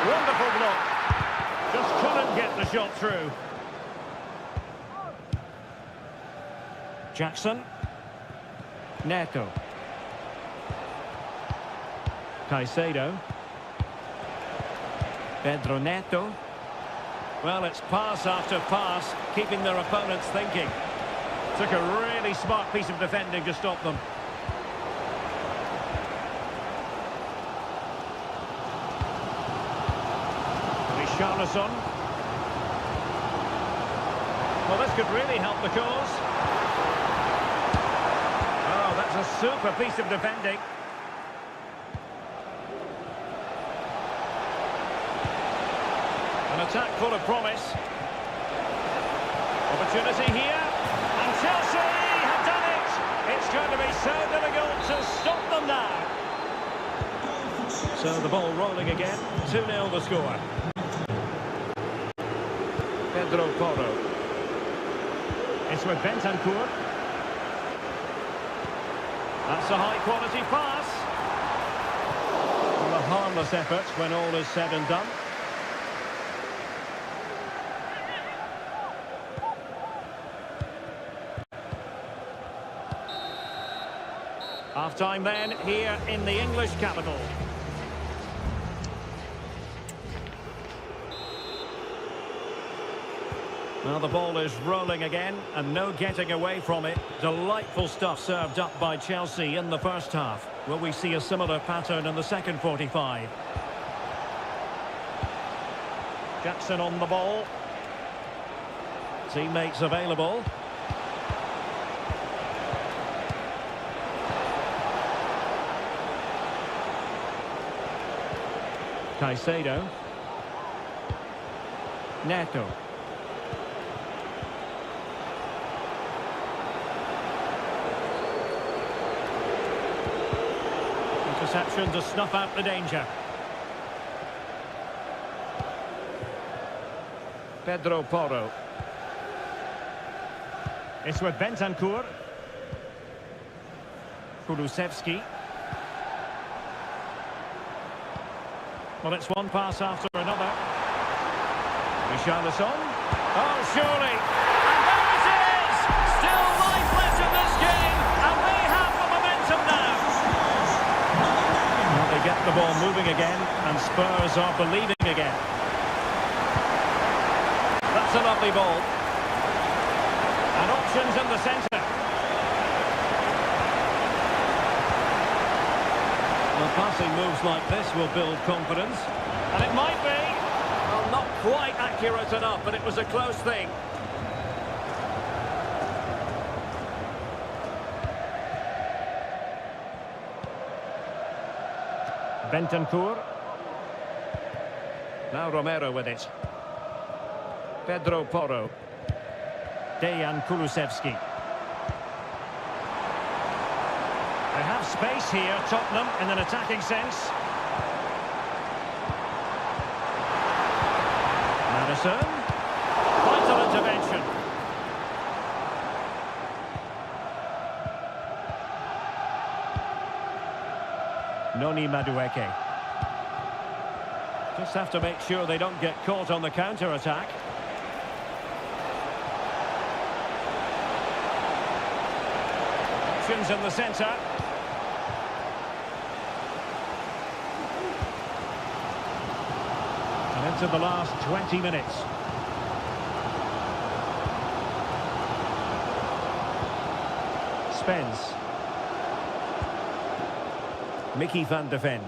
Wonderful block. Just couldn't get the shot through. Jackson. Neto. Caicedo. Pedro Neto. Well, it's pass after pass, keeping their opponents thinking. Took a really smart piece of defending to stop them. Richarlison. Well, this could really help the cause. Oh, that's a super piece of defending. An attack full of promise. Opportunity here. And Chelsea have done it. It's going to be so difficult to stop them now. So the ball rolling again. 2-0 the score. Pedro Porro. It's with Bentancur. That's a high-quality pass. Well, a harmless effort when all is said and done. Half-time then, here in the English capital. Well, the ball is rolling again, and no getting away from it. Delightful stuff served up by Chelsea in the first half. Will we see a similar pattern in the second 45? Jackson on the ball. Teammates available. Caicedo. Neto. Interception to snuff out the danger. Pedro Porro. It's with Bentancur. Kulusevski. Well, it's one pass after another. Richarlison. Oh, surely. And there it is! Still life left in this game, and they have the momentum now. Well, they get the ball moving again, and Spurs are believing again. That's a lovely ball. And options in the centre. Well, passing moves like this will build confidence. And it might be. Well, not quite accurate enough, but it was a close thing. Bentancur. Now Romero with it. Pedro Porro. Dejan Kulusevski. They have space here, Tottenham, in an attacking sense. Madison. Vital intervention. Noni Madueke. Just have to make sure they don't get caught on the counter-attack. Options in the centre. And into the last 20 minutes. Spence. Mickey van de Ven.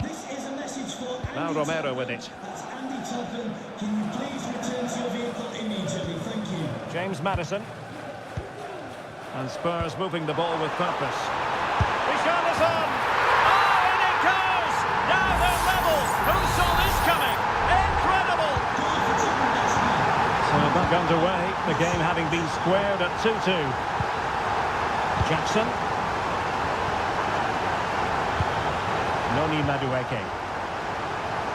This is a message for Andy Now Romero Topham. with it. That's Andy Topham. Can you please return to your vehicle immediately? Thank you. James Madison. And Spurs moving the ball with purpose. Richarlison! Oh, in it goes! Now they're level! Who saw this coming? Incredible! So back underway, the game having been squared at 2-2. Jackson. Noni Madueke.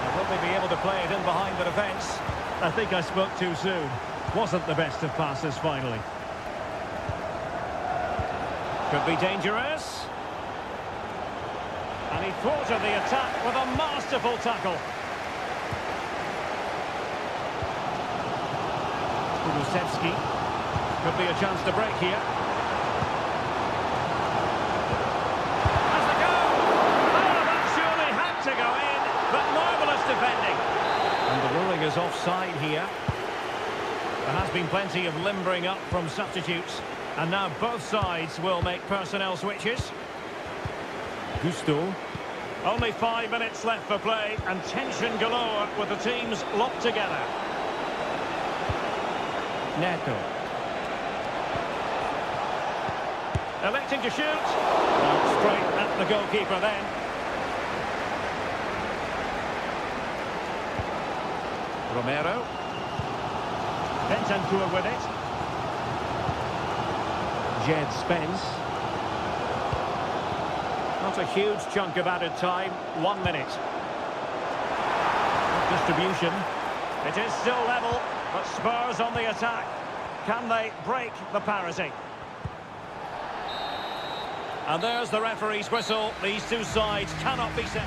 Now, will they be able to play it in behind the defence? I think I spoke too soon. Wasn't the best of passes finally. Could be dangerous. And he thwarted the attack with a masterful tackle. Kulusevski. Could be a chance to break here. Has the goal! Oh, that surely had to go in, but marvellous defending. And the ruling is offside here. There has been plenty of limbering up from substitutes. And now both sides will make personnel switches. Gusto. Only 5 minutes left for play, and tension galore with the teams locked together. Neto. Electing to shoot. Well, straight at the goalkeeper then. Romero. Bentancur with it. Jed Spence. Not a huge chunk of added time. 1 minute. Distribution. It is still level, but Spurs on the attack. Can they break the parity? And there's the referee's whistle. These two sides cannot be set.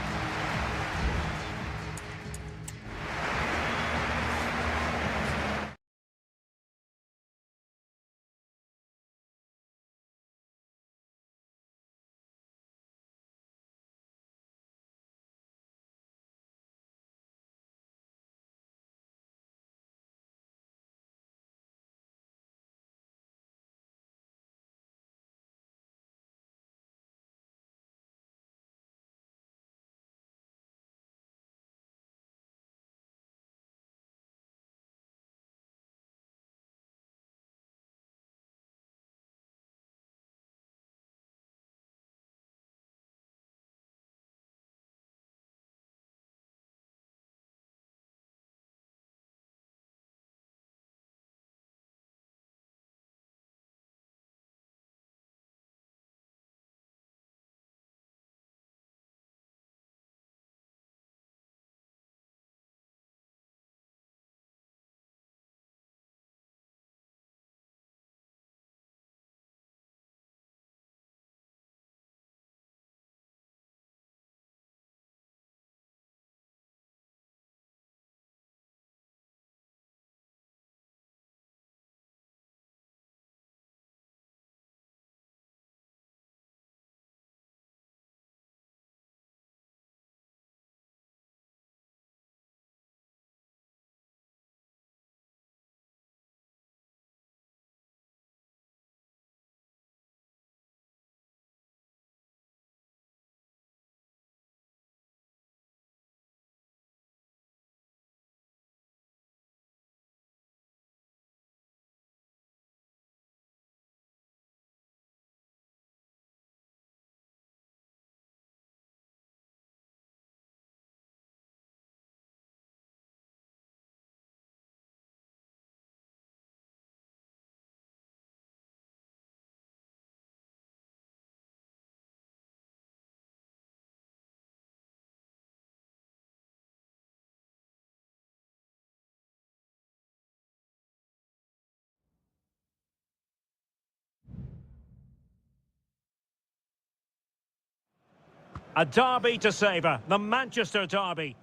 A derby to savour, the Manchester derby.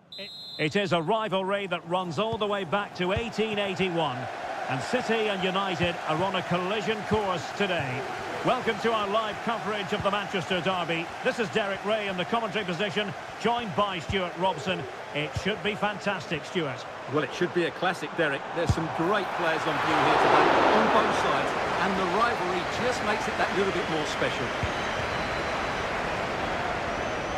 It is a rivalry that runs all the way back to 1881. And City and United are on a collision course today. Welcome to our live coverage of the Manchester derby. This is Derek Ray in the commentary position, joined by Stuart Robson. It should be fantastic, Stuart. Well, it should be a classic, Derek. There's some great players on view here today, on both sides, and the rivalry just makes it that little bit more special.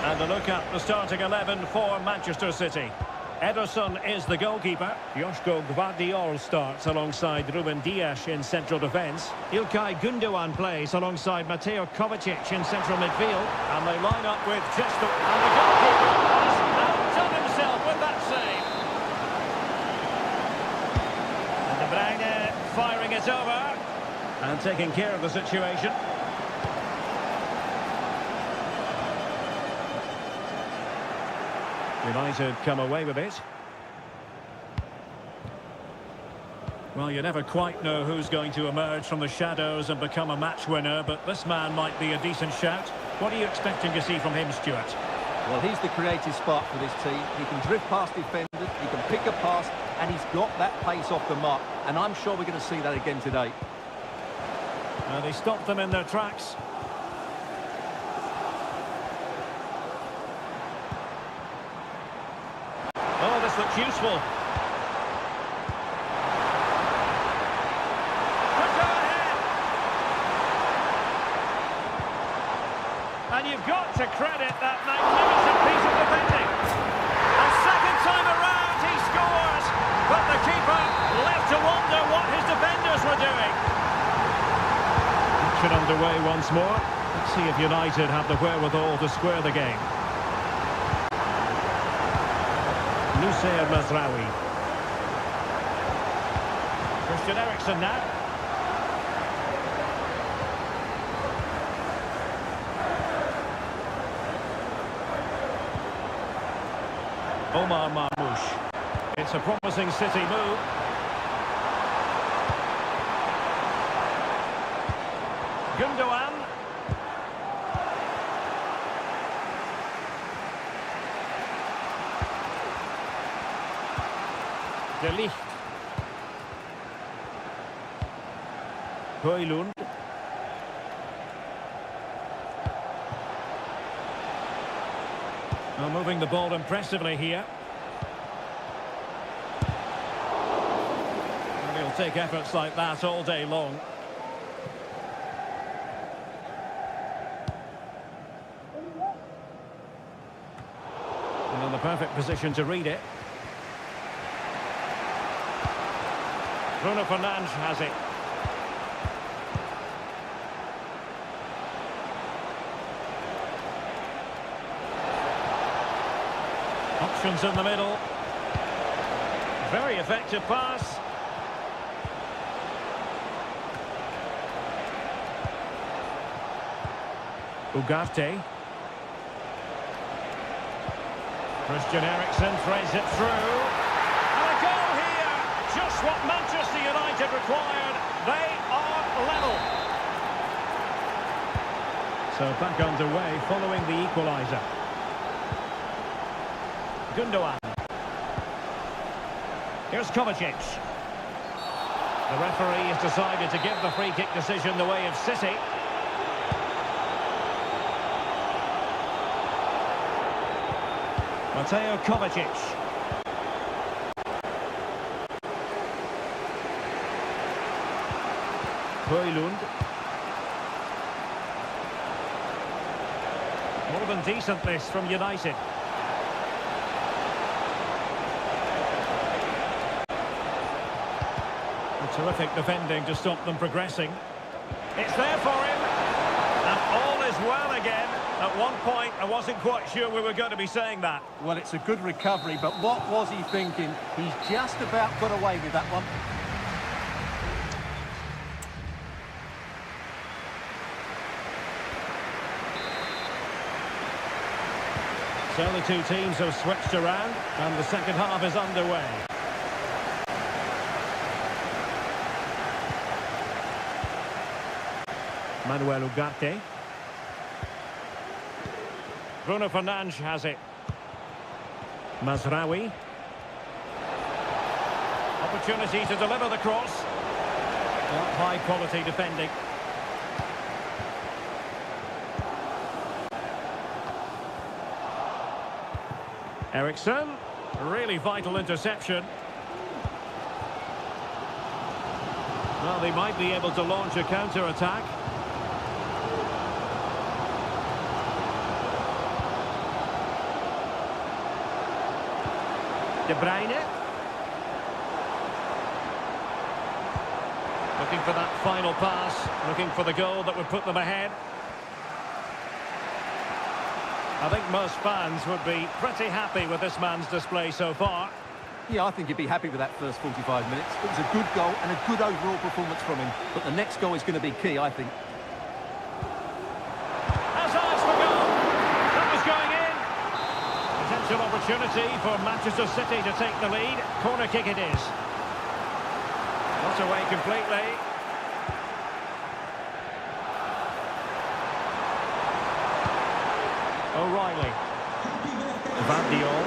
And a look at the starting 11 for Manchester City. Ederson is the goalkeeper. Joško Gvardiol starts alongside Ruben Dias in central defence. Ilkay Gundogan plays alongside Mateo Kovacic in central midfield. And they line up with just the... And the goalkeeper has outdone himself with that save. And De Bruyne firing it over. And taking care of the situation. United come away with it. Well, you never quite know who's going to emerge from the shadows and become a match winner, but this man might be a decent shout. What are you expecting to see from him, Stuart? Well, he's the creative spark for this team. He can drift past defenders, he can pick a pass, and he's got that pace off the mark. And I'm sure we're going to see that again today. And he stopped them in their tracks. Oh, this looks useful. Could go ahead. And you've got to credit that magnificent piece of defending. And second time around, he scores. But the keeper left to wonder what his defenders were doing. Action underway once more. Let's see if United have the wherewithal to square the game. Nusayr Mazraoui. Christian Eriksen now. Omar Marmoush. It's a promising City move. Gundogan. De Ligt. Højlund. Well, moving the ball impressively here. And he'll take efforts like that all day long. And in the perfect position to read it. Bruno Fernandes has it. Options in the middle. Very effective pass. Ugarte. Christian Eriksen threads it through. And a goal here. Just what Manchester United required. They are level. So back underway following the equaliser. Gundogan. Here's Kovacic. The referee has decided to give the free kick decision the way of City. Mateo Kovacic. Højlund. More than decent this from United. Terrific defending to stop them progressing. It's there for him. And all is well again. At one point, I wasn't quite sure we were going to be saying that. Well, it's a good recovery, but what was he thinking? He's just about got away with that one. So the two teams have switched around, and the second half is underway. Manuel Ugarte. Bruno Fernandes has it. Mazraoui. Opportunity to deliver the cross. High quality defending. Ericsson. Really vital interception. Well, they might be able to launch a counter-attack. De Bruyne. Looking for that final pass, looking for the goal that would put them ahead. I think most fans would be pretty happy with this man's display so far. Yeah, I think he'd be happy with that first 45 minutes. It was a good goal and a good overall performance from him. But the next goal is going to be key, I think. Has eyes for goal. That was going in. Potential opportunity for Manchester City to take the lead. Corner kick it is. Not away completely. O'Reilly. Van Diol.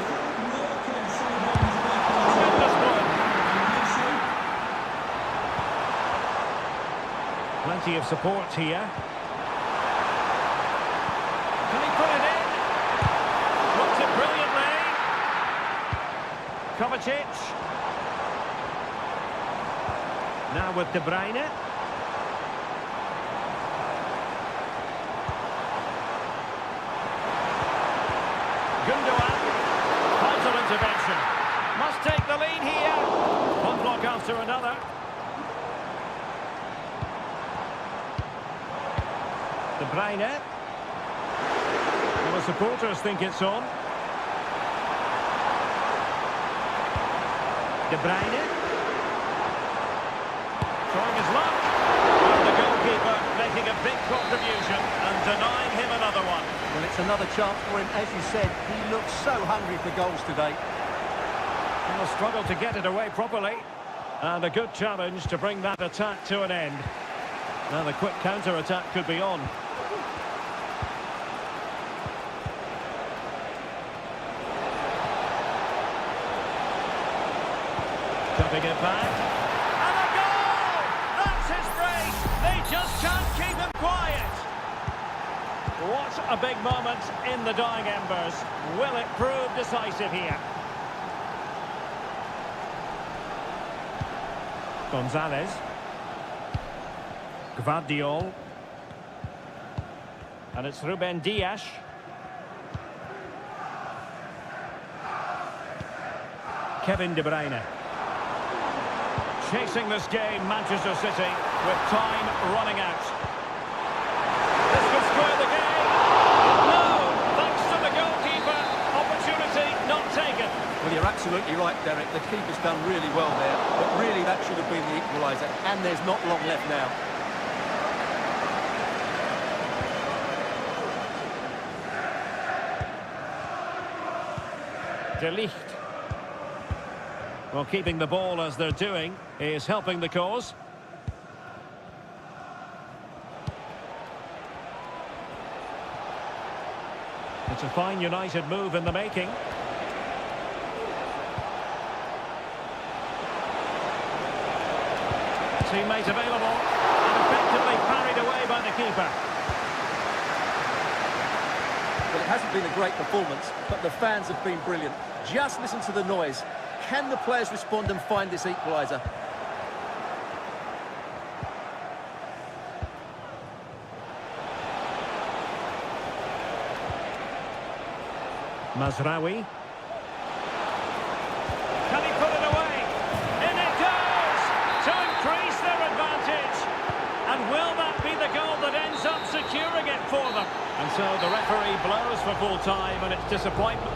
Tremendous one. Plenty of support here. Can he put it in? Blocked it brilliantly. Kovacic. Now with De Bruyne. Gundogan. Vital intervention. Must take the lead here. One block after another. De Bruyne. Well, the supporters think it's on. De Bruyne. Trying his luck. And the goalkeeper making a big contribution and denying him another one. Well, it's another chance for him. As you said, he looks so hungry for goals today. He'll struggle to get it away properly. And a good challenge to bring that attack to an end. Now the quick counter-attack could be on. Jumping it back. And a goal! That's his brace! They just can't keep him quiet. What a big moment in the dying embers. Will it prove decisive here? Gonzalez. Gvardiol. And it's Ruben Dias. Kevin De Bruyne. Chasing this game, Manchester City, with time running out. This could square the game. No, thanks to the goalkeeper. Opportunity not taken. Well, you're absolutely right, Derek. The keeper's done really well there. But really, that should have been the equaliser. And there's not long left now. De Ligt. Well, keeping the ball as they're doing is helping the cause. It's a fine United move in the making. Teammate available and effectively parried away by the keeper. Well, it hasn't been a great performance, but the fans have been brilliant. Just listen to the noise. Can the players respond and find this equaliser? Mazraoui. Can he put it away? In it goes! To increase their advantage. And will that be the goal that ends up securing it for them? And so the referee blows for full time, and it's disappointment.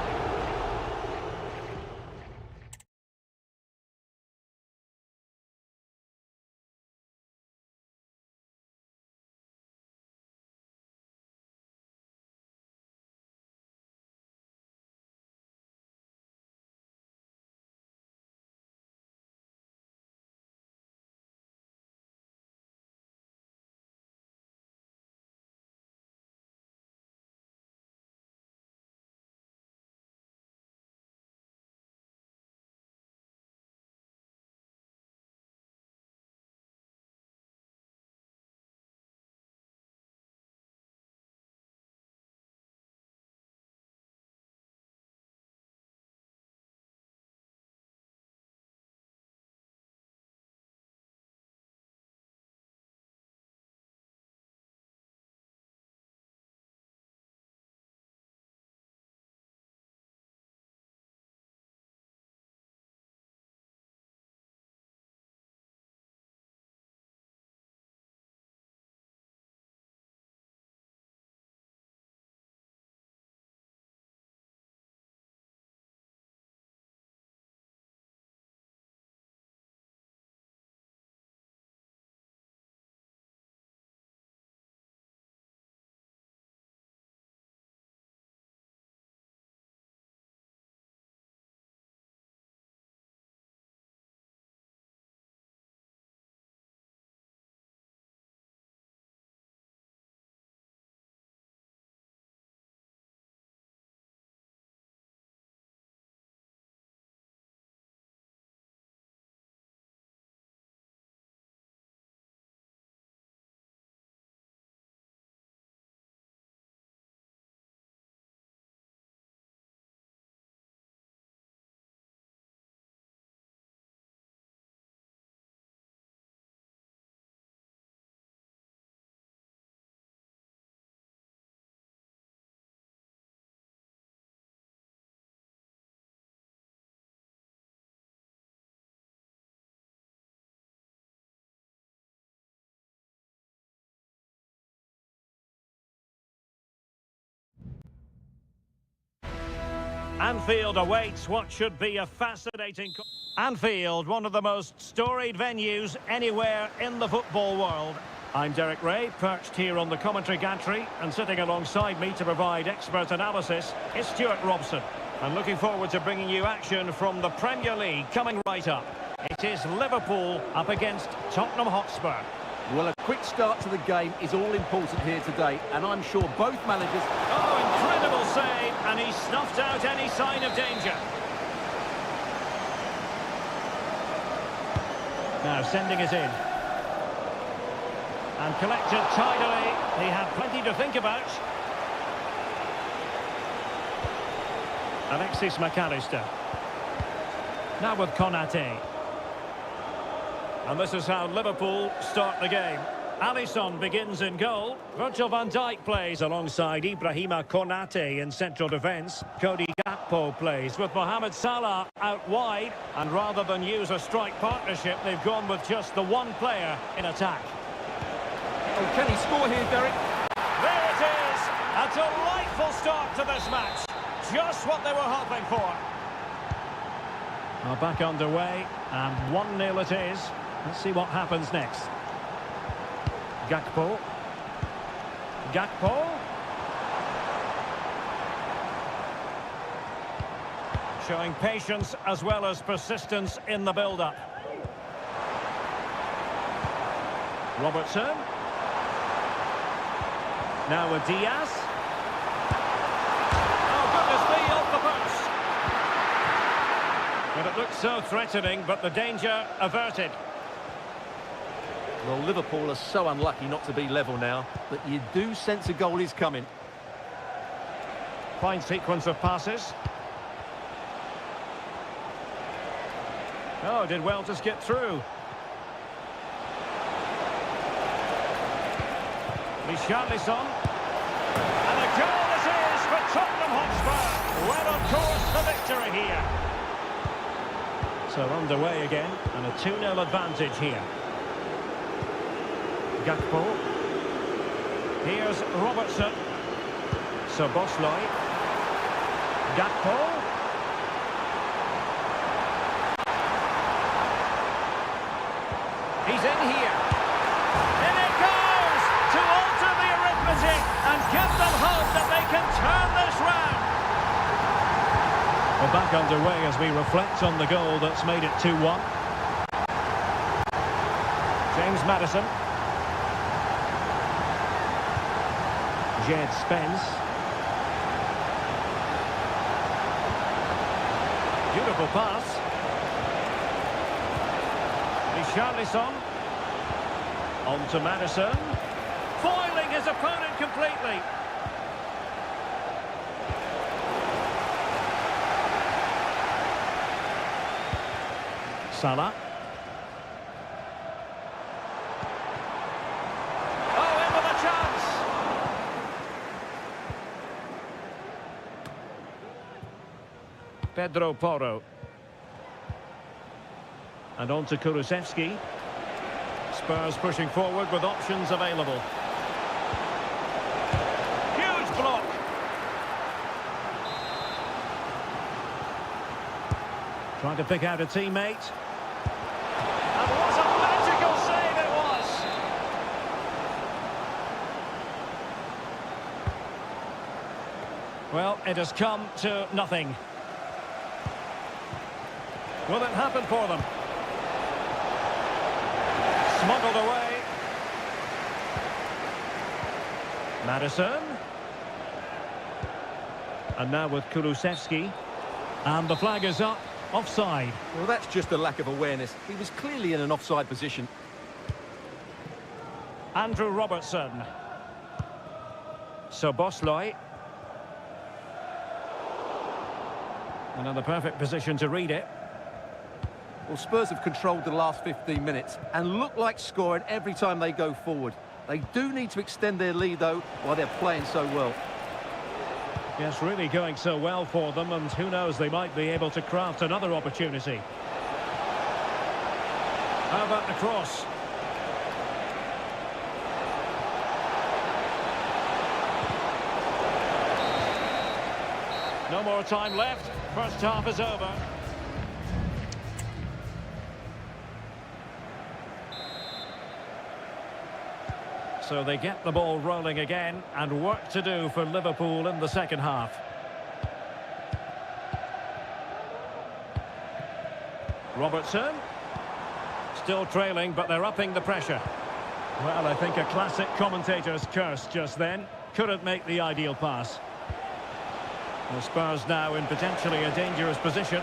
Anfield awaits what should be a fascinating... Anfield, one of the most storied venues anywhere in the football world. I'm Derek Ray, perched here on the commentary gantry, and sitting alongside me to provide expert analysis is Stuart Robson. And looking forward to bringing you action from the Premier League coming right up. It is Liverpool up against Tottenham Hotspur. Well, a quick start to the game is all important here today, and I'm sure both managers... Oh, incredible save, and he snuffed out any sign of danger. Now sending it in. And collected tidily. He had plenty to think about. Alexis McAllister. Now with Konate. And this is how Liverpool start the game. Alisson begins in goal. Virgil van Dijk plays alongside Ibrahima Konate in central defence. Cody Gakpo plays with Mohamed Salah out wide. And rather than use a strike partnership, they've gone with just the one player in attack. Oh, can he score here, Derek? There it is! A delightful start to this match. Just what they were hoping for. Well, back underway, and 1-0 it is. Let's see what happens next. Gakpo. Gakpo. Showing patience as well as persistence in the build-up. Robertson. Now with Diaz. Oh, goodness me, off the post. And it looked so threatening, but the danger averted. Well, Liverpool are so unlucky not to be level now, but you do sense a goal is coming. Fine sequence of passes. Oh, did well to skip through. Richarlison. And a goal it is for Tottenham Hotspur. Well on course for victory here. So underway again, and a 2-0 advantage here. Gakpo. Here's Robertson. Soboslai. Gakpo. He's in here. In it goes to alter the arithmetic and give them hope that they can turn this round. We're back underway as we reflect on the goal that's made it 2-1. James Maddison. Jed Spence. Beautiful pass. Richarlison. On to Maddison. Foiling his opponent completely. Salah. Oh, in with a chance. Pedro Porro. And on to Kulusevski. Spurs pushing forward with options available. Huge block. Trying to pick out a teammate. And what a magical save it was! Well, it has come to nothing. Will it happen for them? Smuggled away. Maddison. And now with Kulusevski. And the flag is up. Offside. Well, that's just a lack of awareness. He was clearly in an offside position. Andrew Robertson. Soboslai. Another perfect position to read it. Well, Spurs have controlled the last 15 minutes and look like scoring every time they go forward. They do need to extend their lead, though, while they're playing so well. Yes, really going so well for them, and who knows, they might be able to craft another opportunity. How about the cross? No more time left. First half is over. So they get the ball rolling again, and work to do for Liverpool in the second half. Robertson. Still trailing, but they're upping the pressure. Well, I think a classic commentator's curse just then. Couldn't make the ideal pass. The Spurs now in potentially a dangerous position.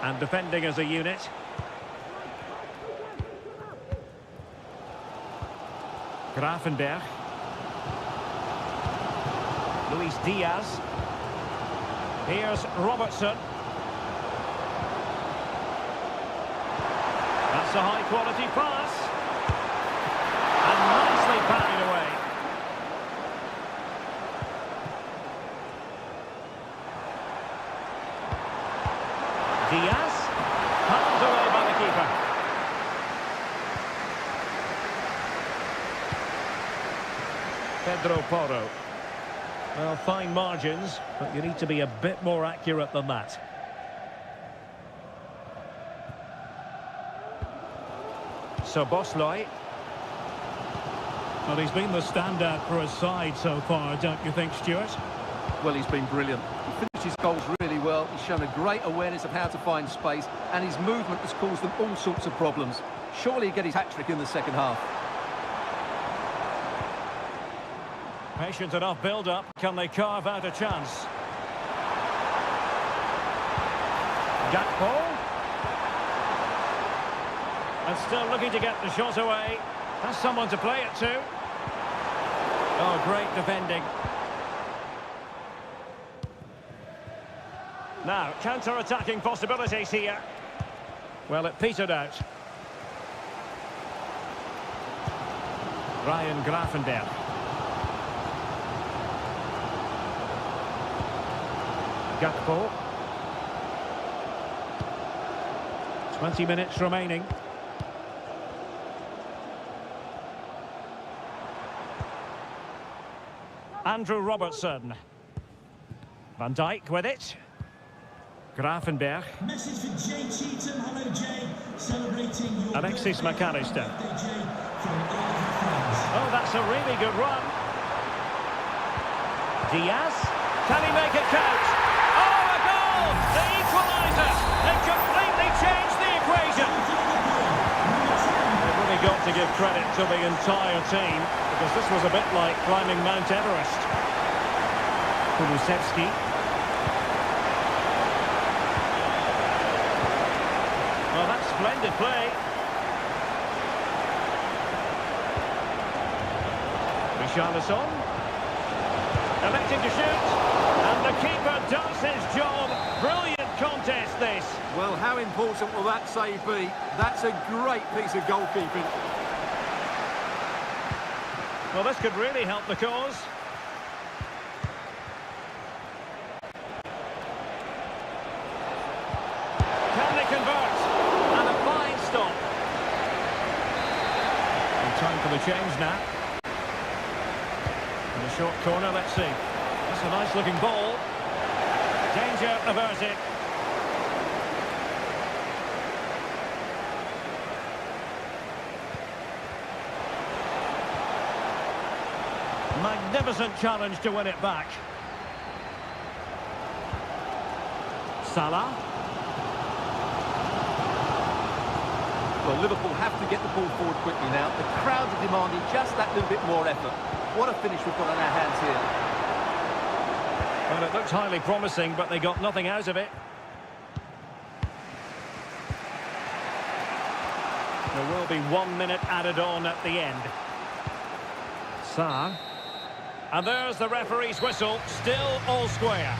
And defending as a unit. Grafenberg. Luis Diaz. Here's Robertson. That's a high-quality pass. And nicely parried away. Diaz. Palmed away by the keeper. Pedro Porro. Well, fine margins, but you need to be a bit more accurate than that. So Bosloy. Well, he's been the standout for his side so far, don't you think, Stuart? Well, he's been brilliant. He finishes goals really well. He's shown a great awareness of how to find space, and his movement has caused them all sorts of problems. Surely he'll get his hat-trick in the second half. Patient enough build-up. Can they carve out a chance? Gakpo. And still looking to get the shot away. Has someone to play it to. Oh, great defending. Now, counter-attacking possibilities here. Well, it petered out. Ryan Grafenberg. Gakpo. 20 minutes remaining. Andrew Robertson. Van Dijk with it. Grafenberg. Message for Jay Cheatham. Hello, Jay. Celebrating your Alexis birthday. McAllister. Birthday, Jay, from all of your friends. Oh, that's a really good run. Diaz. Can he make it count? Oh, a goal! The equaliser! They completely changed the equation. They've really got to give credit to the entire team, because this was a bit like climbing Mount Everest. Kulusevski. Well, that's splendid play. Richarlison. Electing to shoot. And the keeper does his job. Brilliant contest, this. Well, how important will that save be? That's a great piece of goalkeeping. Well, this could really help the cause. Can they convert? And a fine stop. And time for the change now. In a short corner, let's see. That's a nice-looking ball. Danger averted. Magnificent challenge to win it back. Salah. Well, Liverpool have to get the ball forward quickly now. The crowd are demanding just that little bit more effort. What a finish we've got on our hands here. Well, it looked highly promising, but they got nothing out of it. There will be 1 minute added on at the end. Sarr. And there's the referee's whistle, still all square.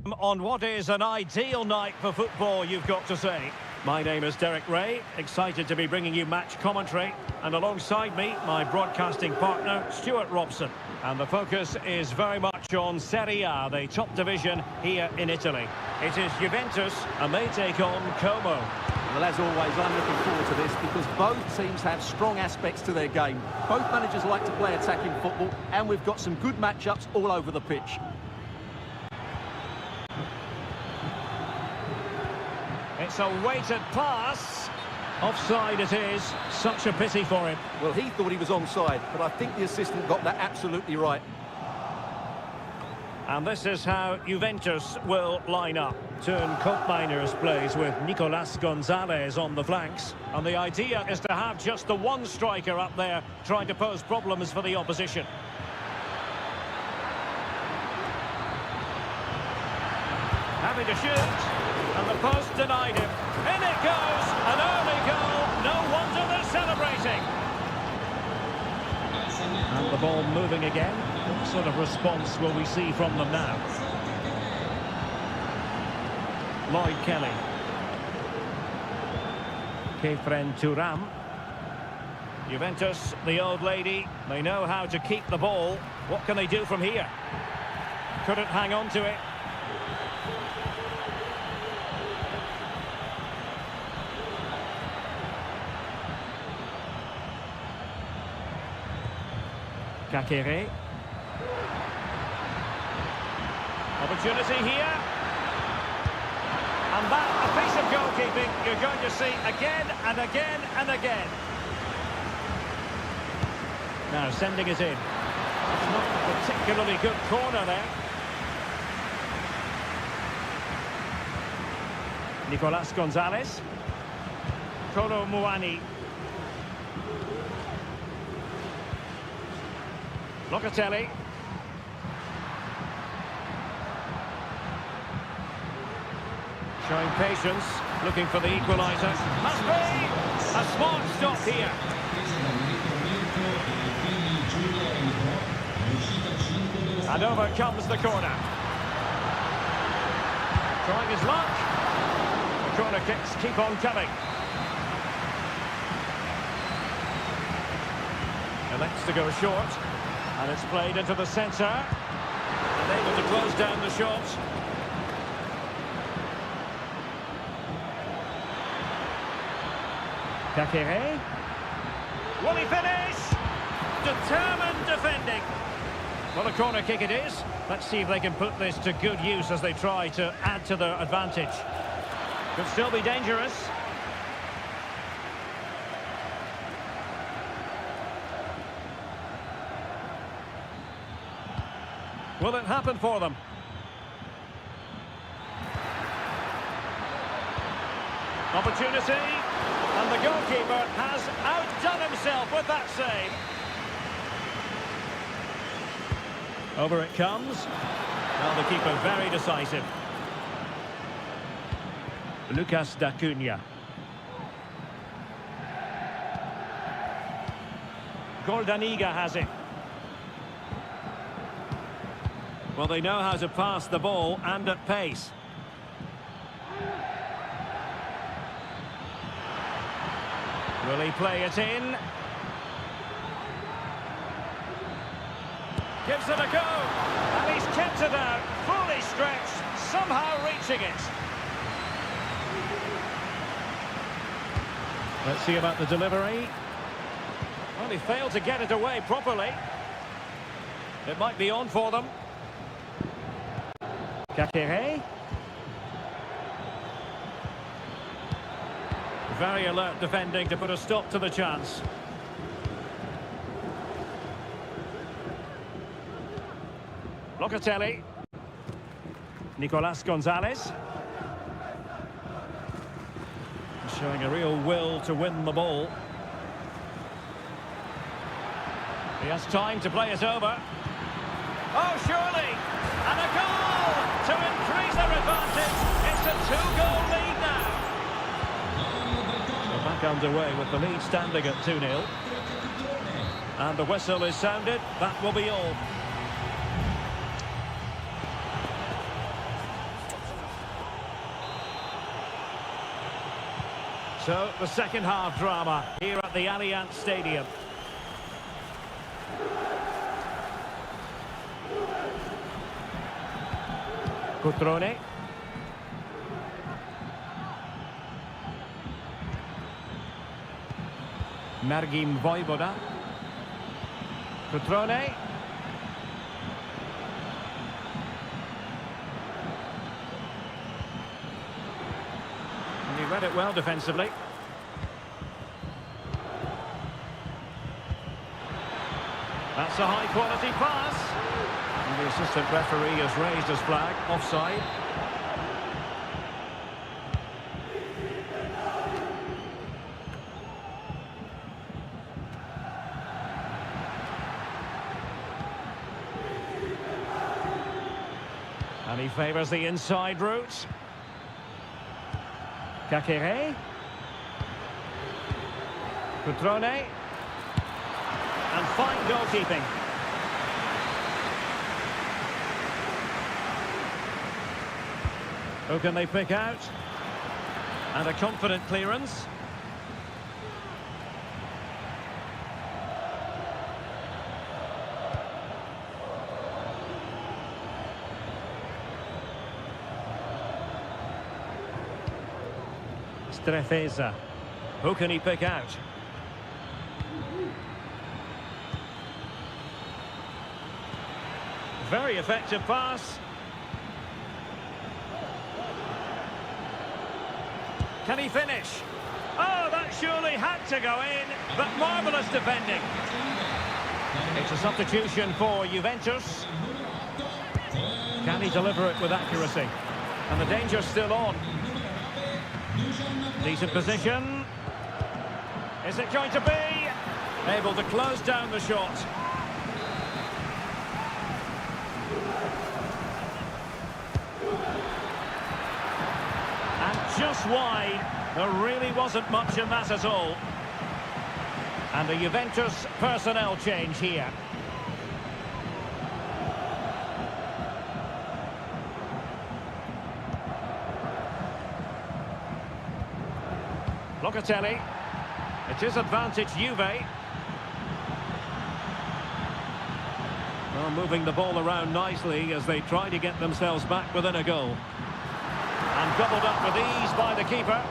On what is an ideal night for football, you've got to say. My name is Derek Ray, excited to be bringing you match commentary, and alongside me, my broadcasting partner, Stuart Robson. And the focus is very much on Seria, the top division here in Italy. It is Juventus, and they take on Como. Well, as always, I'm looking forward to this because both teams have strong aspects to their game. Both managers like to play attacking football, and we've got some good matchups all over the pitch. It's a weighted pass. Offside it is. Such a pity for him. Well, he thought he was onside, but I think the assistant got that absolutely right. And this is how Juventus will line up. Turn Koopmeiners plays with Nicolas Gonzalez on the flanks. And the idea is to have just the one striker up there trying to pose problems for the opposition. Happy to shoot. And the post denied him. In it goes! An early goal. No wonder they're celebrating. And the ball moving again. What sort of response will we see from them now? Lloyd Kelly. Kefren Turam. Juventus, the old lady. They know how to keep the ball. What can they do from here? Couldn't hang on to it. Kakere. Opportunity here. And that, a piece of goalkeeping you're going to see again and again and again. Now sending it in. It's not a particularly good corner there. Nicolas Gonzalez. Kolo Muani. Locatelli. Showing patience, looking for the equaliser. Must be! A smart stop here. And over comes the corner. Trying his luck. The corner kicks keep on coming. Elects to go short. And it's played into the centre. And able to close down the shot. Kakere. Will he finish? Determined defending. Well, a corner kick it is. Let's see if they can put this to good use as they try to add to their advantage. Could still be dangerous. Will it happen for them? Opportunity, and the goalkeeper has outdone himself with that save. Over it comes. Well, the keeper very decisive. Lucas D'Acunha. Goldaniga has it. Well, they know how to pass the ball and at pace. Will he play it in? Gives it a go. And he's kept it out. Fully stretched. Somehow reaching it. Let's see about the delivery. Well, he failed to get it away properly. It might be on for them. Kakere. Very alert defending to put a stop to the chance. Locatelli. Nicolas Gonzalez. Showing a real will to win the ball. He has time to play it over. Oh, surely! And a goal to increase their advantage. It's a two-goal lead now. So back underway with the lead standing at 2-0. And the whistle is sounded. That will be all. So, the second half drama here at the Allianz Stadium. Cutrone. Mergim Vojvoda. Cutrone. And he read it well defensively. That's a high-quality pass. And the assistant referee has raised his flag, offside. And he favours the inside route. Kakere. Cutrone. And fine goalkeeping. Who can they pick out? And a confident clearance. Strefeza. Who can he pick out? Very effective pass. Can he finish? Oh, that surely had to go in, but marvellous defending. It's a substitution for Juventus. Can he deliver it with accuracy? And the danger's still on. Decent position. Is it going to be? Able to close down the shot. And just wide. There really wasn't much in that at all. And the Juventus personnel change here. Locatelli. It is advantage Juve. Well, moving the ball around nicely as they try to get themselves back within a goal. And doubled up with ease by the keeper.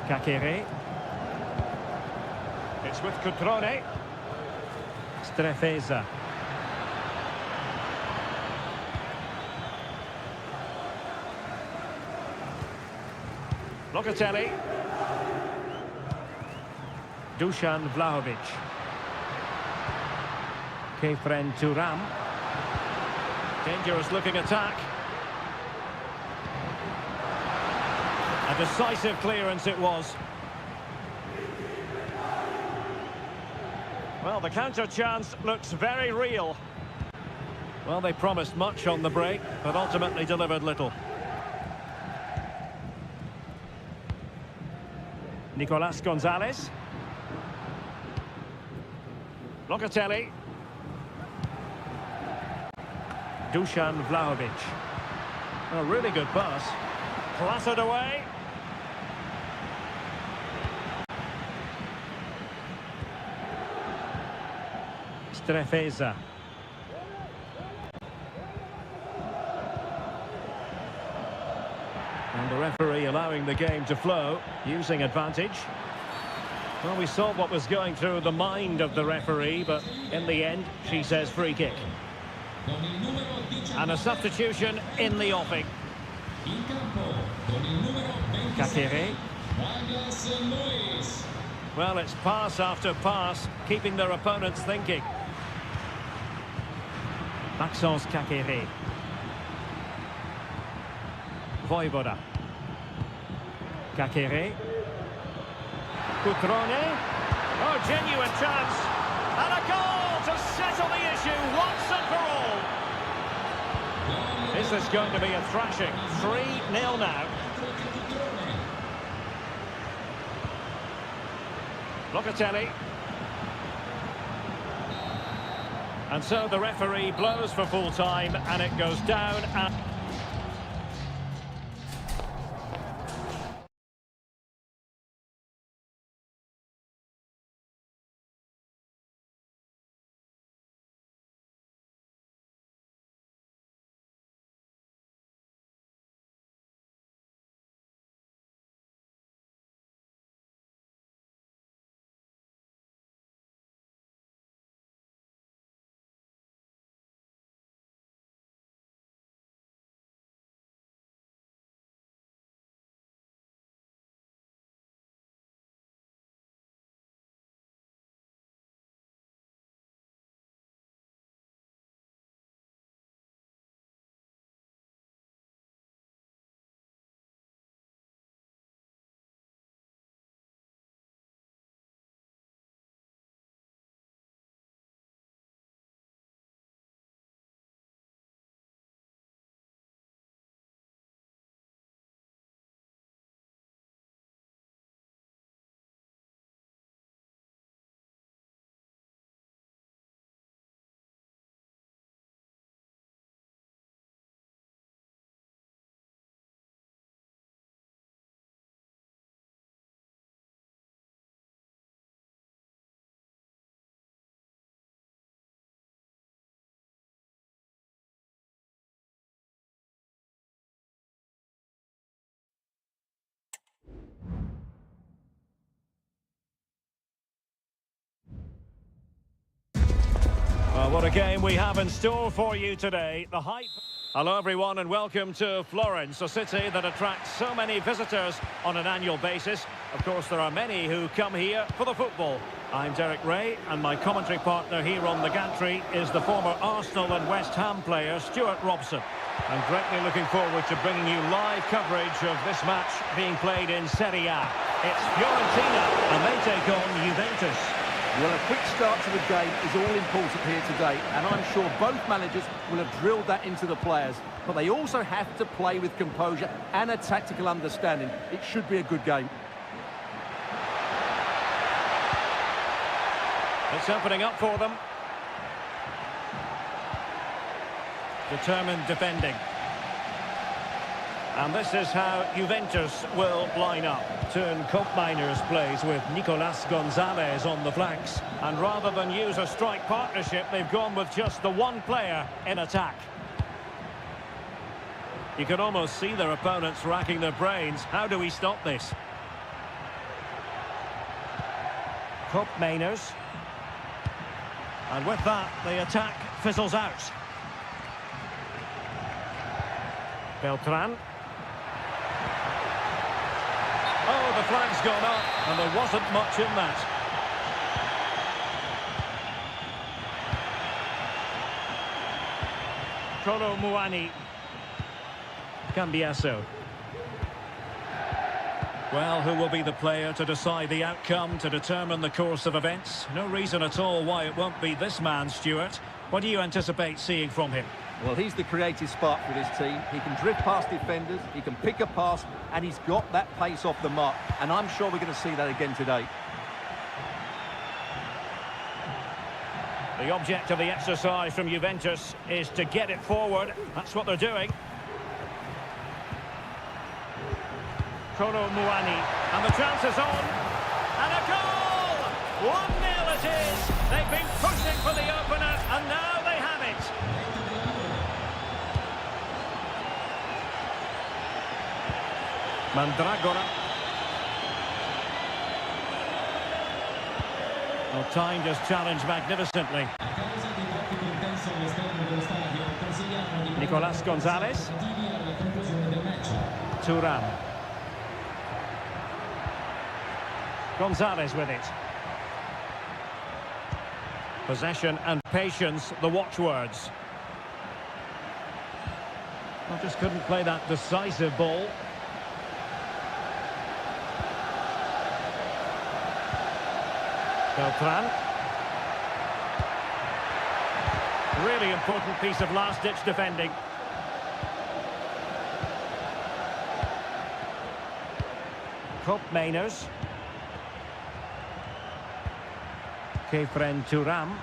Kakere. It's with Cutrone. Strefeza. Locatelli. Dusan Vlahovic. Kefren Turam. Dangerous looking attack. A decisive clearance it was. Well, the counter chance looks very real. Well, they promised much on the break, but ultimately delivered little. Nicolas Gonzalez. Locatelli. Dusan Vlahovic. A really good pass. Clattered away. Strefeza. And the referee allowing the game to flow, using advantage. Well, we saw what was going through the mind of the referee, but in the end, she says free kick. And a substitution in the offing. Kakere. Well, it's pass after pass, keeping their opponents thinking. Maxence Kakere. Vojvoda. Kakere. Cutrone. Oh, genuine chance. And a goal to settle the issue once and for all. Is this going to be a thrashing? 3-0 now. Locatelli. And so the referee blows for full time and it goes down at... Well, what a game we have in store for you today. The hype. Hello, everyone, and welcome to Florence, a city that attracts so many visitors on an annual basis. Of course, there are many who come here for the football. I'm Derek Ray, and my commentary partner here on the gantry is the former Arsenal and West Ham player, Stuart Robson. I'm greatly looking forward to bringing you live coverage of this match being played in Seria. It's Fiorentina, and they take on Juventus. Well, a quick start to the game is all important here today, and I'm sure both managers will have drilled that into the players. But they also have to play with composure and a tactical understanding. It should be a good game. It's opening up for them. Determined defending. And this is how Juventus will line up. Turn Koopmeiners plays with Nicolas Gonzalez on the flanks. And rather than use a strike partnership, they've gone with just the one player in attack. You can almost see their opponents racking their brains. How do we stop this? Koopmeiners. And with that, the attack fizzles out. Beltran. Oh, the flag's gone up, and there wasn't much in that. Kolo Muani. Cambiasso. Well, who will be the player to decide the outcome, to determine the course of events? No reason at all why it won't be this man, Stuart. What do you anticipate seeing from him? Well, he's the creative spark for this team. He can drift past defenders, he can pick a pass, and he's got that pace off the mark. And I'm sure we're going to see that again today. The object of the exercise from Juventus is to get it forward. That's what they're doing. Kolo Muani, and the chance is on, and a goal! 1-0 it is! They've been pushing for the opener, and now they have it! Mandragora. Well, time just challenged magnificently. Nicolas Gonzalez. Thuram. Gonzalez with it. Possession and patience, the watchwords. Well, just couldn't play that decisive ball. Beltran. Really important piece of last-ditch defending. Koopmeiners. Kefren Thuram.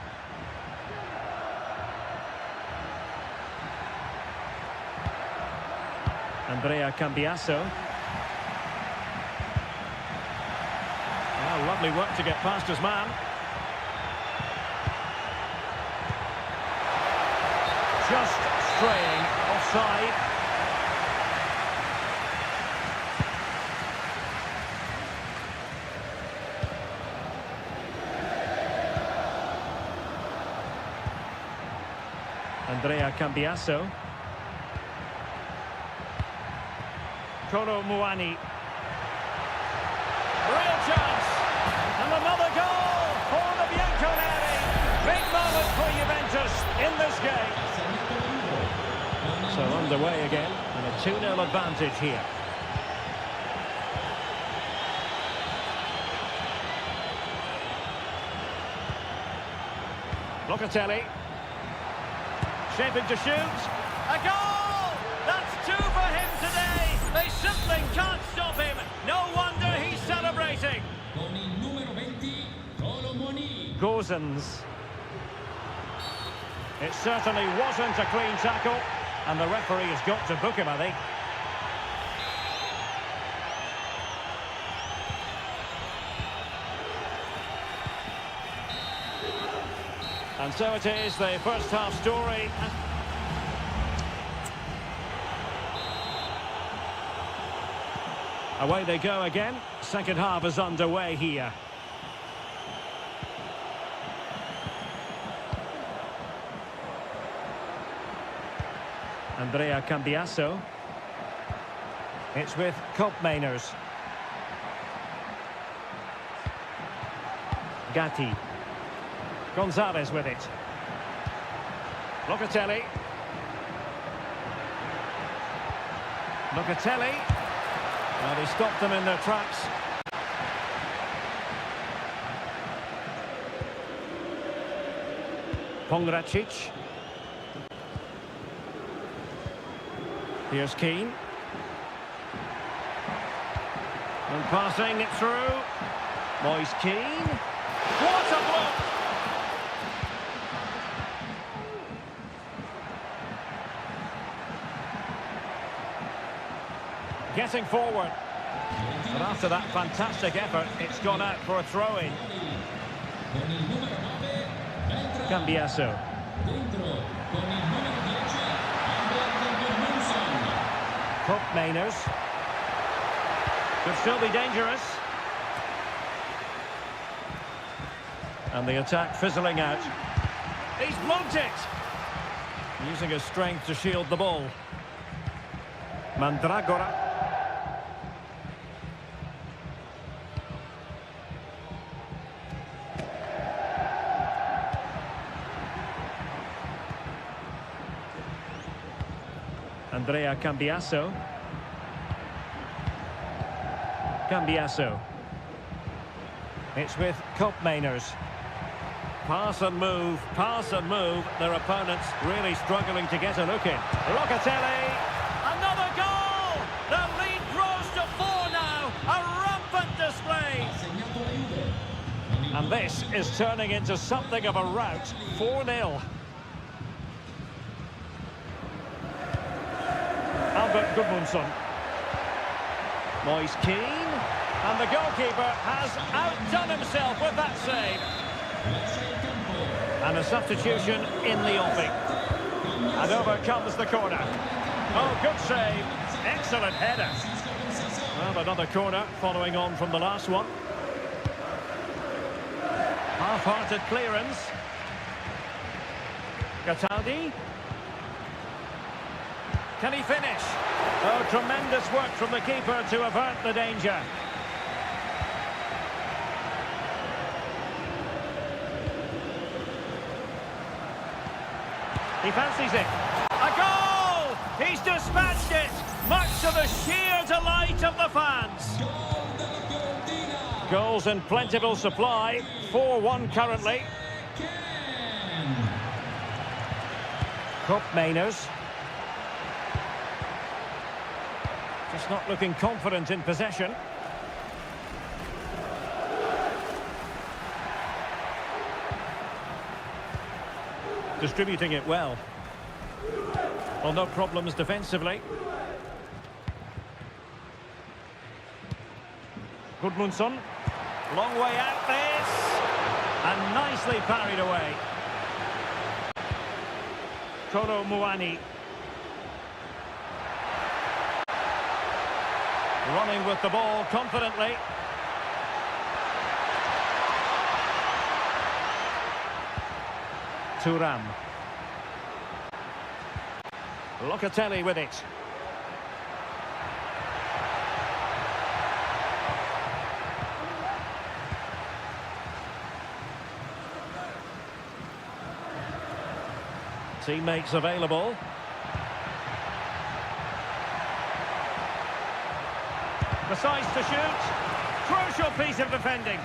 Andrea Cambiasso. Well, lovely work to get past his man. Just straying offside. Andrea Cambiasso. Kolo Muani. Real chance! And another goal for the Bianconeri. Big moment for Juventus in this game. So underway again, and a 2-0 advantage here. Locatelli. Shaping to shoot. A goal! That's 2 for him today. They simply can't stop him. No wonder he's celebrating. Gozens. It certainly wasn't a clean tackle, and the referee has got to book him, I think. And so it is, the first half story. Away they go again. Second half is underway here. Andrea Cambiaso. It's with Kopmeiners. Gatti. Gonzalez with it. Locatelli. Locatelli. Well, he stopped them in their tracks. Pongracic. Here's Keane. And passing it through. Moise Keane. What a block! Getting forward. But after that fantastic effort, it's gone out for a throw-in. Cambiaso. Kopmeiners. Could still be dangerous. And the attack fizzling out. He's blocked it! Using his strength to shield the ball. Mandragora. Andrea Cambiaso. Cambiaso. It's with Kopmeiners. Pass and move, their opponents really struggling to get a look in. Locatelli, another goal! The lead grows to 4 now, a rampant display! And this is turning into something of a rout, 4-0. Albert Gudmundsson. Moise Keane, and the goalkeeper has outdone himself with that save. And a substitution in the offing. And over comes the corner. Oh, good save. Excellent header. Well, another corner following on from the last one. Half-hearted clearance. Cataldi. Can he finish? Oh, tremendous work from the keeper to avert the danger. He fancies it. A goal! He's dispatched it! Much to the sheer delight of the fans. Goals in plentiful supply. 4-1 currently. Kopmeiners. Just not looking confident in possession. Distributing it well. Well, no problems defensively. Gudmundsson. Long way out this. And nicely parried away. Kolo Muani. Running with the ball confidently. Thuram. Locatelli with it. Teammates available. Decides to shoot. Crucial piece of defending.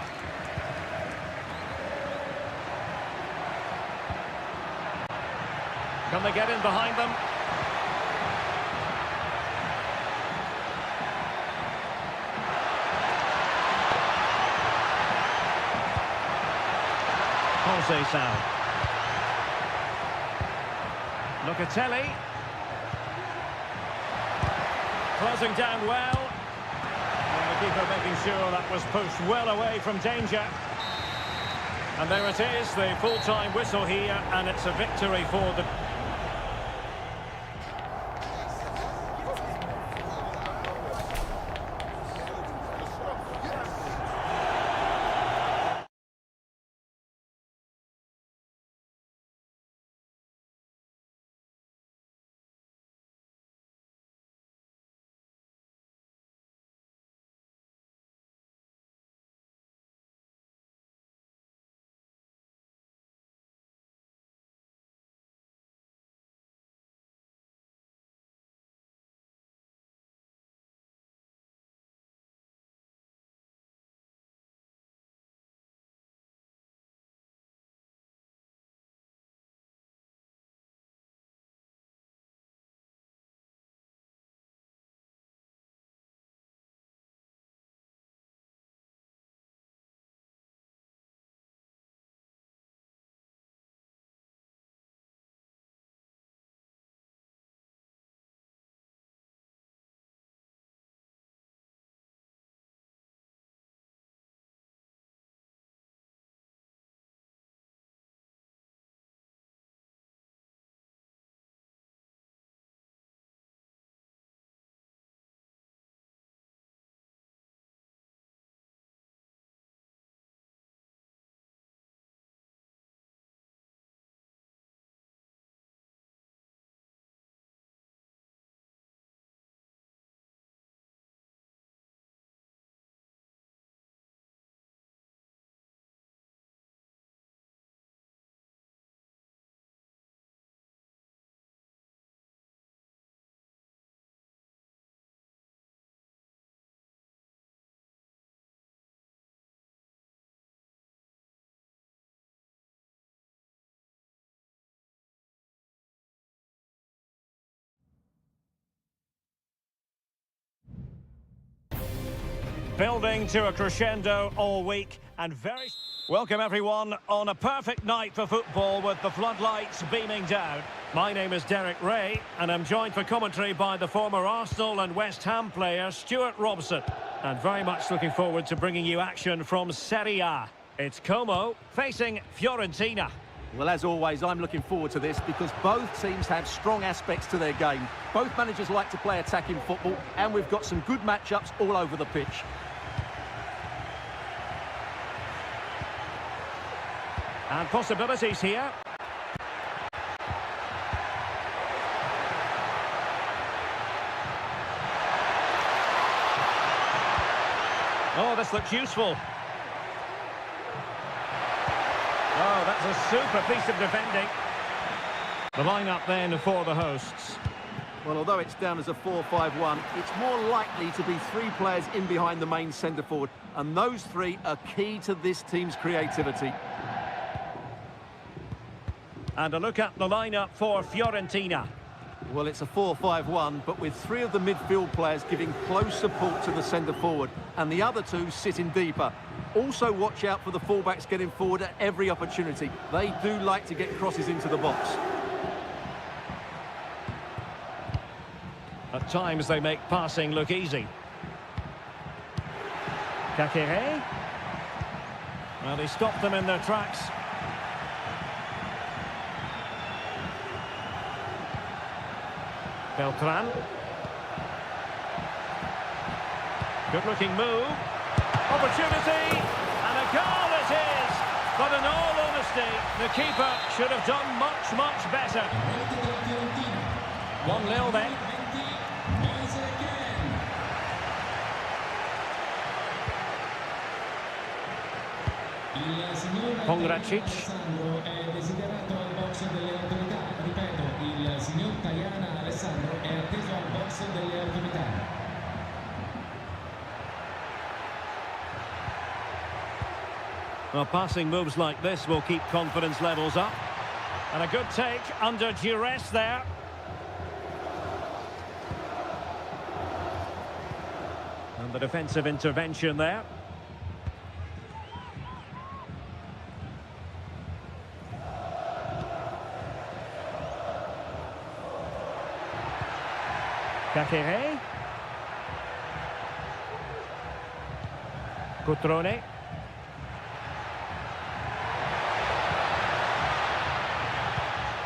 Can they get in behind them? Conceição. Locatelli. Closing down well. And the keeper making sure that was pushed well away from danger. And there it is, the full-time whistle here, and it's a victory for the... Building to a crescendo all week and very... Welcome everyone on a perfect night for football with the floodlights beaming down. My name is Derek Ray and I'm joined for commentary by the former Arsenal and West Ham player Stuart Robson. And very much looking forward to bringing you action from Seria. It's Como facing Fiorentina. Well, as always, I'm looking forward to this because both teams have strong aspects to their game. Both managers like to play attacking football, and we've got some good matchups all over the pitch. And possibilities here. Oh, this looks useful. Oh, that's a super piece of defending. The line-up then for the hosts. Well, although it's down as a 4-5-1, it's more likely to be three players in behind the main centre-forward, and those three are key to this team's creativity. And a look at the line-up for Fiorentina. Well, it's a 4-5-1, but with three of the midfield players giving close support to the centre-forward, and the other two sitting deeper. Also watch out for the fullbacks getting forward at every opportunity. They do like to get crosses into the box. At times they make passing look easy. Kakere. Well, he stopped them in their tracks. Beltran. Good-looking move. Opportunity, and a goal it is! But in all honesty, the keeper should have done much, much better. 1-0 then. Pongracic. È desiderato al box delle autorità. Ripeto, il signor Tajana Alessandro è atteso al box delle autorità. Well, passing moves like this will keep confidence levels up. And a good take under duress there. And the defensive intervention there. Kakere. Cutrone.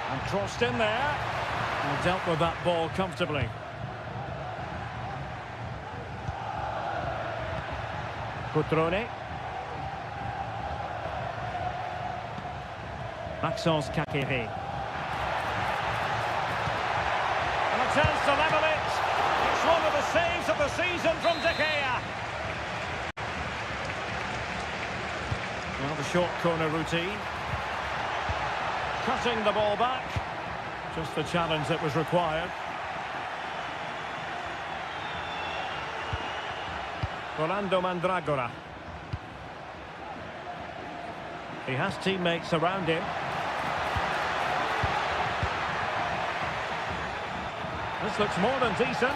And crossed in there. And dealt with that ball comfortably. Cutrone. Maxence Kakere. And a chance to level it. It's one of the saves of the season from De Gea. Well, the short corner routine. Cutting the ball back. Just the challenge that was required. Rolando Mandragora. He has teammates around him. This looks more than decent.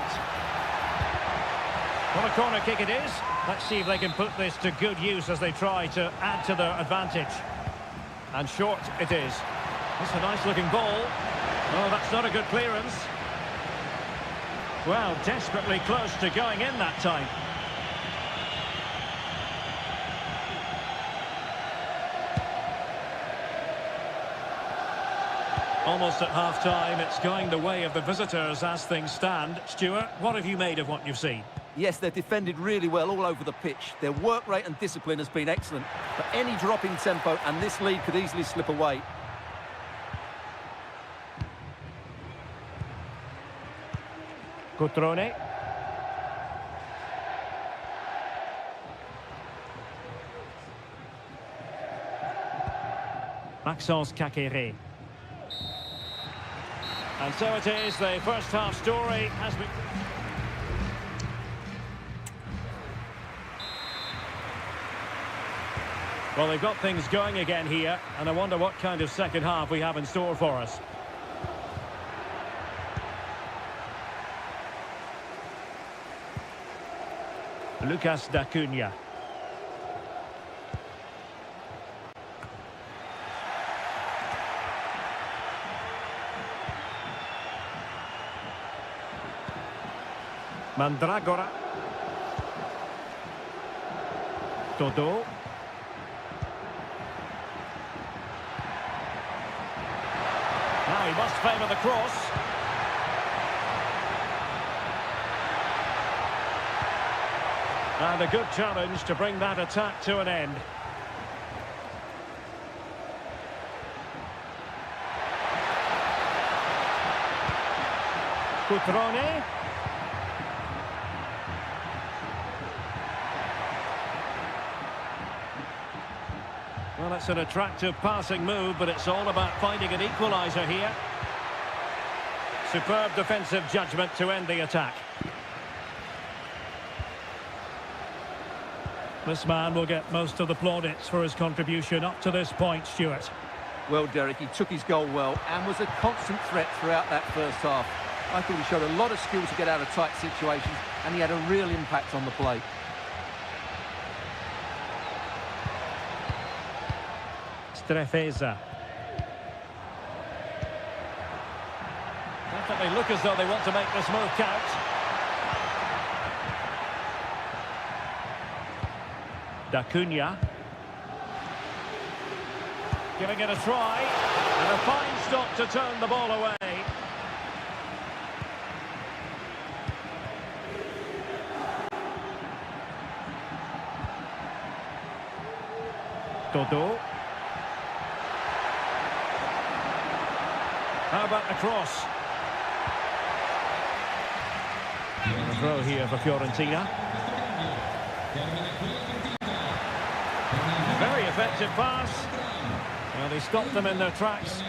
Well, a corner kick it is. Let's see if they can put this to good use as they try to add to their advantage. And short it is. That's a nice looking ball. Oh, that's not a good clearance. Well, desperately close to going in that time. Almost at half-time, it's going the way of the visitors as things stand. Stuart, what have you made of what you've seen? Yes, they've defended really well all over the pitch. Their work rate and discipline has been excellent. But any drop in tempo and this lead could easily slip away. Cutrone. Maxence Kakere. And so it is, the first half story has been... Well, they've got things going again here, and I wonder what kind of second half we have in store for us. Lucas d'Acunha. Mandragora. Todo. Now he must favour the cross. And a good challenge to bring that attack to an end. Cutrone. Well, it's an attractive passing move, but it's all about finding an equaliser here. Superb defensive judgment to end the attack. This man will get most of the plaudits for his contribution up to this point, Stuart. Well, Derek, he took his goal well and was a constant threat throughout that first half. I thought he showed a lot of skill to get out of tight situations, and he had a real impact on the play. Strefeza. Definitely look as though they want to make this move count. D'Acunha. Giving it a try. And a fine stop to turn the ball away. Todo. How about the cross? A throw here for Fiorentina. Very effective pass. Well, he stopped them in their tracks.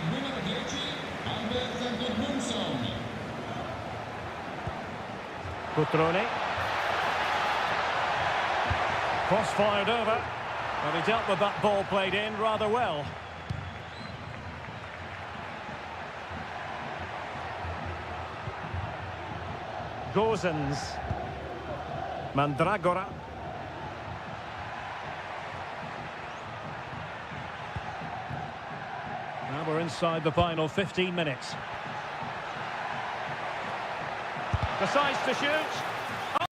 Cutrone. Cross fired over. Well, he dealt with that ball played in rather well. Gozens. Mandragora. Now we're inside the final 15 minutes. Decides to shoot.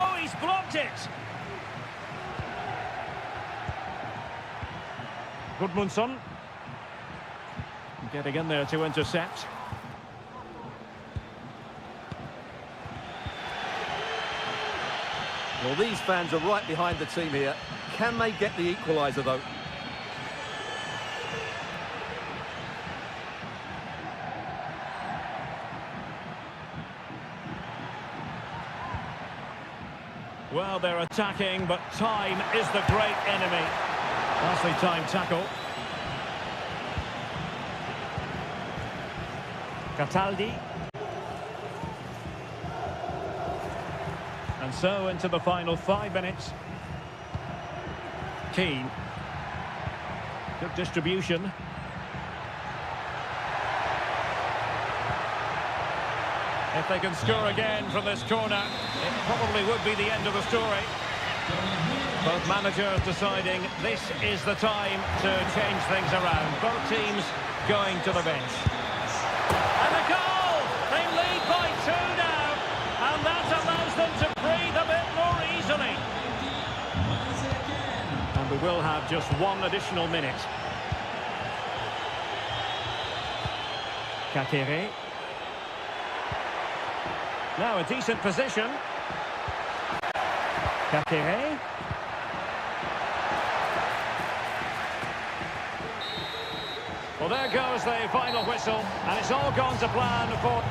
Oh, he's blocked it! Gudmundsson. Getting in there to intercept. Well, these fans are right behind the team here. Can they get the equaliser, though? Well, they're attacking, but time is the great enemy. Nicely timed tackle. Cataldi. And so into the final 5 minutes. Keane. Good distribution. If they can score again from this corner, it probably would be the end of the story. Both managers deciding this is the time to change things around. Both teams going to the bench. And a goal! They lead by 2 now. And that allows them to breathe a bit more easily. And we will have just 1 additional minute. Kakere. Now a decent position. Kakere. Well, there goes the final whistle, and it's all gone to plan for...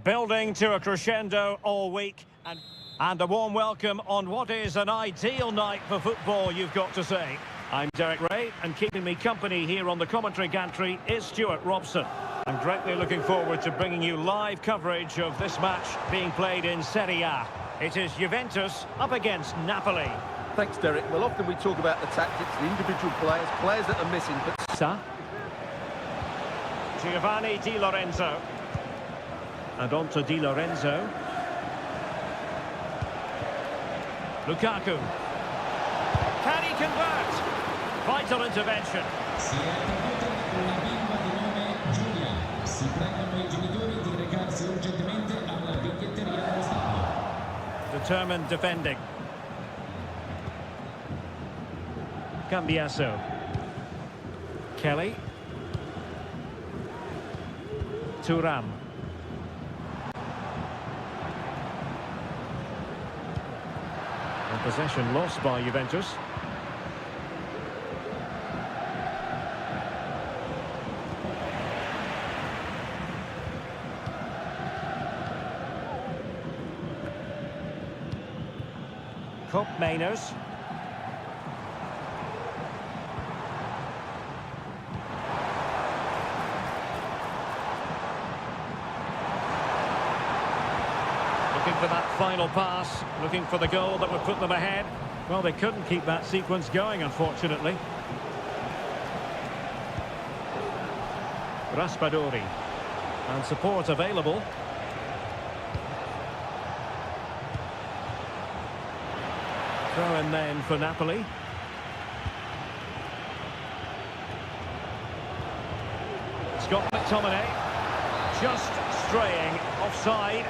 Building to a crescendo all week, and a warm welcome on what is an ideal night for football, you've got to say. I'm Derek Ray, and keeping me company here on the commentary gantry is Stuart Robson. I'm greatly looking forward to bringing you live coverage of this match being played in Seria. It is Juventus up against Napoli. Thanks, Derek. Well, often we talk about the tactics, the individual players that are missing, but... Giovanni Di Lorenzo. And on to Di Lorenzo. Lukaku. Can he convert? Vital intervention. Si è accaduta una bimba di nome Giulia. Si pregano I genitori di recarsi urgentemente alla biglietteria dello stadio. Determined defending. Cambiaso. Kelly. Thuram. And possession lost by Juventus. Cup Mainers. Looking for that final pass, looking for the goal that would put them ahead. Well, they couldn't keep that sequence going, unfortunately. Raspadori. And support available. Throw in then for Napoli. Scott McTominay. Just straying offside.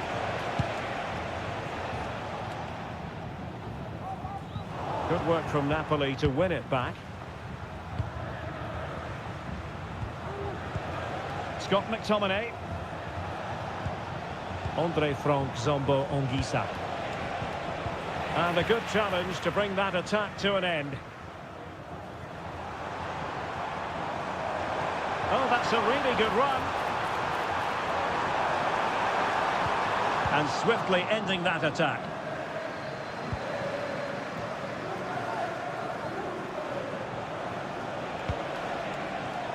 Good work from Napoli to win it back. Scott McTominay. Andre Frank Zombo Ongisa. And a good challenge to bring that attack to an end. Oh, that's a really good run. And swiftly ending that attack.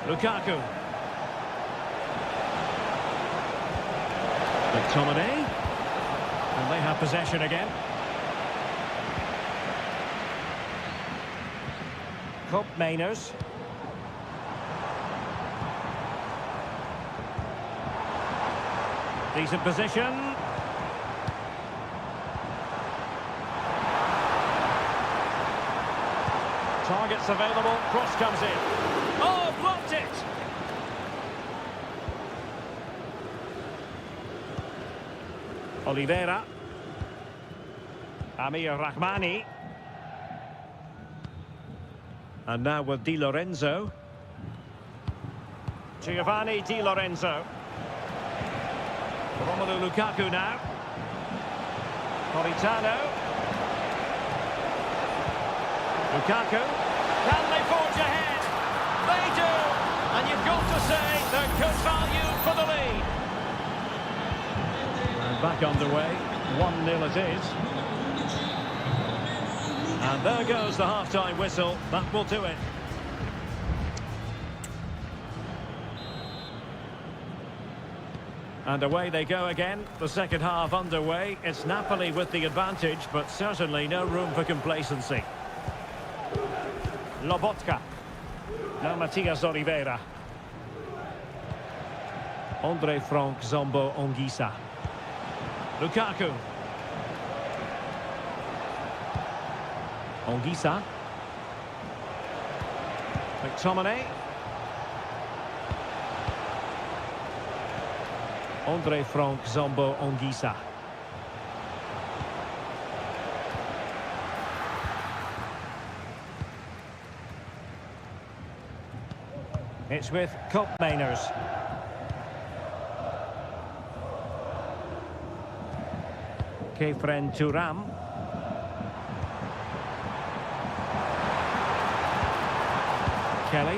Lukaku. McTominay. And they have possession again. Cup Mainers. Decent position. Targets available. Cross comes in. Oh, blocked it! Oliveira. Amir Rahmani. And now with Di Lorenzo. Giovanni Di Lorenzo. Romelu Lukaku now. Politano. Lukaku. Can they forge ahead? They do! And you've got to say they're good value for the lead. And back underway. 1-0 it is. And there goes the half-time whistle. That will do it. And away they go again. The second half underway. It's Napoli with the advantage, but certainly no room for complacency. Lobotka. Now Matias Oliveira. Andre Frank Zombo Ongisa. Lukaku. Ongisa. McTominay. Andre Frank Zombo Ongisa. It's with Cup Mainers. Kefren Thuram. Kelly.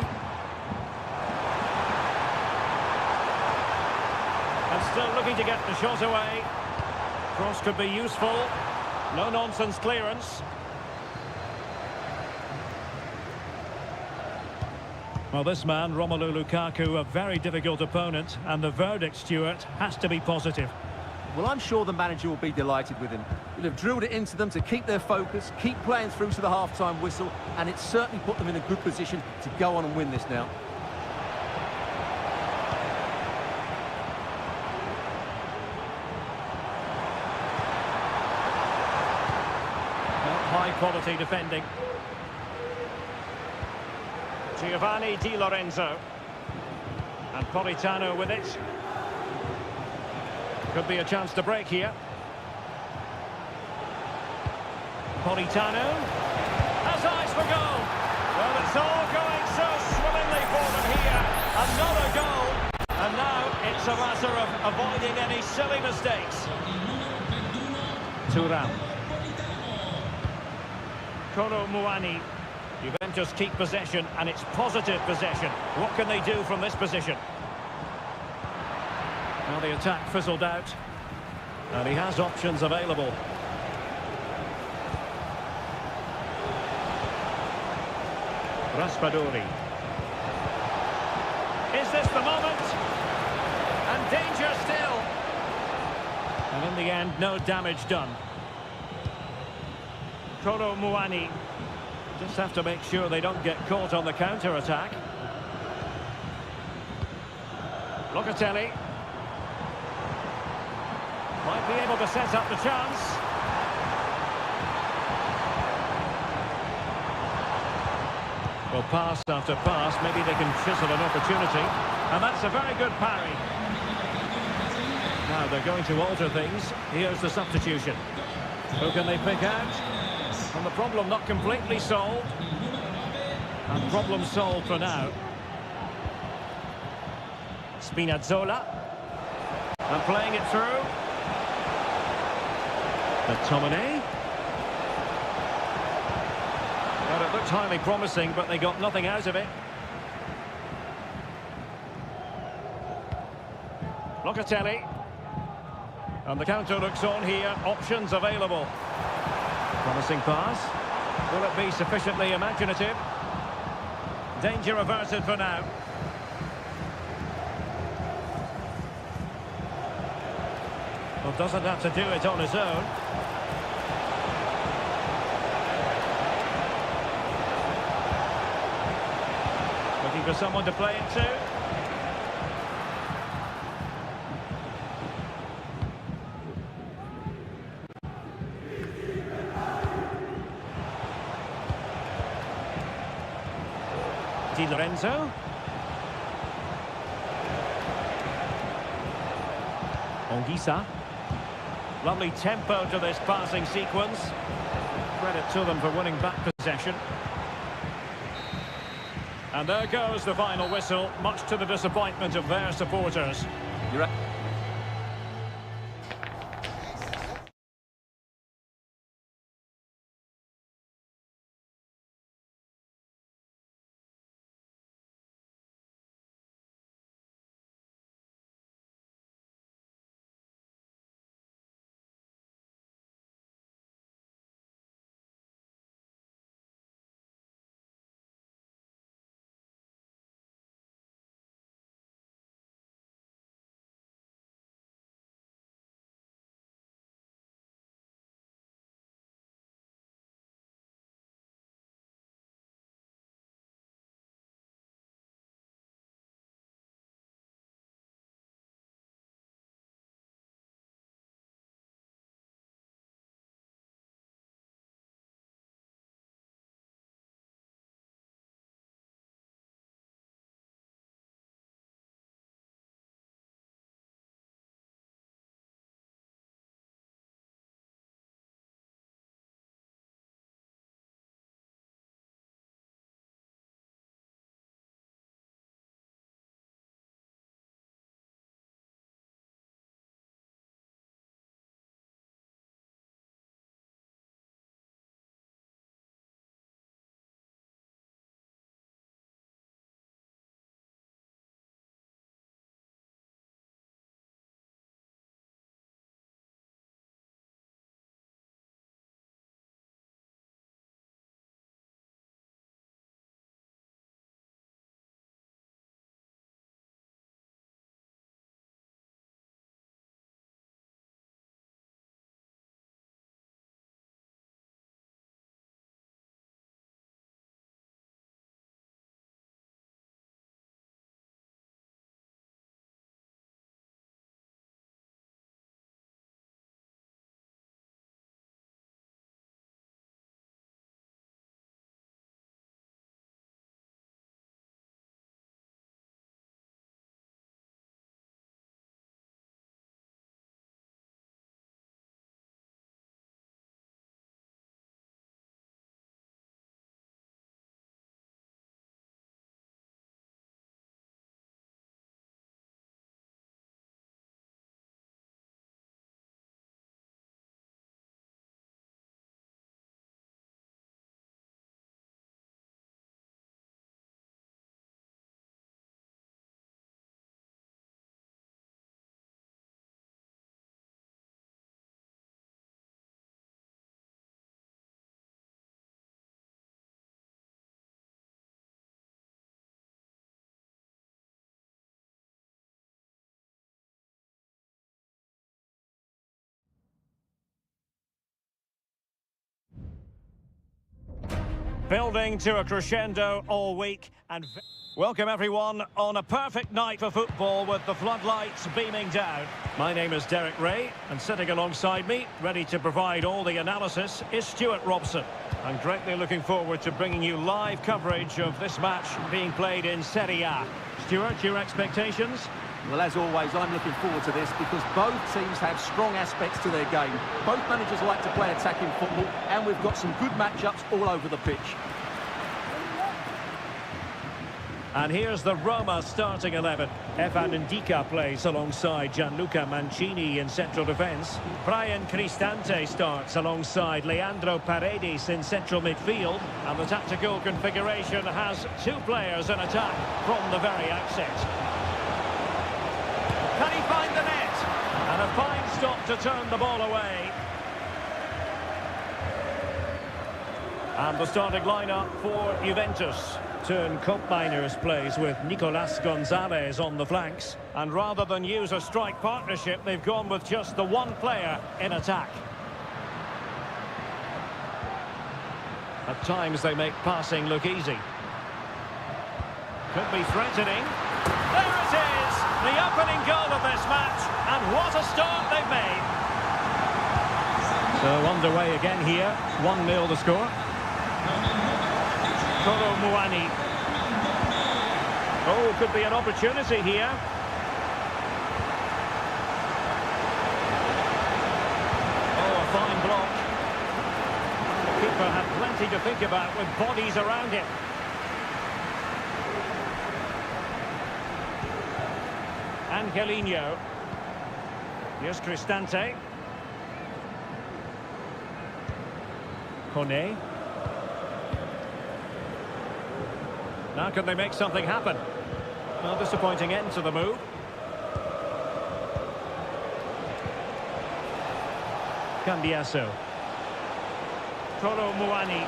And still looking Trying to get the shot away. Cross could be useful. No-nonsense clearance. Well, this man, Romelu Lukaku, a very difficult opponent, and the verdict, Stuart, has to be positive. Well, I'm sure the manager will be delighted with him. He'll have drilled it into them to keep their focus, keep playing through to the half-time whistle, and it's certainly put them in a good position to go on and win this now. High-quality defending. Giovanni Di Lorenzo. And Politano with it. Could be a chance to break here. Politano has eyes for goal. Well, it's all going so swimmingly for them here. Another goal. And now it's a matter of avoiding any silly mistakes. Thuram. Kolo Muani. Juventus keep possession, and it's positive possession. What can they do from this position? Well, the attack fizzled out, and he has options available. Raspadori. Is this the moment? And danger still. And in the end, no damage done. Kolo Muani. Just have to make sure they don't get caught on the counter-attack. Locatelli. Might be able to set up the chance. Well, pass after pass, maybe they can chisel an opportunity. And that's a very good parry. Now they're going to alter things. Here's the substitution. Who can they pick out? And the problem not completely solved. And problem solved for now. Spinazzola. And playing it through. McTominay. Well, it looked highly promising, but they got nothing out of it. Locatelli. And the counter looks on here. Options available. Promising pass. Will it be sufficiently imaginative? Danger averted for now. Well, doesn't have to do it on his own. Looking for someone to play it to. Di Lorenzo. Ongisa. Lovely tempo to this passing sequence. Credit to them for winning back possession. And there goes the final whistle, much to the disappointment of their supporters. You're right. Building to a crescendo all week and welcome everyone on a perfect night for football with the floodlights beaming down. My name is Derek Ray and sitting alongside me, ready to provide all the analysis, is Stuart Robson. I'm greatly looking forward to bringing you live coverage of this match being played in Seria. Stuart, your expectations? Well, as always, I'm looking forward to this because both teams have strong aspects to their game. Both managers like to play attacking football, and we've got some good matchups all over the pitch. And here's the Roma starting 11. Evan Ndika plays alongside Gianluca Mancini in central defence. Brian Cristante starts alongside Leandro Paredes in central midfield. And the tactical configuration has two players in attack from the very outset. Can he find the net? And a fine stop to turn the ball away. And the starting lineup for Juventus. Turn Koopmeiners plays with Nicolas Gonzalez on the flanks. And rather than use a strike partnership, they've gone with just the one player in attack. At times they make passing look easy. Could be threatening. There it is! The opening goal of this match. And what a start they've made. So underway again here. 1-0 the score. Kolo Muani. Oh, could be an opportunity here. Oh, a fine block. The keeper had plenty to think about with bodies around him. Angelino. Here's Cristante. Kone. Now can they make something happen? Well, disappointing end to the move. Cambiasso. Kolo Muani.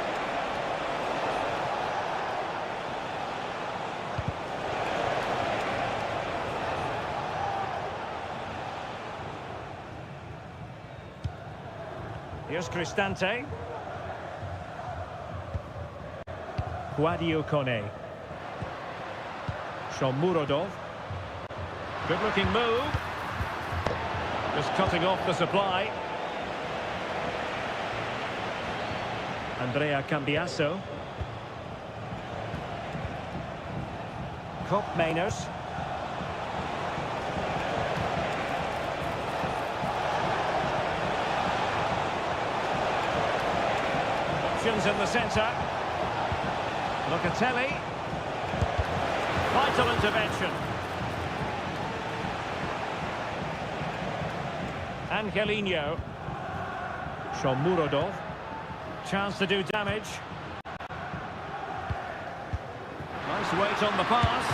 Here's Cristante. Guadio Kone. Shomurodov. Good looking move. Just cutting off the supply. Andrea Cambiasso. Koopmeiners. Options in the centre. Locatelli. Vital intervention. Angelino. Shomurodov. Chance to do damage. Nice weight on the pass.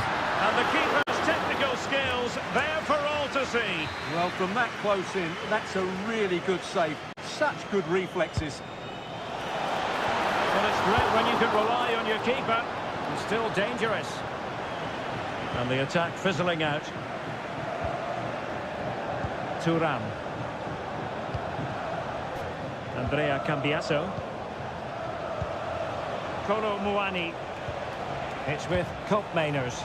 And the keeper's technical skills there for all to see. Well, from that close in, that's a really good save. Such good reflexes. Well, it's great when you can rely on your keeper. It's still dangerous. And the attack fizzling out. Thuram. Andrea Cambiasso. Kolo Muani. It's with Koopmeiners.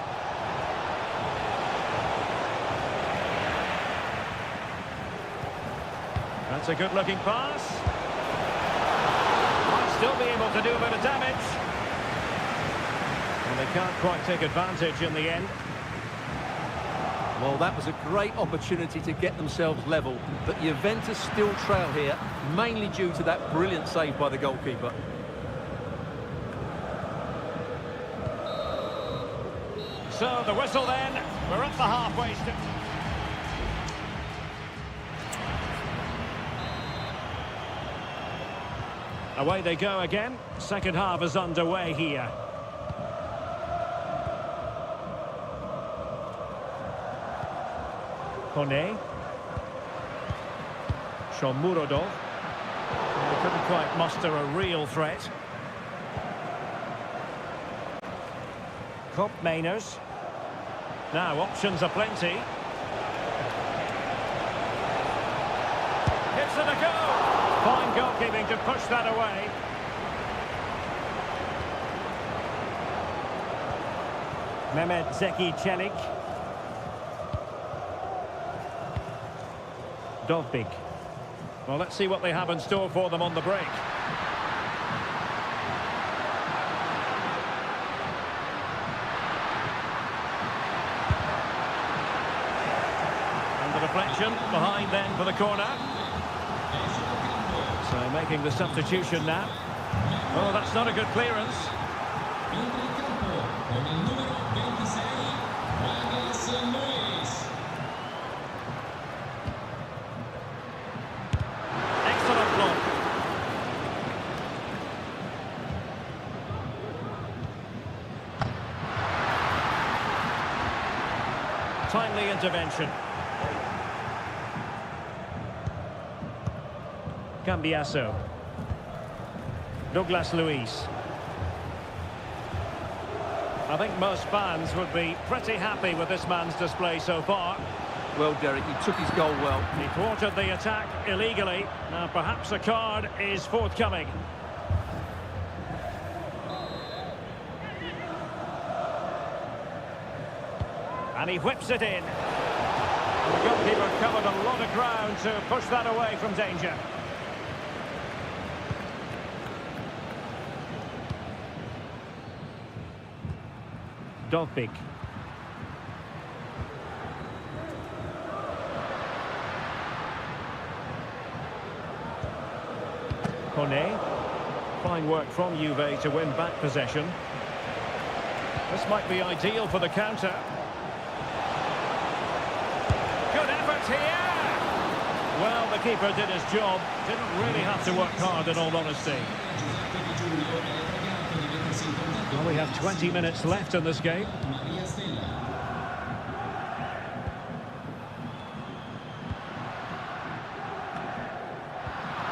That's a good-looking pass. Might still be able to do a bit of damage. And they can't quite take advantage in the end. Well, that was a great opportunity to get themselves level, but Juventus still trail here, mainly due to that brilliant save by the goalkeeper. So the whistle then, we're at the halfway stage. Away they go again. Second half is underway here. Kone. Shomurodov. They couldn't quite muster a real threat. Koopmeiners. Now options are plenty. Hits it a goal. Fine goalkeeping to push that away. Mehmet Zeki Çelik. Dovbik. Well, let's see what they have in store for them on the break. And the deflection behind then for the corner. So making the substitution now. Oh, that's not a good clearance. Excellent block. Timely intervention. Cambiasso. Douglas Luiz. I think most fans would be pretty happy with this man's display so far. Well, Derek, he took his goal well. He thwarted the attack illegally. Now, perhaps a card is forthcoming. And he whips it in. The goalkeeper covered a lot of ground to push that away from danger. Dovbik. Kone. Fine work from Juve to win back possession. This might be ideal for the counter. Good effort here! Well, the keeper did his job. Didn't really have to work hard, in all honesty. Well, we have 20 minutes left in this game.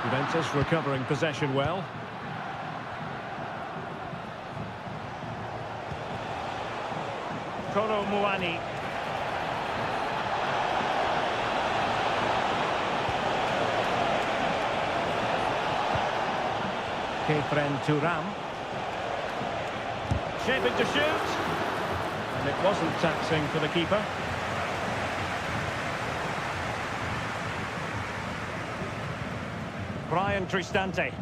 Juventus recovering possession well. Kolo Muani. Kefren Turam. Shaping to shoot. And it wasn't taxing for the keeper. Brian Cristante.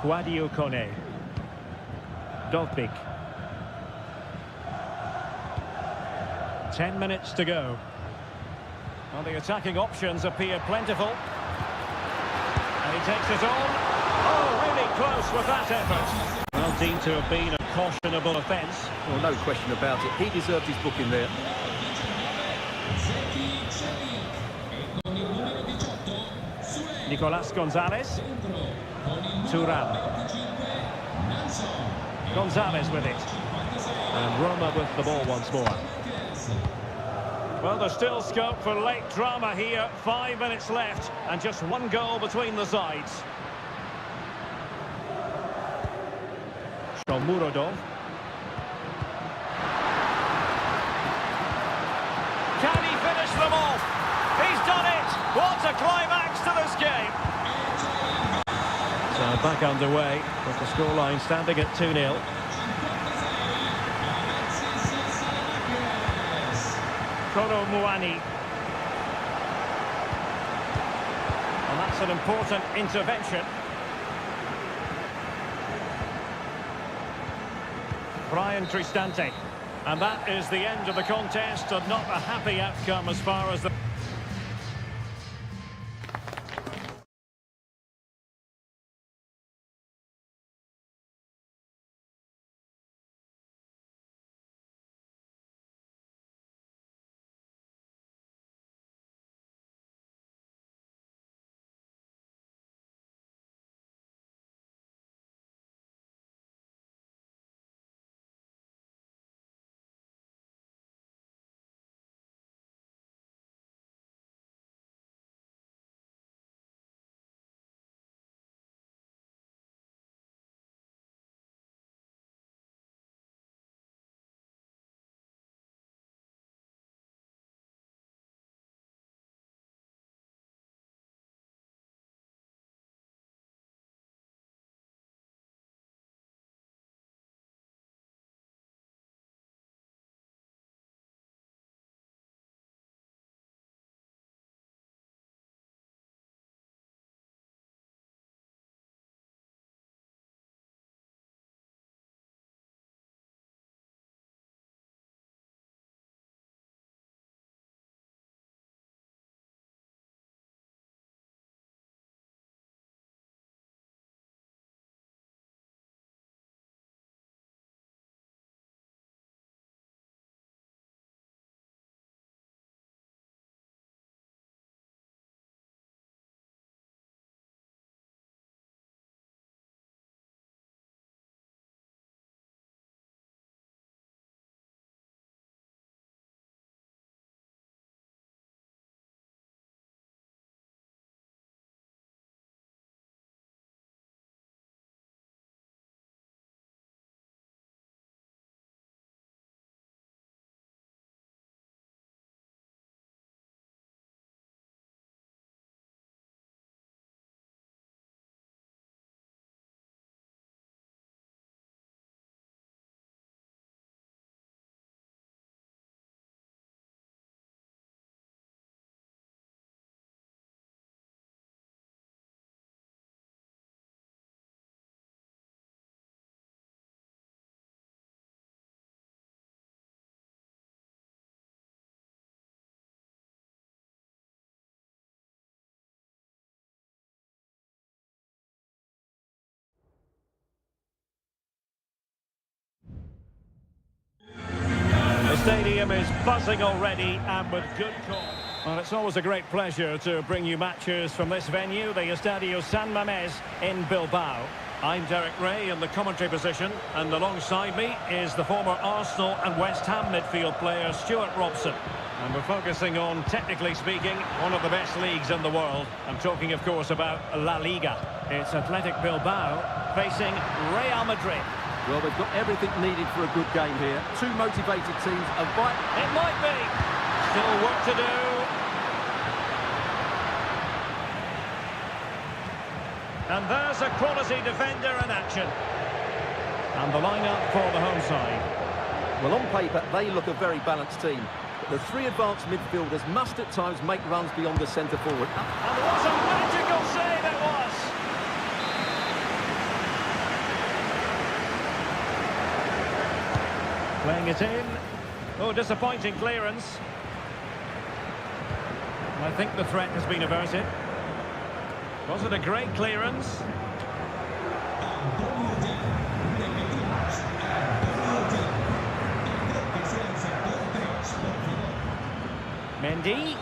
Guadio Kone. Dovbik. 10 minutes to go. Well, the attacking options appear plentiful. And he takes it on. Oh, really close with that effort. Well, deemed to have been a cautionable offence. Well, no question about it. He deserved his booking there. Nicolas Gonzalez. Turan. Gonzalez with it. And Roma with the ball once more. Well, there's still scope for late drama here. 5 minutes left and just one goal between the sides. Shomurodov. Can he finish them off? He's done it! What a climax to this game! So back underway with the scoreline standing at 2-0. Kolo Muani. And that's an important intervention. Brian Cristante. And that is the end of the contest, and not a happy outcome as far as the... stadium is buzzing already and with good call. Well, it's always a great pleasure to bring you matches from this venue, the Estadio San Mamés in Bilbao. I'm Derek Ray in the commentary position, and alongside me is the former Arsenal and West Ham midfield player Stuart Robson. And we're focusing on, technically speaking, one of the best leagues in the world. I'm talking, of course, about La Liga. It's Athletic Bilbao facing Real Madrid. Well, they've got everything needed for a good game here. Two motivated teams, a fight. It might be. Still work to do. And there's a quality defender in action. And the lineup for the home side. Well, on paper, they look a very balanced team. But the three advanced midfielders must at times make runs beyond the centre forward. And what a magical save it was! Playing it in. Oh, disappointing clearance. I think the threat has been averted. Was it a great clearance? Mendy,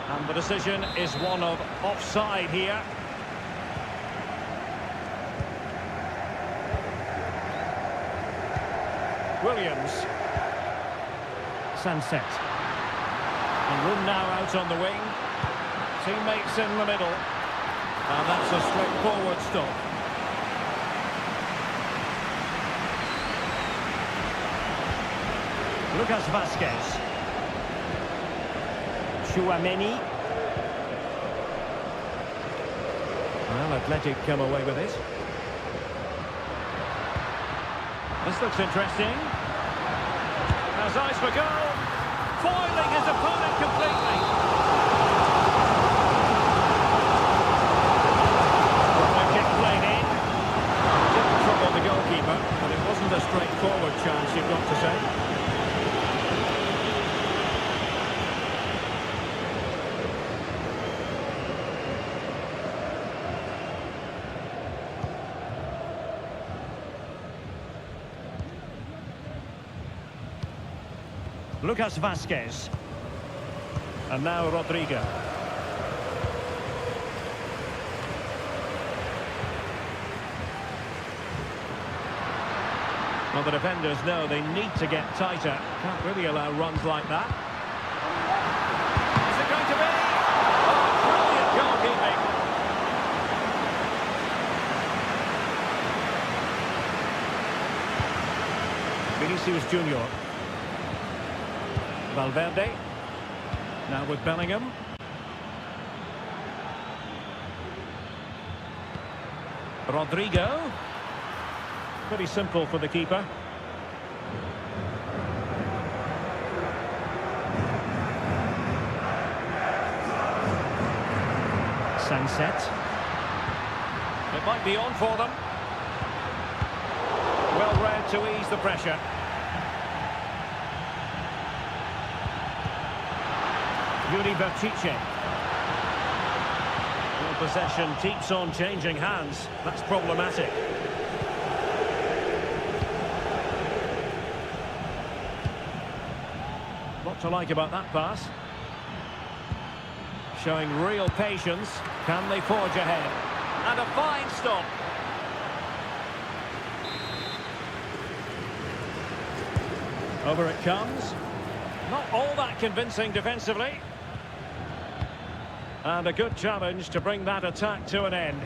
and the decision is one of offside here. Williams. Sunset. And room now out on the wing. Teammates in the middle. And that's a straightforward stop. Lucas Vazquez. Chouameni. Well, Athletic come away with it. This looks interesting. Has eyes for goal. Foiling his opponent completely. The kick played in. Didn't trouble the goalkeeper, but it wasn't a straightforward chance, you've got to say. Lucas Vazquez. And now Rodrigo. Well, the defenders know they need to get tighter. Can't really allow runs like that. Is it going to be? Oh, brilliant goalkeeping. Vinicius Junior. Valverde, now with Bellingham. Rodrigo. Pretty simple for the keeper. Sunset. It might be on for them. Well read to ease the pressure. Yuri Vertice. Well, possession keeps on changing hands. That's problematic. What to like about that pass. Showing real patience. Can they forge ahead? And a fine stop. Over it comes. Not all that convincing defensively. And a good challenge to bring that attack to an end.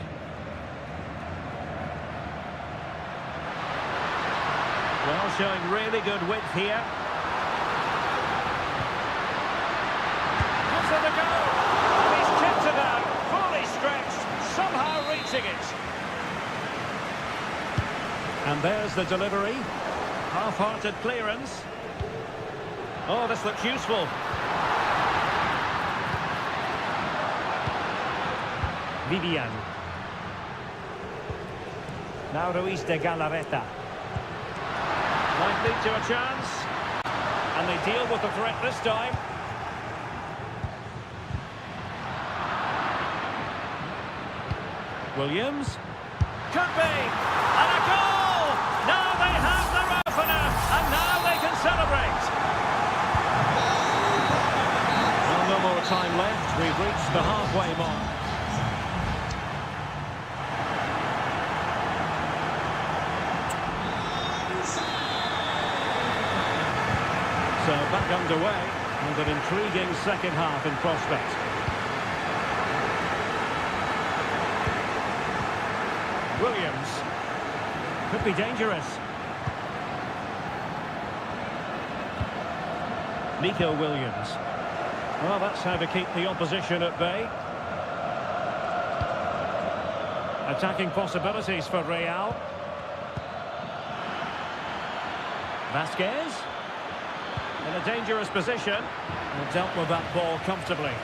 Well, showing really good width here. Gives it a go. And he's tipped it out, fully stretched, somehow reaching it. And there's the delivery. Half-hearted clearance. Oh, this looks useful. Vivian. Now Ruiz de Galarreta. Might lead to a chance. And they deal with the threat this time. Williams. Could be. And a goal! Now they have their opener. And now they can celebrate. time left. We've reached the halfway mark. So back underway, and an intriguing second half in prospect. Williams. Could be dangerous. Nico Williams. Well, that's how to keep the opposition at bay. Attacking possibilities for Real. Vasquez. In a dangerous position. And dealt with that ball comfortably.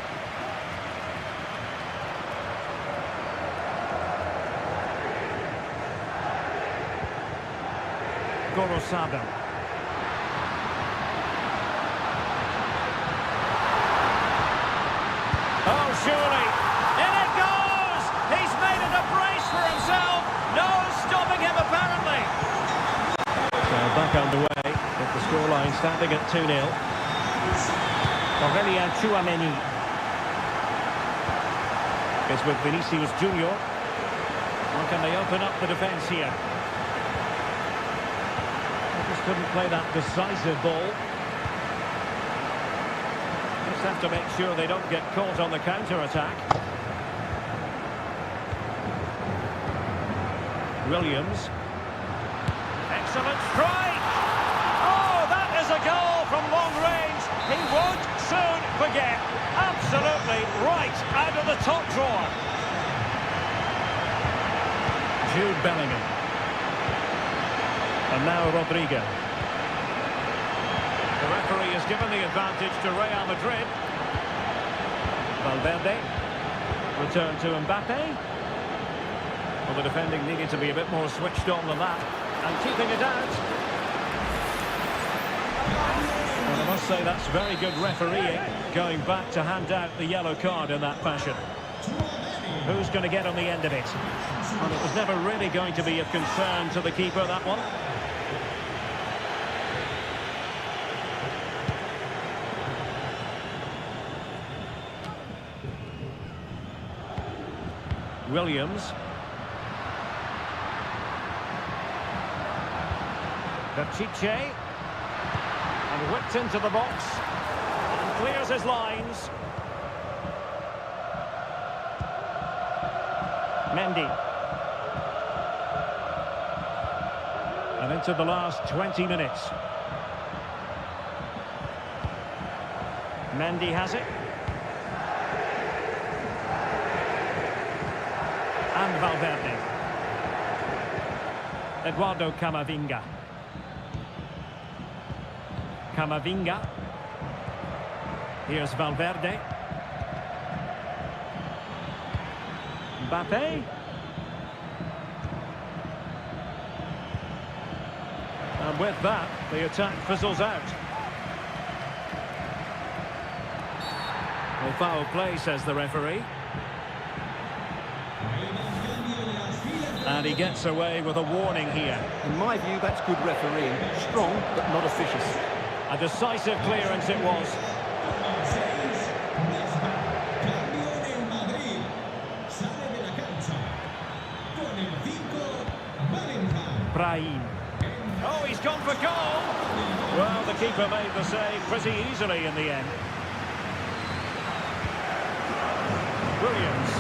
Gorosada. Oh, surely. In it goes! He's made it a brace for himself. No stopping him, apparently. So back underway, with the scoreline standing at 2-0. Aurelien Tchouameni is with Vinicius Junior. How can they open up the defence here? Couldn't play that decisive ball. Just have to make sure they don't get caught on the counter-attack. Williams. Excellent strike! Oh, that is a goal from long range. He won't soon forget. Absolutely right out of the top drawer. Jude Bellingham. And now Rodrigo. The referee has given the advantage to Real Madrid. Valverde. Return to Mbappe. Well, the defending needed to be a bit more switched on than that. And keeping it out. And I must say that's very good refereeing. Going back to hand out the yellow card in that fashion. Who's going to get on the end of it? And it was never really going to be of concern to the keeper, that one. Williams. Pichet. And whipped into the box. And clears his lines. Mendy. And into the last 20 minutes. Mendy has it. And Valverde. Eduardo Camavinga. Camavinga. Here's Valverde. Mbappe. And with that, the attack fizzles out. Well, foul play, says the referee. And he gets away with a warning here. In my view, that's good refereeing. Strong, but not officious. A decisive clearance it was. Brahim. Oh, he's gone for goal! Well, the keeper made the save pretty easily in the end. Williams.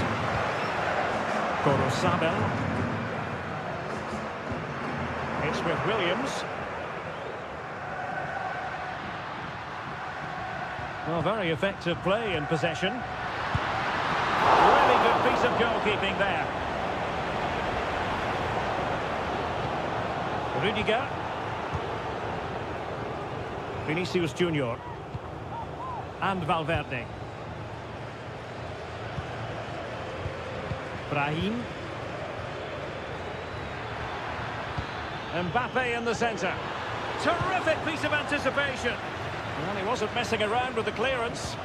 Gorosada. It's with Williams. Well, very effective play in possession. Really good piece of goalkeeping there. Rudiger. Vinicius Junior. And Valverde. Brahim. Mbappe in the centre. Terrific piece of anticipation. Well, he wasn't messing around with the clearance.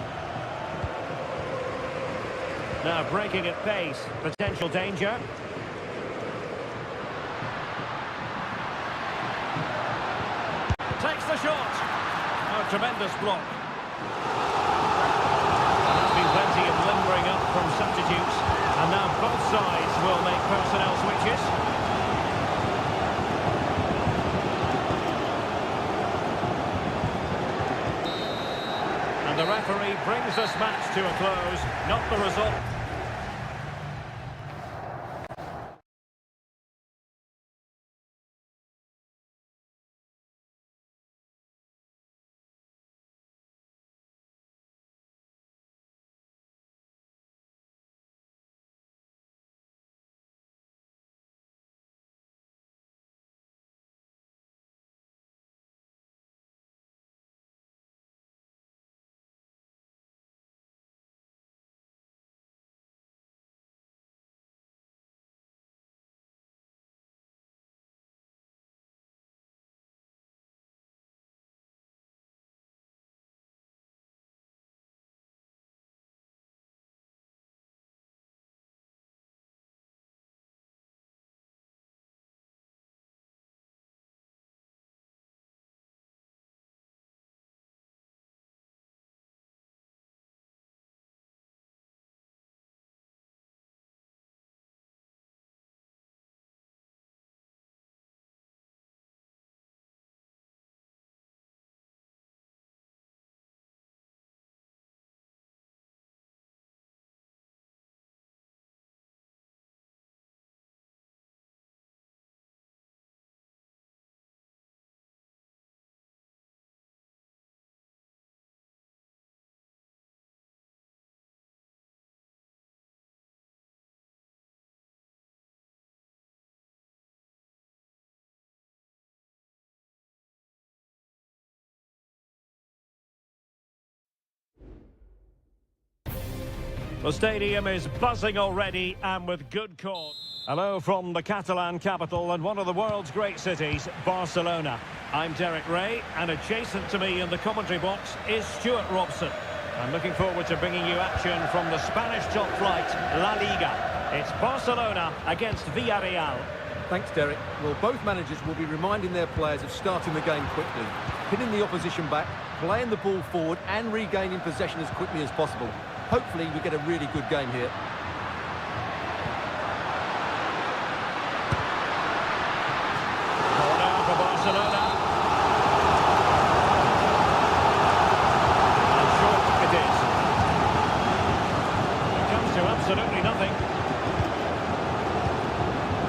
Now breaking at pace. Potential danger. Takes the shot. Oh, tremendous block. brings this match to a close. Not the result. The stadium is buzzing already, and with good cause. Hello from the Catalan capital and one of the world's great cities, Barcelona. I'm Derek Ray, and adjacent to me in the commentary box is Stuart Robson. I'm looking forward to bringing you action from the Spanish top flight, La Liga. It's Barcelona against Villarreal. Thanks, Derek. Well, both managers will be reminding their players of starting the game quickly, pinning the opposition back, playing the ball forward and regaining possession as quickly as possible. Hopefully we get a really good game here. Corner for Barcelona. And short it is. It comes to absolutely nothing.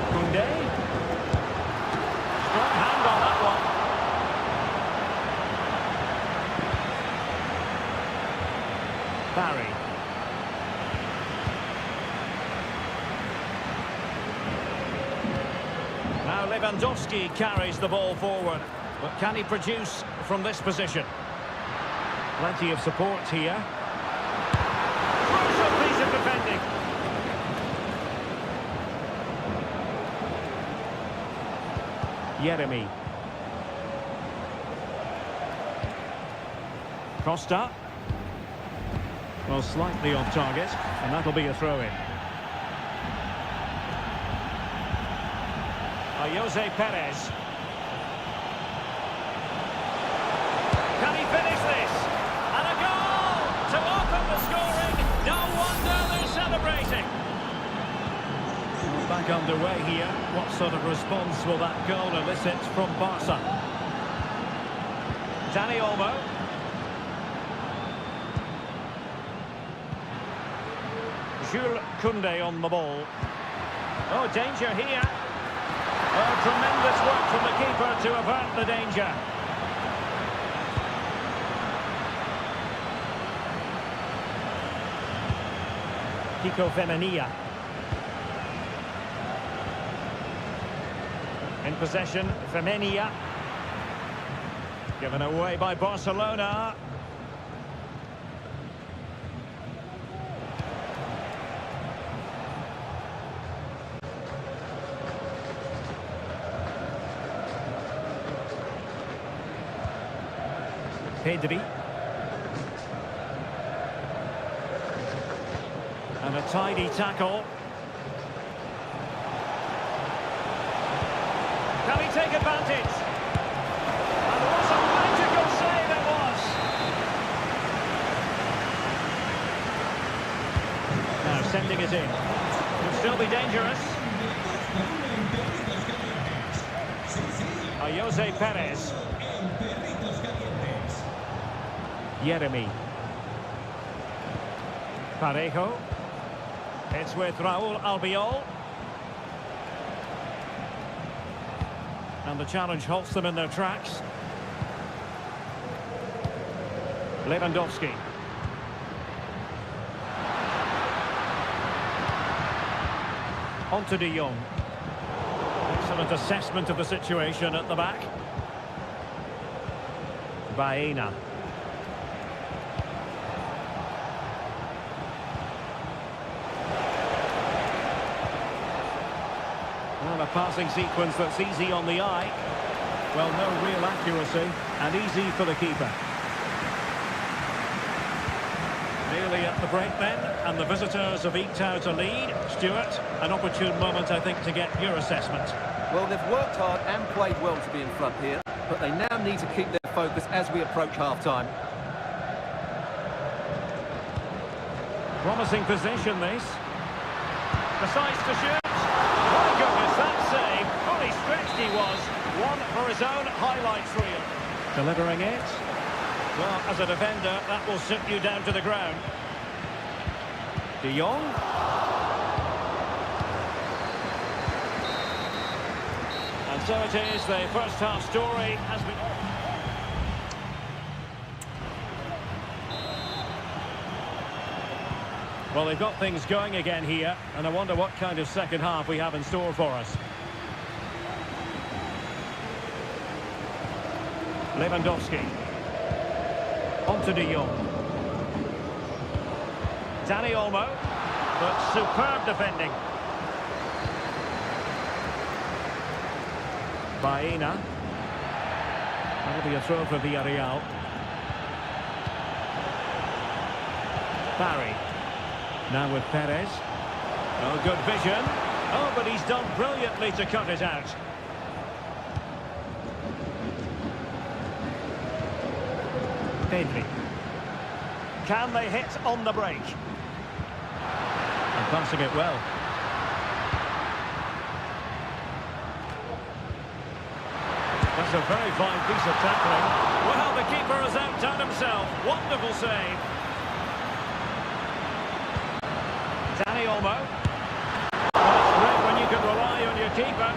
Koundé. Strong hand on that one. Barry. Now Lewandowski carries the ball forward, but can he produce from this position? Plenty of support here. Crucial piece of defending. Jeremy. Costa. Well, slightly off target, and that'll be a throw-in. Jose Perez. Can he finish this? And a goal to open the scoring. No wonder they're celebrating. Well, back underway here. What sort of response will that goal elicit from Barca? Dani Olmo. Jules Koundé on the ball. Oh, danger here. Oh, tremendous work from the keeper to avert the danger. Kiko Femenia. In possession, Femenia. Given away by Barcelona. Pedri. And a tidy tackle. Can he take advantage? And what a magical save it was! Now sending it in. Could still be dangerous. Jose Perez. Jeremy. Parejo. It's with Raul Albiol. And the challenge halts them in their tracks. Lewandowski. On to De Jong. Excellent assessment of the situation at the back. Baena. Well, a passing sequence that's easy on the eye. Well, no real accuracy and easy for the keeper. Nearly at the break then, and the visitors have eked out a lead. Stuart, an opportune moment, I think, to get your assessment. Well, they've worked hard and played well to be in front here, but they now need to keep their focus as we approach half-time. Promising position, this. Decides to shoot. My goodness, that save. Fully stretched he was. One for his own highlights reel. Delivering it. Well, as a defender, that will sit you down to the ground. De Jong. And so it is, the first half story has been... Well, they've got things going again here, and I wonder what kind of second half we have in store for us. Lewandowski. On to De Jong. Dani Olmo, but superb defending. Baena. That'll be a throw for Villarreal. Barry. Now with Perez. Oh, good vision. Oh, but he's done brilliantly to cut it out. Pedri. Can they hit on the break? And passing it well. That's a very fine piece of tackling. Well, the keeper has outdone himself. Wonderful save. Dani Olmo. Well, it's great when you can rely on your keeper.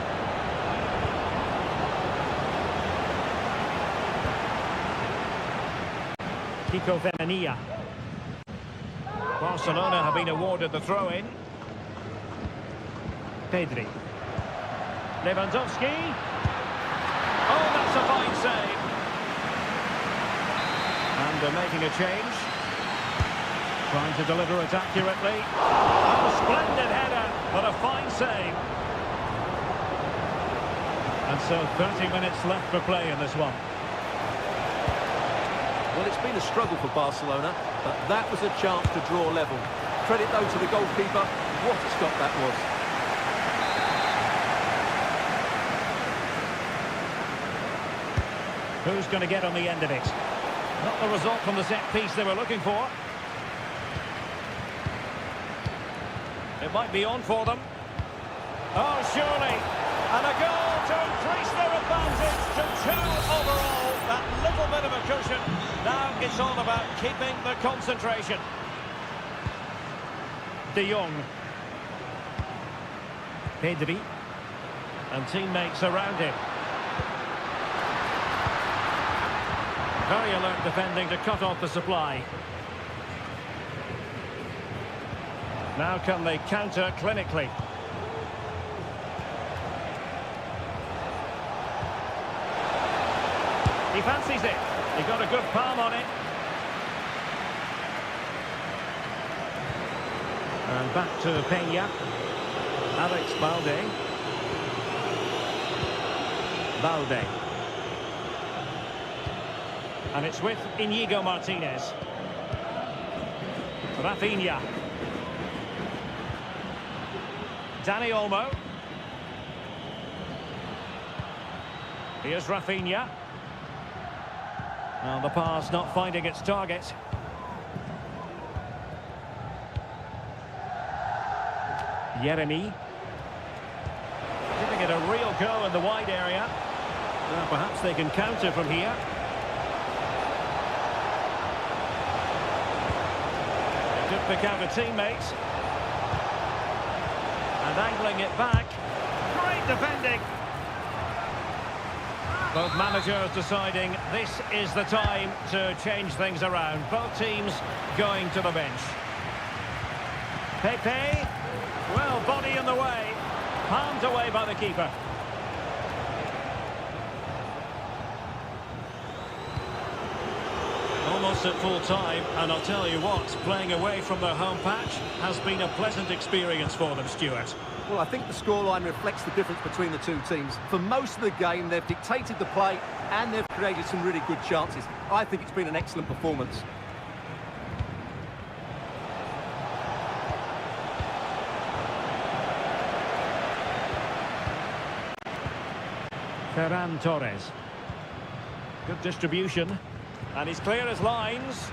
Kiko Femenia. Barcelona have been awarded the throw-in. Pedri. Lewandowski. Oh, that's a fine save. And they're making a change. Trying to deliver it accurately. Oh, splendid header, but a fine save. And so 30 minutes left for play in this one. Well, it's been a struggle for Barcelona, but that was a chance to draw level. Credit, though, to the goalkeeper. What a stop that was. Who's going to get on the end of it? Not the result from the set piece they were looking for. It might be on for them. Oh, surely. And a goal to increase their advantage to 2 overall. That little bit of a cushion. Now it's all about keeping the concentration. De Jong. Pedri. And teammates around him. Very alert defending to cut off the supply. Now can they counter clinically? He fancies it. He got a good palm on it. And back to Peña. Alex Balde. Balde. And it's with Íñigo Martínez. Rafinha. Dani Olmo. Here's Rafinha. Now the pass not finding its target. Yeremy. Giving it a real go in the wide area. Well, perhaps they can counter from here. pick out a teammate. And angling it back. Great defending. Both managers deciding this is the time to change things around. Both teams going to the bench. Pepe. Well, body in the way. Palmed away by the keeper. Almost at full time, and I'll tell you what, playing away from their home patch has been a pleasant experience for them, Stuart. Well, I think the scoreline reflects the difference between the two teams. For most of the game, they've dictated the play and they've created some really good chances. I think it's been an excellent performance. Ferran Torres. Good distribution. And he's clear as lines.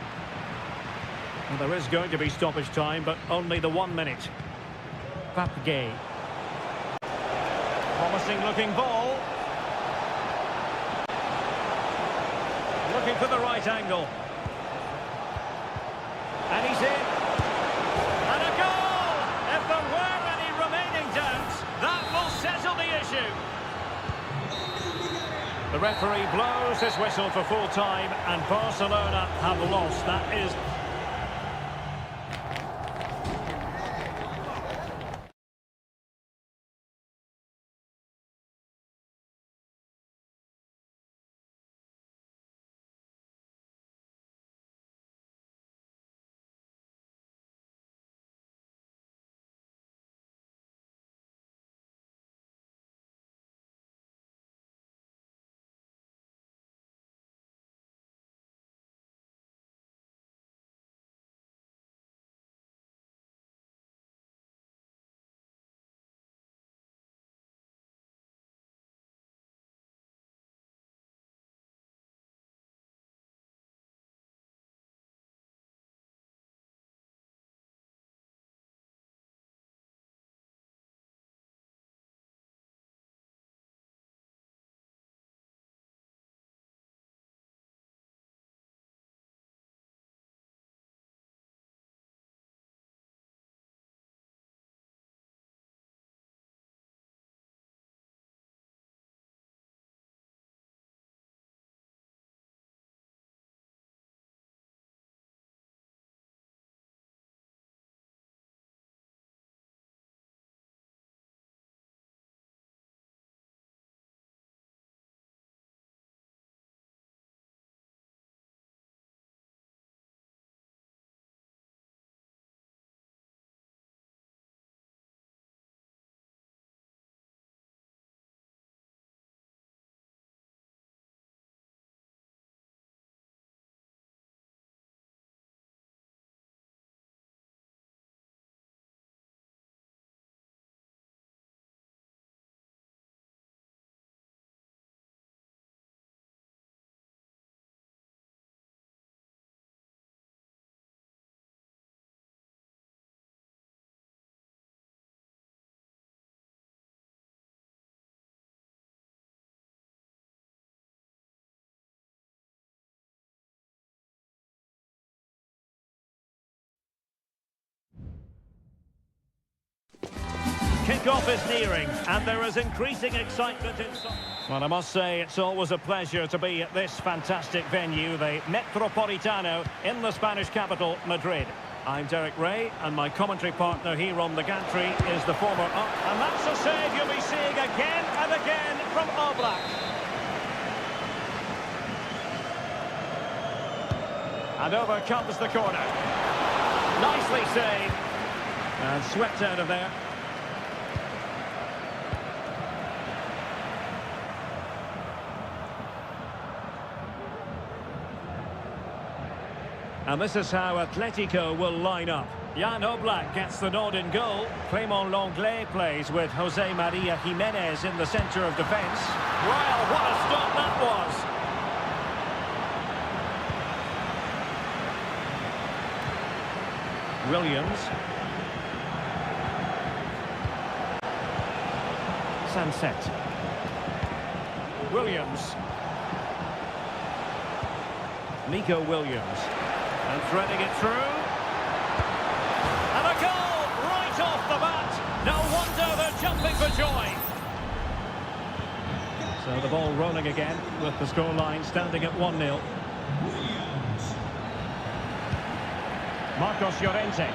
Well, there is going to be stoppage time, but only the 1 minute. Papgay. Promising looking ball. Looking for the right angle. And he's in. And a goal! If there were any remaining doubts, that will settle the issue. The referee blows his whistle for full time, and Barcelona have lost. That is... Kick-off is nearing, and there is increasing excitement inside. Well, I must say, it's always a pleasure to be at this fantastic venue, the Metropolitano, in the Spanish capital, Madrid. I'm Derek Ray, and my commentary partner here on the gantry is the former... and that's a save you'll be seeing again and again from Oblak. And over comes the corner. Nicely saved. And swept out of there. And this is how Atletico will line up. Jan Oblak gets the nod in goal. Clément Lenglet plays with Jose Maria Jimenez in the centre of defence. Well, what a stop that was! Williams. Sunset. Williams. Nico Williams. And threading it through. for joy. So the ball rolling again with the scoreline standing at 1-0. Marcos Llorente.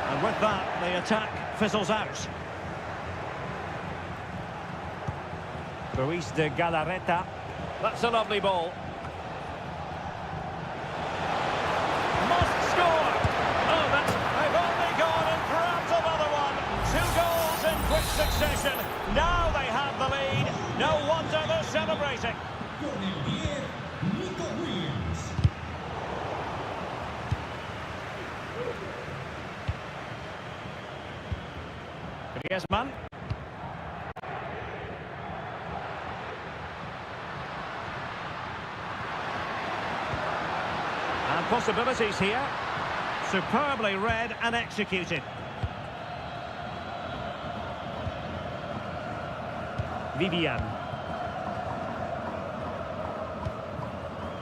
And with that, the attack fizzles out. Luis de Galarreta. That's a lovely ball. Must score! Oh, that's... They've only gone and grabbed another one. 2 goals in quick succession. Now they have the lead. No wonder they're celebrating. Con el 10, Nico Williams. Griezmann. And possibilities here. Superbly read and executed. Vivian.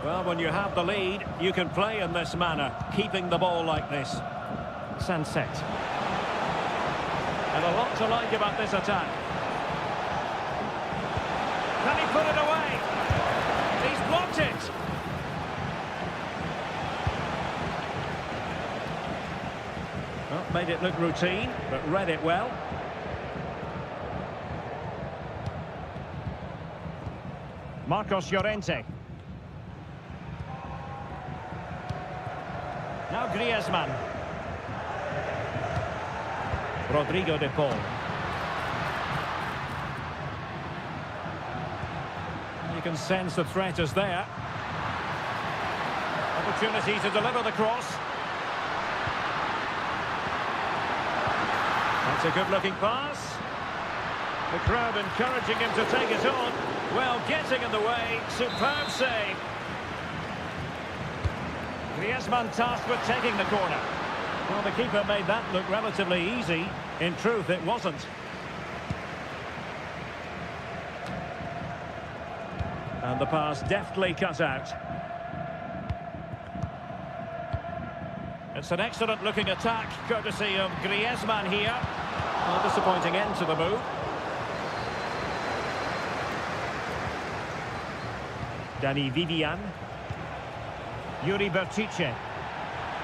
Well, when you have the lead, you can play in this manner, keeping the ball like this. Sunset. And a lot to like about this attack. Can he put it away? He's blocked it. Well, made it look routine, but read it well. Marcos Llorente. Now Griezmann. Rodrigo de Paul. You can sense the threat is there. Opportunity to deliver the cross. That's a good-looking pass. The crowd encouraging him to take it on. Well, getting in the way. Superb save. Griezmann tasked with taking the corner. Well, the keeper made that look relatively easy. In truth, it wasn't. And the pass deftly cut out. It's an excellent-looking attack, courtesy of Griezmann here. A disappointing end to the move. Dani Vivian. Yuri Bertice.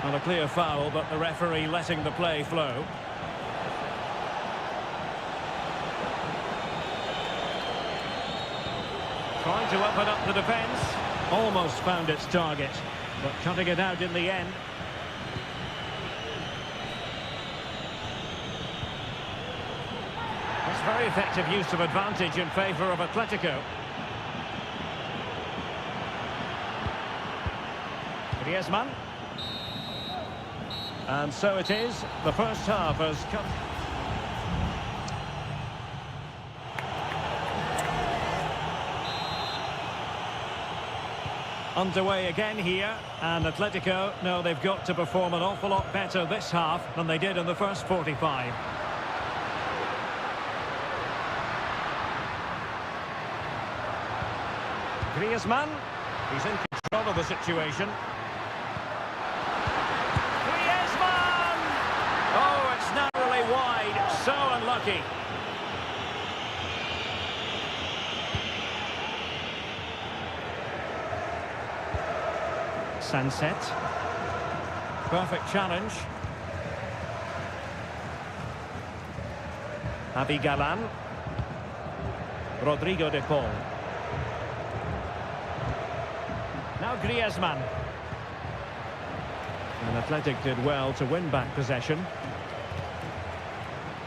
Not a clear foul, but the referee letting the play flow. Trying to open up the defence. Almost found its target, but cutting it out in the end. That's very effective use of advantage in favour of Atletico. Griezmann. And so it is. The first half has come. Underway again here, and Atletico know they've got to perform an awful lot better this half than they did in the first 45. Griezmann, he's in control of the situation. Griezmann! Oh, it's narrowly wide, so unlucky. Sunset. Perfect challenge. Javi Galán. Rodrigo de Paul. Now Griezmann. And Athletic did well to win back possession.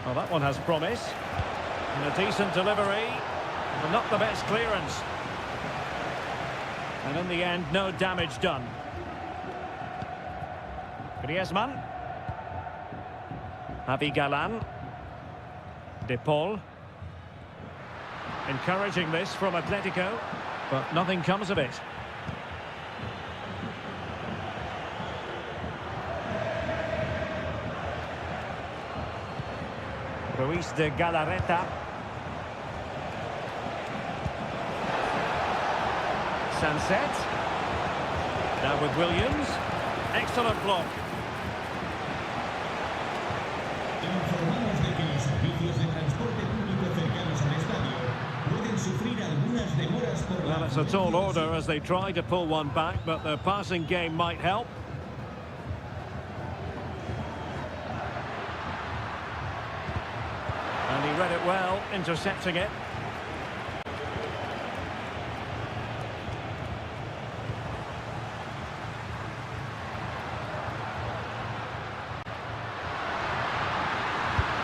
Well, that one has promise. And a decent delivery, but not the best clearance. And in the end, no damage done. Griezmann. Javi Galán. De Paul. Encouraging this from Atletico, but nothing comes of it. Luis de Galarreta. Sunset. Now with Williams. Excellent block. Informamos de que los servicios de transporte público cercanos al estadio pueden sufrir algunas demoras por la... Well, it's a tall order as they try to pull one back, but their passing game might help. And he read it well, intercepting it.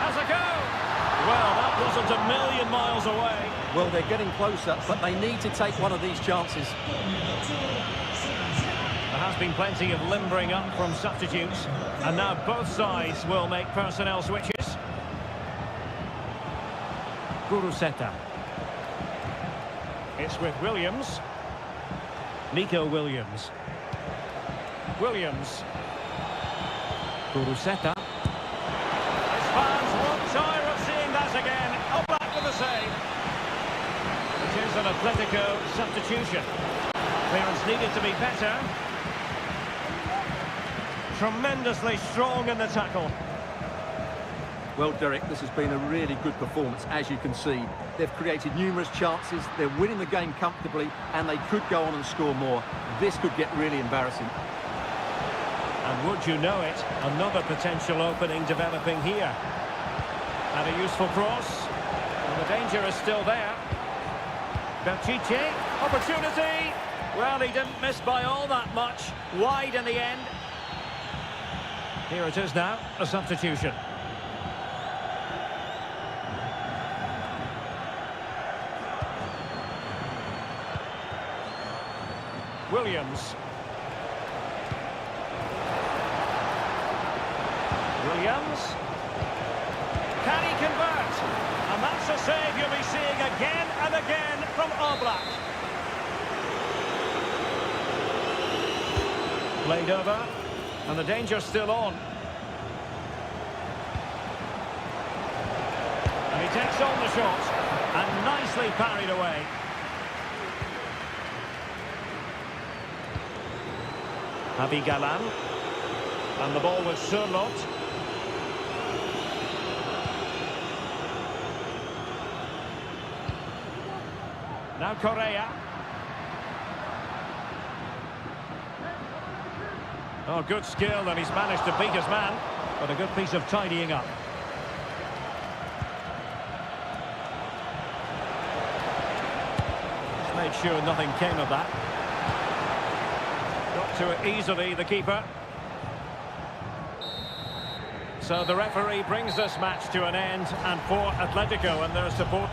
Has a go! Well, that wasn't a million miles away. Well, they're getting closer, but they need to take one of these chances. There has been plenty of limbering up from substitutes, and now both sides will make personnel switches. Guruseta. It's with Williams. Nico Williams. Williams. Guruseta. His fans won't tire of seeing that again. Oh, back for the save. It is an Atletico substitution. Clearance needed to be better. Tremendously strong in the tackle. Well, Derek, this has been a really good performance, as you can see. They've created numerous chances, they're winning the game comfortably, and they could go on and score more. This could get really embarrassing. And would you know it, another potential opening developing here. And a useful cross. And the danger is still there. Pishit, opportunity. Well, he didn't miss by all that much. Wide in the end. Here it is now, a substitution. Williams. Williams. Can he convert? And that's a save you'll be seeing again and again from Oblak. Played over. And the danger's still on. And he takes on the shot. And nicely parried away. Javi Galan. And the ball with Surlot. Now Correa. Oh, good skill, and he's managed to beat his man. But a good piece of tidying up. Just made sure nothing came of that. Got to it easily, the keeper. So the referee brings this match to an end, and for Atletico and their support...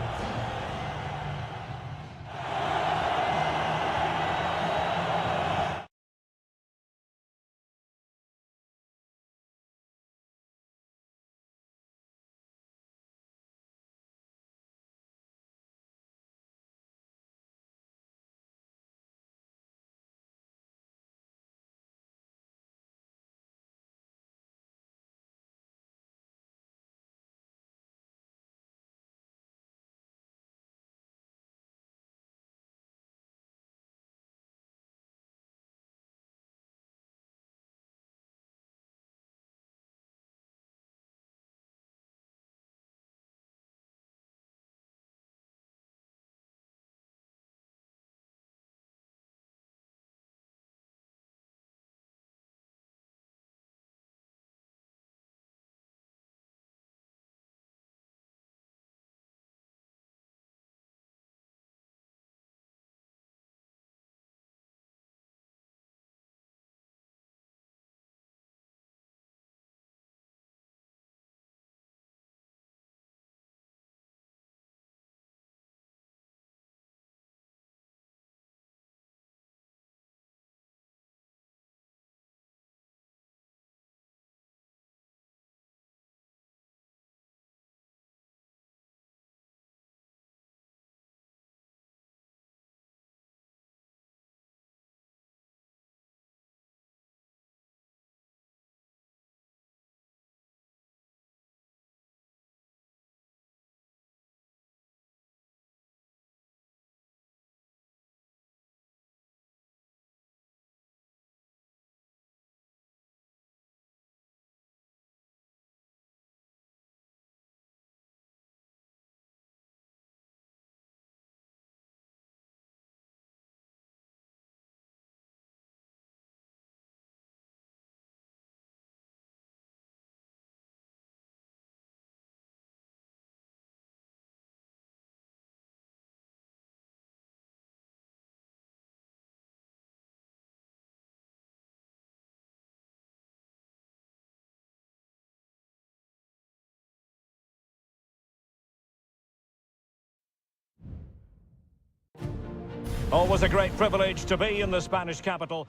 Always a great privilege to be in the Spanish capital.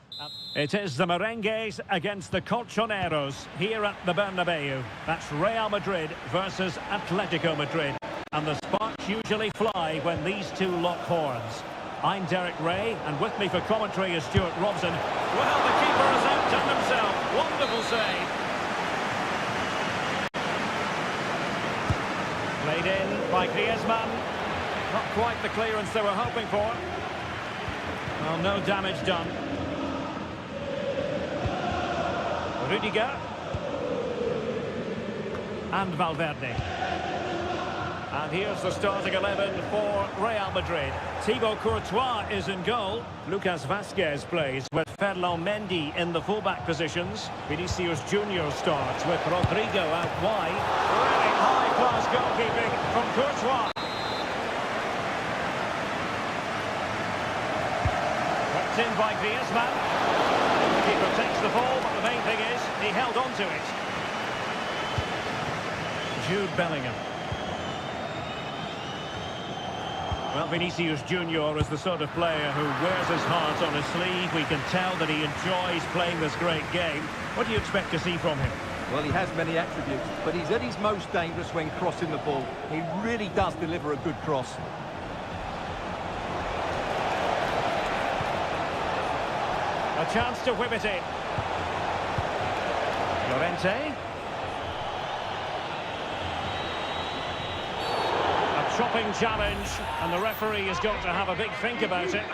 It is the Merengues against the Colchoneros here at the Bernabeu. That's Real Madrid versus Atletico Madrid. And the sparks usually fly when these two lock horns. I'm Derek Ray, and with me for commentary is Stuart Robson. Well, the keeper has outdone himself. Wonderful save. Played in by Griezmann. Not quite the clearance they were hoping for. Well, no damage done. Rudiger. And Valverde. And here's the starting 11 for Real Madrid. Thibaut Courtois is in goal. Lucas Vazquez plays with Ferland Mendy in the fullback positions. Vinicius Junior starts with Rodrigo out wide. Really high-class goalkeeping from Courtois. Whipped in by Griezmann. The keeper takes the ball, but the main thing is he held on to it. Jude Bellingham. Well, Vinicius Junior is the sort of player who wears his heart on his sleeve. We can tell that he enjoys playing this great game. What do you expect to see from him? Well, he has many attributes, but he's at his most dangerous when crossing the ball. He really does deliver a good cross. A chance to whip it in. Llorente. Chopping challenge, and the referee has got to have a big think about it.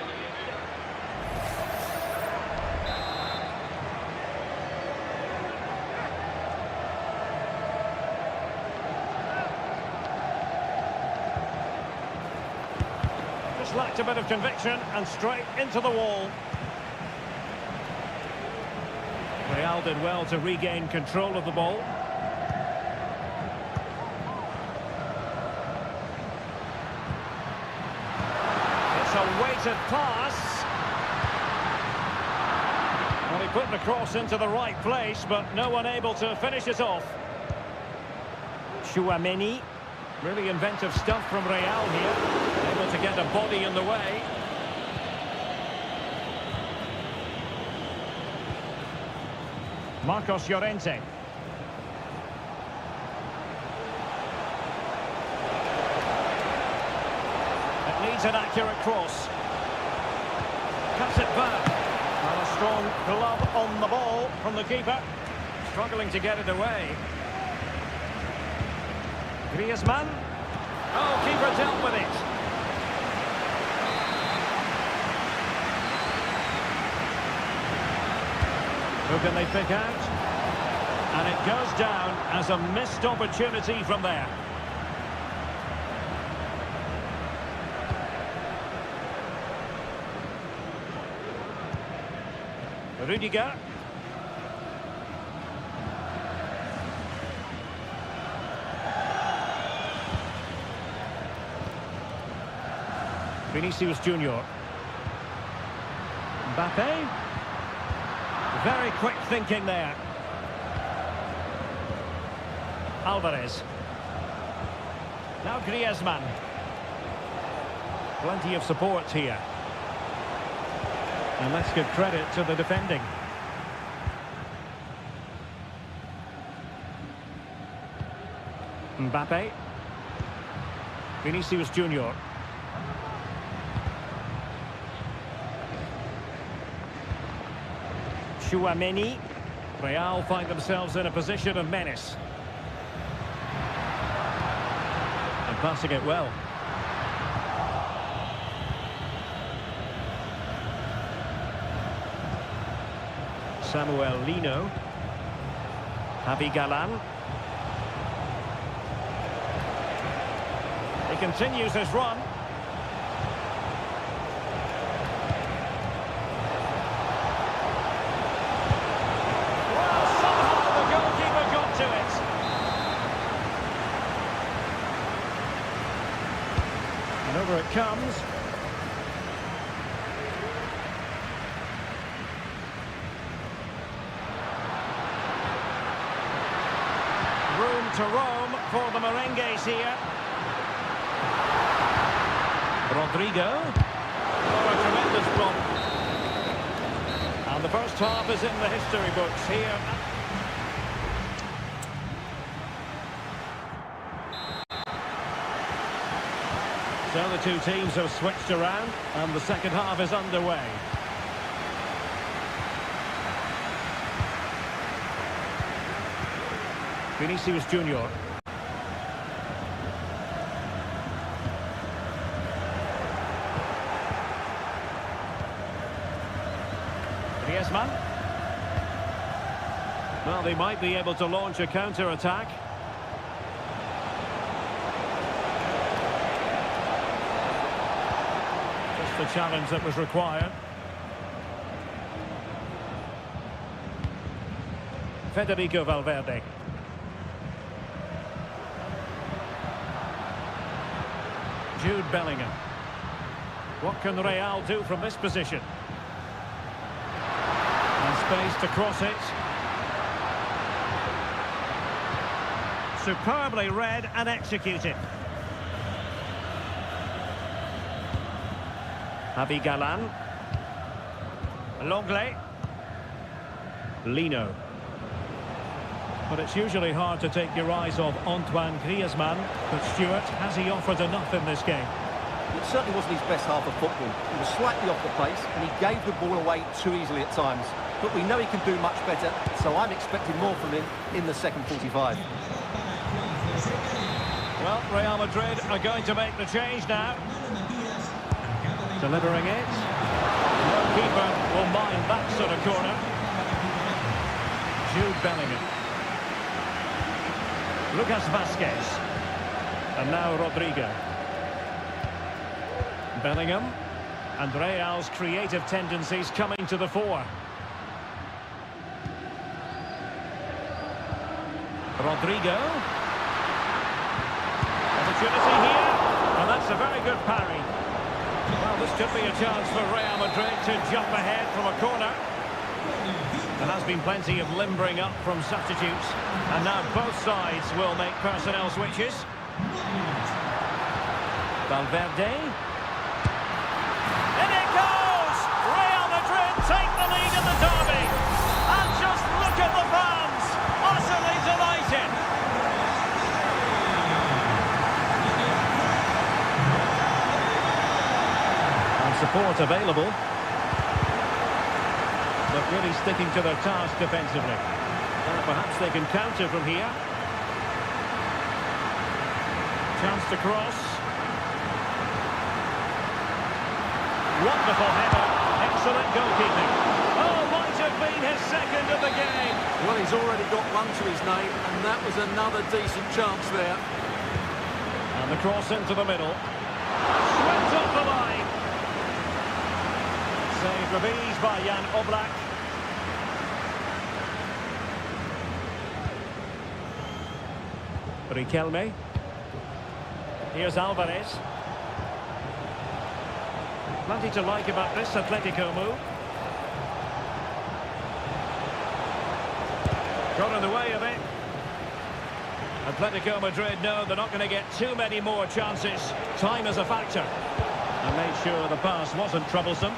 Just lacked a bit of conviction, and straight into the wall. Real did well to regain control of the ball. A weighted pass. Well, he put the cross into the right place, but no one able to finish it off. Chouameni. Really inventive stuff from Real here. Able to get a body in the way. Marcos Llorente. Needs an accurate cross. Cuts it back. And a strong glove on the ball from the keeper. Struggling to get it away. Griezmann. Oh, keeper dealt with it. Who can they pick out? And it goes down as a missed opportunity from there. Rudiger. Vinicius Junior. Mbappe. Very quick thinking there. Alvarez. Now Griezmann. Plenty of support here. And let's give credit to the defending. Mbappe. Vinicius Junior. Chouameni. Real find themselves in a position of menace. And passing it well. Samuel Lino. Javi Galan. He continues his run. Well, somehow the goalkeeper got to it. And over it comes. Room to roam for the Merengues here. Rodrigo. Oh, a tremendous tremendous prompt. And the first half is in the history books here. So the two teams have switched around, and the second half is underway. Vinicius Junior. Griezmann. Well, they might be able to launch a counter-attack. Just the challenge that was required. Federico Valverde. Jude Bellingham. What can Real do from this position? And space to cross it. Superbly read and executed. Javi Galan. Longley. Lino. But it's usually hard to take your eyes off Antoine Griezmann. But Stuart, has he offered enough in this game? It certainly wasn't his best half of football. He was slightly off the pace and he gave the ball away too easily at times. But we know he can do much better, so I'm expecting more from him in the second 45. Well, Real Madrid are going to make the change now. Delivering it. No keeper will mind that sort of corner. Jude Bellingham. Lucas Vazquez. And now Rodrigo. Bellingham. And Real's creative tendencies coming to the fore. Rodrigo. Opportunity here. And that's a very good parry. Well, this could be a chance for Real Madrid to jump ahead from a corner. There has been plenty of limbering up from substitutes. And now both sides will make personnel switches. Valverde. In it goes! Real Madrid take the lead in the derby. And just look at the fans. Utterly delighted. And support available. But really sticking to their task defensively. Perhaps they can counter from here. Chance to cross. Wonderful header. Excellent goalkeeping. Oh, might have been his second of the game. Well, he's already got one to his name, and that was another decent chance there. And the cross into the middle. Swept off the line. Saved with ease by Jan Oblak. Riquelme. Here's Alvarez. Plenty to like about this Atletico move. Got in the way of it. Atletico Madrid know they're not going to get too many more chances. Time is a factor. And made sure the pass wasn't troublesome.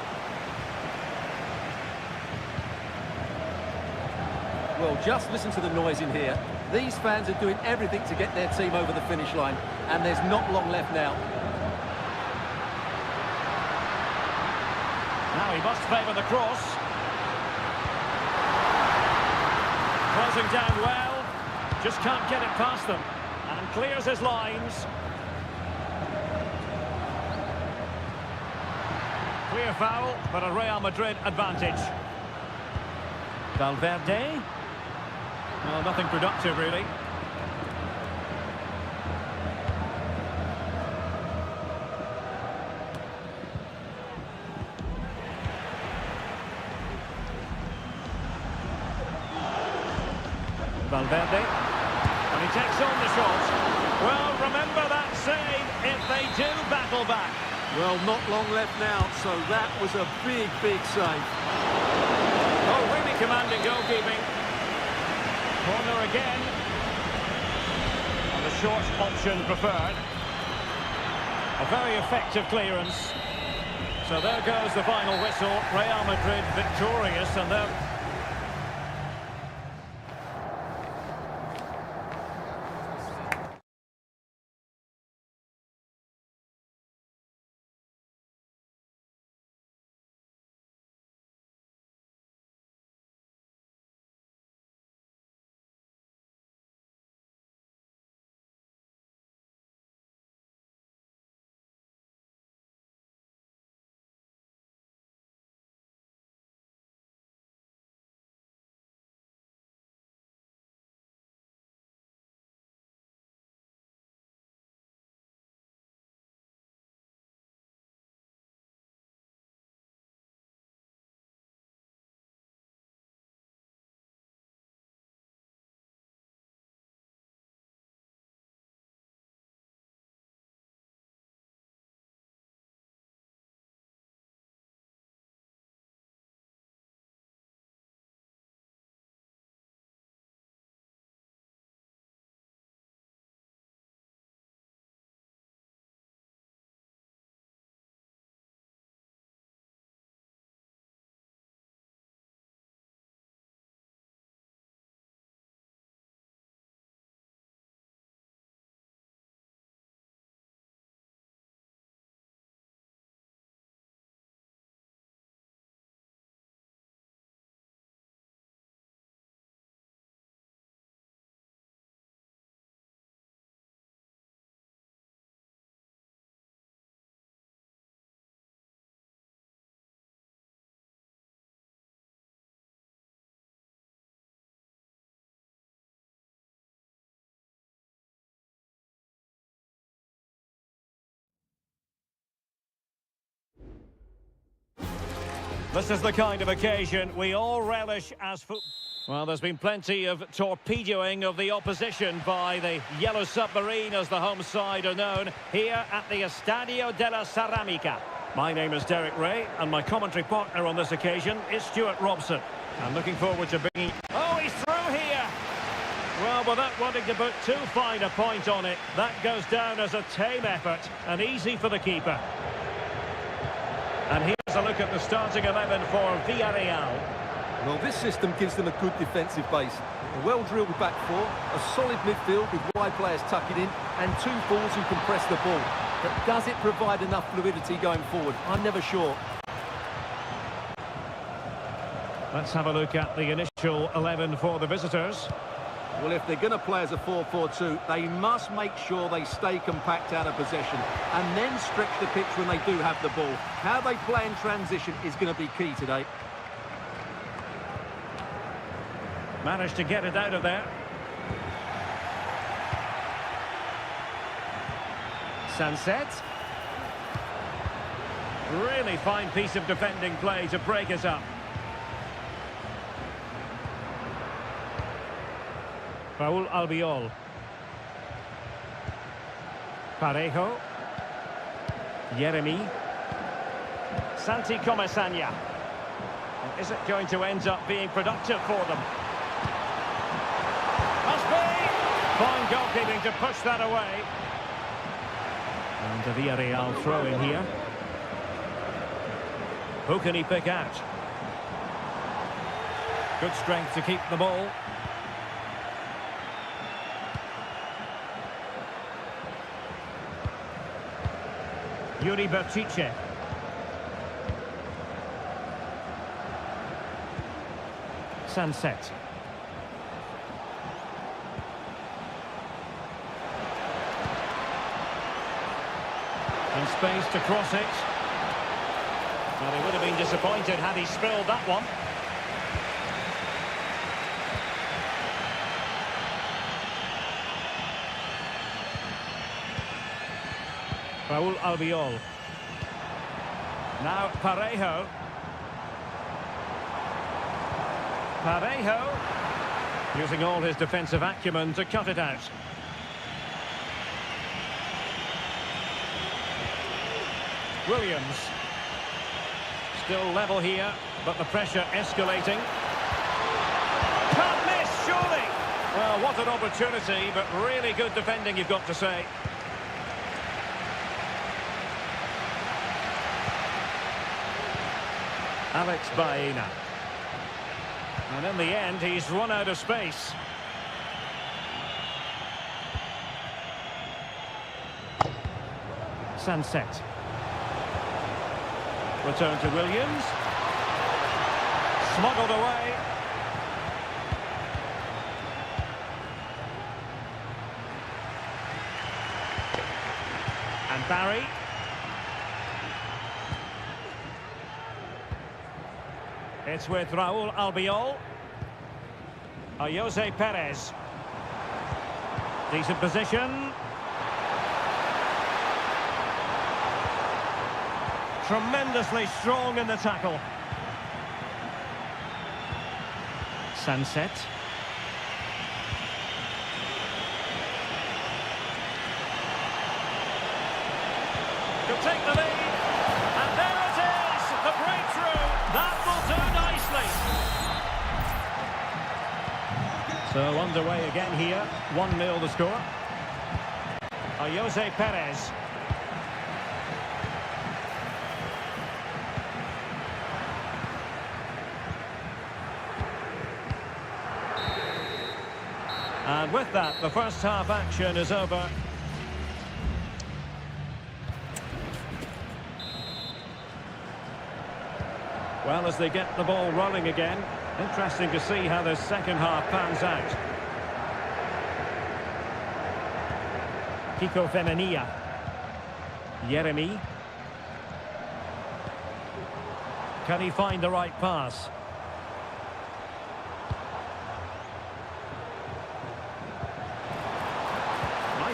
Well, just listen to the noise in here. These fans are doing everything to get their team over the finish line, and there's not long left now. Now he must favour the cross. Closing down well. Just can't get it past them. And clears his lines. Clear foul, but a Real Madrid advantage. Valverde. Well, nothing productive, really. Valverde. And he takes on the shot. Well, remember that save if they do battle back. Well, not long left now, so that was a big, big save. Oh, really commanding goalkeeping. Corner again. And the short option preferred. A very effective clearance. So there goes the final whistle. Real Madrid victorious, and they're... This is the kind of occasion we all relish as football. Well, there's been plenty of torpedoing of the opposition by the Yellow Submarine, as the home side are known, here at the Estadio de la Ceramica. My name is Derek Ray, and my commentary partner on this occasion is Stuart Robson. I'm looking forward to bringing... Oh, he's through here! Well, without wanting to put too fine a point on it, that goes down as a tame effort, and easy for the keeper. And here's a look at the starting 11 for Villarreal. Well, this system gives them a good defensive base. A well-drilled back four, a solid midfield with wide players tucking in, and two forwards who can press the ball. But does it provide enough fluidity going forward? I'm never sure. Let's have a look at the initial 11 for the visitors. Well, if they're going to play as a 4-4-2, they must make sure they stay compact out of possession and then stretch the pitch when they do have the ball. How they play in transition is going to be key today. Managed to get it out of there. Sunset. Really fine piece of defending play to break it up. Raúl Albiol. Parejo. Yeremy. Santi Comesaña. Is it going to end up being productive for them? Must be! Fine goalkeeping to push that away. And a Villarreal throw in here. Who can he pick out? Good strength to keep the ball. Yuri Bertice. Sunset. And space to cross it. Well, he would have been disappointed had he spilled that one. Raúl Albiol. Now Parejo. Parejo. Using all his defensive acumen to cut it out. Williams. Still level here, but the pressure escalating. Can't miss, surely! Well, what an opportunity, but really good defending, you've got to say. Alex Baena. And in the end, he's run out of space. Sunset. Return to Williams. Smuggled away. And Barry. It's with Raul Albiol. Jose Perez. Decent position. Tremendously strong in the tackle. Sunset. Could take the lead. And there it is! The breakthrough. That will do nicely. So underway again here. 1-0 the score. Jose Perez. And with that, the first half action is over. Well, as they get the ball rolling again, interesting to see how the second half pans out. Kiko Femenia. Yeremy. Can he find the right pass?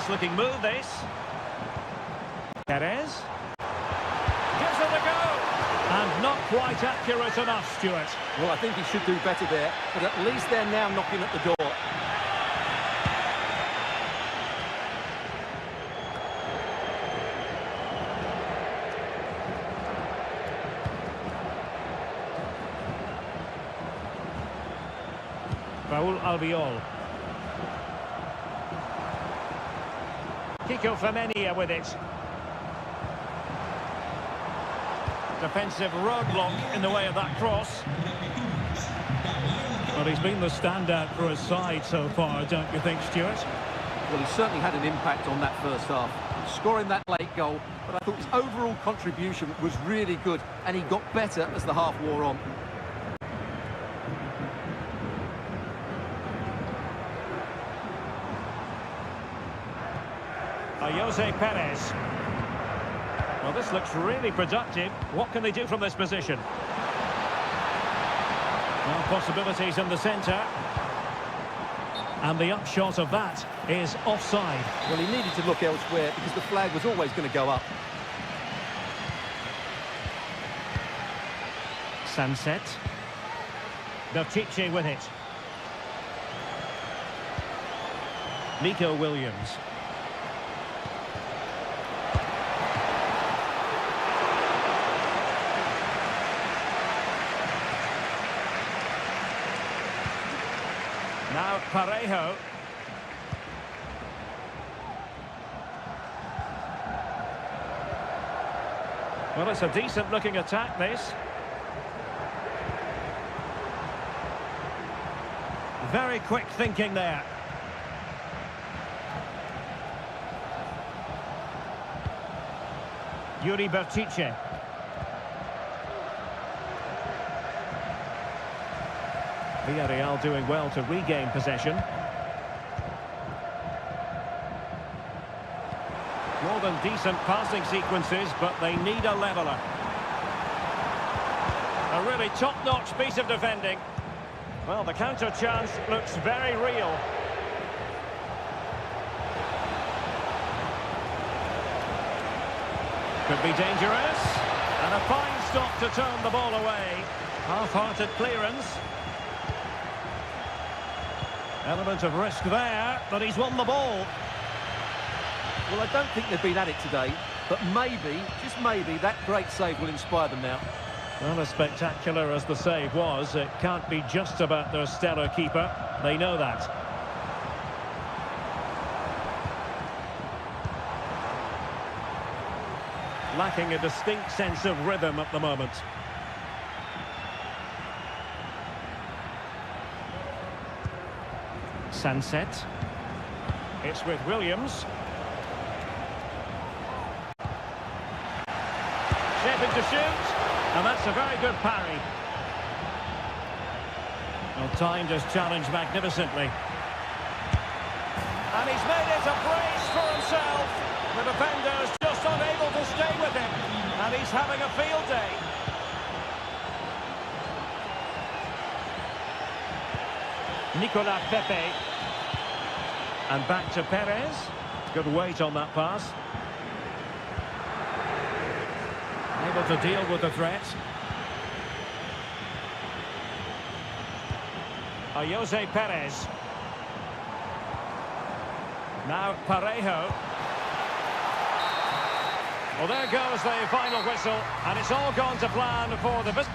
Looking move this. Perez. Gives it a go. And not quite accurate enough, Stuart. Well, I think he should do better there, but at least they're now knocking at the door. Raul Albiol. Kiko Femenia with it. Defensive roadblock in the way of that cross. Well, he's been the standout for his side so far, don't you think, Stuart? Well, he certainly had an impact on that first half, scoring that late goal, but I thought his overall contribution was really good, and he got better as the half wore on. Jose Perez. Well, this looks really productive. What can they do from this position? Well, possibilities in the centre. And the upshot of that is offside. Well, he needed to look elsewhere because the flag was always going to go up. Sunset. Berchiche with it. Nico Williams. Now Parejo. Well, it's a decent looking attack, this. Very quick thinking there. Yuri Berchiche. Villarreal doing well to regain possession. More than decent passing sequences, but they need a leveller. A really top-notch piece of defending. Well, the counter chance looks very real. Could be dangerous. And a fine stop to turn the ball away. Half-hearted clearance. Element of risk there, but he's won the ball. Well, I don't think they've been at it today, but maybe, just maybe, that great save will inspire them now. Well, as spectacular as the save was, it can't be just about their stellar keeper. They know that. Lacking a distinct sense of rhythm at the moment. Sunset. It's with Williams. Shaping to shoot. And that's a very good parry. Well, timed his challenge magnificently. And he's made it a brace for himself. The defender's just unable to stay with him. And he's having a field day. Nicolas Pepe. And back to Perez. Good weight on that pass. Able to deal with the threat. Jose Perez. Now Parejo. Well, there goes the final whistle, and it's all gone to plan for the...